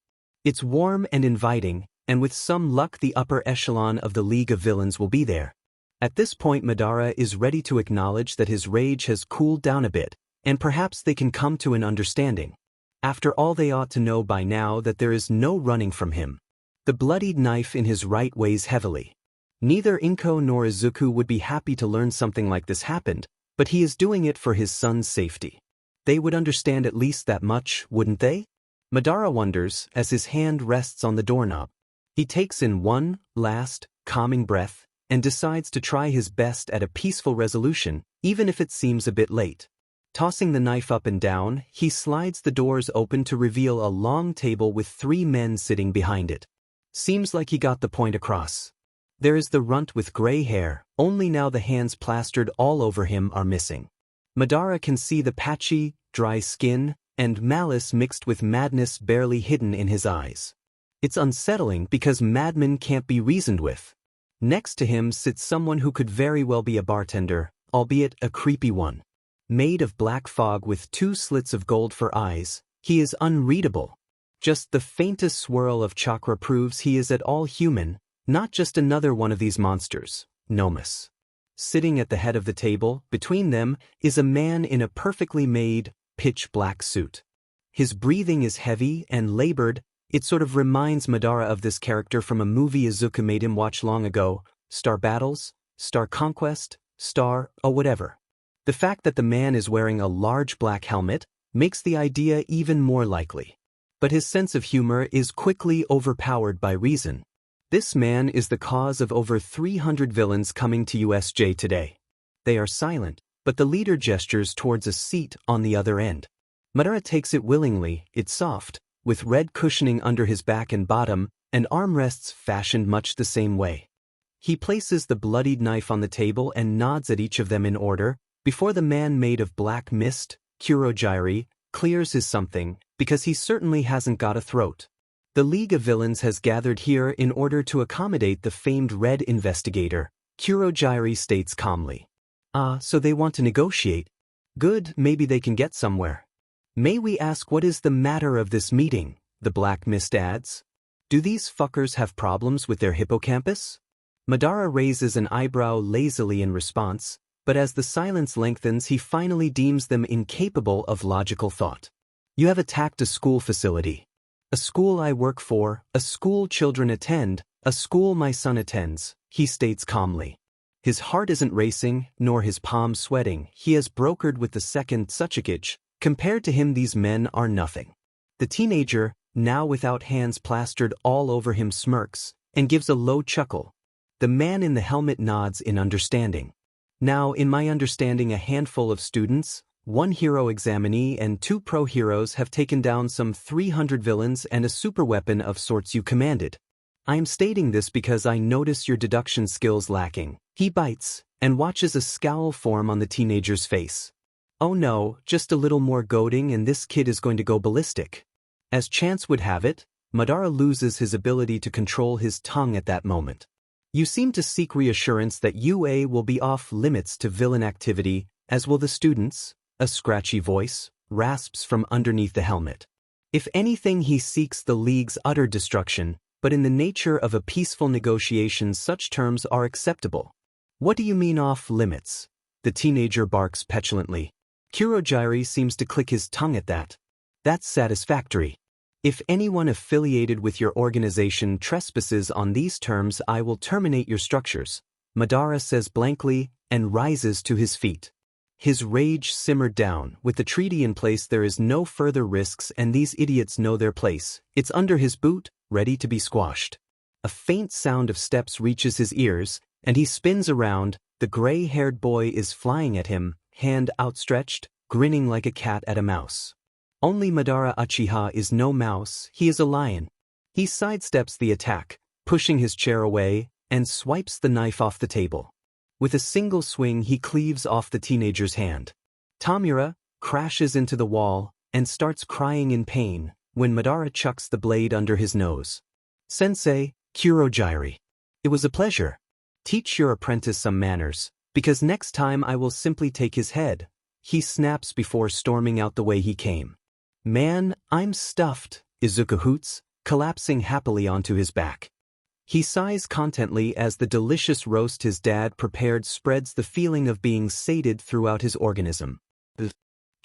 It's warm and inviting, and with some luck the upper echelon of the League of Villains will be there. At this point Madara is ready to acknowledge that his rage has cooled down a bit, and perhaps they can come to an understanding. After all, they ought to know by now that there is no running from him. The bloodied knife in his right weighs heavily. Neither Inko nor Izuku would be happy to learn something like this happened, but he is doing it for his son's safety. They would understand at least that much, wouldn't they? Madara wonders as his hand rests on the doorknob. He takes in one last, calming breath, and decides to try his best at a peaceful resolution, even if it seems a bit late. Tossing the knife up and down, he slides the doors open to reveal a long table with 3 men sitting behind it. Seems like he got the point across. There is the runt with gray hair, only now the hands plastered all over him are missing. Madara can see the patchy, dry skin, and malice mixed with madness barely hidden in his eyes. It's unsettling because madmen can't be reasoned with. Next to him sits someone who could very well be a bartender, albeit a creepy one. Made of black fog with 2 slits of gold for eyes, he is unreadable. Just the faintest swirl of chakra proves he is at all human, not just another one of these monsters, Nomus. Sitting at the head of the table, between them, is a man in a perfectly made, pitch-black suit. His breathing is heavy and labored. It sort of reminds Madara of this character from a movie Izuku made him watch long ago, Star Battles, Star Conquest, whatever. The fact that the man is wearing a large black helmet makes the idea even more likely. But his sense of humor is quickly overpowered by reason. This man is the cause of over 300 villains coming to USJ today. They are silent, but the leader gestures towards a seat on the other end. Madara takes it willingly. It's soft, with red cushioning under his back and bottom, and armrests fashioned much the same way. He places the bloodied knife on the table and nods at each of them in order, before the man made of black mist, Kurogyri, clears his something, because he certainly hasn't got a throat. The League of Villains has gathered here in order to accommodate the famed Red Investigator, Kurogyri states calmly. Ah, so they want to negotiate. Good, maybe they can get somewhere. May we ask what is the matter of this meeting, the Black Mist adds. Do these fuckers have problems with their hippocampus? Madara raises an eyebrow lazily in response, but as the silence lengthens he finally deems them incapable of logical thought. You have attacked a school facility. A school I work for, a school children attend, a school my son attends, he states calmly. His heart isn't racing, nor his palms sweating. He has brokered with the second Tsuchikage. Compared to him these men are nothing. The teenager, now without hands plastered all over him, smirks, and gives a low chuckle. The man in the helmet nods in understanding. Now, in my understanding, a handful of students, 1 hero examinee and 2 pro heroes have taken down some 300 villains and a superweapon of sorts you commanded. I am stating this because I notice your deduction skills lacking. He bites, and watches a scowl form on the teenager's face. Oh no, just a little more goading and this kid is going to go ballistic. As chance would have it, Madara loses his ability to control his tongue at that moment. You seem to seek reassurance that UA will be off limits to villain activity, as will the students, a scratchy voice rasps from underneath the helmet. If anything, he seeks the League's utter destruction, but in the nature of a peaceful negotiation such terms are acceptable. What do you mean off limits? The teenager barks petulantly. Kurogyri seems to click his tongue at that. That's satisfactory. If anyone affiliated with your organization trespasses on these terms, I will terminate your structures, Madara says blankly, and rises to his feet. His rage simmered down. With the treaty in place there is no further risks and these idiots know their place. It's under his boot, ready to be squashed. A faint sound of steps reaches his ears, and he spins around. The gray-haired boy is flying at him, hand outstretched, grinning like a cat at a mouse. Only Madara Uchiha is no mouse, he is a lion. He sidesteps the attack, pushing his chair away, and swipes the knife off the table. With a single swing he cleaves off the teenager's hand. Tamura, crashes into the wall and starts crying in pain when Madara chucks the blade under his nose. Sensei, Kurogyri. It was a pleasure. Teach your apprentice some manners, because next time I will simply take his head, he snaps before storming out the way he came. Man, I'm stuffed, Izuku hoots, collapsing happily onto his back. He sighs contently as the delicious roast his dad prepared spreads the feeling of being sated throughout his organism. The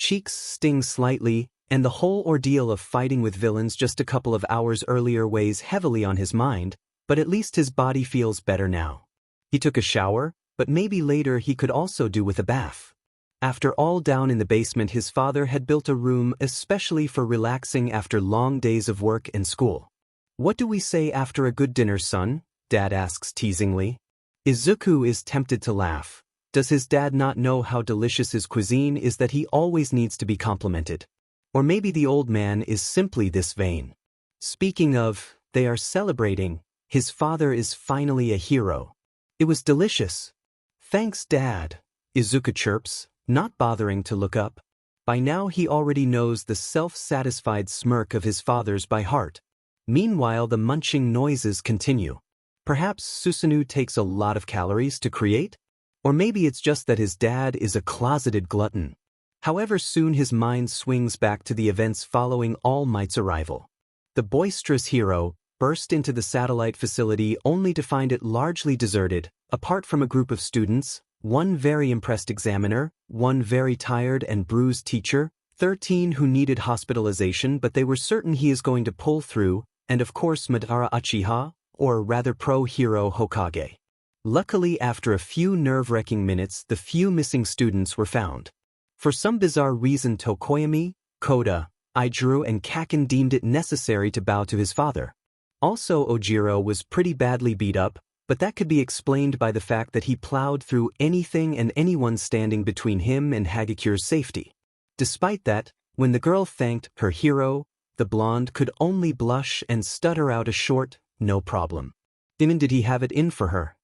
cheeks sting slightly, and the whole ordeal of fighting with villains just a couple of hours earlier weighs heavily on his mind, but at least his body feels better now. He took a shower, but maybe later he could also do with a bath. After all, down in the basement his father had built a room especially for relaxing after long days of work and school. What do we say after a good dinner, son? Dad asks teasingly. Izuku is tempted to laugh. Does his dad not know how delicious his cuisine is that he always needs to be complimented? Or maybe the old man is simply this vain. Speaking of, they are celebrating. His father is finally a hero. It was delicious. Thanks, Dad, Izuku chirps, not bothering to look up. By now he already knows the self-satisfied smirk of his father's by heart. Meanwhile the munching noises continue. Perhaps Susanoo takes a lot of calories to create? Or maybe it's just that his dad is a closeted glutton. However, soon his mind swings back to the events following All Might's arrival. The boisterous hero burst into the satellite facility only to find it largely deserted, apart from a group of students, one very impressed examiner, one very tired and bruised teacher, 13 who needed hospitalization but they were certain he is going to pull through, and of course Madara Uchiha, or rather pro-hero Hokage. Luckily, after a few nerve-wracking minutes, the few missing students were found. For some bizarre reason Tokoyami, Koda, Ijuru and Kaken deemed it necessary to bow to his father. Also Ojiro was pretty badly beat up, but that could be explained by the fact that he plowed through anything and anyone standing between him and Hagakure's safety. Despite that, when the girl thanked her hero, the blonde could only blush and stutter out a short, no problem. Even did he have it in for her?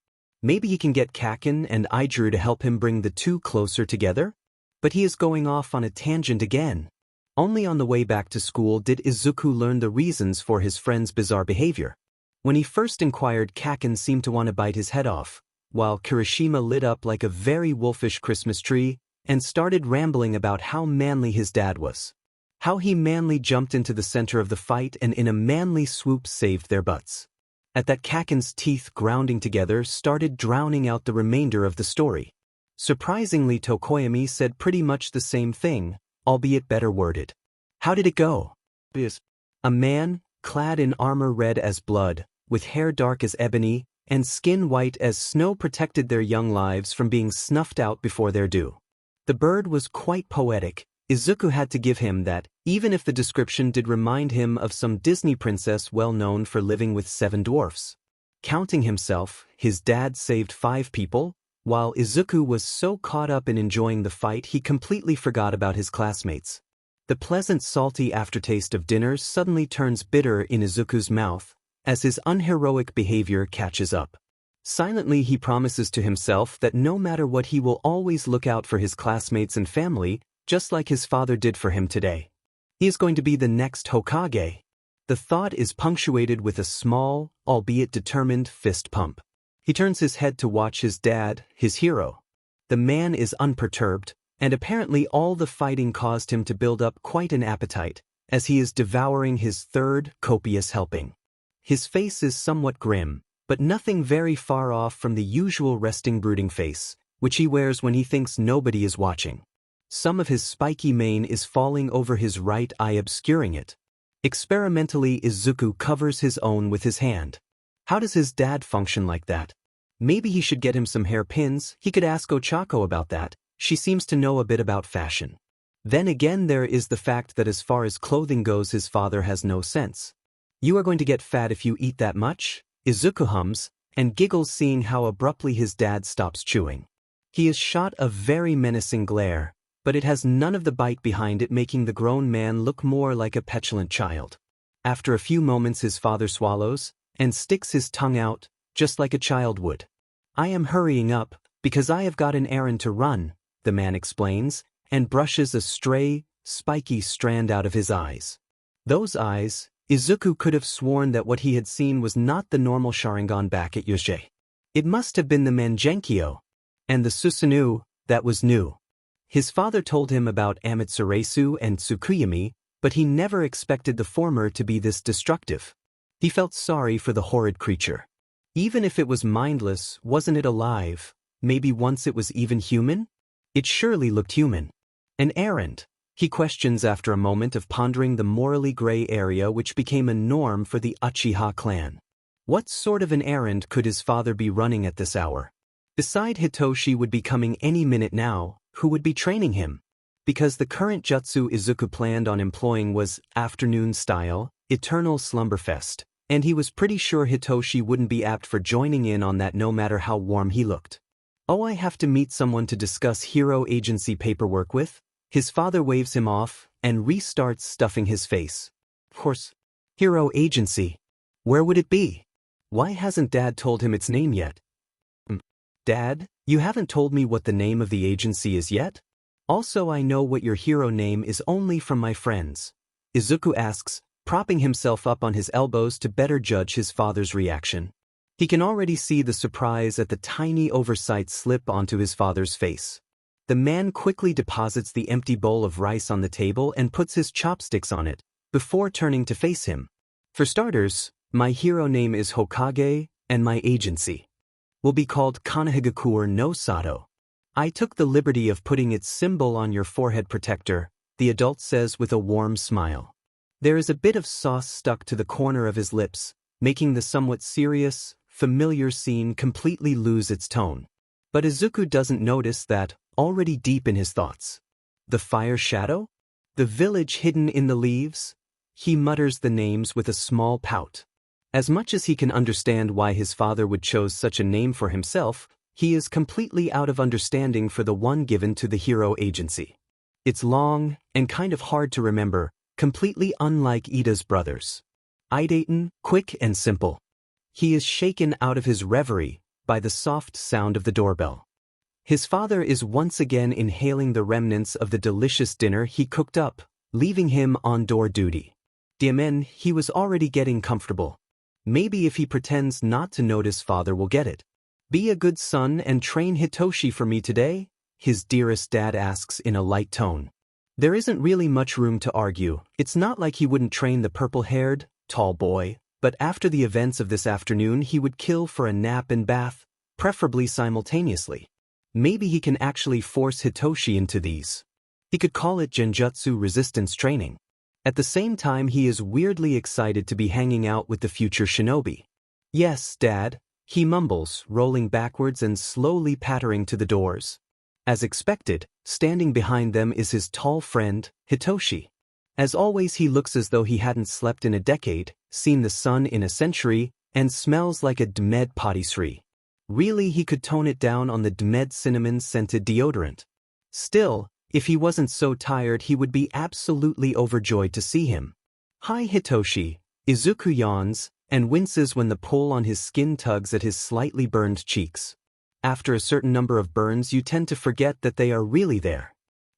Maybe he can get Kaken and Ijuru to help him bring the two closer together? But he is going off on a tangent again. Only on the way back to school did Izuku learn the reasons for his friend's bizarre behavior. When he first inquired, Kaken seemed to want to bite his head off, while Kirishima lit up like a very wolfish Christmas tree and started rambling about how manly his dad was. How he manly jumped into the center of the fight and in a manly swoop saved their butts. At that, Kaken's teeth grounding together started drowning out the remainder of the story. Surprisingly, Tokoyami said pretty much the same thing, albeit better worded. How did it go? A man, clad in armor red as blood, with hair dark as ebony, and skin white as snow protected their young lives from being snuffed out before their due. The bird was quite poetic. Izuku had to give him that, even if the description did remind him of some Disney princess well known for living with 7 dwarfs. Counting himself, his dad saved 5 people, while Izuku was so caught up in enjoying the fight he completely forgot about his classmates. The pleasant salty aftertaste of dinner suddenly turns bitter in Izuku's mouth, as his unheroic behavior catches up. Silently he promises to himself that no matter what he will always look out for his classmates and family, just like his father did for him today. He is going to be the next Hokage. The thought is punctuated with a small, albeit determined, fist pump. He turns his head to watch his dad, his hero. The man is unperturbed, and apparently all the fighting caused him to build up quite an appetite, as he is devouring his third, copious helping. His face is somewhat grim, but nothing very far off from the usual resting brooding face, which he wears when he thinks nobody is watching. Some of his spiky mane is falling over his right eye, obscuring it. Experimentally, Izuku covers his own with his hand. How does his dad function like that? Maybe he should get him some hairpins. He could ask Ochako about that. She seems to know a bit about fashion. Then again, there is the fact that as far as clothing goes, his father has no sense. You are going to get fat if you eat that much? Izuku hums, and giggles seeing how abruptly his dad stops chewing. He is shot a very menacing glare, but it has none of the bite behind it, making the grown man look more like a petulant child. After a few moments his father swallows, and sticks his tongue out, just like a child would. I am hurrying up, because I have got an errand to run, the man explains, and brushes a stray, spiky strand out of his eyes. Those eyes, Izuku could have sworn that what he had seen was not the normal Sharingan back at Yosei. It must have been the Mangenkyo. And the Susanoo, that was new. His father told him about Amatsuresu and Tsukuyami, but he never expected the former to be this destructive. He felt sorry for the horrid creature. Even if it was mindless, wasn't it alive? Maybe once it was even human? It surely looked human. An errand, he questions after a moment of pondering the morally gray area which became a norm for the Uchiha clan. What sort of an errand could his father be running at this hour? Beside Hitoshi would be coming any minute now, who would be training him? Because the current jutsu Izuku planned on employing was afternoon-style, eternal slumberfest, and he was pretty sure Hitoshi wouldn't be apt for joining in on that no matter how warm he looked. Oh, I have to meet someone to discuss hero agency paperwork with? His father waves him off and restarts stuffing his face. Of course, hero agency. Where would it be? Why hasn't Dad told him its name yet? Dad, you haven't told me what the name of the agency is yet? Also, I know what your hero name is only from my friends. Izuku asks, propping himself up on his elbows to better judge his father's reaction. He can already see the surprise at the tiny oversight slip onto his father's face. The man quickly deposits the empty bowl of rice on the table and puts his chopsticks on it, before turning to face him. For starters, my hero name is Hokage, and my agency will be called Konohagakure no Sato. I took the liberty of putting its symbol on your forehead protector, the adult says with a warm smile. There is a bit of sauce stuck to the corner of his lips, making the somewhat serious, familiar scene completely lose its tone. But Izuku doesn't notice that, already deep in his thoughts. The fire shadow? The village hidden in the leaves? He mutters the names with a small pout. As much as he can understand why his father would choose such a name for himself, he is completely out of understanding for the one given to the hero agency. It's long, and kind of hard to remember, completely unlike Ida's brothers. Idaten, quick and simple. He is shaken out of his reverie by the soft sound of the doorbell. His father is once again inhaling the remnants of the delicious dinner he cooked up, leaving him on door duty. Diamen, he was already getting comfortable. Maybe if he pretends not to notice, father will get it. Be a good son and train Hitoshi for me today? His dearest dad asks in a light tone. There isn't really much room to argue. It's not like he wouldn't train the purple-haired, tall boy, but after the events of this afternoon he would kill for a nap and bath, preferably simultaneously. Maybe he can actually force Hitoshi into these. He could call it genjutsu resistance training. At the same time, he is weirdly excited to be hanging out with the future shinobi. Yes, Dad, he mumbles, rolling backwards and slowly pattering to the doors. As expected, standing behind them is his tall friend, Hitoshi. As always, he looks as though he hadn't slept in a decade, seen the sun in a century, and smells like a Dmed patisserie. Really, he could tone it down on the Dmed cinnamon-scented deodorant. Still, if he wasn't so tired, he would be absolutely overjoyed to see him. Hi Hitoshi, Izuku yawns, and winces when the pull on his skin tugs at his slightly burned cheeks. After a certain number of burns, you tend to forget that they are really there.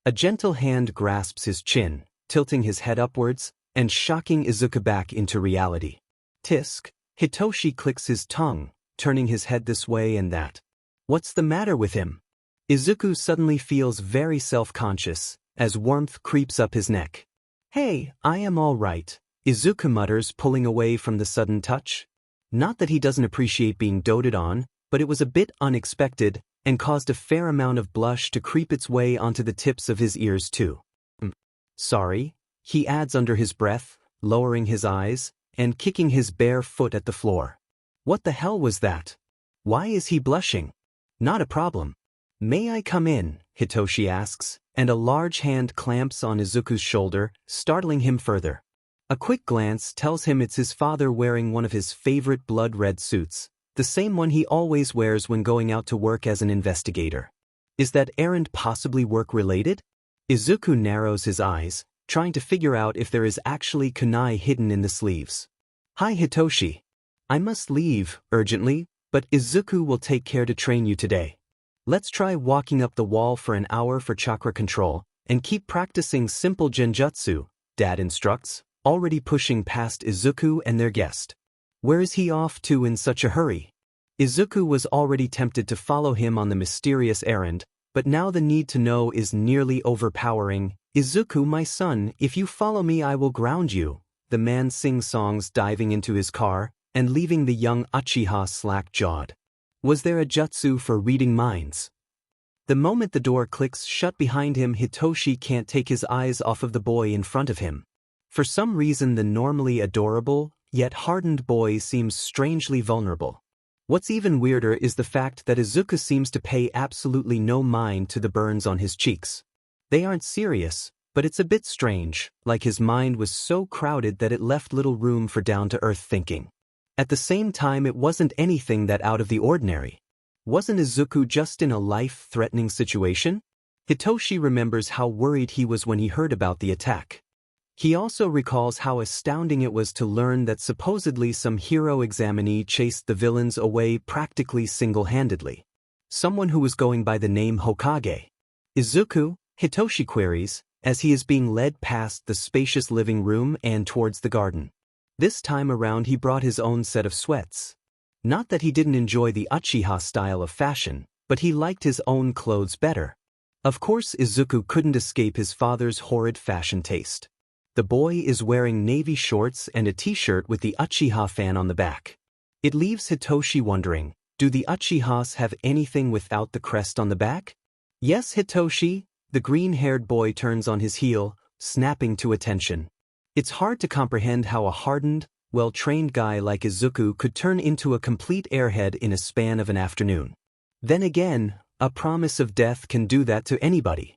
A gentle hand grasps his chin, tilting his head upwards, and shocking Izuku back into reality. Tisk, Hitoshi clicks his tongue, turning his head this way and that. What's the matter with him? Izuku suddenly feels very self-conscious, as warmth creeps up his neck. Hey, I am all right, Izuku mutters, pulling away from the sudden touch. Not that he doesn't appreciate being doted on, but it was a bit unexpected, and caused a fair amount of blush to creep its way onto the tips of his ears too. Sorry, he adds under his breath, lowering his eyes, and kicking his bare foot at the floor. What the hell was that? Why is he blushing? Not a problem. May I come in? Hitoshi asks, and a large hand clamps on Izuku's shoulder, startling him further. A quick glance tells him it's his father wearing one of his favorite blood-red suits, the same one he always wears when going out to work as an investigator. Is that errand possibly work-related? Izuku narrows his eyes, trying to figure out if there is actually kunai hidden in the sleeves. Hi Hitoshi. I must leave, urgently, but Izuku will take care to train you today. Let's try walking up the wall for an hour for chakra control, and keep practicing simple genjutsu, Dad instructs, already pushing past Izuku and their guest. Where is he off to in such a hurry? Izuku was already tempted to follow him on the mysterious errand, but now the need to know is nearly overpowering. Izuku, my son, if you follow me I will ground you. The man sings songs, diving into his car and leaving the young Uchiha slack-jawed. Was there a jutsu for reading minds? The moment the door clicks shut behind him, Hitoshi can't take his eyes off of the boy in front of him. For some reason the normally adorable, yet hardened boy seems strangely vulnerable. What's even weirder is the fact that Izuku seems to pay absolutely no mind to the burns on his cheeks. They aren't serious, but it's a bit strange, like his mind was so crowded that it left little room for down-to-earth thinking. At the same time, it wasn't anything that out of the ordinary. Wasn't Izuku just in a life-threatening situation? Hitoshi remembers how worried he was when he heard about the attack. He also recalls how astounding it was to learn that supposedly some hero examinee chased the villains away practically single-handedly. Someone who was going by the name Hokage. Izuku, Hitoshi queries, as he is being led past the spacious living room and towards the garden. This time around he brought his own set of sweats. Not that he didn't enjoy the Uchiha style of fashion, but he liked his own clothes better. Of course Izuku couldn't escape his father's horrid fashion taste. The boy is wearing navy shorts and a t-shirt with the Uchiha fan on the back. It leaves Hitoshi wondering, do the Uchihas have anything without the crest on the back? Yes, Hitoshi, the green-haired boy turns on his heel, snapping to attention. It's hard to comprehend how a hardened, well-trained guy like Izuku could turn into a complete airhead in a span of an afternoon. Then again, a promise of death can do that to anybody.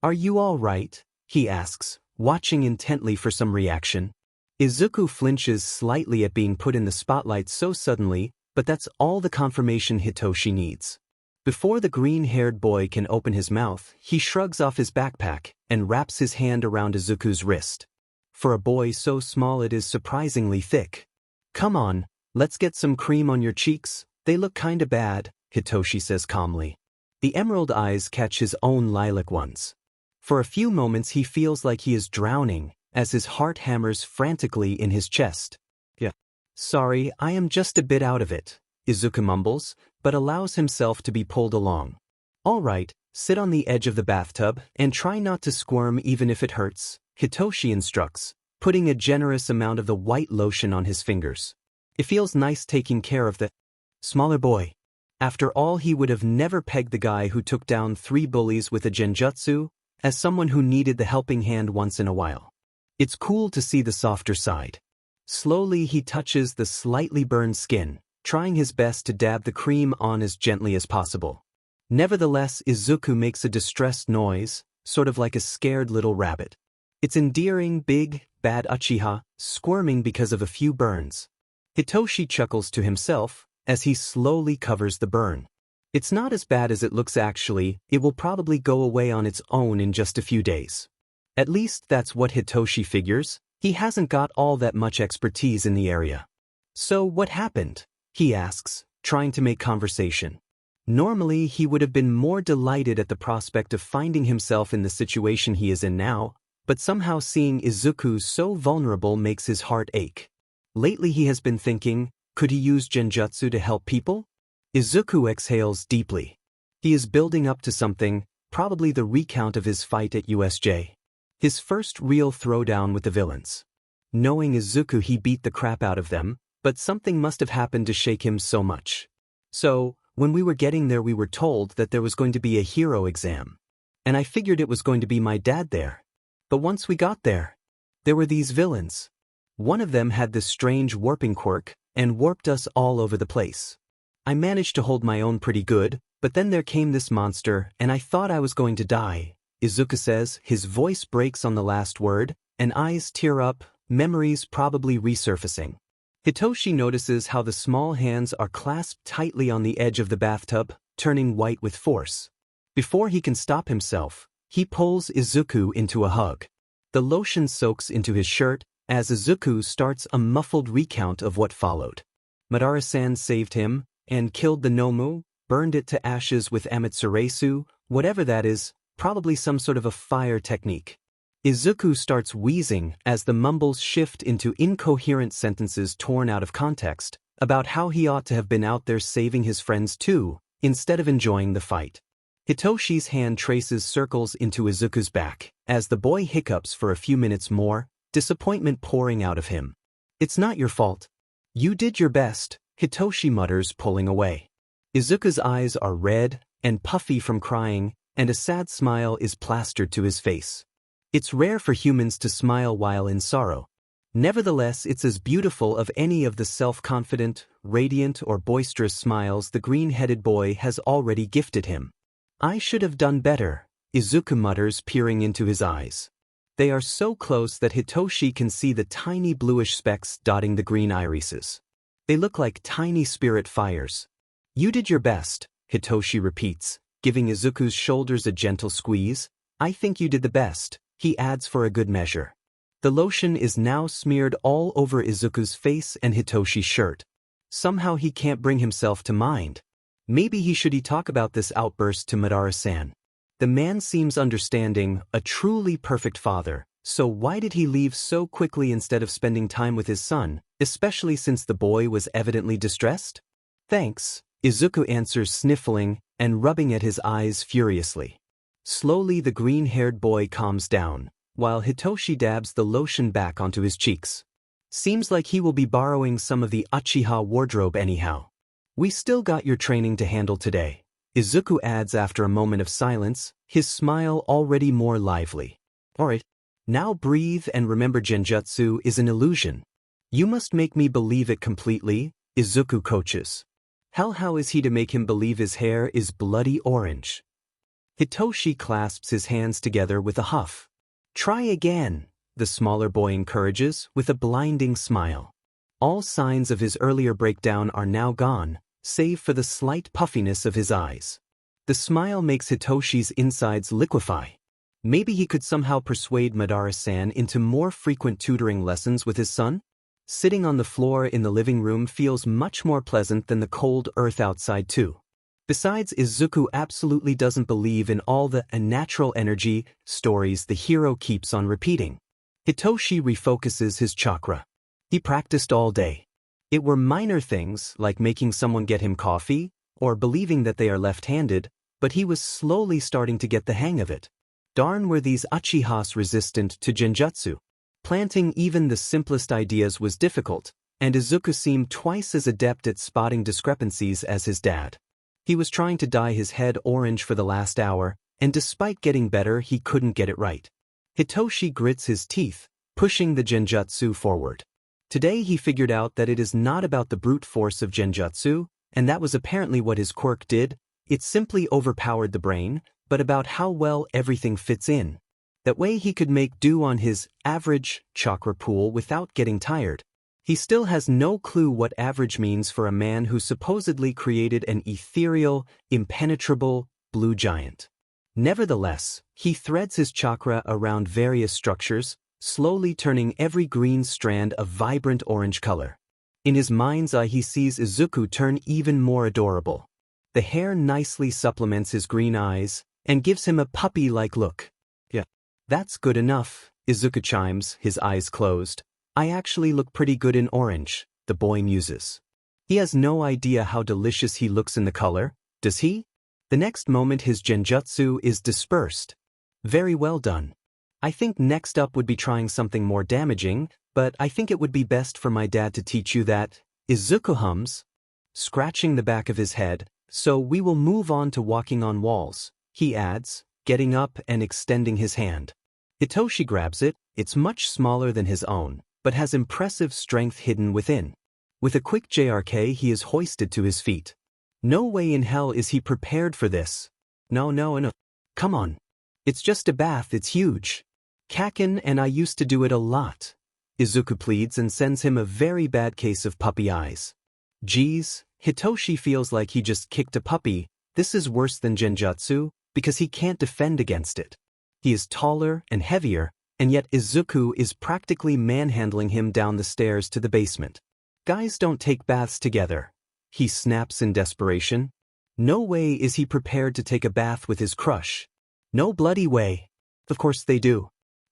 Are you all right? He asks, watching intently for some reaction. Izuku flinches slightly at being put in the spotlight so suddenly, but that's all the confirmation Hitoshi needs. Before the green-haired boy can open his mouth, he shrugs off his backpack and wraps his hand around Izuku's wrist. For a boy so small it is surprisingly thick. Come on, let's get some cream on your cheeks, they look kinda bad, Hitoshi says calmly. The emerald eyes catch his own lilac ones. For a few moments he feels like he is drowning, as his heart hammers frantically in his chest. Yeah. Sorry, I am just a bit out of it, Izuku mumbles, but allows himself to be pulled along. All right, sit on the edge of the bathtub and try not to squirm even if it hurts, Hitoshi instructs, putting a generous amount of the white lotion on his fingers. It feels nice taking care of the smaller boy. After all, he would have never pegged the guy who took down 3 bullies with a genjutsu as someone who needed the helping hand once in a while. It's cool to see the softer side. Slowly he touches the slightly burned skin, trying his best to dab the cream on as gently as possible. Nevertheless, Izuku makes a distressed noise, sort of like a scared little rabbit. It's endearing, big, bad Uchiha, squirming because of a few burns. Hitoshi chuckles to himself as he slowly covers the burn. It's not as bad as it looks actually, it will probably go away on its own in just a few days. At least that's what Hitoshi figures, he hasn't got all that much expertise in the area. So what happened? He asks, trying to make conversation. Normally he would have been more delighted at the prospect of finding himself in the situation he is in now, but somehow seeing Izuku so vulnerable makes his heart ache. Lately he has been thinking, could he use genjutsu to help people? Izuku exhales deeply. He is building up to something, probably the recount of his fight at USJ. His first real throwdown with the villains. Knowing Izuku, he beat the crap out of them, but something must have happened to shake him so much. So, when we were getting there we were told that there was going to be a hero exam. And I figured it was going to be my dad there. But once we got there, there were these villains. One of them had this strange warping quirk, and warped us all over the place. I managed to hold my own pretty good, but then there came this monster, and I thought I was going to die, Izuku says, his voice breaks on the last word, and eyes tear up, memories probably resurfacing. Hitoshi notices how the small hands are clasped tightly on the edge of the bathtub, turning white with force. Before he can stop himself, he pulls Izuku into a hug. The lotion soaks into his shirt, as Izuku starts a muffled recount of what followed. Madara-san saved him, and killed the Nomu, burned it to ashes with Amatsuresu, whatever that is, Probably some sort of a fire technique. Izuku starts wheezing as the mumbles shift into incoherent sentences torn out of context about how he ought to have been out there saving his friends too, instead of enjoying the fight. Hitoshi's hand traces circles into Izuku's back as the boy hiccups for a few minutes more, disappointment pouring out of him. "It's not your fault. You did your best," Hitoshi mutters, pulling away. Izuku's eyes are red and puffy from crying, and a sad smile is plastered to his face. It's rare for humans to smile while in sorrow. Nevertheless, it's as beautiful of any of the self-confident, radiant, or boisterous smiles the green-headed boy has already gifted him. "I should have done better," Izuku mutters, peering into his eyes. They are so close that Hitoshi can see the tiny bluish specks dotting the green irises. They look like tiny spirit fires. "You did your best," Hitoshi repeats, giving Izuku's shoulders a gentle squeeze. "I think you did the best," he adds for a good measure. The lotion is now smeared all over Izuku's face and Hitoshi's shirt. Somehow he can't bring himself to mind. Maybe he should talk about this outburst to Madara-san. The man seems understanding, a truly perfect father, so why did he leave so quickly instead of spending time with his son, especially since the boy was evidently distressed? "Thanks," Izuku answers, sniffling and rubbing at his eyes furiously. Slowly the green-haired boy calms down, while Hitoshi dabs the lotion back onto his cheeks. "Seems like he will be borrowing some of the Uchiha wardrobe anyhow. We still got your training to handle today," Izuku adds after a moment of silence, his smile already more lively. "Alright, now breathe and remember genjutsu is an illusion. You must make me believe it completely," Izuku coaches. How is he to make him believe his hair is bloody orange? Hitoshi clasps his hands together with a huff. "Try again," the smaller boy encourages, with a blinding smile. All signs of his earlier breakdown are now gone, save for the slight puffiness of his eyes. The smile makes Hitoshi's insides liquefy. Maybe he could somehow persuade Madara-san into more frequent tutoring lessons with his son? Sitting on the floor in the living room feels much more pleasant than the cold earth outside too. Besides, Izuku absolutely doesn't believe in all the unnatural energy stories the hero keeps on repeating. Hitoshi refocuses his chakra. He practiced all day. It were minor things like making someone get him coffee or believing that they are left-handed, but he was slowly starting to get the hang of it. Darn were these Uchihas resistant to genjutsu. Planting even the simplest ideas was difficult, and Izuku seemed twice as adept at spotting discrepancies as his dad. He was trying to dye his head orange for the last hour, and despite getting better, he couldn't get it right. Hitoshi grits his teeth, pushing the genjutsu forward. Today he figured out that it is not about the brute force of genjutsu, and that was apparently what his quirk did. It simply overpowered the brain, but about how well everything fits in. That way he could make do on his average chakra pool without getting tired. He still has no clue what average means for a man who supposedly created an ethereal, impenetrable, blue giant. Nevertheless, he threads his chakra around various structures, slowly turning every green strand a vibrant orange color. In his mind's eye he sees Izuku turn even more adorable. The hair nicely supplements his green eyes and gives him a puppy-like look. "Yeah, that's good enough," Izuku chimes, his eyes closed. "I actually look pretty good in orange," the boy muses. He has no idea how delicious he looks in the color, does he? The next moment his genjutsu is dispersed. Very well done. I think next up would be trying something more damaging, but I think it would be best for my dad to teach you that. Izuku hums, scratching the back of his head. "So we will move on to walking on walls," he adds, getting up and extending his hand. Hitoshi grabs it. It's much smaller than his own, but has impressive strength hidden within. With a quick JRK he is hoisted to his feet. No way in hell is he prepared for this. No. Come on. It's just a bath, it's huge. Kaken and I used to do it a lot. Izuku pleads and sends him a very bad case of puppy eyes. Geez, Hitoshi feels like he just kicked a puppy. This is worse than genjutsu, because he can't defend against it. He is taller and heavier, and yet Izuku is practically manhandling him down the stairs to the basement. Guys don't take baths together. He snaps in desperation. No way is he prepared to take a bath with his crush. No bloody way. Of course they do.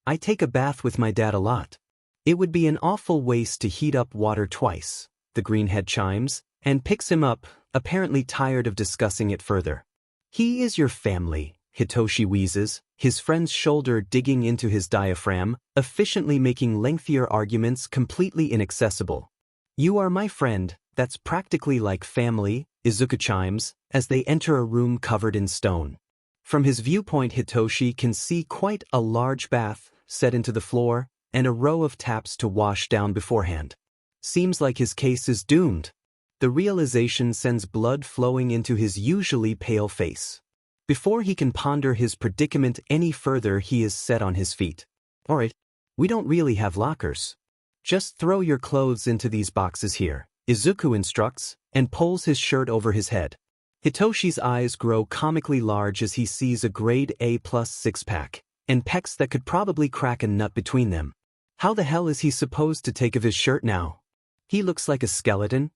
I take a bath with my dad a lot. It would be an awful waste to heat up water twice, the greenhead chimes, and picks him up, apparently tired of discussing it further. He is your family, Hitoshi wheezes, his friend's shoulder digging into his diaphragm, efficiently making lengthier arguments completely inaccessible. You are my friend, that's practically like family, Izuku chimes, as they enter a room covered in stone. From his viewpoint, Hitoshi can see quite a large bath set into the floor, and a row of taps to wash down beforehand. Seems like his case is doomed. The realization sends blood flowing into his usually pale face. Before he can ponder his predicament any further, he is set on his feet. Alright, we don't really have lockers. Just throw your clothes into these boxes here, Izuku instructs, and pulls his shirt over his head. Hitoshi's eyes grow comically large as he sees a grade A+ six-pack, and pecs that could probably crack a nut between them. How the hell is he supposed to take off his shirt now? He looks like a skeleton.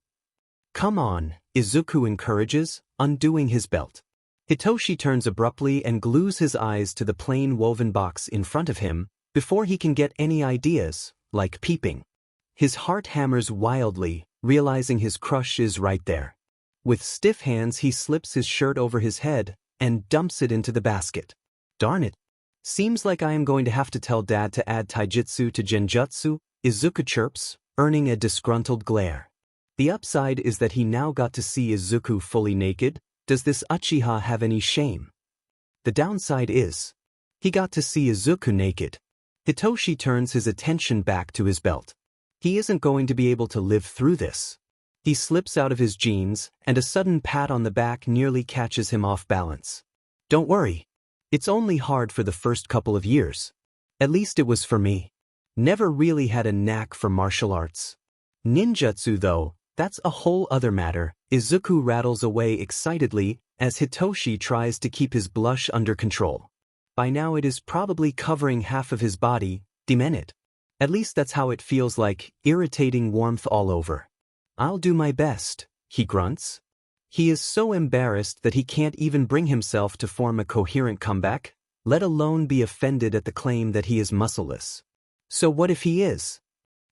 Come on, Izuku encourages, undoing his belt. Hitoshi turns abruptly and glues his eyes to the plain woven box in front of him, before he can get any ideas, like peeping. His heart hammers wildly, realizing his crush is right there. With stiff hands he slips his shirt over his head, and dumps it into the basket. Darn it. Seems like I am going to have to tell Dad to add taijutsu to genjutsu, Izuku chirps, earning a disgruntled glare. The upside is that he now got to see Izuku fully naked. Does this Uchiha have any shame? The downside is, he got to see Izuku naked. Hitoshi turns his attention back to his belt. He isn't going to be able to live through this. He slips out of his jeans, and a sudden pat on the back nearly catches him off balance. Don't worry. It's only hard for the first couple of years. At least it was for me. Never really had a knack for martial arts. Ninjutsu though, that's a whole other matter. Izuku rattles away excitedly as Hitoshi tries to keep his blush under control. By now it is probably covering half of his body, demon it. At least that's how it feels like, irritating warmth all over. I'll do my best, he grunts. He is so embarrassed that he can't even bring himself to form a coherent comeback, let alone be offended at the claim that he is muscleless. So what if he is?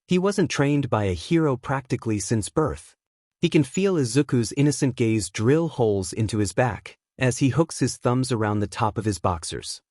He wasn't trained by a hero practically since birth. He can feel Izuku's innocent gaze drill holes into his back, as he hooks his thumbs around the top of his boxers.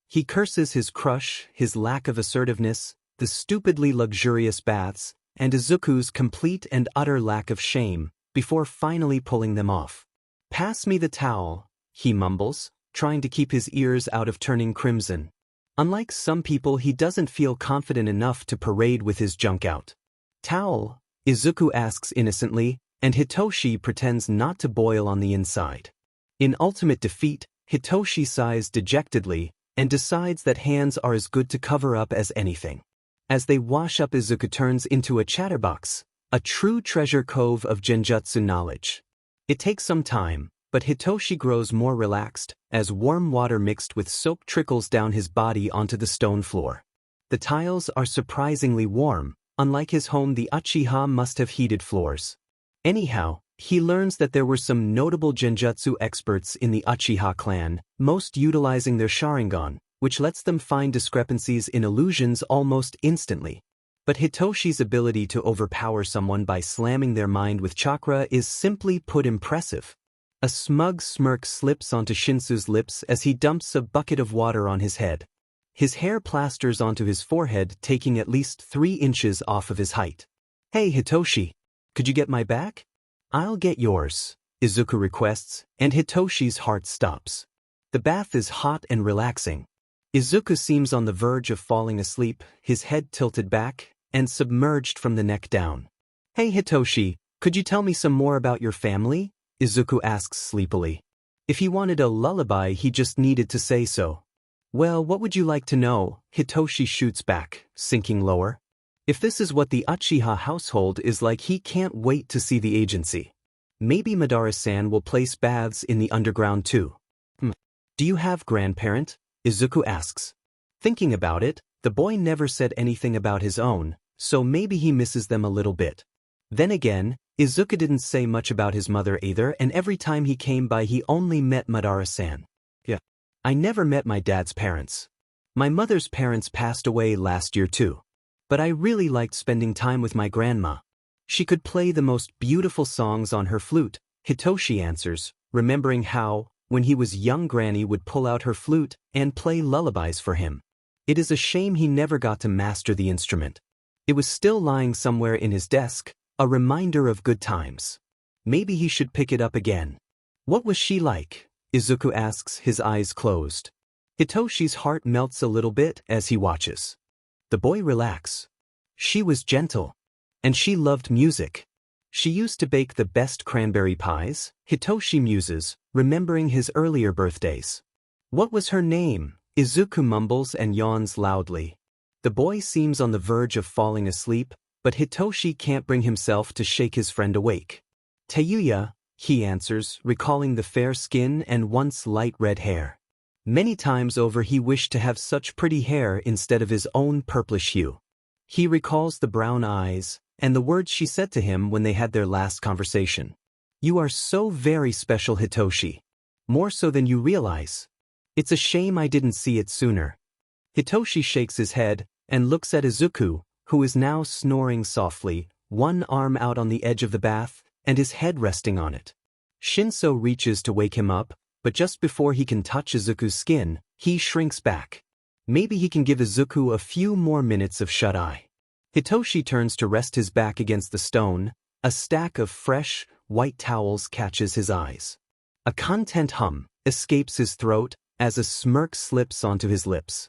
He curses his crush, his lack of assertiveness, the stupidly luxurious baths, and Izuku's complete and utter lack of shame, before finally pulling them off. Pass me the towel, he mumbles, trying to keep his ears out of turning crimson. Unlike some people, he doesn't feel confident enough to parade with his junk out. Towel? Izuku asks innocently, and Hitoshi pretends not to boil on the inside. In ultimate defeat, Hitoshi sighs dejectedly, and decides that hands are as good to cover up as anything. As they wash up, Izuku turns into a chatterbox, a true treasure trove of genjutsu knowledge. It takes some time, but Hitoshi grows more relaxed, as warm water mixed with soap trickles down his body onto the stone floor. The tiles are surprisingly warm. Unlike his home, the Uchiha must have heated floors. Anyhow, he learns that there were some notable genjutsu experts in the Uchiha clan, most utilizing their Sharingan, which lets them find discrepancies in illusions almost instantly. But Hitoshi's ability to overpower someone by slamming their mind with chakra is simply put impressive. A smug smirk slips onto Shinsu's lips as he dumps a bucket of water on his head. His hair plasters onto his forehead, taking at least 3 inches off of his height. Hey Hitoshi, could you get my back? I'll get yours, Izuku requests, and Hitoshi's heart stops. The bath is hot and relaxing. Izuku seems on the verge of falling asleep, his head tilted back, and submerged from the neck down. Hey Hitoshi, could you tell me some more about your family? Izuku asks sleepily. If he wanted a lullaby, he just needed to say so. Well, what would you like to know? Hitoshi shoots back, sinking lower. If this is what the Uchiha household is like, he can't wait to see the agency. Maybe Madara-san will place baths in the underground too. Do you have grandparent? Izuku asks. Thinking about it, the boy never said anything about his own, so maybe he misses them a little bit. Then again, Izuku didn't say much about his mother either, and every time he came by he only met Madara-san. Yeah. I never met my dad's parents. My mother's parents passed away last year too. But I really liked spending time with my grandma. She could play the most beautiful songs on her flute, Hitoshi answers, remembering how, when he was young, Granny would pull out her flute and play lullabies for him. It is a shame he never got to master the instrument. It was still lying somewhere in his desk, a reminder of good times. Maybe he should pick it up again. What was she like? Izuku asks, his eyes closed. Hitoshi's heart melts a little bit as he watches. The boy relaxes. She was gentle. And she loved music. She used to bake the best cranberry pies, Hitoshi muses, remembering his earlier birthdays. What was her name? Izuku mumbles and yawns loudly. The boy seems on the verge of falling asleep, but Hitoshi can't bring himself to shake his friend awake. Tayuya, he answers, recalling the fair skin and once light red hair. Many times over he wished to have such pretty hair instead of his own purplish hue. He recalls the brown eyes, and the words she said to him when they had their last conversation. You are so very special, Hitoshi. More so than you realize. It's a shame I didn't see it sooner. Hitoshi shakes his head and looks at Izuku, who is now snoring softly, one arm out on the edge of the bath, and his head resting on it. Shinso reaches to wake him up, but just before he can touch Izuku's skin, he shrinks back. Maybe he can give Izuku a few more minutes of shut-eye. Hitoshi turns to rest his back against the stone. A stack of fresh, white towels catches his eyes. A content hum escapes his throat as a smirk slips onto his lips.